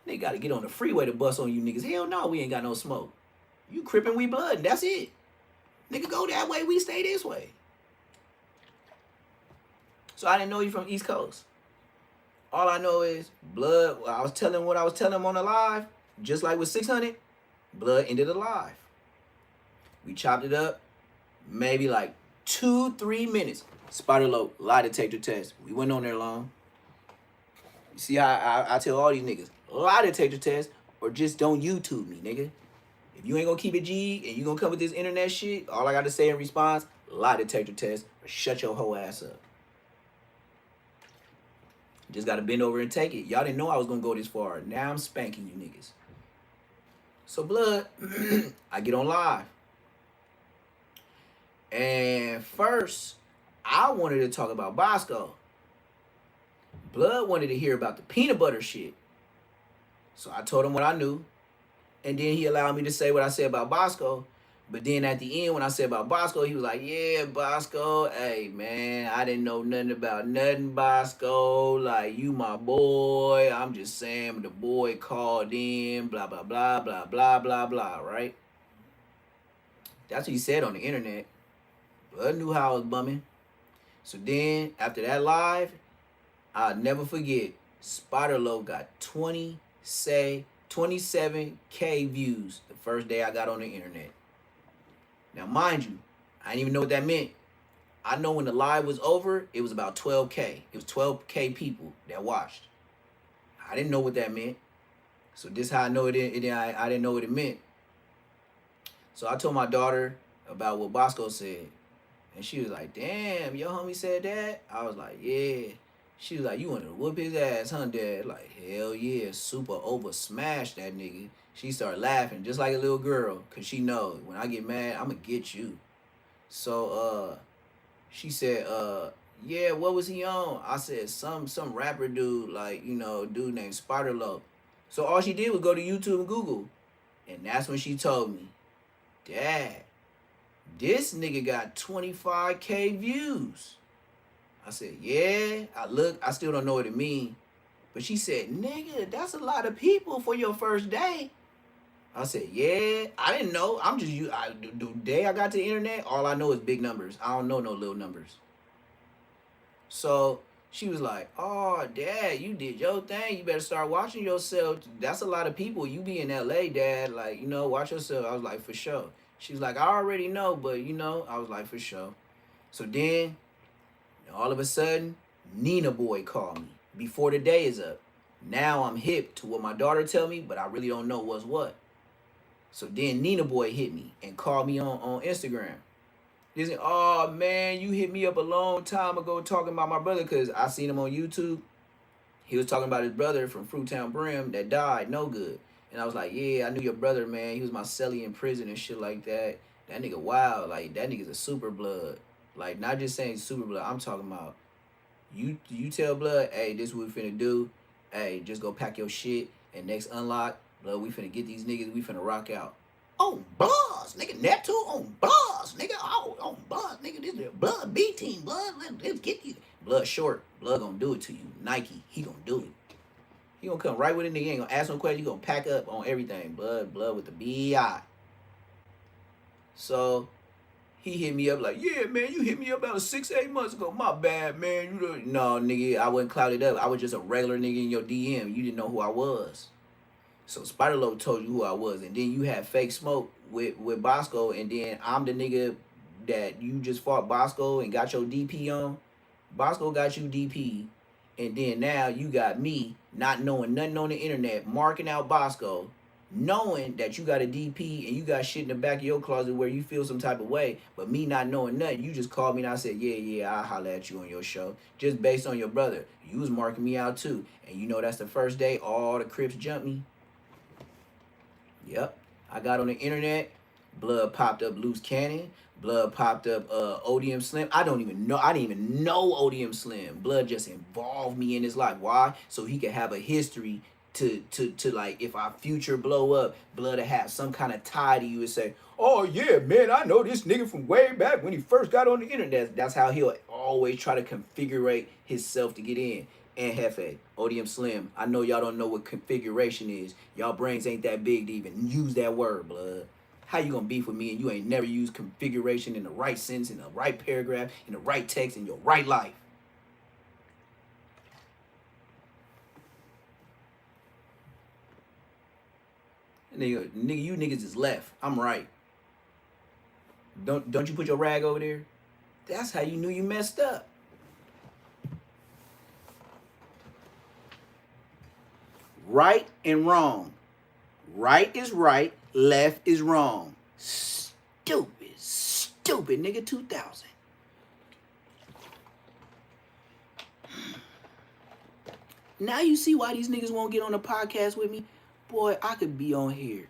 They gotta get on the freeway to bust on you niggas. Hell no, we ain't got no smoke. You crippin', we Blood, and that's it. Nigga, go that way, we stay this way. So I didn't know you from East Coast. All I know is Blood. I was telling what I was telling him on the live, just like with 600, Blood ended the live. We chopped it up, maybe like 2-3 minutes. Spider-Loc lie detector test. We wasn't on there long. You see how I tell all these niggas, lie detector test, or just don't YouTube me, nigga. If you ain't gonna keep it G and you gonna come with this internet shit, all I gotta say in response, lie detector test, or shut your whole ass up. Just gotta bend over and take it. Y'all didn't know I was gonna go this far. Now I'm spanking you niggas. So Blood, I get on live. And first, I wanted to talk about Bosco. Blood wanted to hear about the peanut butter shit. So I told him what I knew. And then he allowed me to say what I said about Bosco. But then at the end, when I said about Bosco, he was like, yeah, Bosco, hey, man, I didn't know nothing about nothing, Bosco. Like, you my boy. I'm just saying, when the boy called in, blah, blah, blah, blah, blah, blah, blah, right? That's what he said on the internet. Blood knew how I was bumming. So then, after that live, I'll never forget, Spider-Loc got 27K views the first day I got on the internet. Now, mind you, I didn't even know what that meant. I know when the live was over, it was about 12K. It was 12K people that watched. I didn't know what that meant. So this is how I know I didn't know what it meant. So I told my daughter about what Bosco said. And she was like, damn, your homie said that? I was like, yeah. She was like, you want to whoop his ass, huh, Dad? Like, hell yeah, super over smash that nigga. She started laughing just like a little girl, cause she know when I get mad, I'ma get you. So she said, yeah, what was he on? I said some rapper dude, like, you know, dude named Spider Low. So all she did was go to YouTube and Google. And that's when she told me, Dad, this nigga got 25K views. I said, yeah. I still don't know what it mean. But she said, nigga, that's a lot of people for your first day. I said, yeah. I didn't know. I'm just, the day I got to the internet, all I know is big numbers. I don't know no little numbers. So she was like, oh, Dad, you did your thing. You better start watching yourself. That's a lot of people. You be in LA, Dad. Like, you know, watch yourself. I was like, for sure. She was like, I already know, but, you know, I was like, for sure. So then, all of a sudden, Nina Boy called me before the day is up. Now I'm hip to what my daughter tell me, but I really don't know what's what. So then Nina Boy hit me and called me on Instagram. He said, oh, man, you hit me up a long time ago talking about my brother, because I seen him on YouTube. He was talking about his brother from Fruitown Brim that died, no good. And I was like, yeah, I knew your brother, man. He was my cellie in prison and shit like that. That nigga wild. Like, that nigga's a super blood. Like, not just saying super blood. I'm talking about you tell blood, hey, this what we finna do. Hey, just go pack your shit. And next unlock, blood, we finna get these niggas. We finna rock out. On buzz, nigga. Neptune on buzz, nigga. Oh, on buzz, nigga. This is blood B team, blood. Let's get you. Blood short. Blood gonna do it to you. Nike, he gonna do it. He gonna come right with it, nigga. He ain't gonna ask no questions. He gonna pack up on everything. Blood with the B.I. So he hit me up like, yeah, man, you hit me up about 6-8 months ago. My bad, man. No, nigga, I wasn't clouded up. I was just a regular nigga in your DM. You didn't know who I was. So Spider Low told you who I was, and then you had Fake Smoke with Bosco, and then I'm the nigga that you just fought Bosco and got your DP on. Bosco got you DP, and then now you got me not knowing nothing on the internet, marking out Bosco, knowing that you got a DP and you got shit in the back of your closet where you feel some type of way, but me not knowing nothing, you just called me and I said, yeah, I'll holler at you on your show, just based on your brother. You was marking me out too, and you know that's the first day all the Crips jumped me. Yep. I got on the internet. Blood popped up Loose Cannon. Blood popped up ODM Slim. I didn't even know ODM Slim. Blood just involved me in his life. Why? So he could have a history to like, if our future blow up, Blood to have some kind of tie to you and say, oh yeah, man, I know this nigga from way back when he first got on the internet. That's how he'll always try to configure himself to get in. And Hefe, ODM Slim, I know y'all don't know what configuration is. Y'all brains ain't that big to even use that word, blood. How you gonna beef with me and you ain't never used configuration in the right sense, in the right paragraph, in the right text, in your right life? Nigga, you niggas is left. I'm right. Don't you put your rag over there? That's how you knew you messed up. Right and wrong. Right is right, left is wrong. Stupid nigga 2000. Now you see why these niggas won't get on the podcast with me? Boy, I could be on here,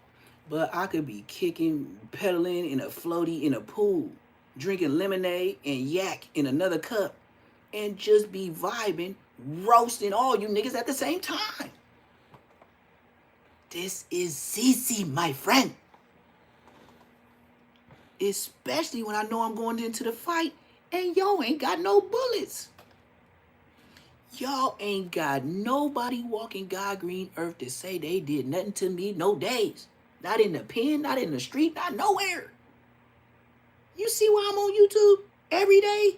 but I could be kicking, pedaling in a floaty in a pool, drinking lemonade and yak in another cup, and just be vibing, roasting all you niggas at the same time. This is CC, my friend. Especially when I know I'm going into the fight and y'all ain't got no bullets. Y'all ain't got nobody walking God green earth to say they did nothing to me no days. Not in the pen, not in the street, not nowhere. You see why I'm on YouTube every day?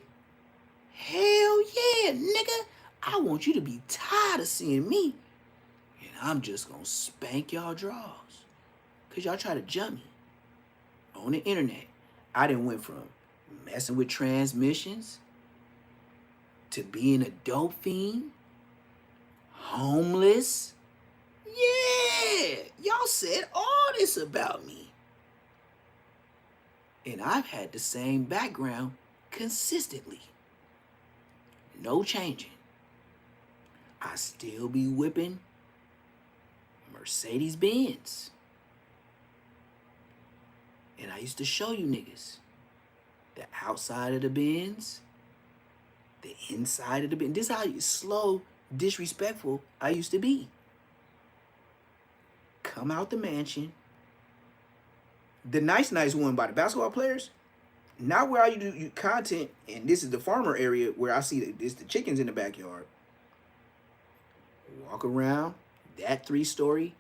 Hell yeah, nigga. I want you to be tired of seeing me. And I'm just gonna spank y'all draws. Cause y'all try to jump me on the internet. I done went from messing with transmissions to being a dope fiend, homeless. Yeah, y'all said all this about me. And I've had the same background consistently. No changing. I still be whipping Mercedes Benz. And I used to show you niggas the outside of the Benz, the inside of the Benz. This is how slow, disrespectful I used to be. Come out the mansion. The nice one by the basketball players. Not where I do content, and this is the farmer area where I see the chickens in the backyard. Walk around that 3-story,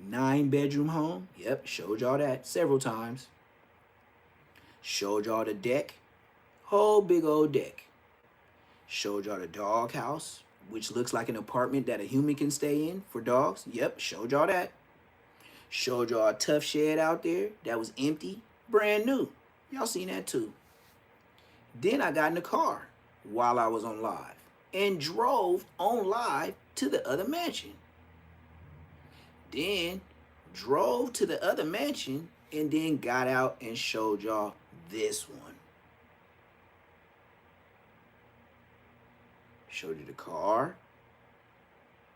9-bedroom home. Yep, showed y'all that several times. Showed y'all the deck, whole big old deck. Showed y'all the dog house, which looks like an apartment that a human can stay in for dogs. Yep, showed y'all that. Showed y'all a tough shed out there that was empty, brand new. Y'all seen that too. Then I got in the car while I was on live and drove on live to the other mansion. Then drove to the other mansion and then got out and showed y'all this one. Showed you the car.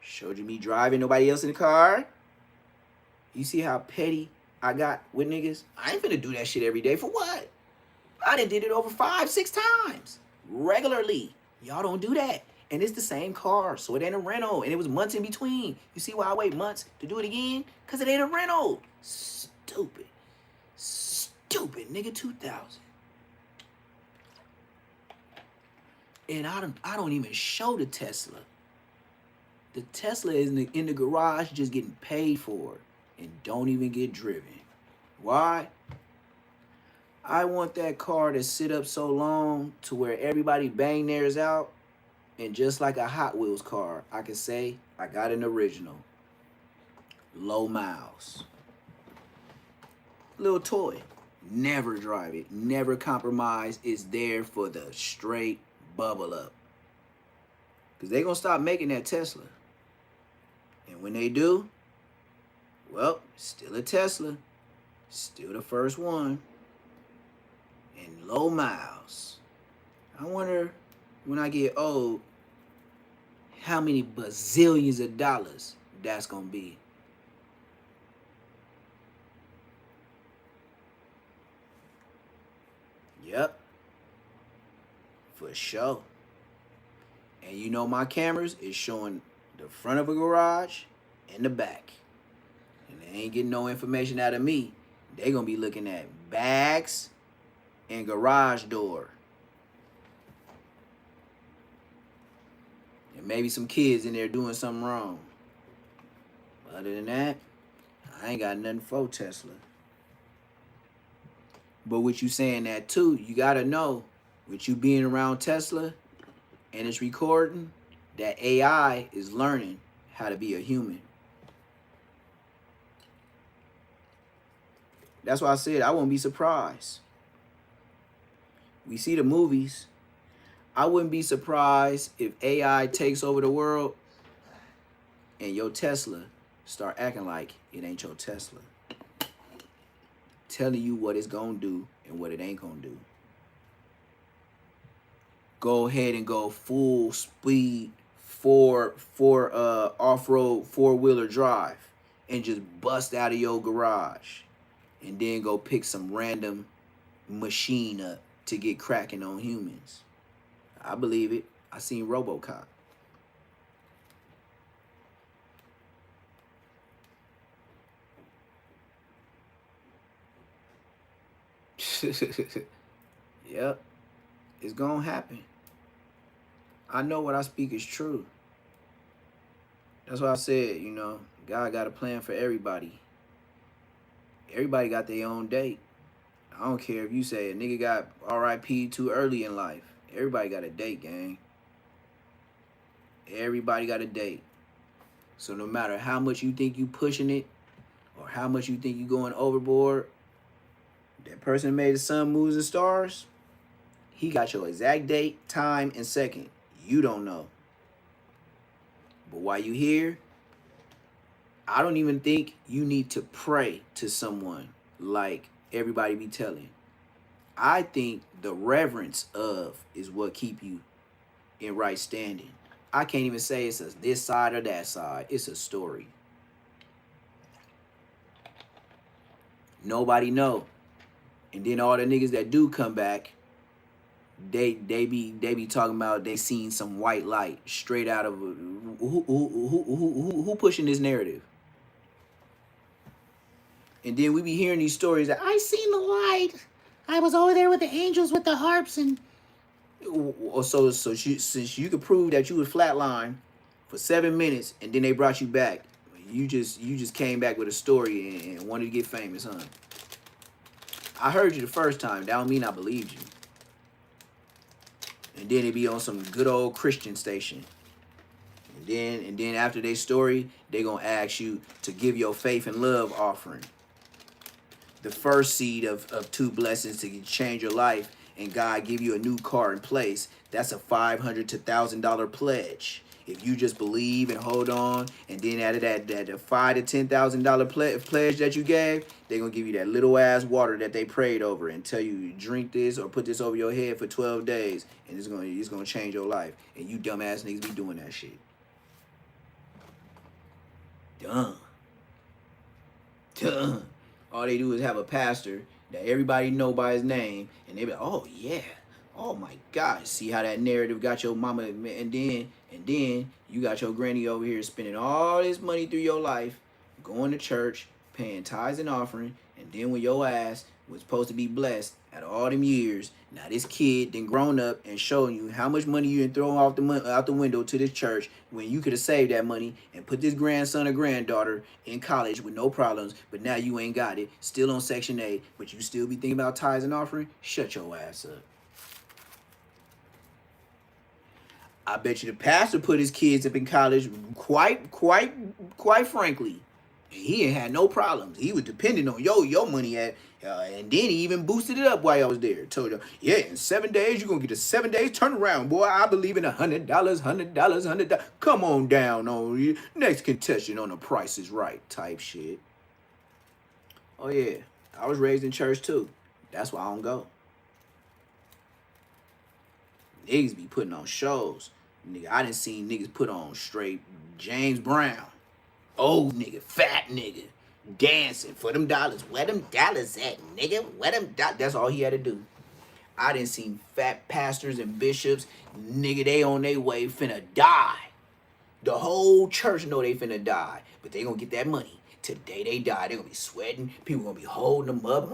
Showed you me driving, nobody else in the car. You see how petty I got with niggas? I ain't finna do that shit every day. For what? I done did it over 5-6 times. Regularly. Y'all don't do that. And it's the same car, so it ain't a rental. And it was months in between. You see why I wait months to do it again? Because it ain't a rental. Stupid. Stupid, nigga, 2000. And I don't even show the Tesla. The Tesla is in the garage just getting paid for and don't even get driven. Why? I want that car to sit up so long to where everybody bang theirs out, and just like a Hot Wheels car, I can say I got an original. Low miles. Little toy. Never drive it. Never compromise. It's there for the straight bubble up. Because they going to stop making that Tesla. And when they do, well, still a Tesla. Still the first one. And low miles. I wonder when I get old how many bazillions of dollars that's going to be. Yep. For sure. And you know my cameras is showing the front of a garage and the back. And they ain't getting no information out of me. They gonna be looking at bags and garage door. And maybe some kids in there doing something wrong. Other than that, I ain't got nothing for Tesla. But with you saying that too, you gotta know, with you being around Tesla and it's recording, that AI is learning how to be a human. That's why I said I won't be surprised. We see the movies. I wouldn't be surprised if AI takes over the world and your Tesla start acting like it ain't your Tesla. Telling you what it's gonna do and what it ain't gonna do. Go ahead and go full speed for off-road 4-wheeler drive and just bust out of your garage and then go pick some random machine up to get cracking on humans. I believe it. I seen RoboCop. Yep. It's gonna happen. I know what I speak is true. That's why I said, you know, God got a plan for everybody. Everybody got their own date. I don't care if you say a nigga got RIP too early in life. Everybody got a date, gang. Everybody got a date. So no matter how much you think you pushing it or how much you think you going overboard, that person that made the sun, moons, and stars, he got your exact date, time, and second. You don't know. But while you here, I don't even think you need to pray to someone like everybody be telling. I think the reverence of is what keep you in right standing. I can't even say it's this side or that side. It's a story. Nobody know. And then all the niggas that do come back, they be talking about they seen some white light straight out of who pushing this narrative. And then we be hearing these stories that I seen the light. I was over there with the angels with the harps and since you could prove that you was flatline for 7 minutes and then they brought you back, you just came back with a story and wanted to get famous, huh? I heard you the first time. That don't mean I believed you. And then it be on some good old Christian station. And then after their story, they gonna ask you to give your faith and love offering. The first seed of 2 blessings to change your life and God give you a new car in place. That's a $500 to $1,000 pledge. If you just believe and hold on, and then out of that $5,000 to $10,000 pledge that you gave, they're gonna give you that little ass water that they prayed over and tell you drink this or put this over your head for 12 days, and it's gonna change your life. And you dumbass niggas be doing that shit. Dumb. All they do is have a pastor that everybody know by his name, and they be like, oh yeah, oh my God, see how that narrative got your mama, and then you got your granny over here spending all this money through your life, going to church, paying tithes and offering, and then when your ass was supposed to be blessed out of all them years, now this kid then grown up and showing you how much money you done thrown out the window to this church when you could have saved that money and put this grandson or granddaughter in college with no problems, but now you ain't got it, still on Section 8, but you still be thinking about tithes and offering? Shut your ass up. I bet you the pastor put his kids up in college quite frankly. He ain't had no problems. He was depending on your money and then he even boosted it up while I was there. Told you, yeah, in 7 days you're gonna get a 7 days turnaround, boy. I believe in $100. Come on down on you. Next contestant on The Price is Right type shit. Oh yeah, I was raised in church too. That's why I don't go. Niggas be putting on shows. Nigga, I done seen niggas put on straight James Brown. Old nigga, fat nigga, dancing for them dollars. Where them dollars at, nigga? Where them dollars? That's all he had to do. I done seen fat pastors and bishops, nigga, they on their way finna die. The whole church know they finna die, but they gonna get that money. Today they die, they gonna be sweating, people gonna be holding them up.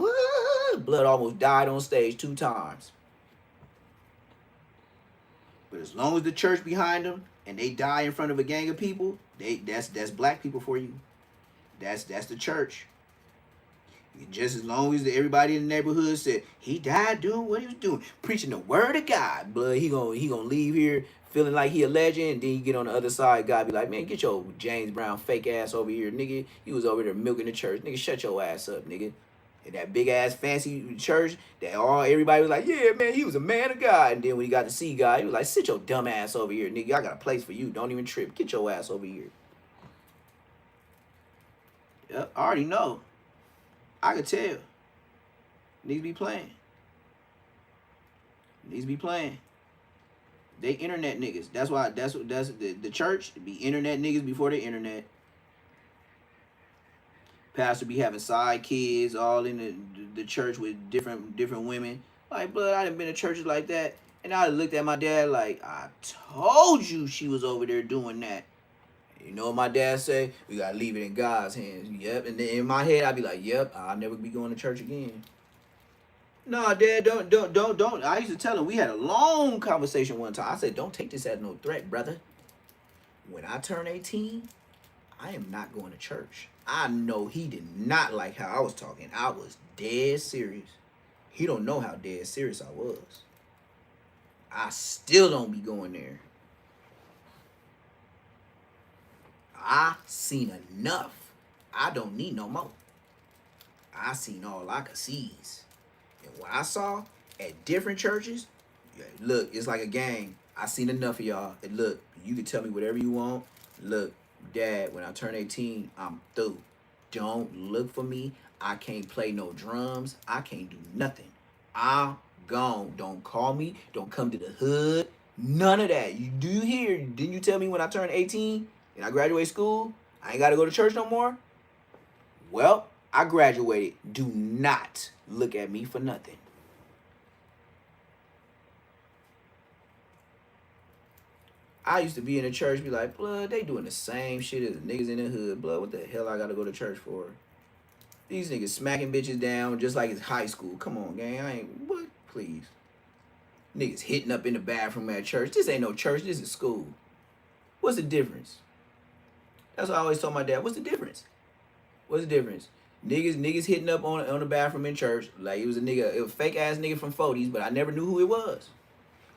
Blood almost died on stage 2 times. But as long as the church behind them and they die in front of a gang of people, that's black people for you. That's the church. Just as long as everybody in the neighborhood said he died doing what he was doing, preaching the word of God, but he gonna leave here feeling like he a legend, and then you get on the other side, God be like, man, get your James Brown fake ass over here, nigga. You was over there milking the church, nigga. Shut your ass up, nigga. In that big ass fancy church that everybody was like, yeah, man, he was a man of God. And then when he got to see God, he was like, sit your dumb ass over here, nigga. I got a place for you. Don't even trip. Get your ass over here. Yep, I already know. I could tell. Niggas be playing. Niggas be playing. They internet niggas. That's why that's the church be internet niggas before the internet. Pastor be having side kids all in the church with different women. Like, blood, I done been to churches like that, and I looked at my dad like, I told you she was over there doing that. You know what my dad say? We gotta leave it in God's hands. Yep. And then in my head, I'd be like, yep, I'll never be going to church again. No, Dad, don't. I used to tell him, we had a long conversation one time. I said, don't take this as no threat, brother. When I turn 18, I am not going to church. I know he did not like how I was talking. I was dead serious. He don't know how dead serious I was. I still don't be going there. I seen enough. I don't need no more. I seen all I could seize. And what I saw at different churches, look, it's like a game. I seen enough of y'all. And look, you can tell me whatever you want. Look, Dad, when I turn 18, I'm through. Don't look for me. I can't play no drums. I can't do nothing. I'm gone. Don't call me. Don't come to the hood. None of that. Do you hear? Didn't you tell me when I turned 18 and I graduate school, I ain't got to go to church no more? Well, I graduated. Do not look at me for nothing. I used to be in the church, be like, blood, they doing the same shit as the niggas in the hood. Blood, what the hell I gotta go to church for? These niggas smacking bitches down just like it's high school. Come on, gang. I ain't, what? Please. Niggas hitting up in the bathroom at church. This ain't no church. This is school. What's the difference? That's what I always told my dad. What's the difference? What's the difference? Niggas hitting up on the bathroom in church. Like it was a nigga, it was a fake ass nigga from 40s, but I never knew who it was.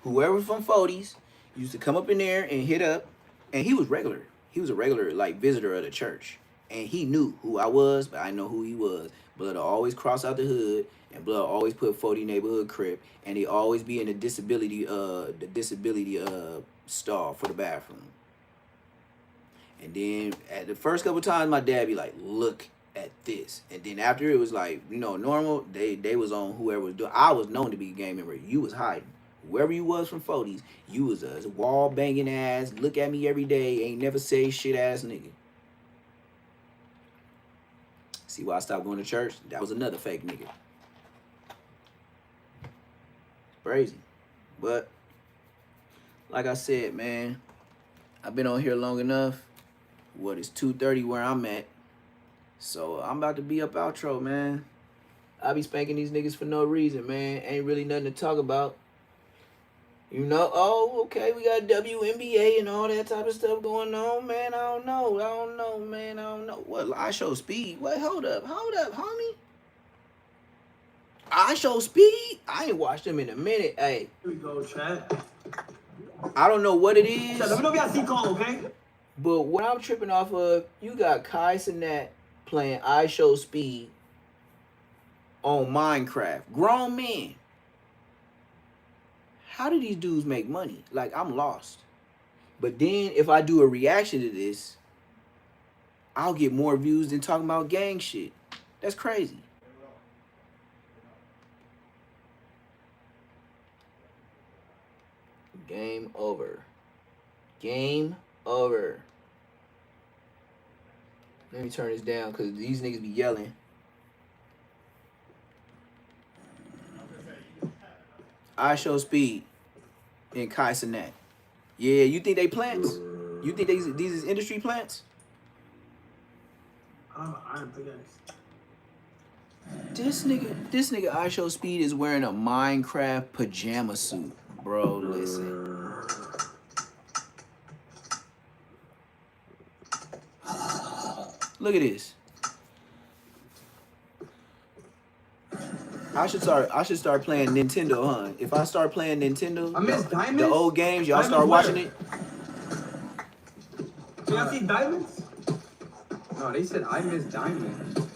Whoever from 40s used to come up in there and hit up, and he was regular. He was a regular like visitor of the church. And he knew who I was, but I know who he was. Blood always cross out the hood, and blood always put 40 neighborhood crib, and he always be in the disability stall for the bathroom. And then at the first couple times, my dad be like, "Look at this," and then after it was like, you know, normal. They was on whoever was doing. I was known to be a gang member. You was hiding. Whoever you was from 40s, you was a wall banging ass. Look at me every day. Ain't never say shit ass nigga. See why I stopped going to church? That was another fake nigga. Crazy. But, like I said, man, I've been on here long enough. What, it's 2:30 where I'm at. So, I'm about to be up outro, man. I be spanking these niggas for no reason, man. Ain't really nothing to talk about. You know, oh, okay, we got WNBA and all that type of stuff going on, man. I don't know, man. I don't know. What, Qsbg? What, hold up, homie. Qsbg? I ain't watched them in a minute. Hey. Here we go, chat. I don't know what it is. Chat, let me know if y'all see call, okay? But what I'm tripping off of, you got Kai Cenat playing Qsbg on Minecraft. Grown men. How do these dudes make money? Like, I'm lost. But then if I do a reaction to this, I'll get more views than talking about gang shit. That's crazy. Game over. Game over. Let me turn this down because these niggas be yelling. Qsbg and Kai Cenat. Yeah, you think they plants? You think these is industry plants? I don't think This nigga Qsbg is wearing a Minecraft pajama suit. Bro, listen. Look at this. I should start playing Nintendo, huh? If I start playing Nintendo, I miss Diamonds. the old games, y'all Diamonds start watching where? it. Do y'all see diamonds? No, they said I miss Diamonds.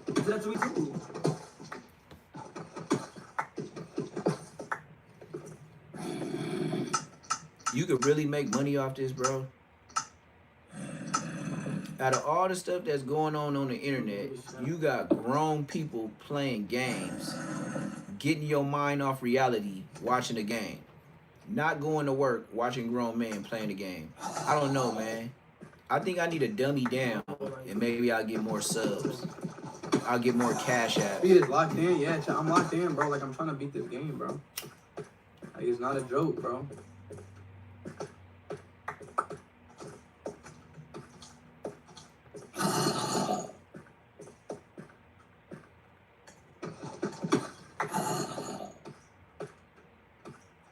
That's what we do. You could really make money off this, bro. Out of all the stuff that's going on the internet, you got grown people playing games, getting your mind off reality, watching a game. Not going to work, watching grown men playing the game. I don't know, man. I think I need to dummy down, and maybe I'll get more subs. I'll get more cash apps. He is locked in, yeah. I'm locked in, bro. Like, I'm trying to beat this game, bro. Like, it's not a joke, bro.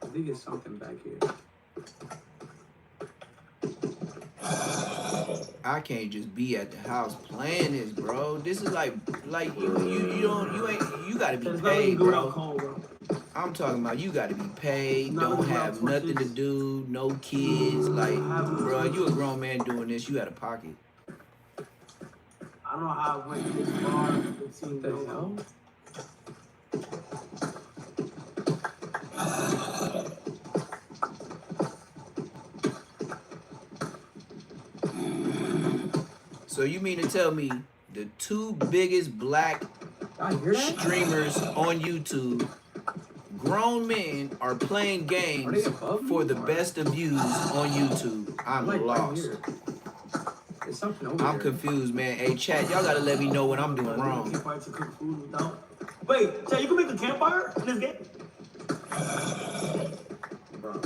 I think it's something back here. I can't just be at the house playing this, bro. This is like you gotta be paid, bro. I'm talking about you gotta be paid, don't have nothing to do, no kids, like, bro, you a grown man doing this, you out of pocket. I don't know how I went this far. 15 The hell? So you mean to tell me the two biggest black Y'all hear that? streamers on YouTube, grown men are playing Are games they above me? for the Or- best of views on YouTube. I'm like right lost. here. There's something over I'm there. confused, man. Hey, chat, y'all gotta let me know what I'm doing wrong. Campfire to cook food without. Wait, Chad, you can make a campfire in this game? Bro,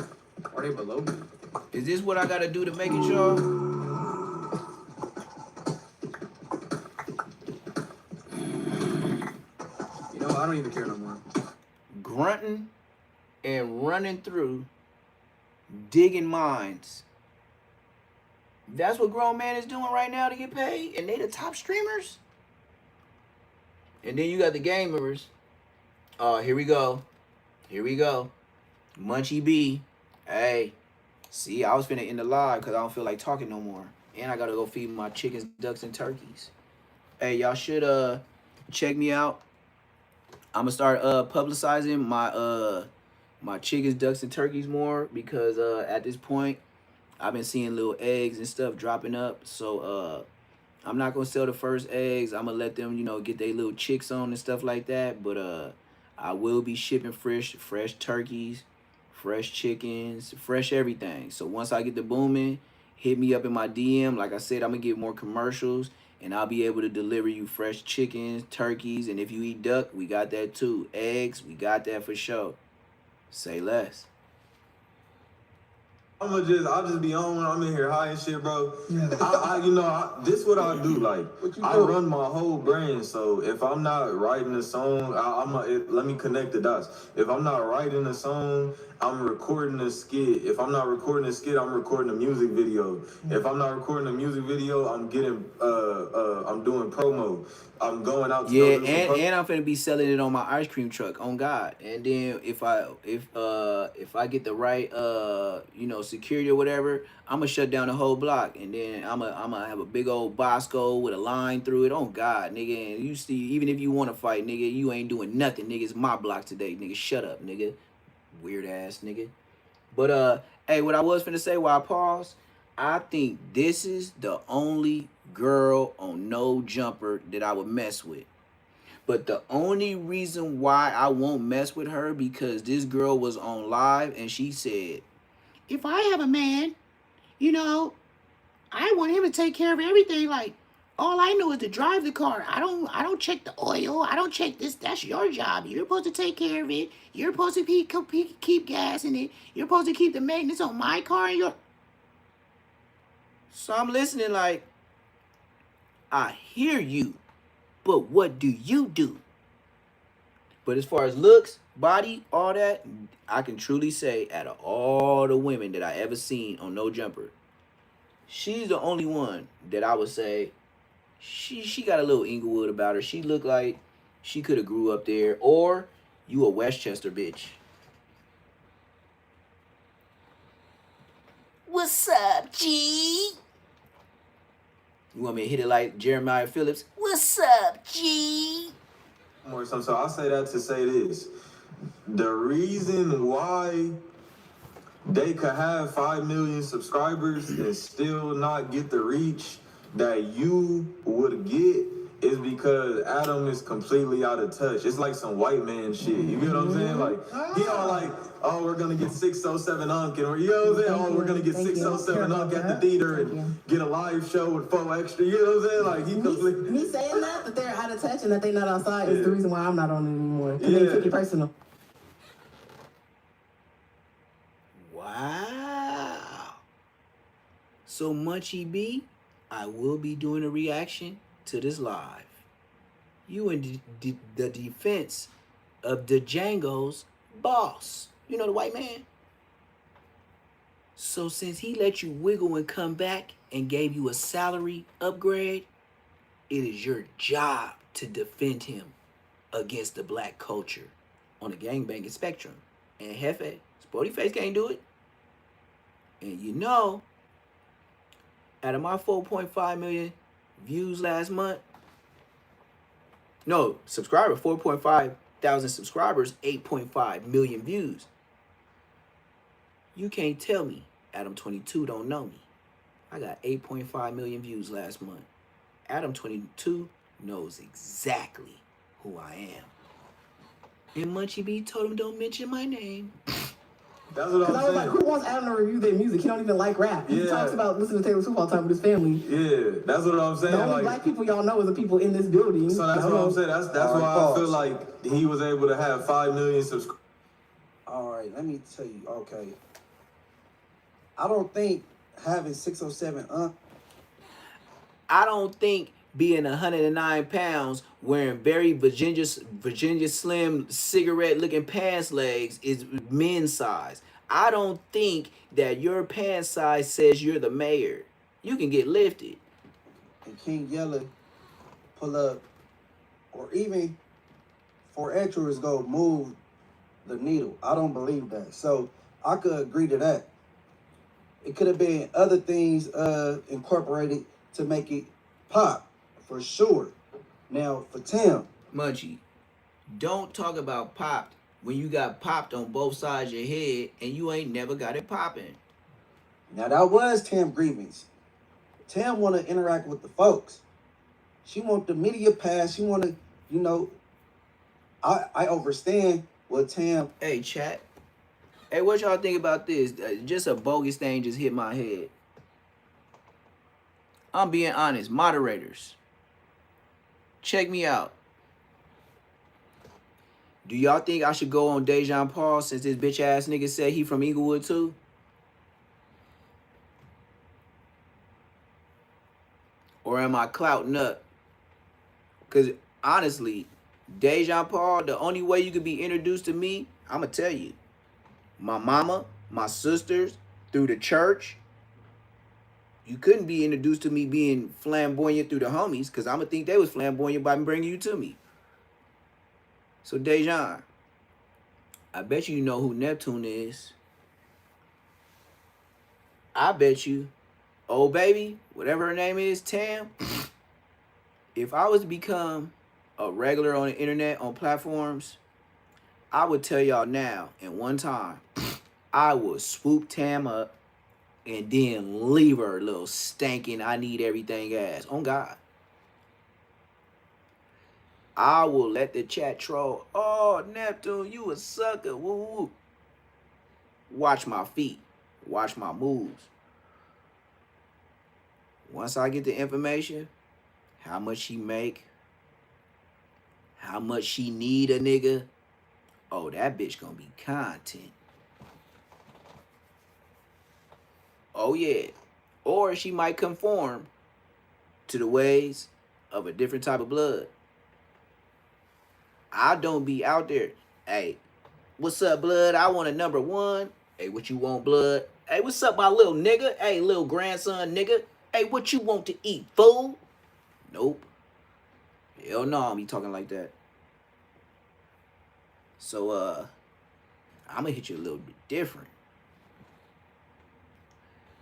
are they below me? Is this what I gotta do to make it, y'all? You know, I don't even care no more. Grunting and running through, digging mines. That's what grown man is doing right now to get paid, and they the top streamers. And then you got the gamers. Oh, here we go. Here we go. Munchie B. Hey, see, I was finna end the live because I don't feel like talking no more. And I gotta go feed my chickens, ducks, and turkeys. Hey, y'all should check me out. I'm gonna start publicizing my chickens, ducks, and turkeys more because at this point I've been seeing little eggs and stuff dropping up. So I'm not gonna sell the first eggs. I'm gonna let them, you know, get their little chicks on and stuff like that. But I will be shipping fresh turkeys, fresh chickens, fresh everything. So once I get the booming, hit me up in my DM. Like I said, I'm gonna get more commercials and I'll be able to deliver you fresh chickens, turkeys, and if you eat duck, we got that too. Eggs, we got that for sure. Say less. I'll just be on when I'm in here high and shit, bro. This what I do. Like, I run my whole brain. So if I'm not writing a song, let me connect the dots. If I'm not writing a song, I'm recording a skit. If I'm not recording a skit, I'm recording a music video. If I'm not recording a music video, I'm doing promo. I'm going out to yeah, and I'm finna be selling it on my ice cream truck, on God. And then if I get the right security or whatever, I'm gonna shut down the whole block, and then I'm gonna have a big old Bosco with a line through it. On God, nigga. And you see, even if you want to fight, nigga, you ain't doing nothing, nigga. It's my block today, nigga. Shut up, nigga. Weird ass nigga. But hey, what I was finna say while I pause, I think this is the only girl on No Jumper that I would mess with. But the only reason why I won't mess with her because this girl was on live and she said, if I have a man, you know, I want him to take care of everything. Like, all I know is to drive the car. I don't check the oil. I don't check this. That's your job. You're supposed to take care of it. You're supposed to keep gas in it. You're supposed to keep the maintenance on my car and your. So I'm listening like, I hear you, but what do you do? But as far as looks, body, all that, I can truly say out of all the women that I ever seen on No Jumper, she's the only one that I would say she got a little Inglewood about her. She looked like she could have grew up there, or you a Westchester bitch. What's up, G? You want me to hit it like Jeremiah Phillips? What's up, G? So I'll say that to say this. The reason why they could have 5 million subscribers and still not get the reach that you would get is because Adam is completely out of touch. It's like some white man shit. You get what I'm saying? Like, he all like, oh, we're gonna get 607 Unk, and you know what I'm saying? Oh, we're gonna get 607 Unk at the theater and get a live show with 4 extra. You know what I'm saying? Like, he completely. Me saying that they're out of touch and that they're not outside is the reason why I'm not on it anymore. Because they took it personal. Wow. So Munchie B, I will be doing a reaction to this live. You in the defense of the Django's boss. You know, the white man. So since he let you wiggle and come back and gave you a salary upgrade, it is your job to defend him against the black culture on the gangbanging spectrum. And Hefe, Sporty Face can't do it. And you know, out of my 4.5 million views last month, no, subscriber, 4.5 thousand subscribers, 8.5 million views. You can't tell me Adam22 don't know me. I got 8.5 million views last month. Adam22 knows exactly who I am. And Munchie B told him don't mention my name. That's what Because I'm I was like, saying. who wants Adam to review their music? He don't even like rap. He Yeah. talks about listening to Taylor Swift all the time with his family. Yeah, that's what I'm saying. The only Like, black people y'all know is the people in this building. so that's what I'm saying. That's All right, why I pause. feel like he was able to have 5 million subscribers. All right, let me tell you. Okay, I don't think having 607 I don't think being 109 pounds wearing very Virginia Slim cigarette looking pants legs is men's size. I don't think that your pants size says you're the mayor. You can get lifted. and King Yella pull up, or even 4 extras go move the needle. I don't believe that. So I could agree to that. It could have been other things incorporated to make it pop, for sure. Now, for Tim, Munchie, don't talk about popped when you got popped on both sides of your head and you ain't never got it popping. now that was Tim grievance. Tim want to interact with the folks. She want the media pass. She want to, you know, I understand what Tim. Hey, chat. Hey, what y'all think about this? Just a bogus thing just hit my head. I'm being honest. Moderators, check me out. Do y'all think I should go on Dejan Paul since this bitch ass nigga said he from Inglewood too? Or am I clouting up? Because honestly, Dejan Paul, the only way you could be introduced to me, I'm going to tell you. My mama, my sisters, through the church. You couldn't be introduced to me being flamboyant through the homies because I'm going to think they was flamboyant by bringing you to me. So, Dejan, I bet you know who Neptune is. I bet you, old baby, whatever her name is, Tam, if I was to become a regular on the internet, on platforms, I would tell y'all now, in one time, I would swoop Tam up and then leave her little stinking I need everything ass. On God. I will let the chat troll. Oh, Neptune, you a sucker. Woo woo. Watch my feet. Watch my moves. Once I get the information, how much she make, how much she need a nigga, oh, that bitch gonna be content. Oh yeah. Or she might conform to the ways of a different type of blood. I don't be out there. Hey, what's up, blood? I want a number 1. Hey, what you want, blood? Hey, what's up, my little nigga? Hey, little grandson nigga. Hey, what you want to eat, fool? Nope. Hell no, I'm be talking like that. So, I'm gonna hit you a little bit different.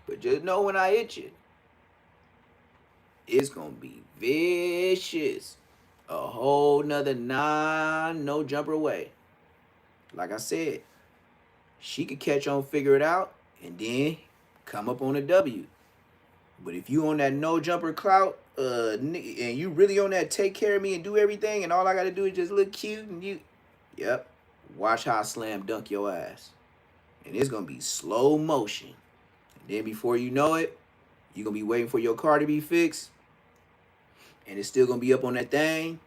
But just know when I hit you, it's gonna be vicious. A whole nother no jumper away. Like I said, she could catch on, figure it out, and then come up on a W. But if you on that no jumper clout, and you really on that take care of me and do everything, and all I gotta do is just look cute and yep, watch how I slam dunk your ass. And it's gonna be slow motion. And then before you know it, you're gonna be waiting for your car to be fixed. And it's still gonna be up on that thing.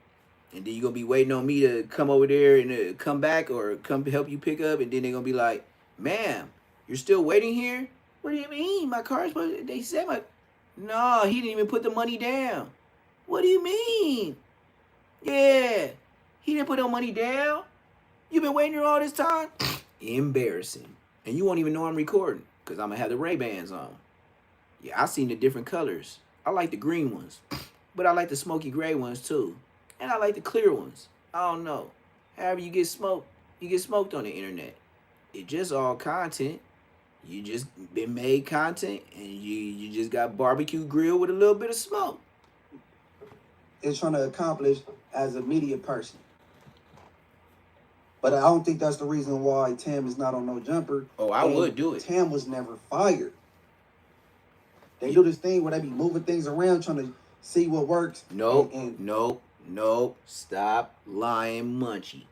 And then you're gonna be waiting on me to come over there and come back or come help you pick up. And then they're gonna be like, ma'am, you're still waiting here? What do you mean? My car's supposed to, they said my, no, he didn't even put the money down. What do you mean? Yeah, he didn't put no money down. You've been waiting here all this time? Embarrassing. And you won't even know I'm recording because I'm gonna have the Ray-Bans on. Yeah, I seen the different colors. I like the green ones, but I like the smoky gray ones too. And I like the clear ones. I don't know. However you get smoked on the internet. It just all content. You just been made content and you just got barbecue grill with a little bit of smoke. Is trying to accomplish as a media person. But I don't think that's the reason why Tam is not on no jumper. Oh, I would do it. Tam was never fired. They do this thing where they be moving things around trying to see what works. Nope. Nope. Stop lying, Munchie.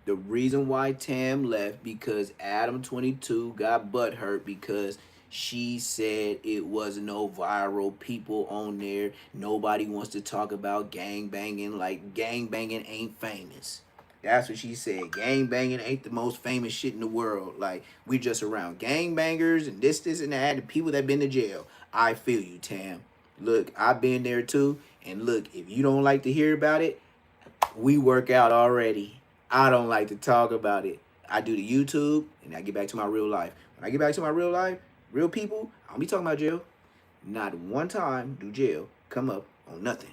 The reason why Tam left because Adam 22 got butthurt because she said it wasn't no viral people on there. Nobody wants to talk about gang banging, like gang banging ain't famous. That's what she said. Gang banging ain't the most famous shit in the world. Like, we just around gang bangers and this, and that, and people that been to jail. I feel you, Tam. Look, I've been there too. And look, if you don't like to hear about it, we work out already. I don't like to talk about it. I do the YouTube and I get back to my real life. When I get back to my real life, real people, I don't be talking about jail. Not one time do jail come up on nothing.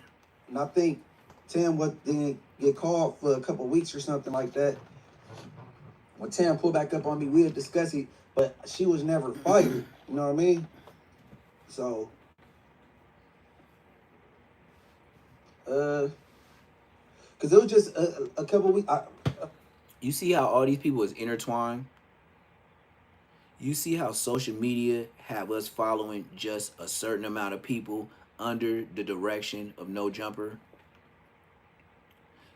And I think Tam didn't get called for a couple of weeks or something like that. When Tam pulled back up on me, we had discussed it, but she was never fired. You know what I mean? So, because it was just a couple of weeks. You see how all these people is intertwined? You see how social media have us following just a certain amount of people under the direction of No Jumper?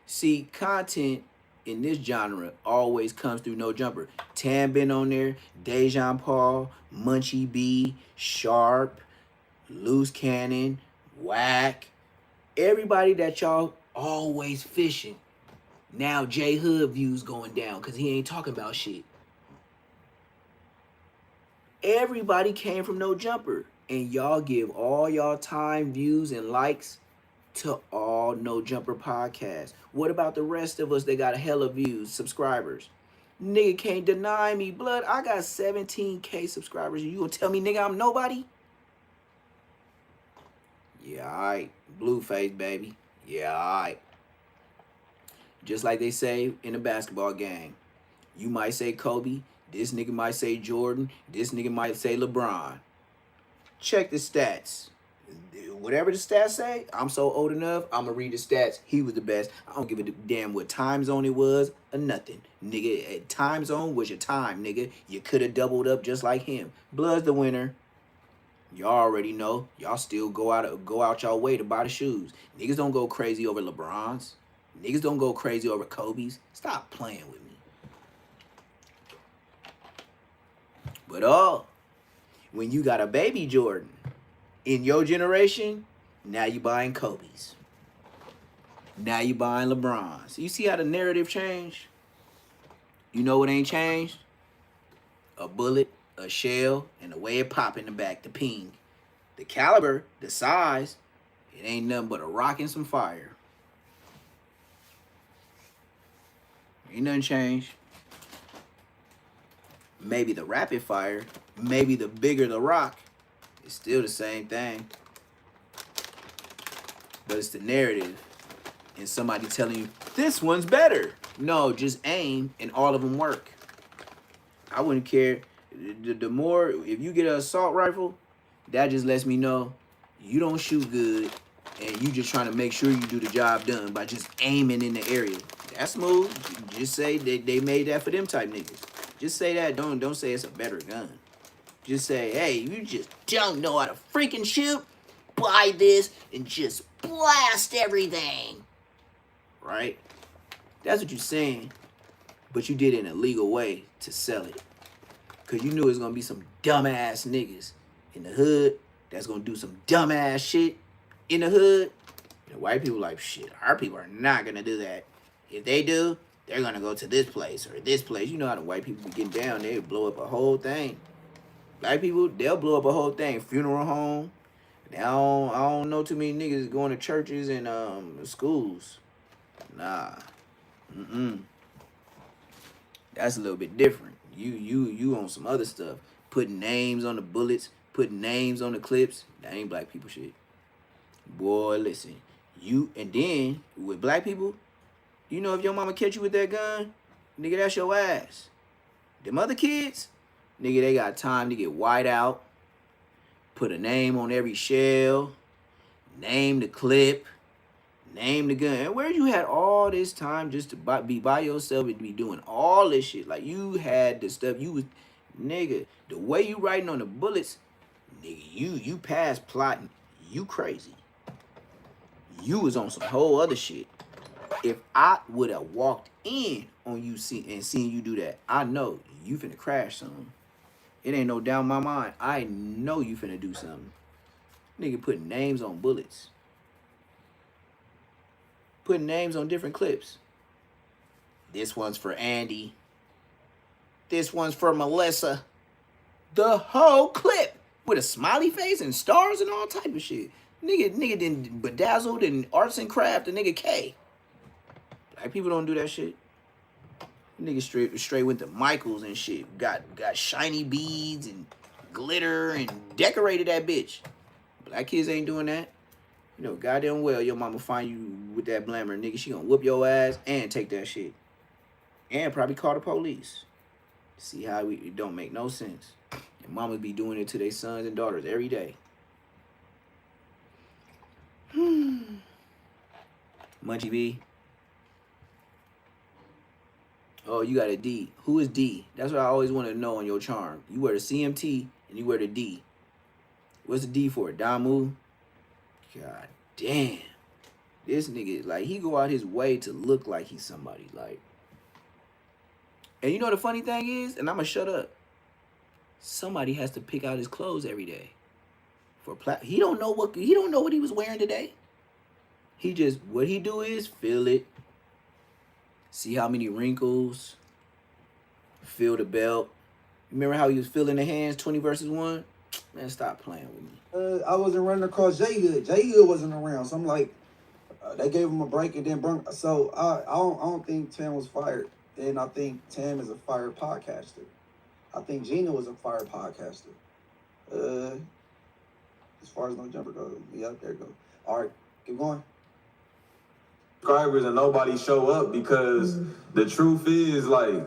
See, content in this genre always comes through No Jumper. Tam been on there, Dejan Paul, Munchie B, Sharp, Loose Cannon, Whack. Everybody that y'all always fishing. Now J Hood views going down because he ain't talking about shit. Everybody came from No Jumper. And y'all give all y'all time, views, and likes to all No Jumper podcasts. What about the rest of us that got a hella views, subscribers? Nigga can't deny me, blood. I got 17K subscribers. You gonna tell me, nigga, I'm nobody? Yeah, alright. Blueface, baby. Yeah, alright. Just like they say in a basketball game. You might say Kobe. This nigga might say Jordan. This nigga might say LeBron. Check the stats. Whatever the stats say, I'm so old enough, I'm going to read the stats. He was the best. I don't give a damn what time zone it was or nothing. Nigga, time zone was your time, nigga. You could have doubled up just like him. Blood's the winner. Y'all already know. Y'all still go out y'all way to buy the shoes. Niggas don't go crazy over LeBrons. Niggas don't go crazy over Kobe's. Stop playing with me. But when you got a baby Jordan in your generation, now you buying Kobe's. Now you buying LeBron's. You see how the narrative changed? You know what ain't changed? A bullet, a shell, and the way it pop in the back, the ping. The caliber, the size, it ain't nothing but a rock and some fire. Ain't nothing changed. Maybe the rapid fire, maybe the bigger the rock, it's still the same thing. But it's the narrative and somebody telling you, this one's better. No, just aim and all of them work. I wouldn't care. The more, if you get an assault rifle, that just lets me know you don't shoot good and you just trying to make sure you do the job done by just aiming in the area. That's smooth. Just say they made that for them type niggas. Just say that. Don't say it's a better gun. Just say, hey, you just don't know how to freaking shoot. Buy this and just blast everything. Right? That's what you're saying. But you did it in a legal way to sell it. Because you knew it was going to be some dumbass niggas in the hood that's going to do some dumbass shit in the hood. The white people like, shit, our people are not going to do that. If they do, they're going to go to this place or this place. You know how the white people be getting down. They blow up a whole thing. Black people, they'll blow up a whole thing. Funeral home. Now, I don't know too many niggas going to churches and schools. Nah. That's a little bit different. You on some other stuff. Putting names on the bullets. Putting names on the clips. That ain't black people shit. Boy, listen. And then, with black people, you know if your mama catch you with that gun, nigga, that's your ass. Them other kids, nigga, they got time to get white out, put a name on every shell, name the clip, name the gun. And where you had all this time just to be by yourself and be doing all this shit? Like, you had the stuff, you was, nigga, the way you writing on the bullets, nigga, you past plotting, you crazy. You was on some whole other shit. If I would have walked in on you and seen you do that, I know you finna crash something. It ain't no doubt in my mind. I know you finna do something. Nigga putting names on bullets. Putting names on different clips. This one's for Andy. This one's for Melissa. The whole clip with a smiley face and stars and all type of shit. Nigga done bedazzled and arts and craft the nigga K. Like, people don't do that shit. Nigga straight went to Michaels and shit. Got shiny beads and glitter and decorated that bitch. Black kids ain't doing that. You know goddamn well your mama find you with that blammer, nigga. She gonna whoop your ass and take that shit. And probably call the police. See how it don't make no sense. And mamas be doing it to their sons and daughters every day. Munchie B. Oh, you got a D. Who is D? That's what I always want to know on your charm. You wear the CMT and you wear the D. What's the D for? Damu? God damn. This nigga, like, he go out his way to look like he's somebody. Like, and you know the funny thing is, and I'm going to shut up. Somebody has to pick out his clothes every day. He don't know what he was wearing today. He just, what he do is feel it. See how many wrinkles. Feel the belt. Remember how he was feeling the hands 20 versus 1? Man, stop playing with me. I wasn't running across J Hood. J Hood wasn't around, so I'm like, they gave him a break and then brung. So I don't think Tam was fired, and I think Tam is a fired podcaster. I think Gina was a fired podcaster. As far as No Jumper goes, yeah, there you go. All right, keep going. Subscribers and nobody show up because the truth is, like,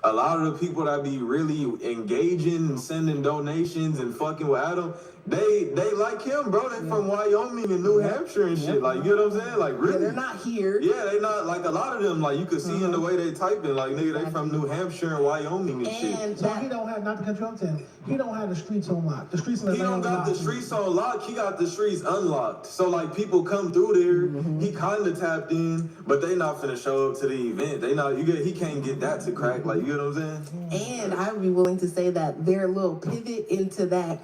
a lot of the people that be really engaging and sending donations and fucking with Adam, they like him, bro. They from Wyoming and New Hampshire and shit. Like, you know what I'm saying? Like, really? Yeah, they're not here. Yeah, they not, like, a lot of them, like, you can see in the way they typing, like, nigga, they from New Hampshire and Wyoming and shit. So he don't have, not to cut you off, Tim, he don't have the streets on lock. The streets in He Atlanta don't got the locked. streets on lock. He got the streets unlocked. So, like, people come through there. He kind of tapped in, but they not finna show up to the event. They not. He can't get that to crack. Like, you know what I'm saying? And I would be willing to say that their little pivot into that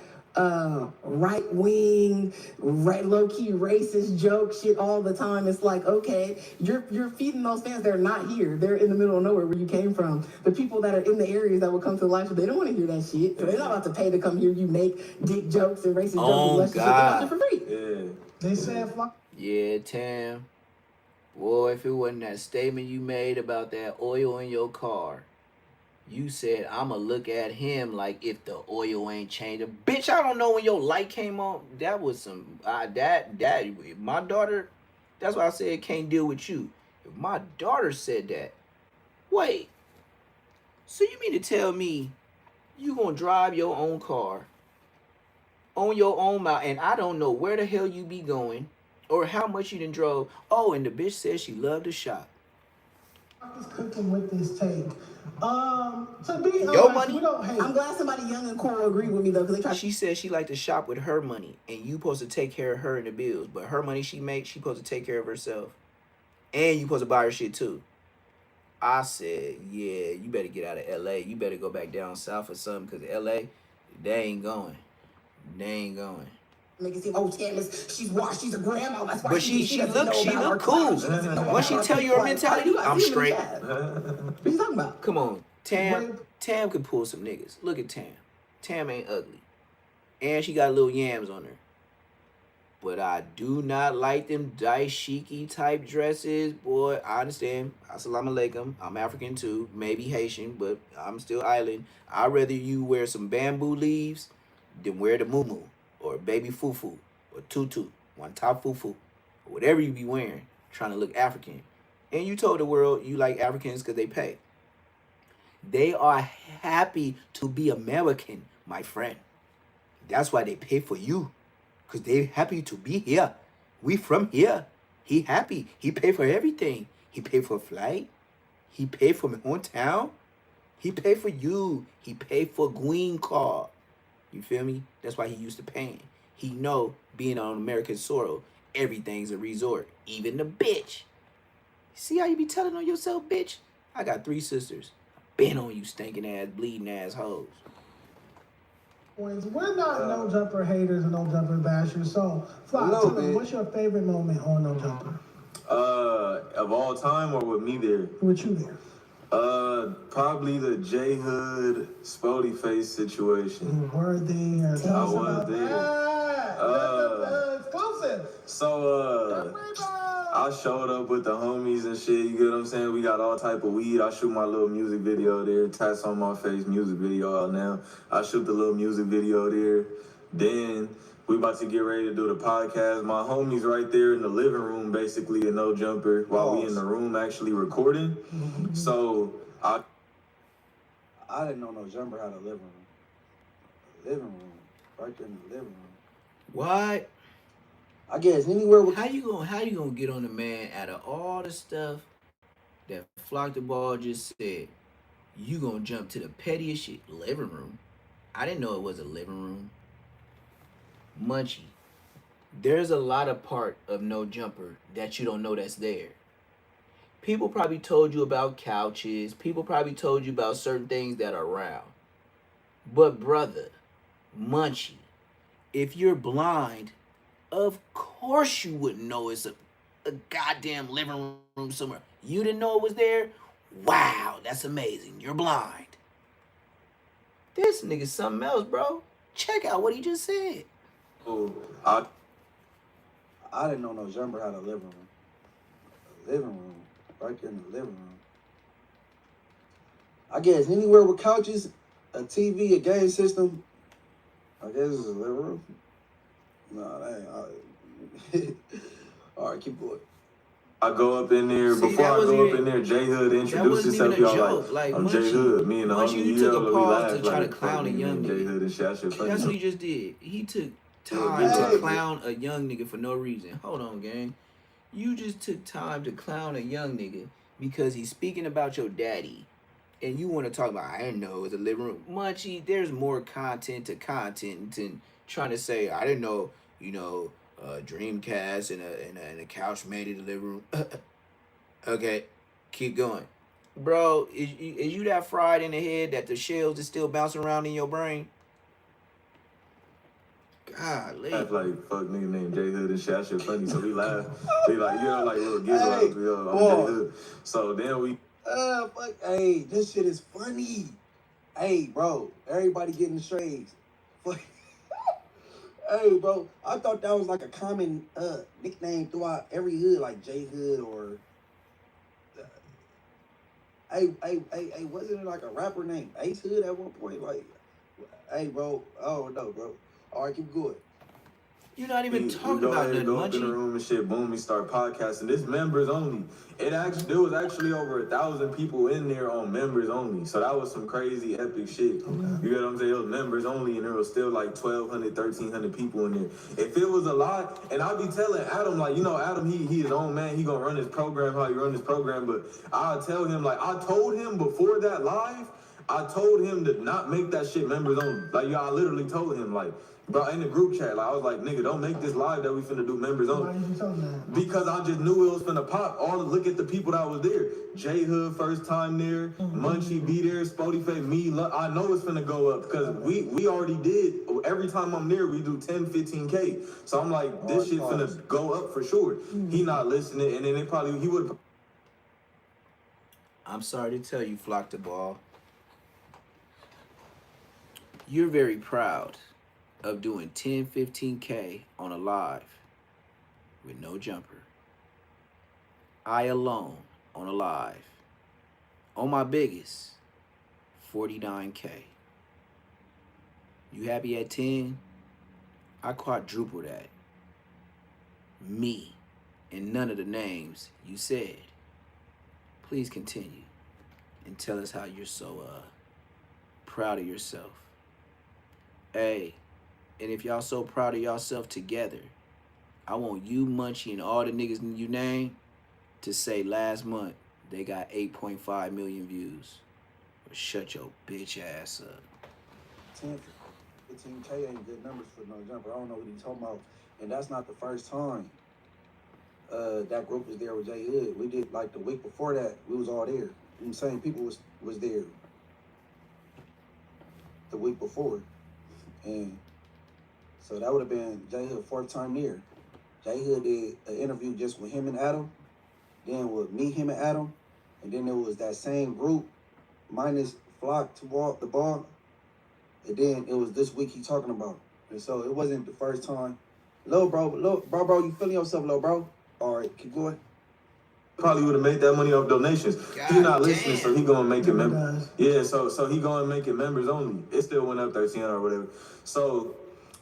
right-wing, low-key racist joke shit all the time. It's like, okay, you're feeding those fans. They're not here. They're in the middle of nowhere where you came from. The people that are in the areas that will come to the live show, they don't want to hear that shit. So they're not about to pay to come here. You make dick jokes and racist jokes and shit. They're not here for free. Yeah. They said, Yeah, Tam. Boy, if it wasn't that statement you made about that oil in your car, you said, I'ma look at him like if the oil ain't changed. Bitch, I don't know when your light came on. That was some, my daughter, that's why I said can't deal with you. If my daughter said that, wait, so you mean to tell me you gonna drive your own car on your own mouth and I don't know where the hell you be going or how much you done drove. Oh, and the bitch said she loved to shop. is cooking with this take. To be Your honest, money? we don't hate. I'm glad somebody young and cool agreed with me though, because they try. She said she like to shop with her money, and you supposed to take care of her and the bills. But her money she makes, she supposed to take care of herself, and you supposed to buy her shit too. I said, yeah, you better get out of L.A. You better go back down south or something, because L.A., they ain't going. They ain't going. Make it seem, oh, Tam she's washed, she's a grandma. That's why But she look cool. Once she tell you her mentality, I'm straight. What you talking about? Come on, Tam can pull some niggas. Look at Tam. Tam ain't ugly. And she got little yams on her. But I do not like them daishiki type dresses. Boy, I understand. Assalamu alaikum. I'm African too. Maybe Haitian, but I'm still island. I'd rather you wear some bamboo leaves than wear the muumuu or baby fufu or tutu, one top fufu, or whatever you be wearing, trying to look African. And you told the world you like Africans because they pay. They are happy to be American, my friend. That's why they pay for you. Because they happy to be here. We from here. He happy. He pay for everything. He pay for a flight. He pay for my hometown. He pay for you. He pay for green card. You feel me? That's why he used to paying. He know being on American soil, everything's a resort. Even the bitch. See how you be telling on yourself, bitch? I got 3 sisters. Been on you stinking ass, bleeding ass hoes. We're not no jumper haters and no jumper bashers. So, Flock, tell me, what's your favorite moment on No Jumper? Of all time or with me there? With you there. Probably the J Hood Spody Face situation. Worthy or tell us about there. that. Exclusive. So, I showed up with the homies and shit, you get what I'm saying? We got all type of weed. I shoot my little music video there, tats on my face, music video out now. I shoot the little music video there. Then we about to get ready to do the podcast. My homies right there in the living room, basically, in No Jumper, while we in the room actually recording. So I didn't know No Jumper had a living room. Living room. Right there in the living room. What? I guess anywhere with how you gonna get on the man out of all the stuff that Flock the Ball just said? You gonna jump to the pettiest shit, living room? I didn't know it was a living room. Munchie, there's a lot of part of No Jumper that you don't know that's there. People probably told you about couches. People probably told you about certain things that are around. But brother, Munchie, if you're blind, of course you wouldn't know it's a goddamn living room somewhere. You didn't know it was there? Wow, that's amazing. You're blind. This nigga's something else, bro. Check out what he just said. I didn't know No Jumper had a living room. A living room. Right there in the living room. I guess anywhere with couches, a TV, a game system, I guess it's a living room. No, that ain't. All right, keep going. I go up in there, before I go up in there, J Hood introduced himself, y'all like, I'm J Hood, me and the homie, you took a pause to try like, to clown a young J Hood and shit, that shit funny. That's what he just did. He took time to clown a young nigga for no reason. Hold on, gang. You just took time to clown a young nigga because he's speaking about your daddy. And you want to talk about, I didn't know it was a living room. Munchie, there's more content to content than trying to say, I didn't know, you know, Dreamcast and a couch made it a living room. Okay, keep going. Bro, is you that fried in the head that the shells is still bouncing around in your brain? Golly. Laugh like, fuck nigga named J Hood and shit, that shit funny, so we laugh. We like, you know, like little giggles, like, yo, I'm J Hood. So then we... fuck, hey, this shit is funny. Hey, bro, everybody getting shades. Fuck. Hey, bro, I thought that was like a common nickname throughout every hood, like J Hood or. Hey, wasn't it like a rapper named Ace Hood at one point? Like, hey, bro, oh no, bro. All right, keep going. You're not even talking about nothing, go up in the room and shit, boom, we start podcasting. This members only. There was actually over 1,000 people in there on members only. So that was some crazy epic shit. Okay. You get what I'm saying? It was members only, and there was still like 1,200, 1,300 people in there. If it was a lot, and I'll be telling Adam, like, you know, Adam, he his own man, he gonna run his program how he run his program, but I'll tell him, like, I told him before that live, I told him to not make that shit members only. Like, y'all literally told him, like, bro, in the group chat, like, I was like, nigga, don't make this live that we finna do members only. Why did you tell him that? Because I just knew it was finna pop. Look at the people that was there. J Hood first time there, Munchie be there, Spody Faye, me. I know it's finna go up because we already did. Every time I'm there, we do 10, 15K. So I'm like, this shit finna go up for sure. He not listening, and then he would. I'm sorry to tell you, Flock the Ball. You're very proud of doing 10, 15K on a live with No Jumper. I alone on a live, on my biggest, 49K. You happy at 10? I quadruple that. Me and none of the names you said. Please continue and tell us how you're so proud of yourself. Hey, and if y'all so proud of yourself together, I want you, Munchie, and all the niggas you name to say last month they got 8.5 million views. Or shut your bitch ass up. 10, 15K ain't good numbers for No Jumper. I don't know what he's talking about. And that's not the first time. that group was there with J Hood. We did like the week before that, we was all there. The same people was there the week before. And so that would have been J Hood 4th time there. J Hood did an interview just with him and Adam, then with me, him and Adam, and then there was that same group minus Flock to walk the ball. And then it was this week he talking about. And so it wasn't the first time. Bro, you feeling yourself, bro? All right, keep going. Probably would have made that money off donations. He not listening, so he gonna make it members. Yeah, so he gonna make it members only. It still went up 13 or whatever. So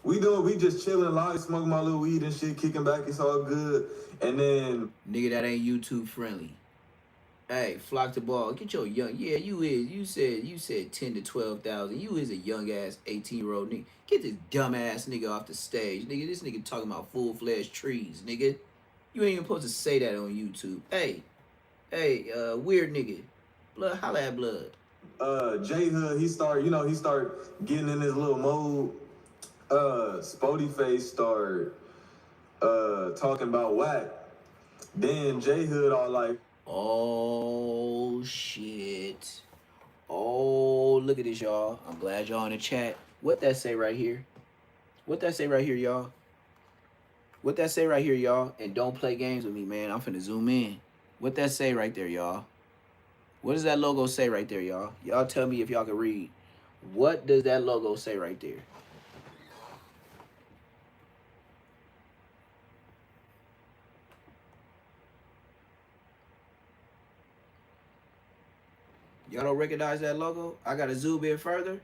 we just chilling live, smoking my little weed and shit, kicking back. It's all good. And then Nigga, that ain't YouTube friendly. Hey, Flock the ball. Get your young. Yeah, you is. You said 10 to 12,000. You is a young ass 18-year-old nigga. Get this dumb ass nigga off the stage, nigga. This nigga talking about full-fledged trees, nigga. You ain't even supposed to say that on YouTube. Hey, weird nigga. Blood, holla at Blood. J Hood, he start getting in his little mode. Spody Face start talking about whack. Then J Hood all like, oh shit. Oh, look at this, y'all. I'm glad y'all in the chat. What that say right here? What that say right here, y'all? What that say right here, y'all? And don't play games with me, man. I'm finna zoom in. What that say right there, y'all? What does that logo say right there, y'all? Y'all tell me if y'all can read. What does that logo say right there? Y'all don't recognize that logo? I gotta zoom in further.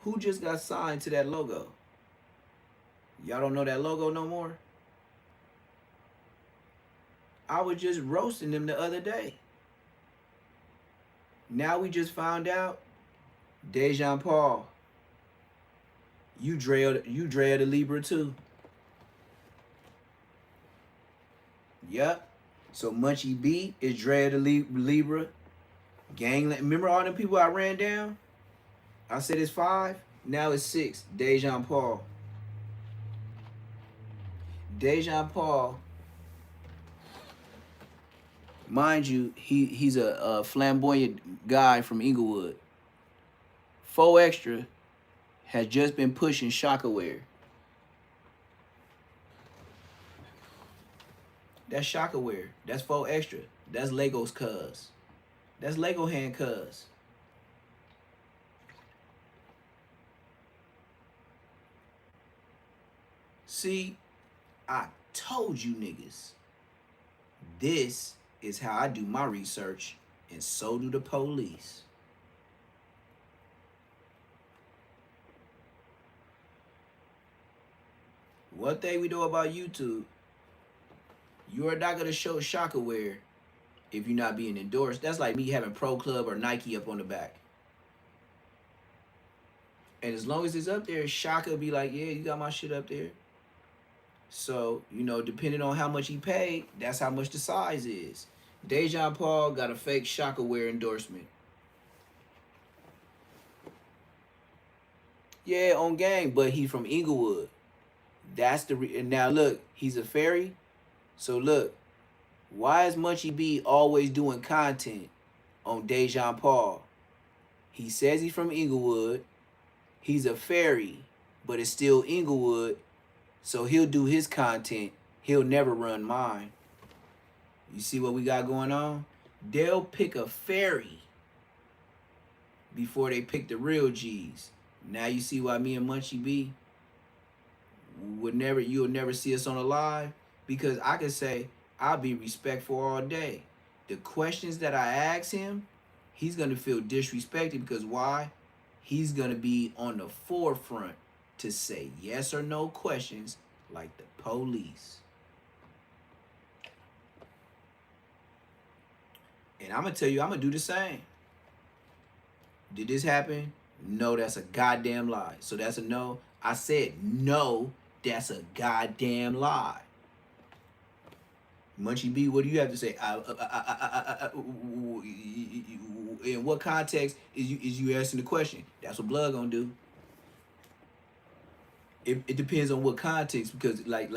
Who just got signed to that logo? Y'all don't know that logo no more? I was just roasting them the other day. Now we just found out, Dejan Paul, you Dre the Libra too. Yep. So Munchie B is Dre the Libra. Gangland. Remember all the people I ran down? I said it's 5. Now it's 6. Dejan Paul. Dejan Paul. Mind you, he's a flamboyant guy from Inglewood. 4 Extra has just been pushing Shockaware. That's Shockaware. That's 4 Extra. That's Lego's cuz. That's Lego hand cuz. See, I told you niggas. This is how I do my research, and so do the police. One thing we know about YouTube, you are not going to show Shockaware if you're not being endorsed. That's like me having Pro Club or Nike up on the back. And as long as it's up there, Shaka will be like, yeah, you got my shit up there. So, you know, depending on how much he paid, that's how much the size is. Dejan Paul got a fake Shockaware endorsement. Yeah, on gang, but he from Inglewood. That's the and now look, he's a fairy. So look, why is Munchie B always doing content on Dejan Paul? He says he's from Inglewood. He's a fairy, but it's still Inglewood. So he'll do his content. He'll never run mine. You see what we got going on? They'll pick a fairy before they pick the real G's. Now you see why me and Munchie B you'll never see us on a live, because I can say I'll be respectful all day. The questions that I ask him, he's gonna feel disrespected because why? He's gonna be on the forefront to say yes or no questions like the police. And I'm gonna tell you, I'm gonna do the same. Did this happen? No, that's a goddamn lie. So that's a no. I said no, that's a goddamn lie. Munchie B, what do you have to say? in what context is you asking the question? That's what Blood gonna do. It depends on what context, because like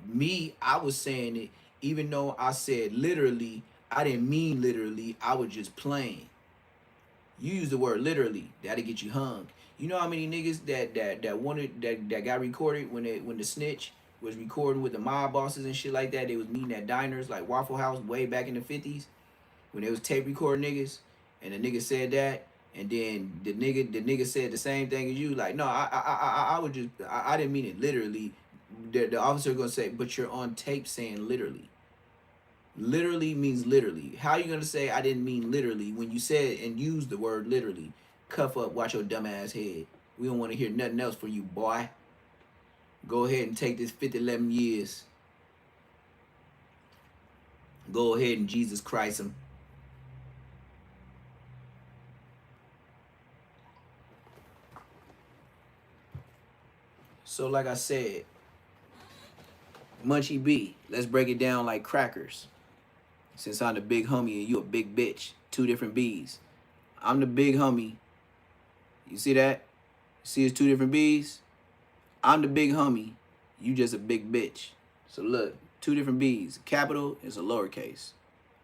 me, I was saying it even though I said literally, I didn't mean literally. I was just playing. You use the word literally, that'll get you hung. You know how many niggas that wanted that got recorded when the snitch was recording with the mob bosses and shit like that. They was meeting at diners like Waffle House way back in the 50s when they was tape recording niggas, and the nigga said that, and then the nigga said the same thing as you. Like, no, I would just I didn't mean it literally. The officer gonna say, but you're on tape saying literally. Literally means literally. How you gonna say I didn't mean literally when you said and used the word literally? Cuff up, watch your dumb ass head. We don't want to hear nothing else from you, boy. Go ahead and take this 11 years. Go ahead and Jesus Christ him. So like I said, Munchie B, let's break it down like crackers. Since I'm the big homie and you a big bitch. 2 different B's. I'm the big homie. You see that? See it's 2 different B's? I'm the big homie. You just a big bitch. So look, 2 different B's. Capital is a lowercase.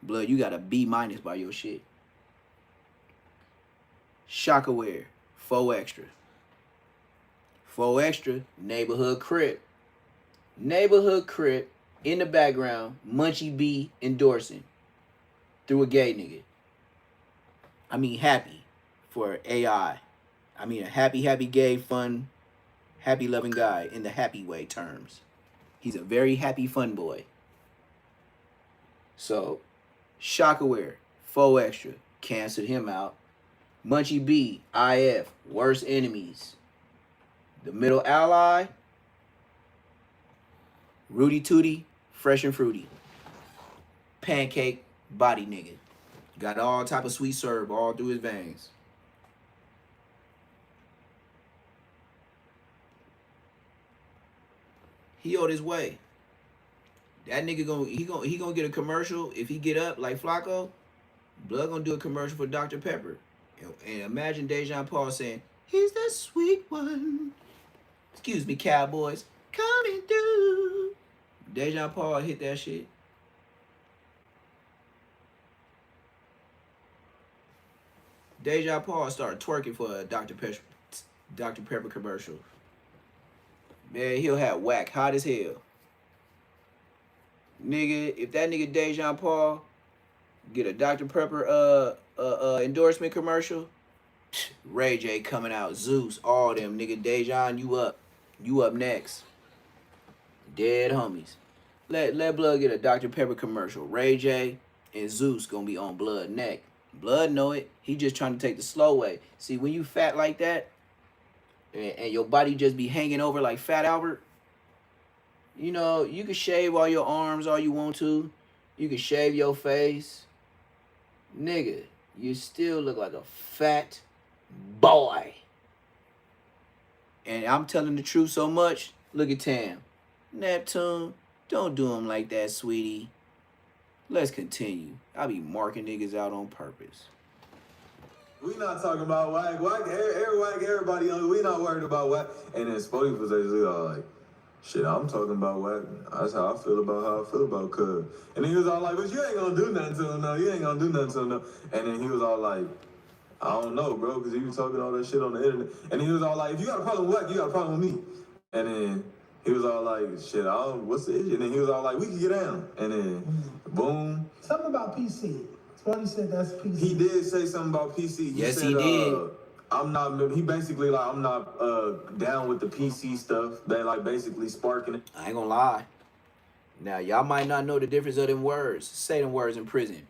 Blood, you got a B- by your shit. Shockaware, 4 extra. 4 extra, neighborhood crip. Neighborhood crip, in the background, Munchie B endorsing through a gay nigga. I mean happy for AI. I mean a happy gay, fun, happy loving guy in the happy way terms. He's a very happy fun boy. So, Shockaware, 4 extra, canceled him out. Munchie B, IF, worst enemies. The middle ally, Rudy Tooty, fresh and fruity. Pancake, body nigga. Got all type of sweet syrup all through his veins. He on his way. That nigga gonna get a commercial if he get up like Flacco. Blood gonna do a commercial for Dr. Pepper. And imagine Dejan Paul saying, "He's the sweet one. Excuse me, Cowboys. Coming through." Dejan Paul hit that shit. Dejan Paul started twerking for a Dr. Pepper commercial. Man, he'll have whack hot as hell. Nigga, if that nigga Dejan Paul get a Dr. Pepper endorsement commercial, Ray J coming out, Zeus, all them, nigga. Dejan, you up next. Dead homies. Let Blood get a Dr. Pepper commercial. Ray J and Zeus gonna be on Blood neck. Blood know it. He just trying to take the slow way. See, when you fat like that, and your body just be hanging over like Fat Albert, you know, you can shave all your arms all you want to. You can shave your face. Nigga, you still look like a fat boy. And I'm telling the truth so much. Look at Tam. Neptune, don't do him like that, sweetie. Let's continue. I be marking niggas out on purpose. We not talking about whack. Everybody on. We not worried about whack. And then Spody was like, shit, I'm talking about whack. That's how I feel about Cub. And then he was all like, but you ain't gonna do nothing to him, no. You ain't gonna do nothing to him, no. And then he was all like, I don't know, bro, because he was talking all that shit on the internet. And he was all like, if you got a problem with whack, you got a problem with me. And then he was all like, shit, what's the issue? And then he was all like, we can get down. And then, boom. Something about PC. Spuddy said that's PC. He did say something about PC. Yes, said, he did. He basically like, I'm not down with the PC stuff. They like basically sparking it. I ain't gonna lie. Now, y'all might not know the difference of them words. Say them words in prison.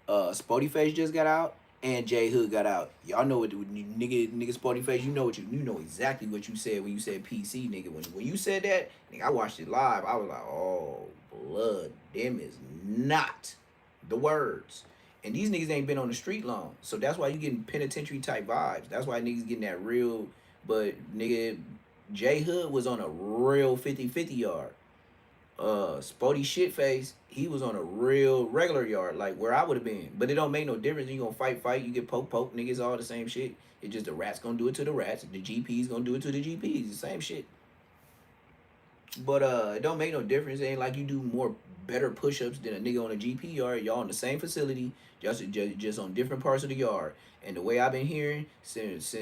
Spody Face just got out and J Hood got out. Y'all know what nigga Spody Face, you know exactly what you said when you said PC, nigga. When you said that, nigga, I watched it live. I was like, oh, blood, them is not the words. And these niggas ain't been on the street long. So that's why you getting penitentiary type vibes. That's why niggas getting that real, but nigga, J Hood was on a real 50-50 yard. Spody Shitface, he was on a real regular yard, like where I would have been. But it don't make no difference. You gonna fight, you get poke, niggas all the same shit. It's just the rats gonna do it to the rats, the GPs gonna do it to the GPs, the same shit. But it don't make no difference. It ain't like you do more better push-ups than a nigga on a GP yard. Y'all in the same facility, just on different parts of the yard. And the way I've been hearing since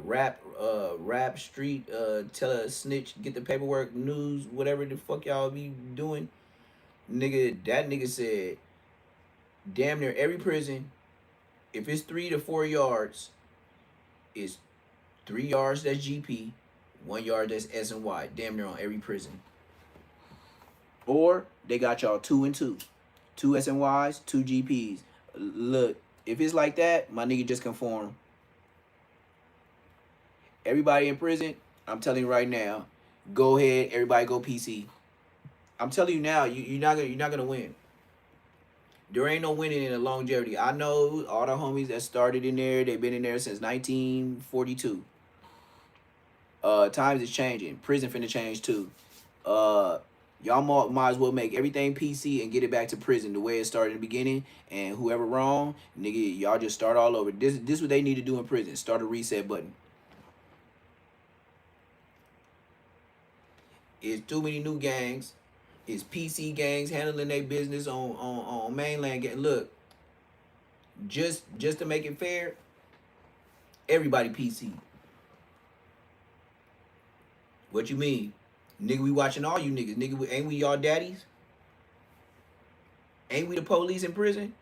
rap street tell a snitch, get the paperwork, news, whatever the fuck y'all be doing, that nigga said damn near every prison, if it's 3 to 4 yards, it's 3 yards that's GP, 1 yard that's S and Y, damn near on every prison. Or they got y'all 2 and 2. 2 SNYs, 2 GPs. Look, if it's like that, my nigga just conform. Everybody in prison, I'm telling you right now, go ahead, everybody go PC. I'm telling you now, you're not gonna win. There ain't no winning in the longevity. I know all the homies that started in there, they've been in there since 1942. Times is changing. Prison finna change too. Y'all might as well make everything PC and get it back to prison the way it started in the beginning. And whoever wrong, nigga, y'all just start all over. This what they need to do in prison. Start a reset button. It's too many new gangs. It's PC gangs handling their business on mainland. Look, just to make it fair, everybody PC. What you mean? Nigga, we watching all you niggas. Nigga, ain't we y'all daddies? Ain't we the police in prison?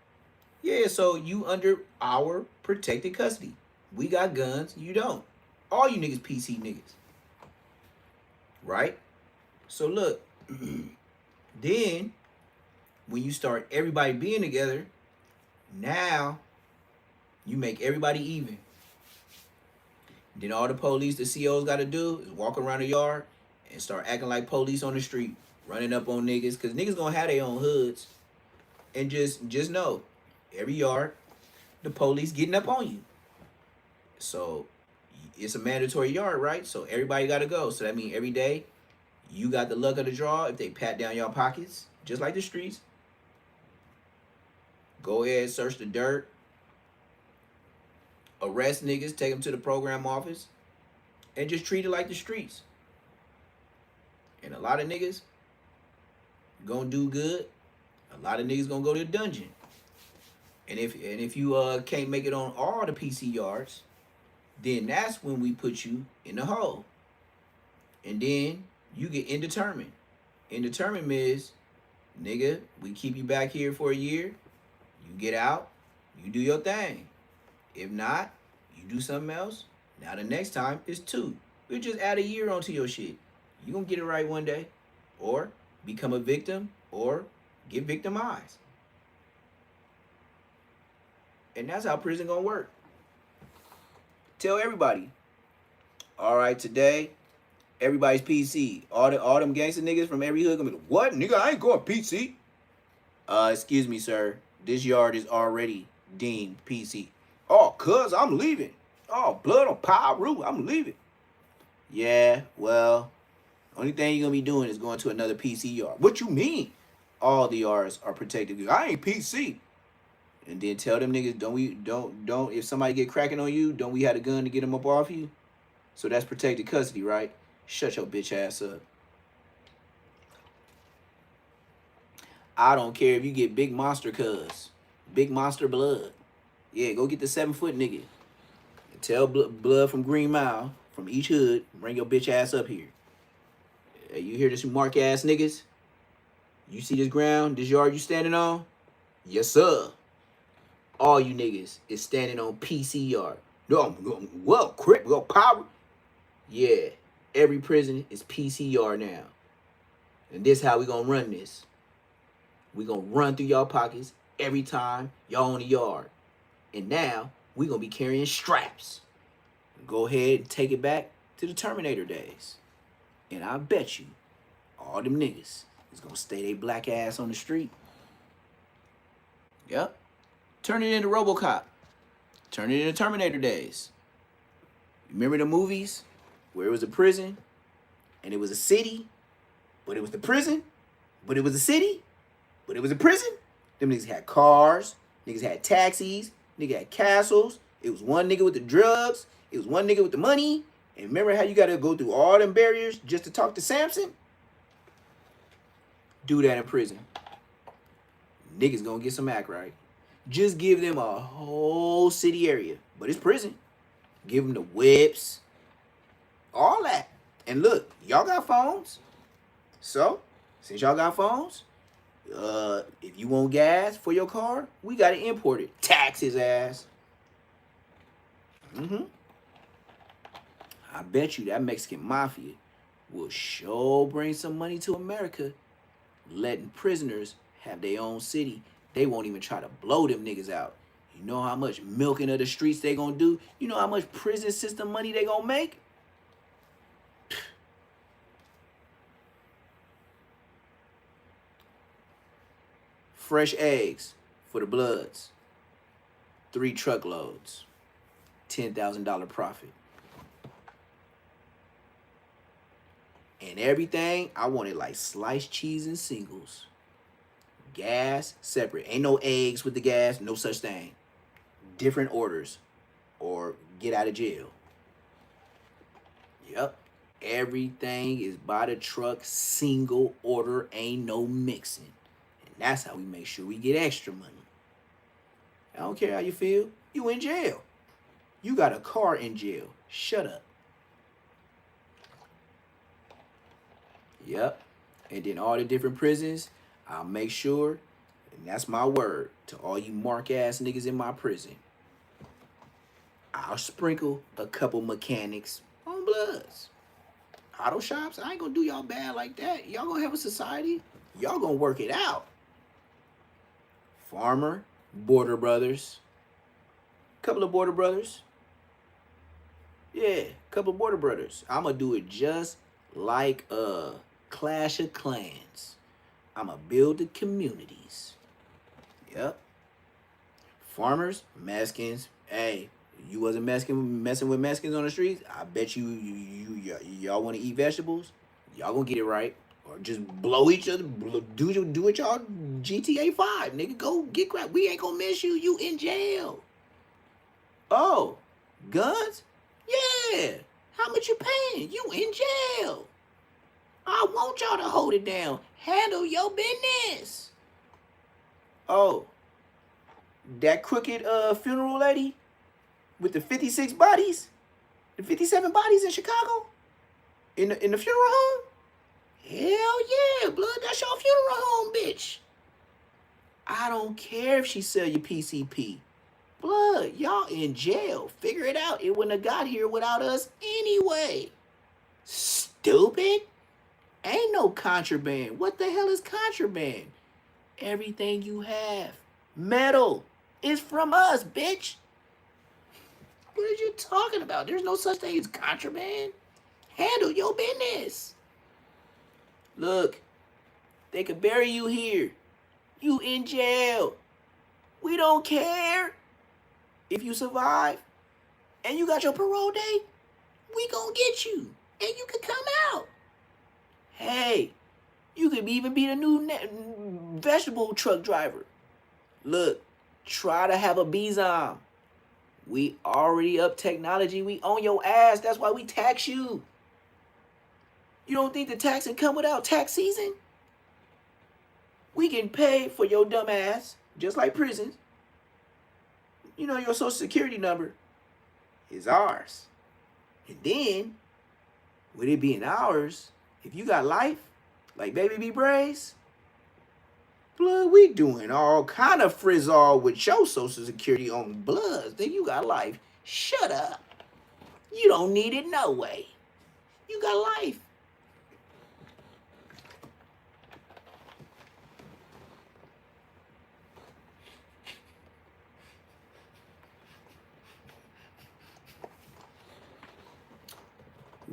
Yeah, so you under our protected custody. We got guns, you don't. All you niggas PC niggas. Right? So look, then when you start everybody being together, now you make everybody even. Then all the police, the COs got to do is walk around the yard and start acting like police on the street, running up on niggas, because niggas gonna have their own hoods. And just know, every yard, the police getting up on you. So it's a mandatory yard, right? So everybody got to go. So that means every day, you got the luck of the draw. If they pat down your pockets, just like the streets, go ahead, search the dirt, arrest niggas, take them to the program office, and just treat it like the streets. And a lot of niggas gonna do good. A lot of niggas gonna go to the dungeon. And if you can't make it on all the PC yards, then that's when we put you in the hole. And then you get indeterminate. Indeterminate is, nigga, we keep you back here for a year. You get out, you do your thing. If not, you do something else. Now the next time is 2. We'll just add a year onto your shit. You gonna get it right one day. Or become a victim, or get victimized. And that's how prison gonna work. Tell everybody. All right, today, everybody's PC. All them gangster niggas from every hood gonna be like, what? Nigga, I ain't going PC. Excuse me, sir. This yard is already deemed PC. Oh, cuz I'm leaving. Oh, blood on Pyru, I'm leaving. Yeah, well, only thing you're gonna be doing is going to another PC yard. What you mean? All the yards are protected. I ain't PC. And then tell them niggas, don't if somebody get cracking on you, don't we have a gun to get them up off you? So that's protected custody, right? Shut your bitch ass up. I don't care if you get big monster cuz. Big monster blood. Yeah, go get the 7-foot nigga. And tell blood from Green Mile, from each hood, bring your bitch ass up here. You hear this mark ass niggas? You see this ground, this yard you standing on? Yes, sir. All you niggas is standing on PC yard. No, well, crip, go power. Yeah, every prison is PC yard now. And this how we gonna run this. We gonna run through y'all pockets every time y'all on the yard. And now we gonna be carrying straps. Go ahead and take it back to the Terminator days. And I bet you all them niggas is gonna stay they black ass on the street. Yep. Turn it into RoboCop. Turn it into Terminator days. Remember the movies where it was a prison and it was a city, but it was the prison? But it was a city. But it was a prison. Them niggas had cars. Niggas had taxis. Nigga had castles. It was one nigga with the drugs. It was one nigga with the money. And remember how you got to go through all them barriers just to talk to Samson? Do that in prison. Niggas gonna get some act right. Just give them a whole city area. But it's prison. Give them the whips. All that. And look, y'all got phones. So, since y'all got phones, if you want gas for your car, we got to import it. Tax his ass. I bet you that Mexican mafia will sure bring some money to America, letting prisoners have their own city. They won't even try to blow them niggas out. You know how much milking of the streets they gonna do? You know how much prison system money they gonna make? Fresh eggs for the Bloods. 3 truckloads. $10,000 profit. And everything, I wanted like sliced cheese and singles. Gas, separate. Ain't no eggs with the gas, no such thing. Different orders. Or get out of jail. Yep. Everything is by the truck, single order, ain't no mixing. And that's how we make sure we get extra money. I don't care how you feel. You in jail. You got a car in jail. Shut up. Yep. And then all the different prisons, I'll make sure, and that's my word to all you mark ass niggas in my prison, I'll sprinkle a couple mechanics on Bloods. Auto shops, I ain't gonna do y'all bad like that. Y'all gonna have a society. Y'all gonna work it out. Farmer, Border Brothers. Couple of Border Brothers. Yeah, couple of Border Brothers. I'm gonna do it just like Clash of Clans. I'm gonna build the communities. Yep. Farmers, Mexicans. Hey, you wasn't messing with Mexicans on the streets? I bet y'all want to eat vegetables. Y'all gonna get it right. Or just blow each other. Do it y'all GTA 5. Nigga, go get crap. We ain't gonna miss you. You in jail. Oh, guns? Yeah. How much you paying? You in jail. I want y'all to hold it down. Handle your business. Oh, that crooked funeral lady with the 56 bodies, the 57 bodies in Chicago, in the funeral home? Hell yeah, blood, that's your funeral home, bitch. I don't care if she sell you PCP. Blood, y'all in jail. Figure it out. It wouldn't have got here without us anyway. Stupid. Ain't no contraband. What the hell is contraband? Everything you have, metal, is from us, bitch. What are you talking about? There's no such thing as contraband. Handle your business. Look, they could bury you here. You in jail. We don't care. If you survive and you got your parole date, we gonna get you. And you can come out. Hey, you could even be the new vegetable truck driver. Look, try to have a Bizom. We already up technology. We on your ass. That's why we tax you. You don't think the tax can come without tax season? We can pay for your dumb ass, just like prisons. You know, your social security number is ours. And then, with it being ours, if you got life, like Baby B Braze, blood, we doing all kind of frizzle with your social security on Bloods. Then you got life. Shut up. You don't need it no way. You got life.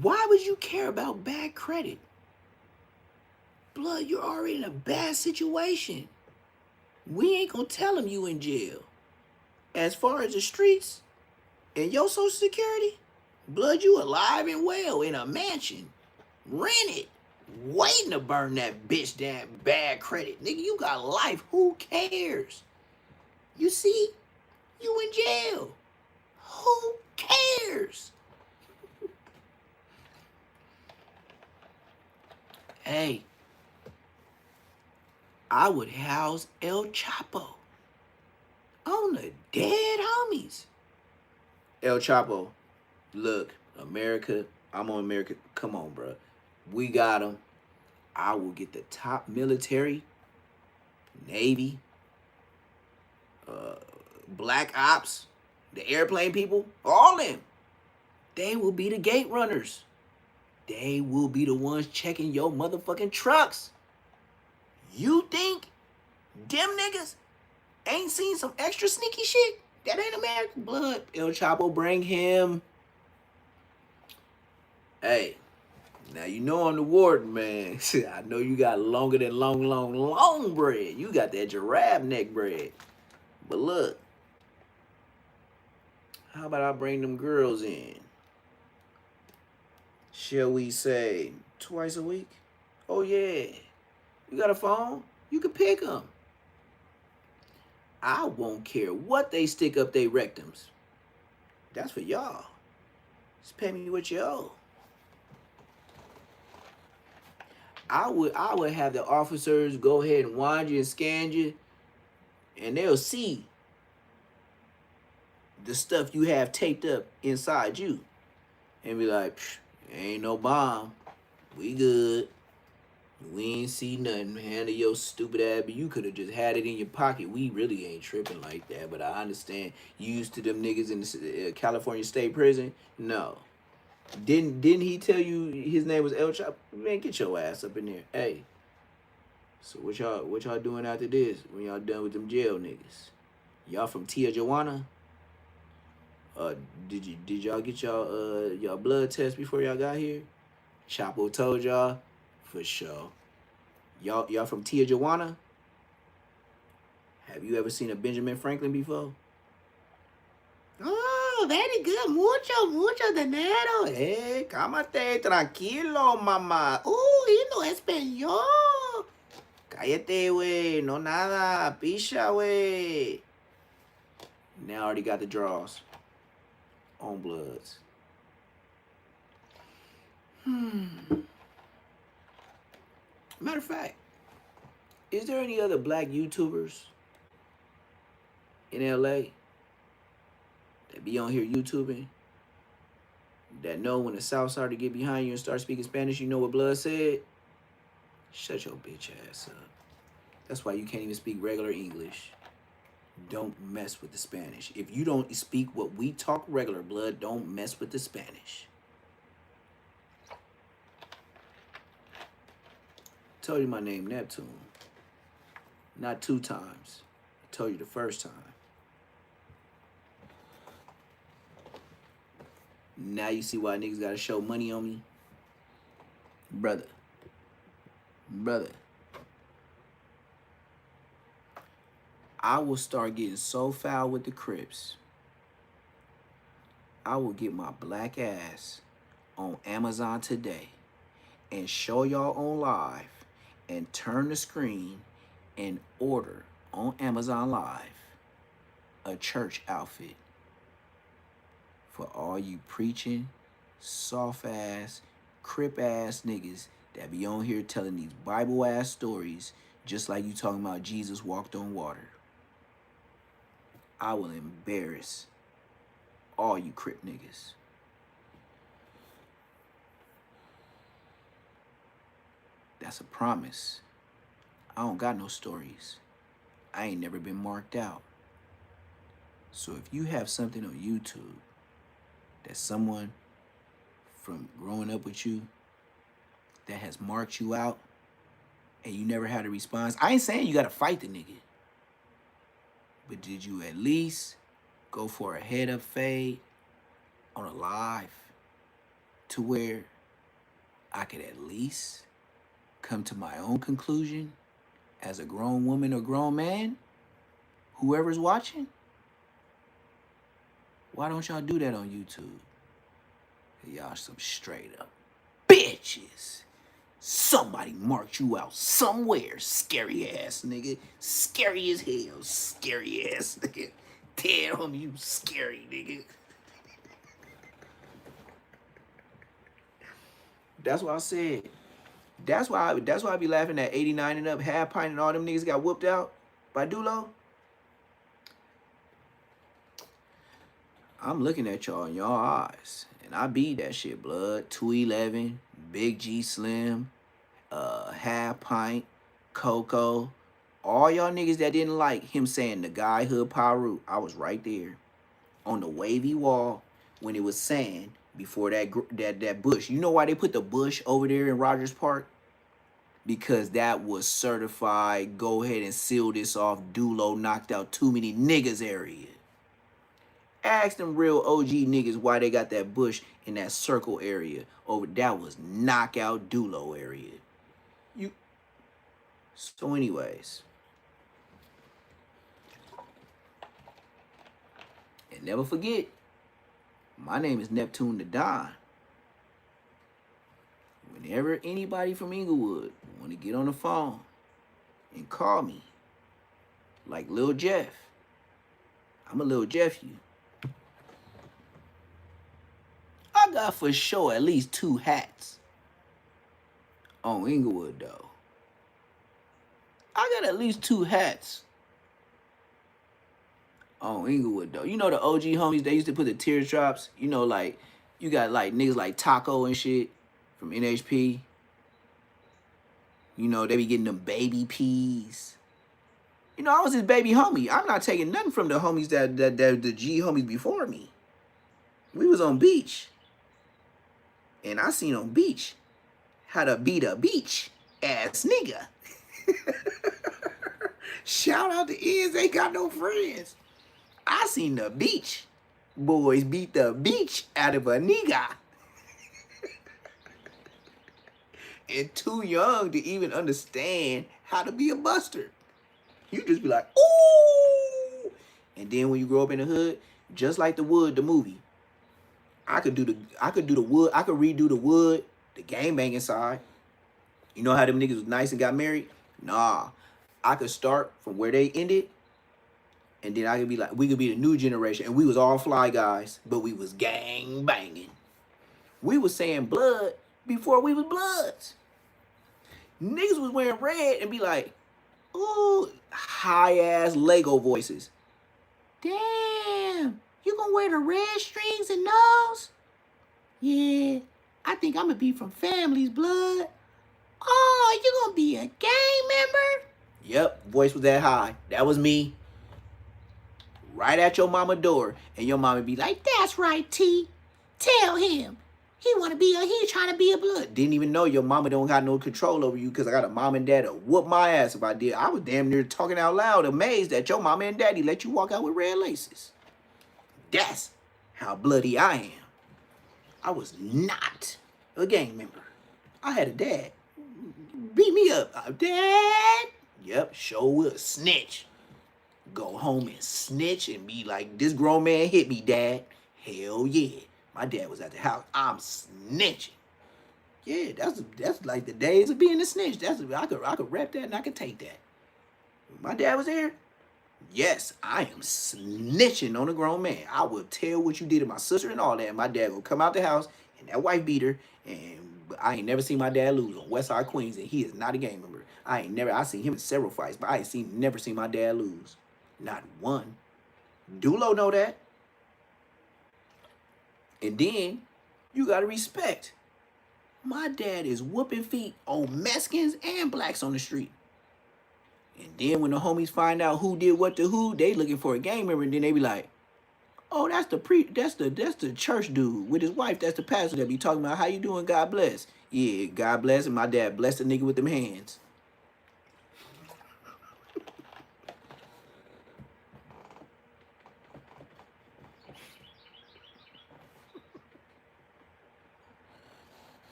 Why would you care about bad credit? Blood, you're already in a bad situation. We ain't gonna tell them you in jail. As far as the streets and your social security, blood, you alive and well in a mansion. Rent it. waiting to burn that bitch down. Bad credit. Nigga, you got life. Who cares? You see? You in jail. Who cares? Hey, I would house El Chapo on the dead homies. El Chapo, look, America, I'm on America. Come on, bro. We got him. I will get the top military, Navy, Black Ops, the airplane people, all them. They will be the gate runners. They will be the ones checking your motherfucking trucks. You think them niggas ain't seen some extra sneaky shit? That ain't American blood. El Chapo, bring him. Hey, now you know I'm the warden, man. I know you got longer than long bread. You got that giraffe neck bread. But look, how about I bring them girls in? Shall we say twice a week? Oh yeah. You got a phone? You can pick them. I won't care what they stick up their rectums. That's for y'all. Just pay me what you owe. I would have the officers go ahead and wind you and scan you, and they'll see the stuff you have taped up inside you, and be like, ain't no bomb. We good. We ain't see nothing. Handle your stupid ass, but you could have just had it in your pocket. We really ain't tripping like that, but I understand. You used to them niggas in the California State Prison? No. Didn't he tell you his name was El Chapo? Man, get your ass up in there. Hey. So what y'all doing after this when y'all done with them jail niggas? Y'all from Tijuana? Did y'all get y'all blood test before y'all got here? Chapo told y'all? For sure. Y'all from Tijuana? Have you ever seen a Benjamin Franklin before? Oh, very good. Mucho dinero. Cámate, tranquilo, mamá. Y no español. Cállate, güey. No nada. Pisha, güey. Now I already got the draws. On bloods. Matter of fact, is there any other black YouTubers in LA that be on here YouTubing that know when the South started to get behind you and start speaking Spanish, you know what blood said? Shut your bitch ass up. That's why you can't even speak regular English. Don't mess with the Spanish. If you don't speak what we talk regular blood, don't mess with the Spanish. Told you my name Neptune. Not 2 times. I told you the first time. Now you see why niggas gotta show money on me? Brother. I will start getting so foul with the Crips. I will get my black ass on Amazon today and show y'all on live and turn the screen and order on Amazon Live a church outfit for all you preaching, soft ass, Crip ass niggas that be on here telling these Bible ass stories just like you talking about Jesus walked on water. I will embarrass all you Crip niggas. That's a promise. I don't got no stories. I ain't never been marked out. So if you have something on YouTube that someone from growing up with you that has marked you out and you never had a response, I ain't saying you gotta fight the nigga. But did you at least go for a head up fade on a live to where I could at least come to my own conclusion as a grown woman or grown man, whoever's watching? Why don't y'all do that on YouTube? Y'all some straight up bitches. Somebody marked you out somewhere, scary ass nigga. Scary as hell, scary ass nigga. Damn, you scary nigga. That's what I said. That's why I be laughing at 89 and up, half pint, and all them niggas got whooped out by Dulo. I'm looking at y'all in y'all eyes, and I beat that shit, blood. 211, Big G Slim, half pint, Coco, all y'all niggas that didn't like him saying the guy Hood Paru. I was right there on the wavy wall when it was sand before that bush. You know why they put the bush over there in Rogers Park? Because that was certified, go ahead and seal this off, Dulo knocked out too many niggas area. Ask them real OG niggas why they got that bush in that circle area over. That was knockout Dulo area. So anyways, and never forget, my name is Neptune the Don. Whenever anybody from Inglewood want to get on the phone and call me, like Lil Jeff, I'm a Lil Jeff you. I got for sure at least 2 hats on Inglewood though. I got at least 2 hats on Inglewood though. You know the OG homies, they used to put the teardrops, you know, like you got like niggas like Taco and shit from NHP. You know, they be getting them baby peas. You know, I was his baby homie. I'm not taking nothing from the homies that the G homies before me. We was on beach. And I seen on beach how to beat a beach ass nigga. Shout out to Ends Ain't Got No Friends. I seen the beach boys beat the beach out of a nigga. And too young to even understand how to be a buster. You just be like, ooh. And then when you grow up in the hood, just like The Wood, the movie, I could do the Wood, I could redo The Wood, the gang banging side. You know how them niggas was nice and got married? Nah. I could start from where they ended, and then I could be like, we could be the new generation, and we was all fly guys, but we was gang banging. We was saying blood before we was bloods. Niggas was wearing red and be like, ooh, high ass Lego voices. Damn, you gonna wear the red strings and nose? Yeah, I think I'm gonna be from Family's Blood. Oh, you gonna be a gang member? Yep, voice was that high. That was me. Right at your mama door, and your mama be like, that's right, T. Tell him. He trying to be a blood. Didn't even know your mama don't got no control over you because I got a mom and dad to whoop my ass if I did. I was damn near talking out loud, amazed that your mama and daddy let you walk out with red laces. That's how bloody I am. I was not a gang member. I had a dad. Beat me up. Dad? Yep, sure will. Snitch. Go home and snitch and be like, this grown man hit me, Dad. Hell yeah. My dad was at the house. I'm snitching. Yeah, that's like the days of being a snitch. I could rep that and I could take that. When my dad was there, yes, I am snitching on a grown man. I will tell what you did to my sister and all that. And my dad will come out the house and that wife beater. And I ain't never seen my dad lose on Westside Queens, and he is not a gang member. I seen him in several fights, but never seen my dad lose. Not one. Dulo know that. And then you gotta respect. My dad is whooping feet on Mexicans and blacks on the street. And then when the homies find out who did what to who, they looking for a gang member, and then they be like, oh, that's the church dude with his wife. That's the pastor that be talking about how you doing, God bless. Yeah, God bless, and my dad blessed the nigga with them hands.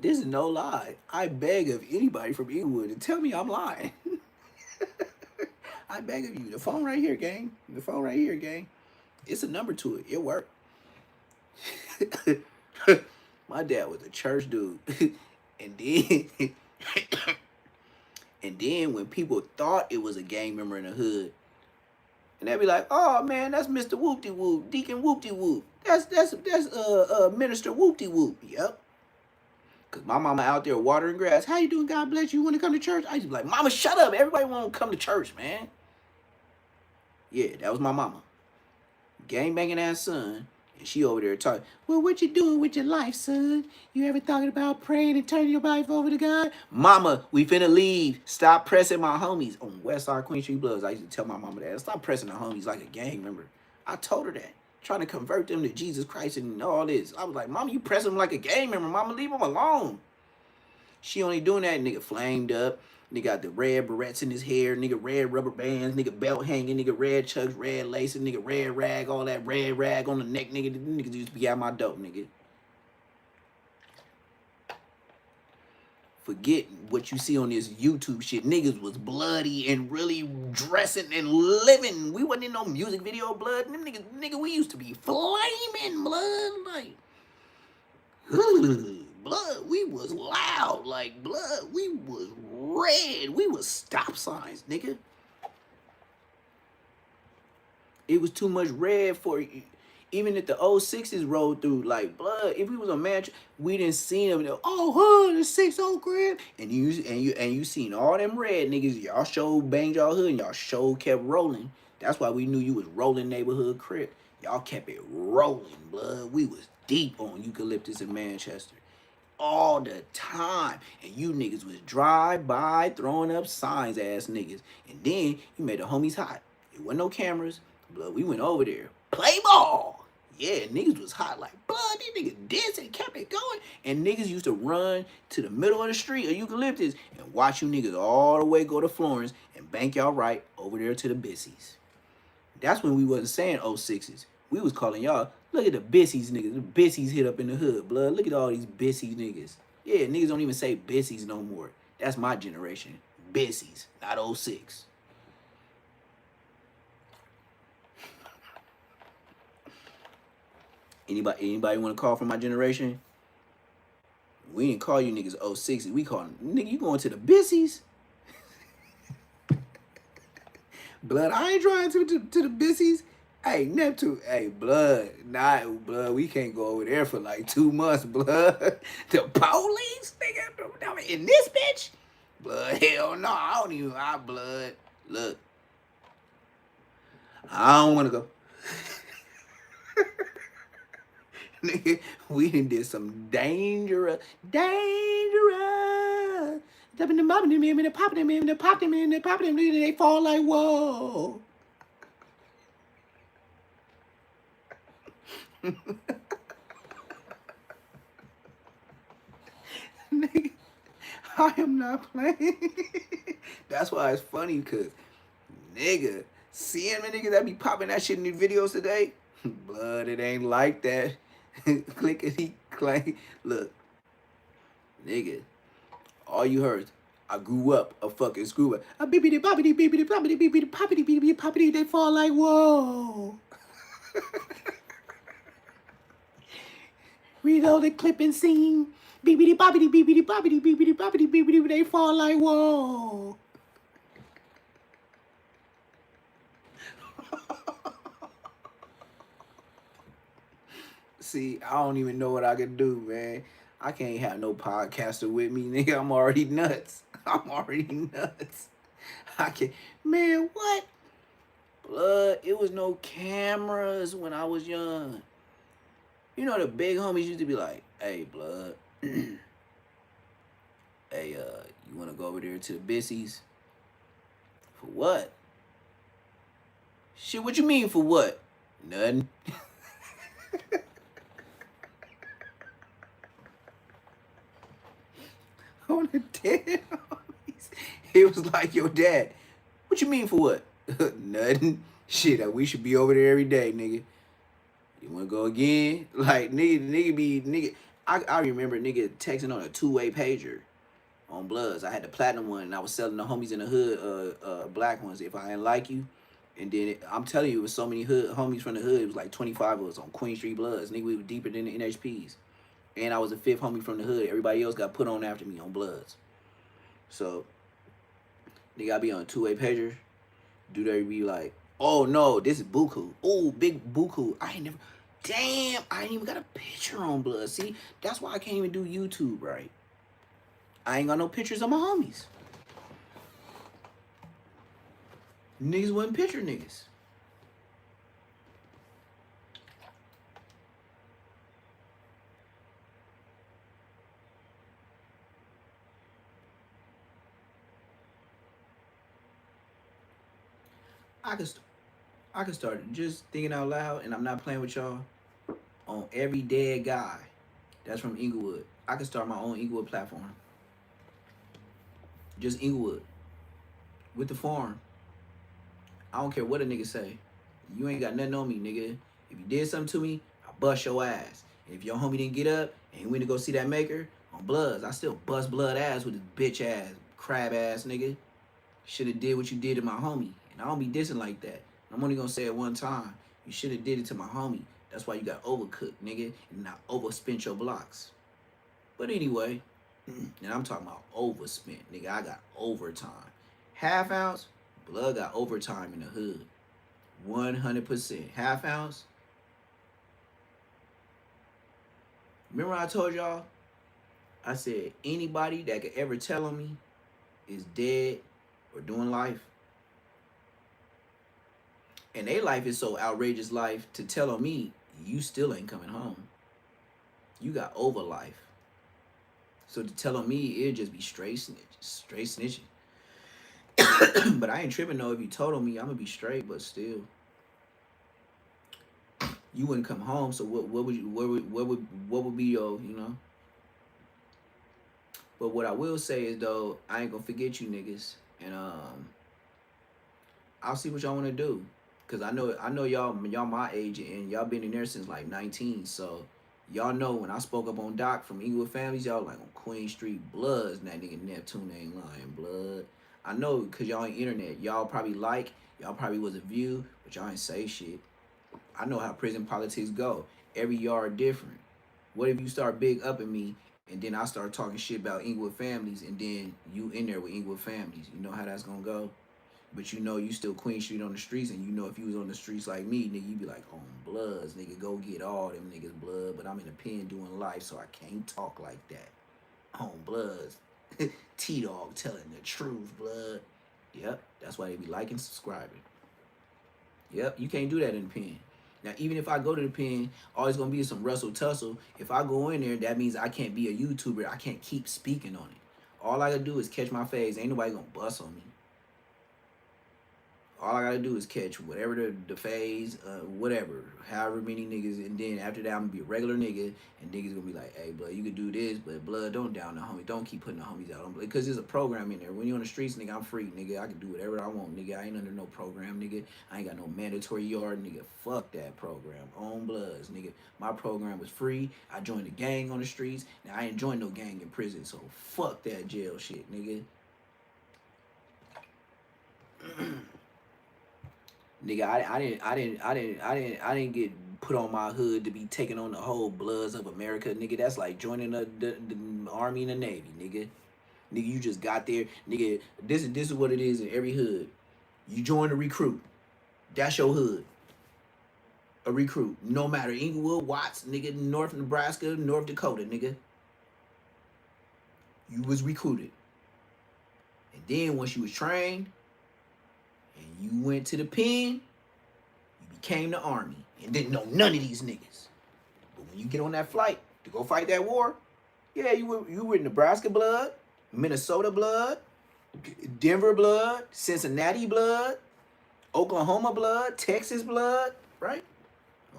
This is no lie. I beg of anybody from Inglewood to tell me I'm lying. I beg of you. The phone right here, gang. The phone right here, gang. It's a number to it. It worked. My dad was a church dude. And then and then when people thought it was a gang member in the hood, and they'd be like, "Oh man, that's Mr. Whoopty Whoop, Deacon Whoopty Whoop. That's Minister Whoopty Whoop." Yep. Cause my mama out there watering grass. How you doing? God bless you. Want to come to church? I used to be like, "Mama, shut up. Everybody want to come to church, man." Yeah, that was my mama. Gang banging ass son. And she over there talking, "Well, what you doing with your life, son? You ever thought about praying and turning your life over to God?" Mama, we finna leave. Stop pressing my homies. On Westside Queen Street Bloods, I used to tell my mama that. Stop pressing the homies like a gang member. I told her that. Trying to convert them to Jesus Christ and all this. I was like, "Mama, you pressing them like a gang member. Mama, leave them alone." She only doing that. Nigga flamed up. Nigga got the red barrettes in his hair. Nigga red rubber bands. Nigga belt hanging. Nigga red chucks, red laces. Nigga red rag, all that red rag on the neck. Nigga, niggas used to be out my dope, nigga. Forget what you see on this YouTube shit. Niggas was bloody and really dressing and living. We wasn't in no music video blood. Them niggas, nigga, we used to be flaming blood. Like, blood, we was loud. Like, blood, we was red. We was stop signs, nigga. It was too much red for you. Even if the 06s rolled through, like, blood, if we was a match, we didn't see them. Oh, the 6-0 crib. And you seen all them red niggas. Y'all show banged y'all hood and y'all show kept rolling. That's why we knew you was rolling neighborhood crib. Y'all kept it rolling, blood. We was deep on eucalyptus in Manchester. All the time. And you niggas was drive-by throwing up signs ass niggas. And then you made the homies hot. It wasn't no cameras. Blood, we went over there. Play ball. Yeah, niggas was hot like blood. These niggas dancing, kept it going. And niggas used to run to the middle of the street of eucalyptus and watch you niggas all the way go to Florence and bank y'all right over there to the Bissies. That's when we wasn't saying 06s. We was calling y'all, look at the Bissies niggas. The Bissies hit up in the hood, blood. Look at all these Bissies niggas. Yeah, niggas don't even say Bissies no more. That's my generation. Bissies, not 06. Anybody want to call from my generation? We didn't call you niggas 06s. We call them, nigga, you going to the Bissies? Blood, I ain't trying to the Bissies. Hey, Neptune. Hey, blood. Nah, blood, we can't go over there for like 2 months, blood. The police, nigga, in this bitch? Blood, hell no, I don't even, blood. Look, I don't want to go. Nigga, we done did some dangerous. Popping them, they fall like, whoa. Nigga, I am not playing. That's why it's funny, cause nigga, seeing the niggas that be popping that shit in these videos today, blood, it ain't like that. Clickety clank. Look, nigga, all you heard, I grew up a fucking screw up. A beepity boppity beepity boppity beepity poppity beepity poppity. They fall like whoa. Reload the clip and sing. Beepity boppity beepity boppity beepity boppity beepity. They fall like whoa. See, I don't even know what I can do, man. I can't have no podcaster with me, nigga. I'm already nuts. I can't. Man, what? Blood, it was no cameras when I was young. You know, the big homies used to be like, hey, blood. Hey, you want to go over there to the Bissies? For what? Shit, what you mean for what? Nothing. On the dead homies. It was like, yo, dad, what you mean for what? Nothing. Shit, we should be over there every day, nigga. You wanna go again? Like, nigga. I remember nigga texting on a two-way pager on Bloods. I had the platinum one, and I was selling the homies in the hood, black ones. If I didn't like you, and then I'm telling you, it was so many homies from the hood. It was like 25 of us on Queen Street Bloods. Nigga, we were deeper than the NHPs, and I was the 5th homie from the hood. Everybody else got put on after me on Bloods. So, nigga, I be on a two-way pager. Dude, they be like, oh no, this is Buku. Oh, big Buku. I ain't never. Damn, I ain't even got a picture on Blood. See, that's why I can't even do YouTube right. I ain't got no pictures of my homies. Niggas wasn't picture niggas. I could start just thinking out loud, and I'm not playing with y'all, on every dead guy that's from Inglewood. I could start my own Inglewood platform. Just Inglewood. With the farm. I don't care what a nigga say. You ain't got nothing on me, nigga. If you did something to me, I bust your ass. And if your homie didn't get up and he went to go see that maker on Bloods, I still bust Blood ass with his bitch ass, crab ass nigga. Should have did what you did to my homie. And I don't be dissing like that. I'm only gonna say it one time. You should have did it to my homie. That's why you got overcooked, nigga, and not overspent your blocks. But anyway, and I'm talking about overspent, nigga. I got overtime. Half ounce, Blood got overtime in the hood. 100%. Half ounce. Remember I told y'all? I said anybody that could ever tell on me is dead or doing life. And their life is so outrageous life to tell on me, you still ain't coming home. You got over life. So to tell on me, it'd just be straight snitching. But I ain't tripping though. If you told on me, I'm gonna be straight, but still. You wouldn't come home, so what would be your, you know? But what I will say is though, I ain't gonna forget you niggas. And I'll see what y'all wanna do. Cause I know y'all my age and y'all been in there since like 19. So y'all know when I spoke up on Doc from Inglewood Families, y'all like on Queen Street Bloods, and that nigga Neptune ain't lying, Blood. I know cause y'all ain't internet. Y'all probably was a view, but y'all ain't say shit. I know how prison politics go. Every yard different. What if you start big upping me and then I start talking shit about Inglewood Families and then you in there with Inglewood Families? You know how that's gonna go? But you know you still Queen Street on the streets, and you know if you was on the streets like me, nigga, you be like, on Bloods, nigga, go get all them niggas Blood, but I'm in the pen doing life, so I can't talk like that. On Bloods. T-Dog telling the truth, Blood. Yep, that's why they be liking, subscribing. Yep, you can't do that in the pen. Now, even if I go to the pen, always gonna be some Russell tussle. If I go in there, that means I can't be a YouTuber. I can't keep speaking on it. All I gotta do is catch my phase. Ain't nobody gonna bust on me. All I gotta do is catch whatever the phase, whatever, however many niggas, and then after that I'm gonna be a regular nigga, and niggas gonna be like, hey, Blood, you can do this, but Blood, don't down the homie, don't keep putting the homies out on Blood, because there's a program in there. When you on the streets, nigga, I'm free, nigga, I can do whatever I want, nigga, I ain't under no program, nigga, I ain't got no mandatory yard, nigga, fuck that program, on Bloods, nigga, my program was free, I joined a gang on the streets, now I ain't joined no gang in prison, so fuck that jail shit, nigga. Nigga, I didn't get put on my hood to be taking on the whole Bloods of America, nigga. That's like joining the Army and the Navy, nigga. Nigga, you just got there, nigga. This is what it is in every hood. You join a recruit. That's your hood. A recruit. No matter Inglewood, Watts, nigga, North Nebraska, North Dakota, nigga. You was recruited. And then once you was trained, and you went to the pen, you became the Army and didn't know none of these niggas. But when you get on that flight to go fight that war, yeah, you were Nebraska Blood, Minnesota Blood, Denver Blood, Cincinnati Blood, Oklahoma Blood, Texas Blood, right?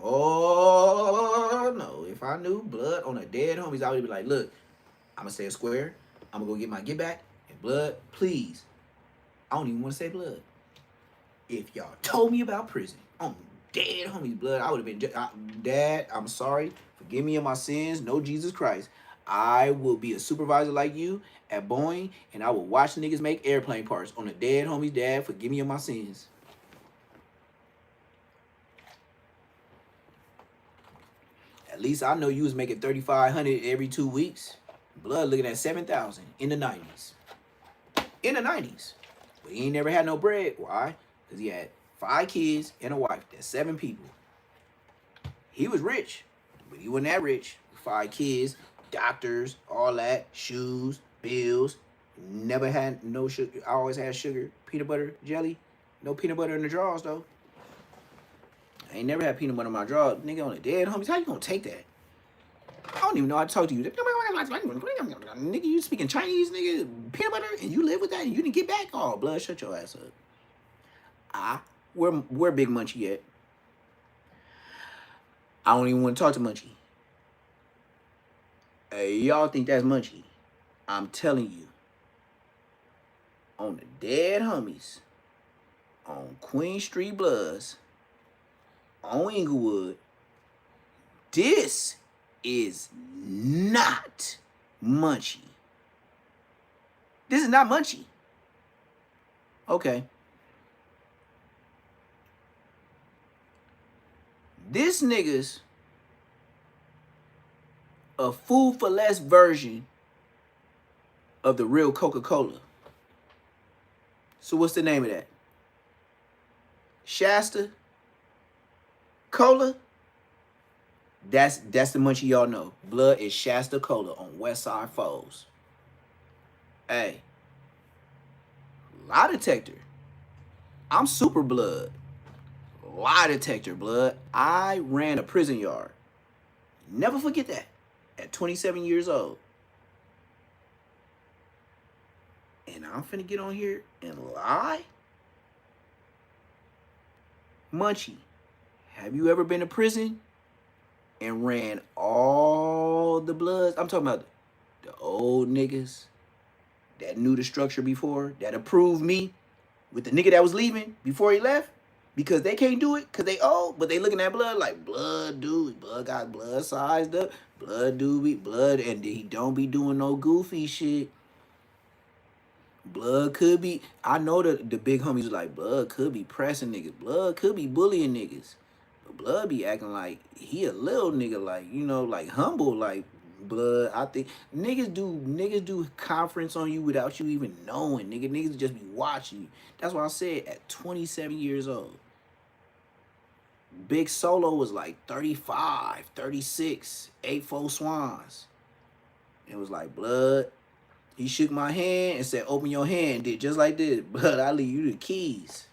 Oh, no. If I knew Blood on a dead homies, I would be like, look, I'm going to say a square. I'm going to go get my get back. And Blood, please. I don't even want to say Blood. If y'all told me about prison, dead homies, blood. I would have been, Dad, I'm sorry. Forgive me of my sins. No Jesus Christ. I will be a supervisor like you at Boeing, and I will watch niggas make airplane parts on a dead homie's dad. Forgive me of my sins. At least I know you was making 3,500 every 2 weeks. Blood looking at 7,000 in the 90s. In the 90s. But he ain't never had no bread. Why? Because he had 5 kids and a wife. That's 7 people. He was rich, but he wasn't that rich. 5 kids, doctors, all that, shoes, bills. Never had no sugar. I always had sugar, peanut butter, jelly. No peanut butter in the drawers, though. I ain't never had peanut butter in my drawers. Nigga, on the dead homies, how you gonna take that? I don't even know how to talk to you. Nigga, you speaking Chinese, nigga, peanut butter, and you live with that, and you didn't get back? Oh, blood, shut your ass up. Where Big Munchie at? I don't even want to talk to Munchie. Hey, y'all think that's Munchie? I'm telling you. On the dead homies, on Queen Street Bloods, on Inglewood, this is not Munchie. This is not Munchie. Okay. This nigga's a Food for Less version of the real Coca-Cola. So what's the name of that? Shasta Cola? That's the Munchie y'all know. Blood is Shasta Cola on West Side Foes. Hey. Lie detector. I'm super blood. Lie detector, blood. I ran a prison yard. Never forget that. At 27 years old. And I'm finna get on here and lie? Munchie, have you ever been to prison and ran all the bloods? I'm talking about the old niggas that knew the structure before, that approved me with the nigga that was leaving before he left. Because they can't do it, because they old, but they looking at blood like, blood dude, blood got blood sized up, blood dude be blood, and he don't be doing no goofy shit. Blood could be, I know the big homies was like, blood could be pressing niggas, blood could be bullying niggas. But blood be acting like he a little nigga, like, you know, like humble, like blood. I think niggas do conference on you without you even knowing, nigga. Niggas just be watching you. That's why I said at 27 years old. Big Solo was like 35, 36, 8-4 swans. It was like, blood. He shook my hand and said, open your hand. Did just like this. Blood, I leave you the keys.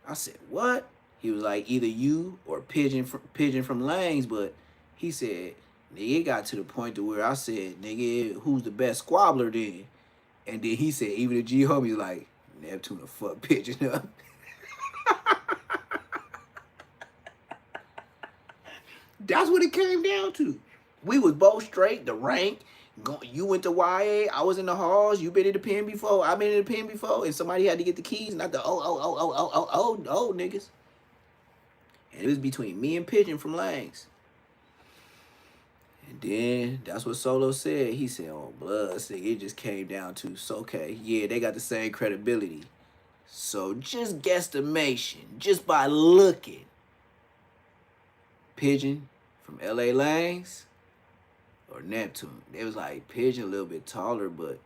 I said, what? He was like, either you or Pigeon from Langs. But he said, nigga, it got to the point to where I said, nigga, who's the best squabbler then? And then he said, even the G homie like, Neptune to fuck Pigeon up. That's what it came down to. We was both straight, the rank. You went to YA, I was in the halls, you been in the pen before, I been in the pen before, and somebody had to get the keys, not the old niggas. And it was between me and Pigeon from Langs. And then that's what Solo said. He said, oh, blood, it just came down to, so okay, yeah, they got the same credibility. So just guesstimation, just by looking. Pigeon from LA Langs or Neptune. It was like Pigeon a little bit taller, but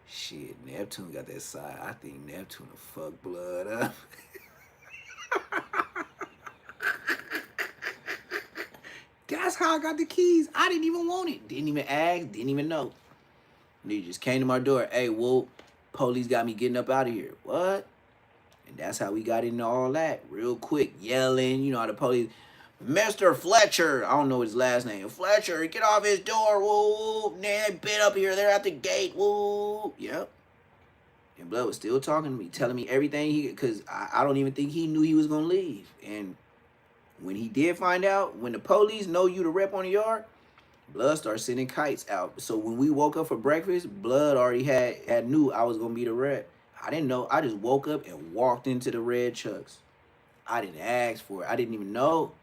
shit, Neptune got that side. I think Neptune will fuck blood up. That's how I got the keys. I didn't even want it. Didn't even ask. Didn't even know. Nigga just came to my door. Hey, whoop, police got me getting up out of here. What? And that's how we got into all that. Real quick, yelling. You know how the police... Mr. Fletcher, I don't know his last name. Fletcher, get off his door, woo. Nah, been up here, they're at the gate, woo. Yep. And blood was still talking to me, telling me everything because I don't even think he knew he was going to leave. And when he did find out, when the police know you the rep on the yard, blood started sending kites out. So when we woke up for breakfast, blood already had knew I was going to be the rep. I didn't know. I just woke up and walked into the red chucks. I didn't ask for it. I didn't even know.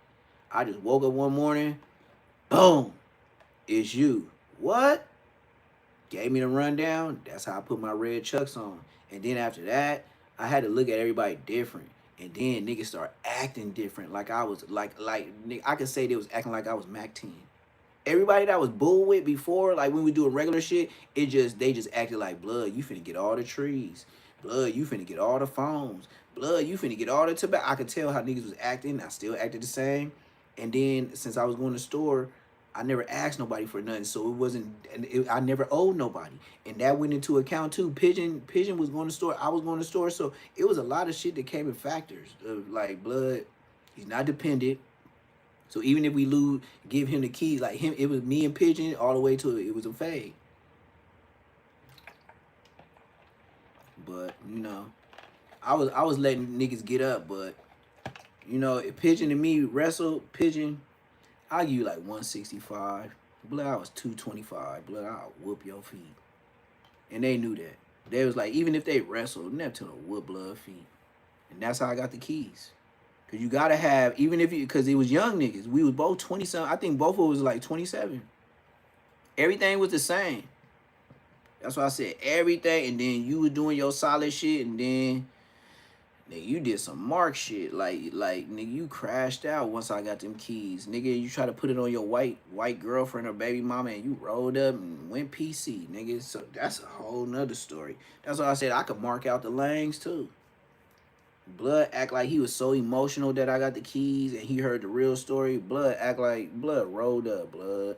I just woke up one morning, boom, it's you. What? Gave me the rundown. That's how I put my red chucks on. And then after that, I had to look at everybody different. And then niggas start acting different. Like I was I could say they was acting like I was Mac 10. Everybody that was bull with before, like when we doing regular shit, they just acted like, blood, you finna get all the trees. Blood, you finna get all the phones. Blood, you finna get all the tobacco. I could tell how niggas was acting. I still acted the same. And then since I was going to the store, I never asked nobody for nothing, so it wasn't. I never owed nobody, and that went into account too. Pigeon was going to the store. I was going to the store, so it was a lot of shit that came in factors of like blood. He's not dependent. So even if we lose, give him the keys, like him, it was me and Pigeon all the way to it was a fade. But you know, I was letting niggas get up, but you know, if Pigeon and me wrestled, Pigeon, I'll give you like 165. Blood, I was 225. Blood, I'll whoop your feet. And they knew that. They was like, even if they wrestled, Neptune will whoop blood feet. And that's how I got the keys. Because you got to have, even if you, because it was young niggas. We was both 27. I think both of us was like 27. Everything was the same. That's why I said everything. And then you was doing your solid shit. And then, nigga, you did some mark shit. Like, nigga, you crashed out once I got them keys. Nigga, you try to put it on your white girlfriend or baby mama and you rolled up and went PC, nigga. So that's a whole nother story. That's why I said I could mark out the lanes too. Blood act like he was so emotional that I got the keys and he heard the real story. Blood act like Blood rolled up, Blood.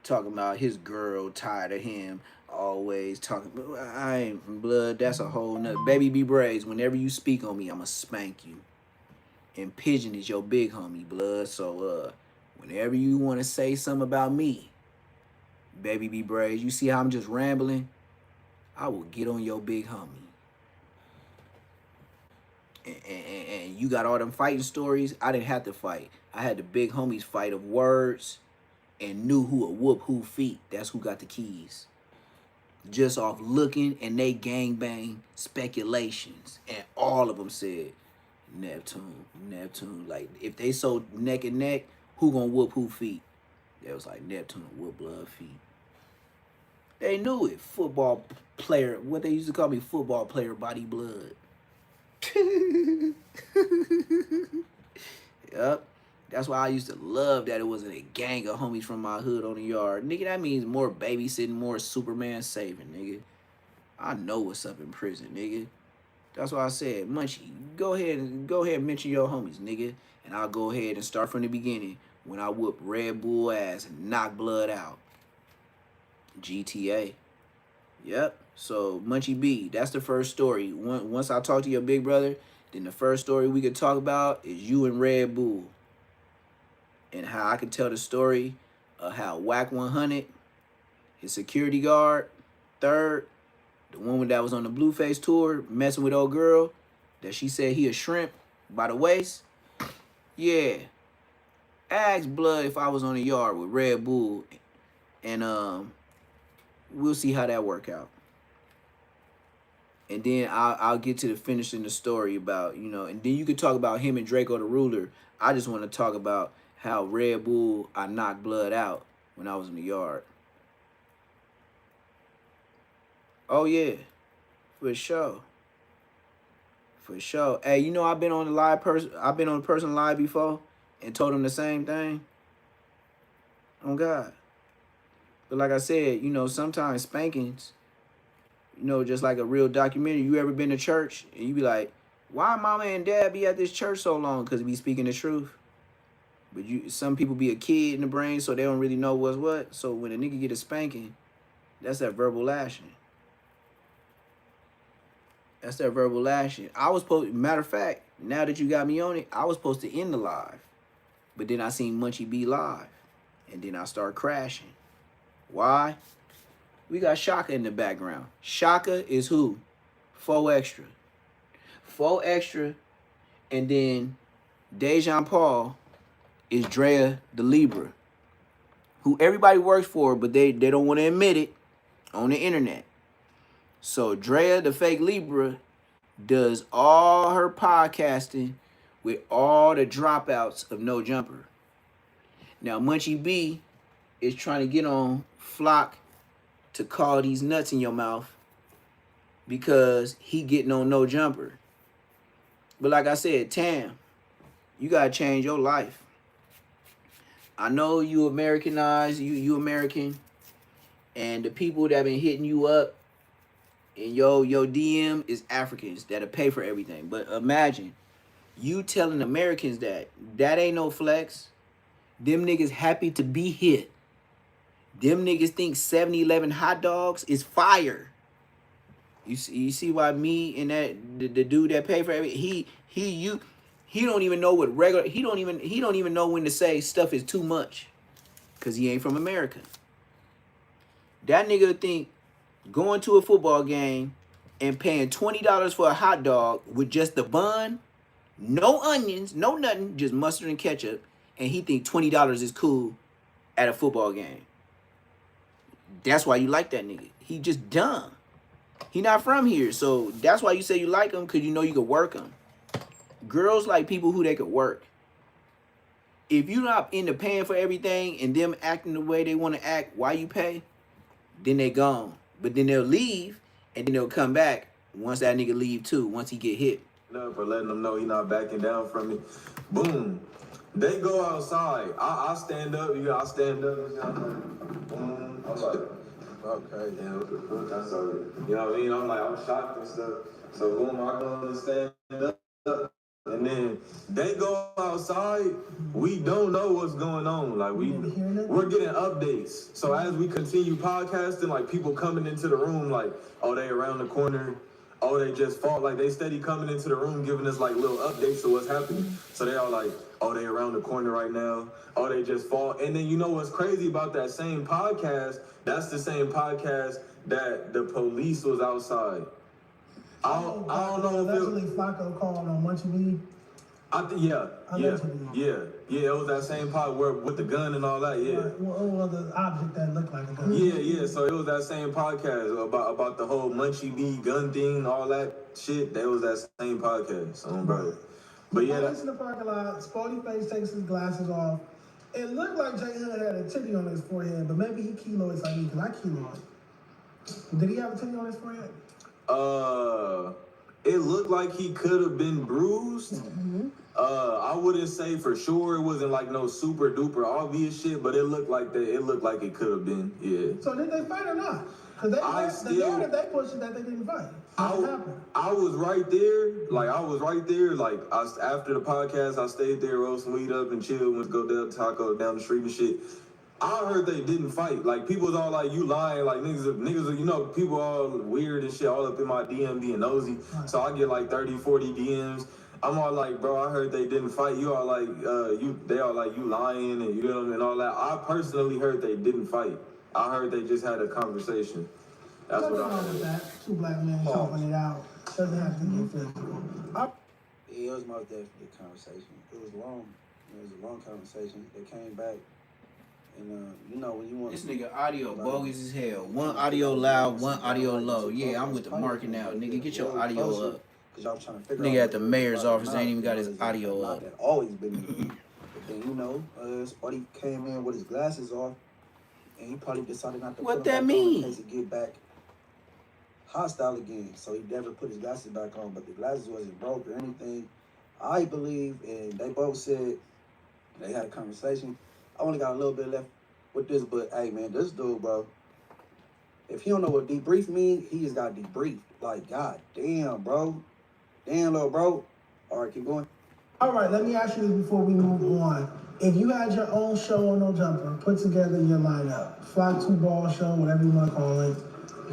Talking about his girl tired of him. Always talking. I ain't Blood. That's a whole nother. Baby B Braids. Whenever you speak on me, I'ma spank you. And Pigeon is your big homie, Blood. So whenever you want to say something about me, Baby B Braids, you see how I'm just rambling? I will get on your big homie. And you got all them fighting stories. I didn't have to fight. I had the big homies fight of words and knew who would whoop who feet. That's who got the keys. Just off looking and they gangbang speculations. And all of them said, Neptune. Like, if they so neck and neck, who gonna whoop who feet? They was like, Neptune whoop blood feet. They knew it. Football player, what they used to call me, football player body blood. Yep. That's why I used to love that it wasn't a gang of homies from my hood on the yard. Nigga, that means more babysitting, more Superman saving, nigga. I know what's up in prison, nigga. That's why I said, Munchie, go ahead and mention your homies, nigga. And I'll go ahead and start from the beginning when I whoop Red Bull ass and knock blood out. GTA. Yep. So, Munchie B, that's the first story. Once I talk to your big brother, then the first story we could talk about is you and Red Bull. And how I could tell the story of how Whack 100, his security guard, third, the one that was on the Blueface tour, messing with old girl, that she said he a shrimp by the waist. Yeah. Ask Blood if I was on the yard with Red Bull. And we'll see how that work out. And then I'll get to the finishing the story about, you know, and then you could talk about him and Draco the Ruler. I just want to talk about how Red Bull, I knocked Blood out when I was in the yard. Oh, yeah. For sure. For sure. Hey, you know I've been on the person live before and told them the same thing. Oh, God. But like I said, you know, sometimes spankings, you know, just like a real documentary. You ever been to church and you be like, why mama and dad be at this church so long? Because he be speaking the truth. But some people be a kid in the brain, so they don't really know what's what. So when a nigga get a spanking, that's that verbal lashing. That's that verbal lashing. Matter of fact, now that you got me on it, I was supposed to end the live. But then I seen Munchie be live. And then I start crashing. Why? We got Shaka in the background. Shaka is who? 4 Extra. 4 Extra. And then Dejan Paul is Drea the Libra, who everybody works for, but they don't want to admit it on the internet. So Drea the fake Libra does all her podcasting with all the dropouts of No Jumper. Now, Munchie B is trying to get on Flock to call these nuts in your mouth because he getting on No Jumper. But like I said, Tam, you gotta change your life. I know you Americanized, you American, and the people that been hitting you up in your DM is Africans that'll pay for everything. But imagine you telling Americans that ain't no flex. Them niggas happy to be hit. Them niggas think 7-Eleven hot dogs is fire. You see why me and that the dude that paid for everything, he don't even know what regular, he don't even know when to say stuff is too much, cause he ain't from America. That nigga think going to a football game and paying $20 for a hot dog with just the bun, no onions, no nothing, just mustard and ketchup, and he think $20 is cool at a football game. That's why you like that nigga. He just dumb. He not from here, so that's why you say you like him, because you know you could work him. Girls like people who they could work. If you not into paying for everything and them acting the way they want to act while you pay, then they gone. But then they'll leave, and then they'll come back once that nigga leave too, once he get hit. For letting them know he not backing down from me. Boom. They go outside. I stand up. I stand up. Boom. I'm like, okay, damn, what the fuck? That's all right. You know what I mean? I'm like, I'm shocked and stuff. So boom, I go and stand up. And then they go outside. We don't know what's going on. Like we're getting updates. So as we continue podcasting, like people coming into the room, like, oh, they around the corner. Oh, they just fought. Like they steady coming into the room, giving us like little updates of what's happening. So they all like, oh, they around the corner right now. Oh, they just fought. And then you know what's crazy about that same podcast? That's the same podcast that the police was outside. I don't know if allegedly Flacco called on Munchie B. Yeah. It was that same pod where with the gun and all that. Yeah. Right. What was the object that looked like a gun? Yeah. So it was that same podcast about the whole Munchie B gun thing, all that shit. That was that same podcast, brother. But yeah, he's in the parking lot. Spotty Face takes his glasses off. It looked like J Hood had a titty on his forehead, but maybe he keloids like me because I keloid. Did he have a titty on his forehead? It looked like he could have been bruised. Mm-hmm. I wouldn't say for sure it wasn't like no super duper obvious shit, but it looked like that. It looked like it could have been. Yeah. So did they fight or not? Because the narrative they pushed is that they didn't fight. I was right there. Like after the podcast, I stayed there, rolled some weed up and chilled, went to go down taco down the street and shit. I heard they didn't fight. Like people was all like, "You lying?" Like niggas, you know, people all weird and shit, all up in my DM being nosy. So I get like 30, 40 DMs. I'm all like, bro, I heard they didn't fight. You all like, they all like, you lying and you know and all that. I personally heard they didn't fight. I heard they just had a conversation. That's what I heard. That. Two black men talking it out. Doesn't have to get physical. Yeah, it was most definitely a conversation. It was long. It was a long conversation. They came back. And you know when you want this nigga audio bogus as hell. One audio loud, one audio low. Yeah, I'm with the market now. Nigga, get your audio up. Nigga at the mayor's office ain't even got his audio up. Always been. But then you know, Spotty came in with his glasses off, and he probably decided not to. What that mean? To get back hostile again. So he never put his glasses back on, but the glasses wasn't broke or anything. I believe, and they both said they had a conversation. I only got a little bit left with this, but hey, man, this dude, bro, if he don't know what debrief mean, he just got debriefed. Like, god damn, bro. Damn, little bro. All right, keep going. All right, let me ask you this before we move on. If you had your own show on No Jumper, put together your lineup, Flock 2 Ball show, whatever you want to call it,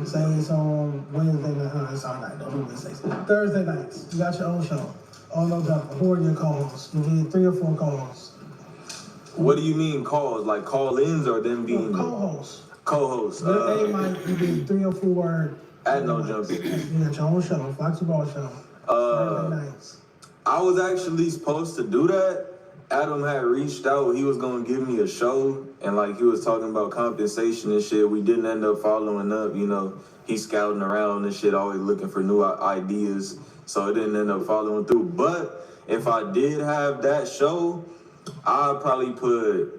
say it's on Wednesday night, it's all night, don't do Wednesday. Thursday nights, you got your own show on No Jumper. Who are your calls? You get 3 or 4 calls. What do you mean calls? Like call-ins or them being co-hosts? Co-hosts. They might be 3 or 4 at No Jumper. You got your own show, Flock 2 Ball show. Thursday nights. I was actually supposed to do that, Adam had reached out. He was gonna give me a show, and like he was talking about compensation and shit. We didn't end up following up. You know, he's scouting around and shit, always looking for new ideas. So it didn't end up following through. But if I did have that show, I'd probably put.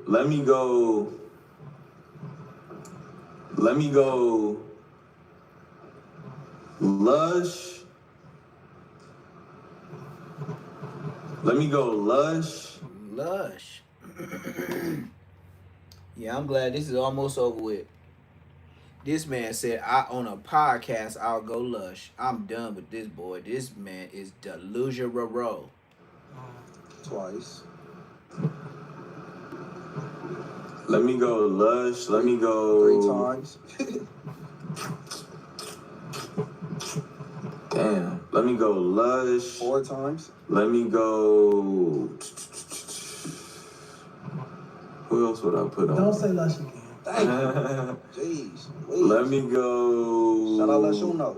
Let me go. Lush. Let me go Lush. Lush. Yeah, I'm glad this is almost over with. This man said, on a podcast, I'll go Lush. I'm done with this boy. This man is delusional. Twice. Let me go Lush. Let me go 3 times. Damn. Let me go Lush. 4 times. Let me go. Who else would I put on? Don't say Lush again. Thank you. Jeez. Let me go. Shout out Lush Uno.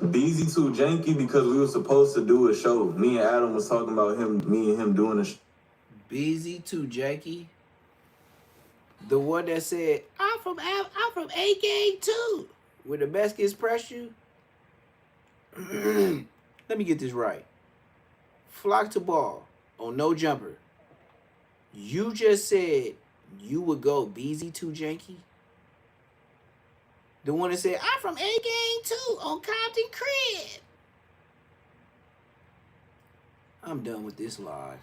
Qsbg too janky because we were supposed to do a show. Me and Adam was talking about me and him doing a show. Qsbg too janky. The one that said, I'm from A-Gang too. Where the best gets pressed you. Let me get this right. Flock to ball on no jumper. You just said you would go Qsbg too janky. The one that said, I'm from A-Gang too on Compton Crib. I'm done with this live.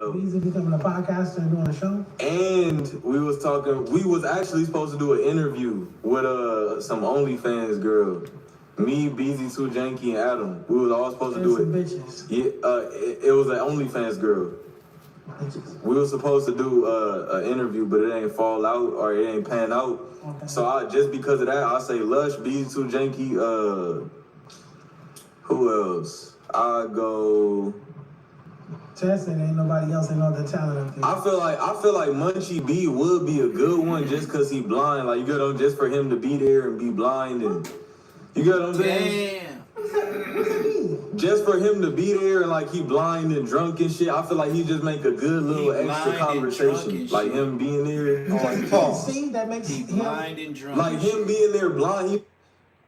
Qsbg becoming a podcaster and doing a show. And we was actually supposed to do an interview with some OnlyFans girl. Me, Qsbg too janky, and Adam. We was all supposed to do it. Bitches. Yeah, it was an OnlyFans girl. Bitches. We were supposed to do an interview, but it ain't fall out or it ain't pan out. Okay. So just because of that, I say Lush, Qsbg too janky. Who else? I go. Chad said ain't nobody else ain't no other talent up there. I feel like Munchie B would be a good one just cause he blind. Like you get him just for him to be there and be blind and you get what I'm saying? Damn. Just for him to be there and like he blind and drunk and shit, I feel like he just make a good little extra conversation. Like him being there. Because you can't see, that makes him Blind and drunk. Like him being there blind.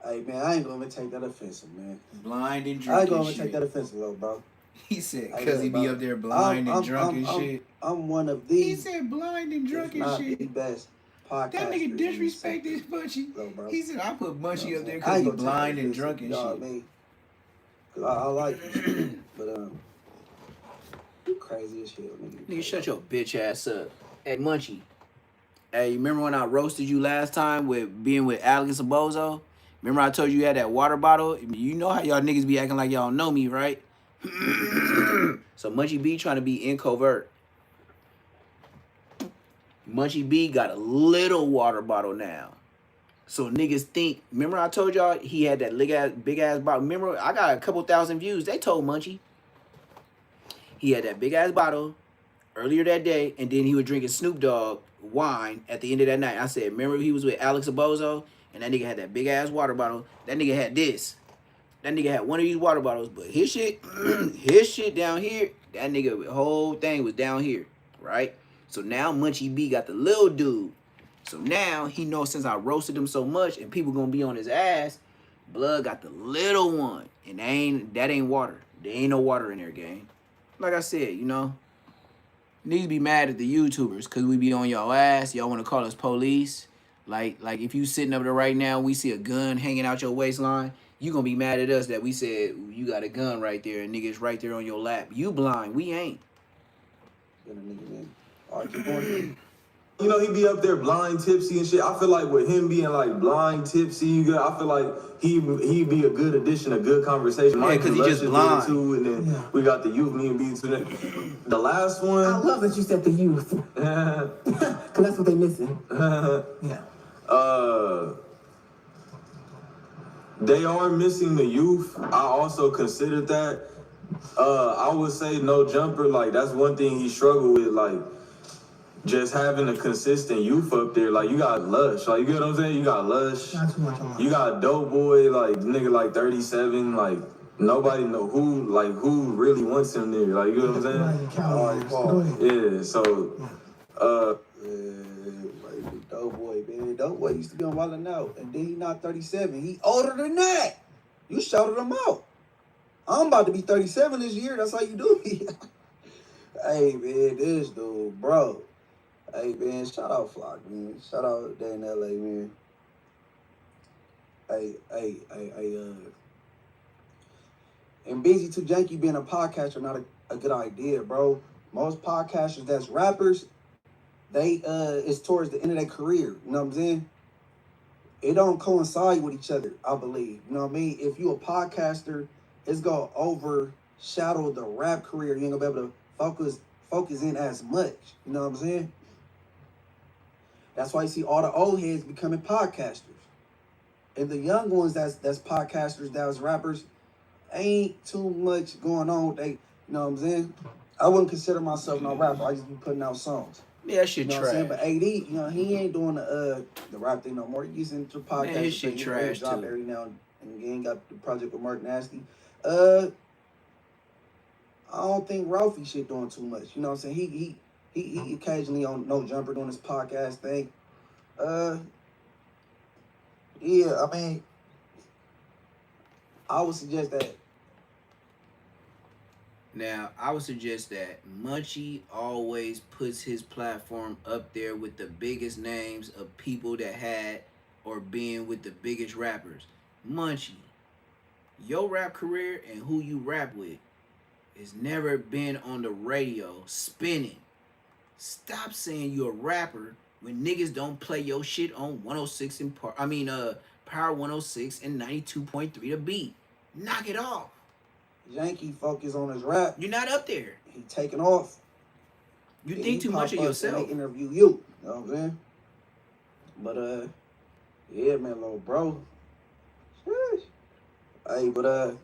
Hey man, I ain't gonna even take that offensive, man. Blind and I drunk. ain't gonna and even take shit. that offensive, though, bro. He said, Hey, because he bro. be up there blind and drunk and shit. I'm one of these. He said blind and drunk if and not shit. the best podcasters. That nigga in the disrespected city. Munchie. Bro, bro. He said, I put Munchie up there I because ain't he gonna take blind that and offensive, drunk and you know what I shit. mean? 'Cause I like you shit, but you crazy as hell, nigga. Nigga, shut your bitch ass up. Hey, Munchie. Hey, remember when I roasted you last time with being with Alex Abozo? Remember I told you you had that water bottle? You know how y'all niggas be acting like y'all know me, right? So Munchie B trying to be in covert. Munchie B got a little water bottle now. So niggas think, remember I told y'all he had that big ass bottle. Remember, I got a couple thousand views. They told Munchie he had that big ass bottle earlier that day, and then he was drinking Snoop Dogg wine at the end of that night. I said, remember he was with Alex Abozo, and that nigga had that big ass water bottle. That nigga had this. That nigga had one of these water bottles, but his shit, his shit down here, that nigga whole thing was down here, right? So now Munchie B got the little dude. So now he knows since I roasted him so much and people gonna be on his ass, Blood got the little one. And that ain't water. There ain't no water in there, gang. Like I said, you know, need to be mad at the YouTubers because we be on y'all ass. Y'all want to call us police. Like if you sitting up there right now, we see a gun hanging out your waistline, you gonna be mad at us that we said you got a gun right there and niggas right there on your lap. You blind, we ain't. You know, he be up there blind, tipsy and shit. I feel like with him being like blind, tipsy, I feel like he be a good addition, a good conversation. Yeah, because he just blind. Too, and then we got the youth, me and B too. The last one. I love that you said the youth. Because that's what they missing. Yeah. They are missing the youth. I also considered that. I would say no jumper. Like that's one thing he struggled with. Like just having a consistent youth up there, like you got Lush, like you get what I'm saying? You got Lush, Not too much on my you got Dope Boy, like nigga like 37, like nobody know who really wants him there, like you know what I'm saying? Right, Cali. All right, Go Paul. ahead. Yeah, so Like Dope Boy, man. Dope Boy used to be on Wildin' Out, and then he not 37. He older than that. You shouted him out. I'm about to be 37 this year. That's how you do me. Hey, man, this dude, bro. Hey, man, shout out Flock, man. Shout out there in LA, man. Hey, and Busy Too Janky being a podcaster not a good idea, bro. Most podcasters that's rappers, they it's towards the end of their career. You know what I'm saying? It don't coincide with each other, I believe. You know what I mean? If you a podcaster, it's gonna overshadow the rap career. You ain't gonna be able to focus in as much. You know what I'm saying? That's why you see all the old heads becoming podcasters. And the young ones that's podcasters, that's rappers, ain't too much going on with they, you know what I'm saying? I wouldn't consider myself no rapper. I just be putting out songs. Yeah, that shit You know what I'm saying? trash. But AD, you know, he ain't doing the rap thing no more. He gets into podcast. Man, his shit thing. trash, He drop too. every now and again. Got the project with Mark Nasty. I don't think Ralphie shit doing too much. You know what I'm saying? He occasionally on No Jumper doing his podcast thing. Yeah, I mean, I would suggest that. Now, I would suggest that Munchie always puts his platform up there with the biggest names of people that had or been with the biggest rappers. Munchie, your rap career and who you rap with has never been on the radio spinning. Stop saying you're a rapper when niggas don't play your shit on 106 and Power 106 and 92.3 The Beat. Knock it off. Yankee focus on his rap. You're not up there. He taking off. You think too much of yourself. They interview you. You know what I'm saying? But yeah, man, little bro. Sheesh. Hey, but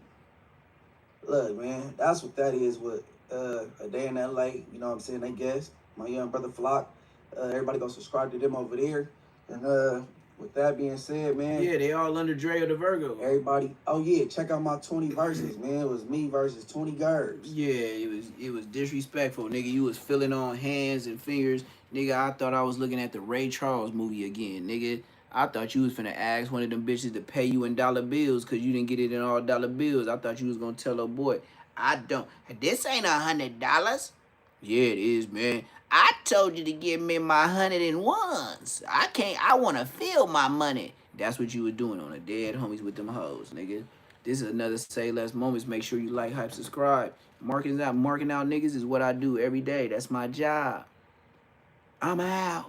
look, man, that's what that is with A Day in LA. You know what I'm saying? They guess my young brother Flock. Everybody go subscribe to them over there. And with that being said, man. Yeah, they all under Dre or the Virgo. Everybody, oh yeah, check out my 20 verses, man. It was me versus 20 girls. Yeah, it was disrespectful, nigga. You was feeling on hands and fingers. Nigga, I thought I was looking at the Ray Charles movie again, nigga. I thought you was finna ask one of them bitches to pay you in dollar bills because you didn't get it in all dollar bills. I thought you was gonna tell her boy, I don't. This ain't $100. Yeah, it is, man. I told you to give me my 101s. I want to feel my money. That's what you were doing on a Dead Homies with them hoes, nigga. This is another Say Less Moments. Make sure you like, hype, subscribe. Marking out niggas is what I do every day. That's my job. I'm out.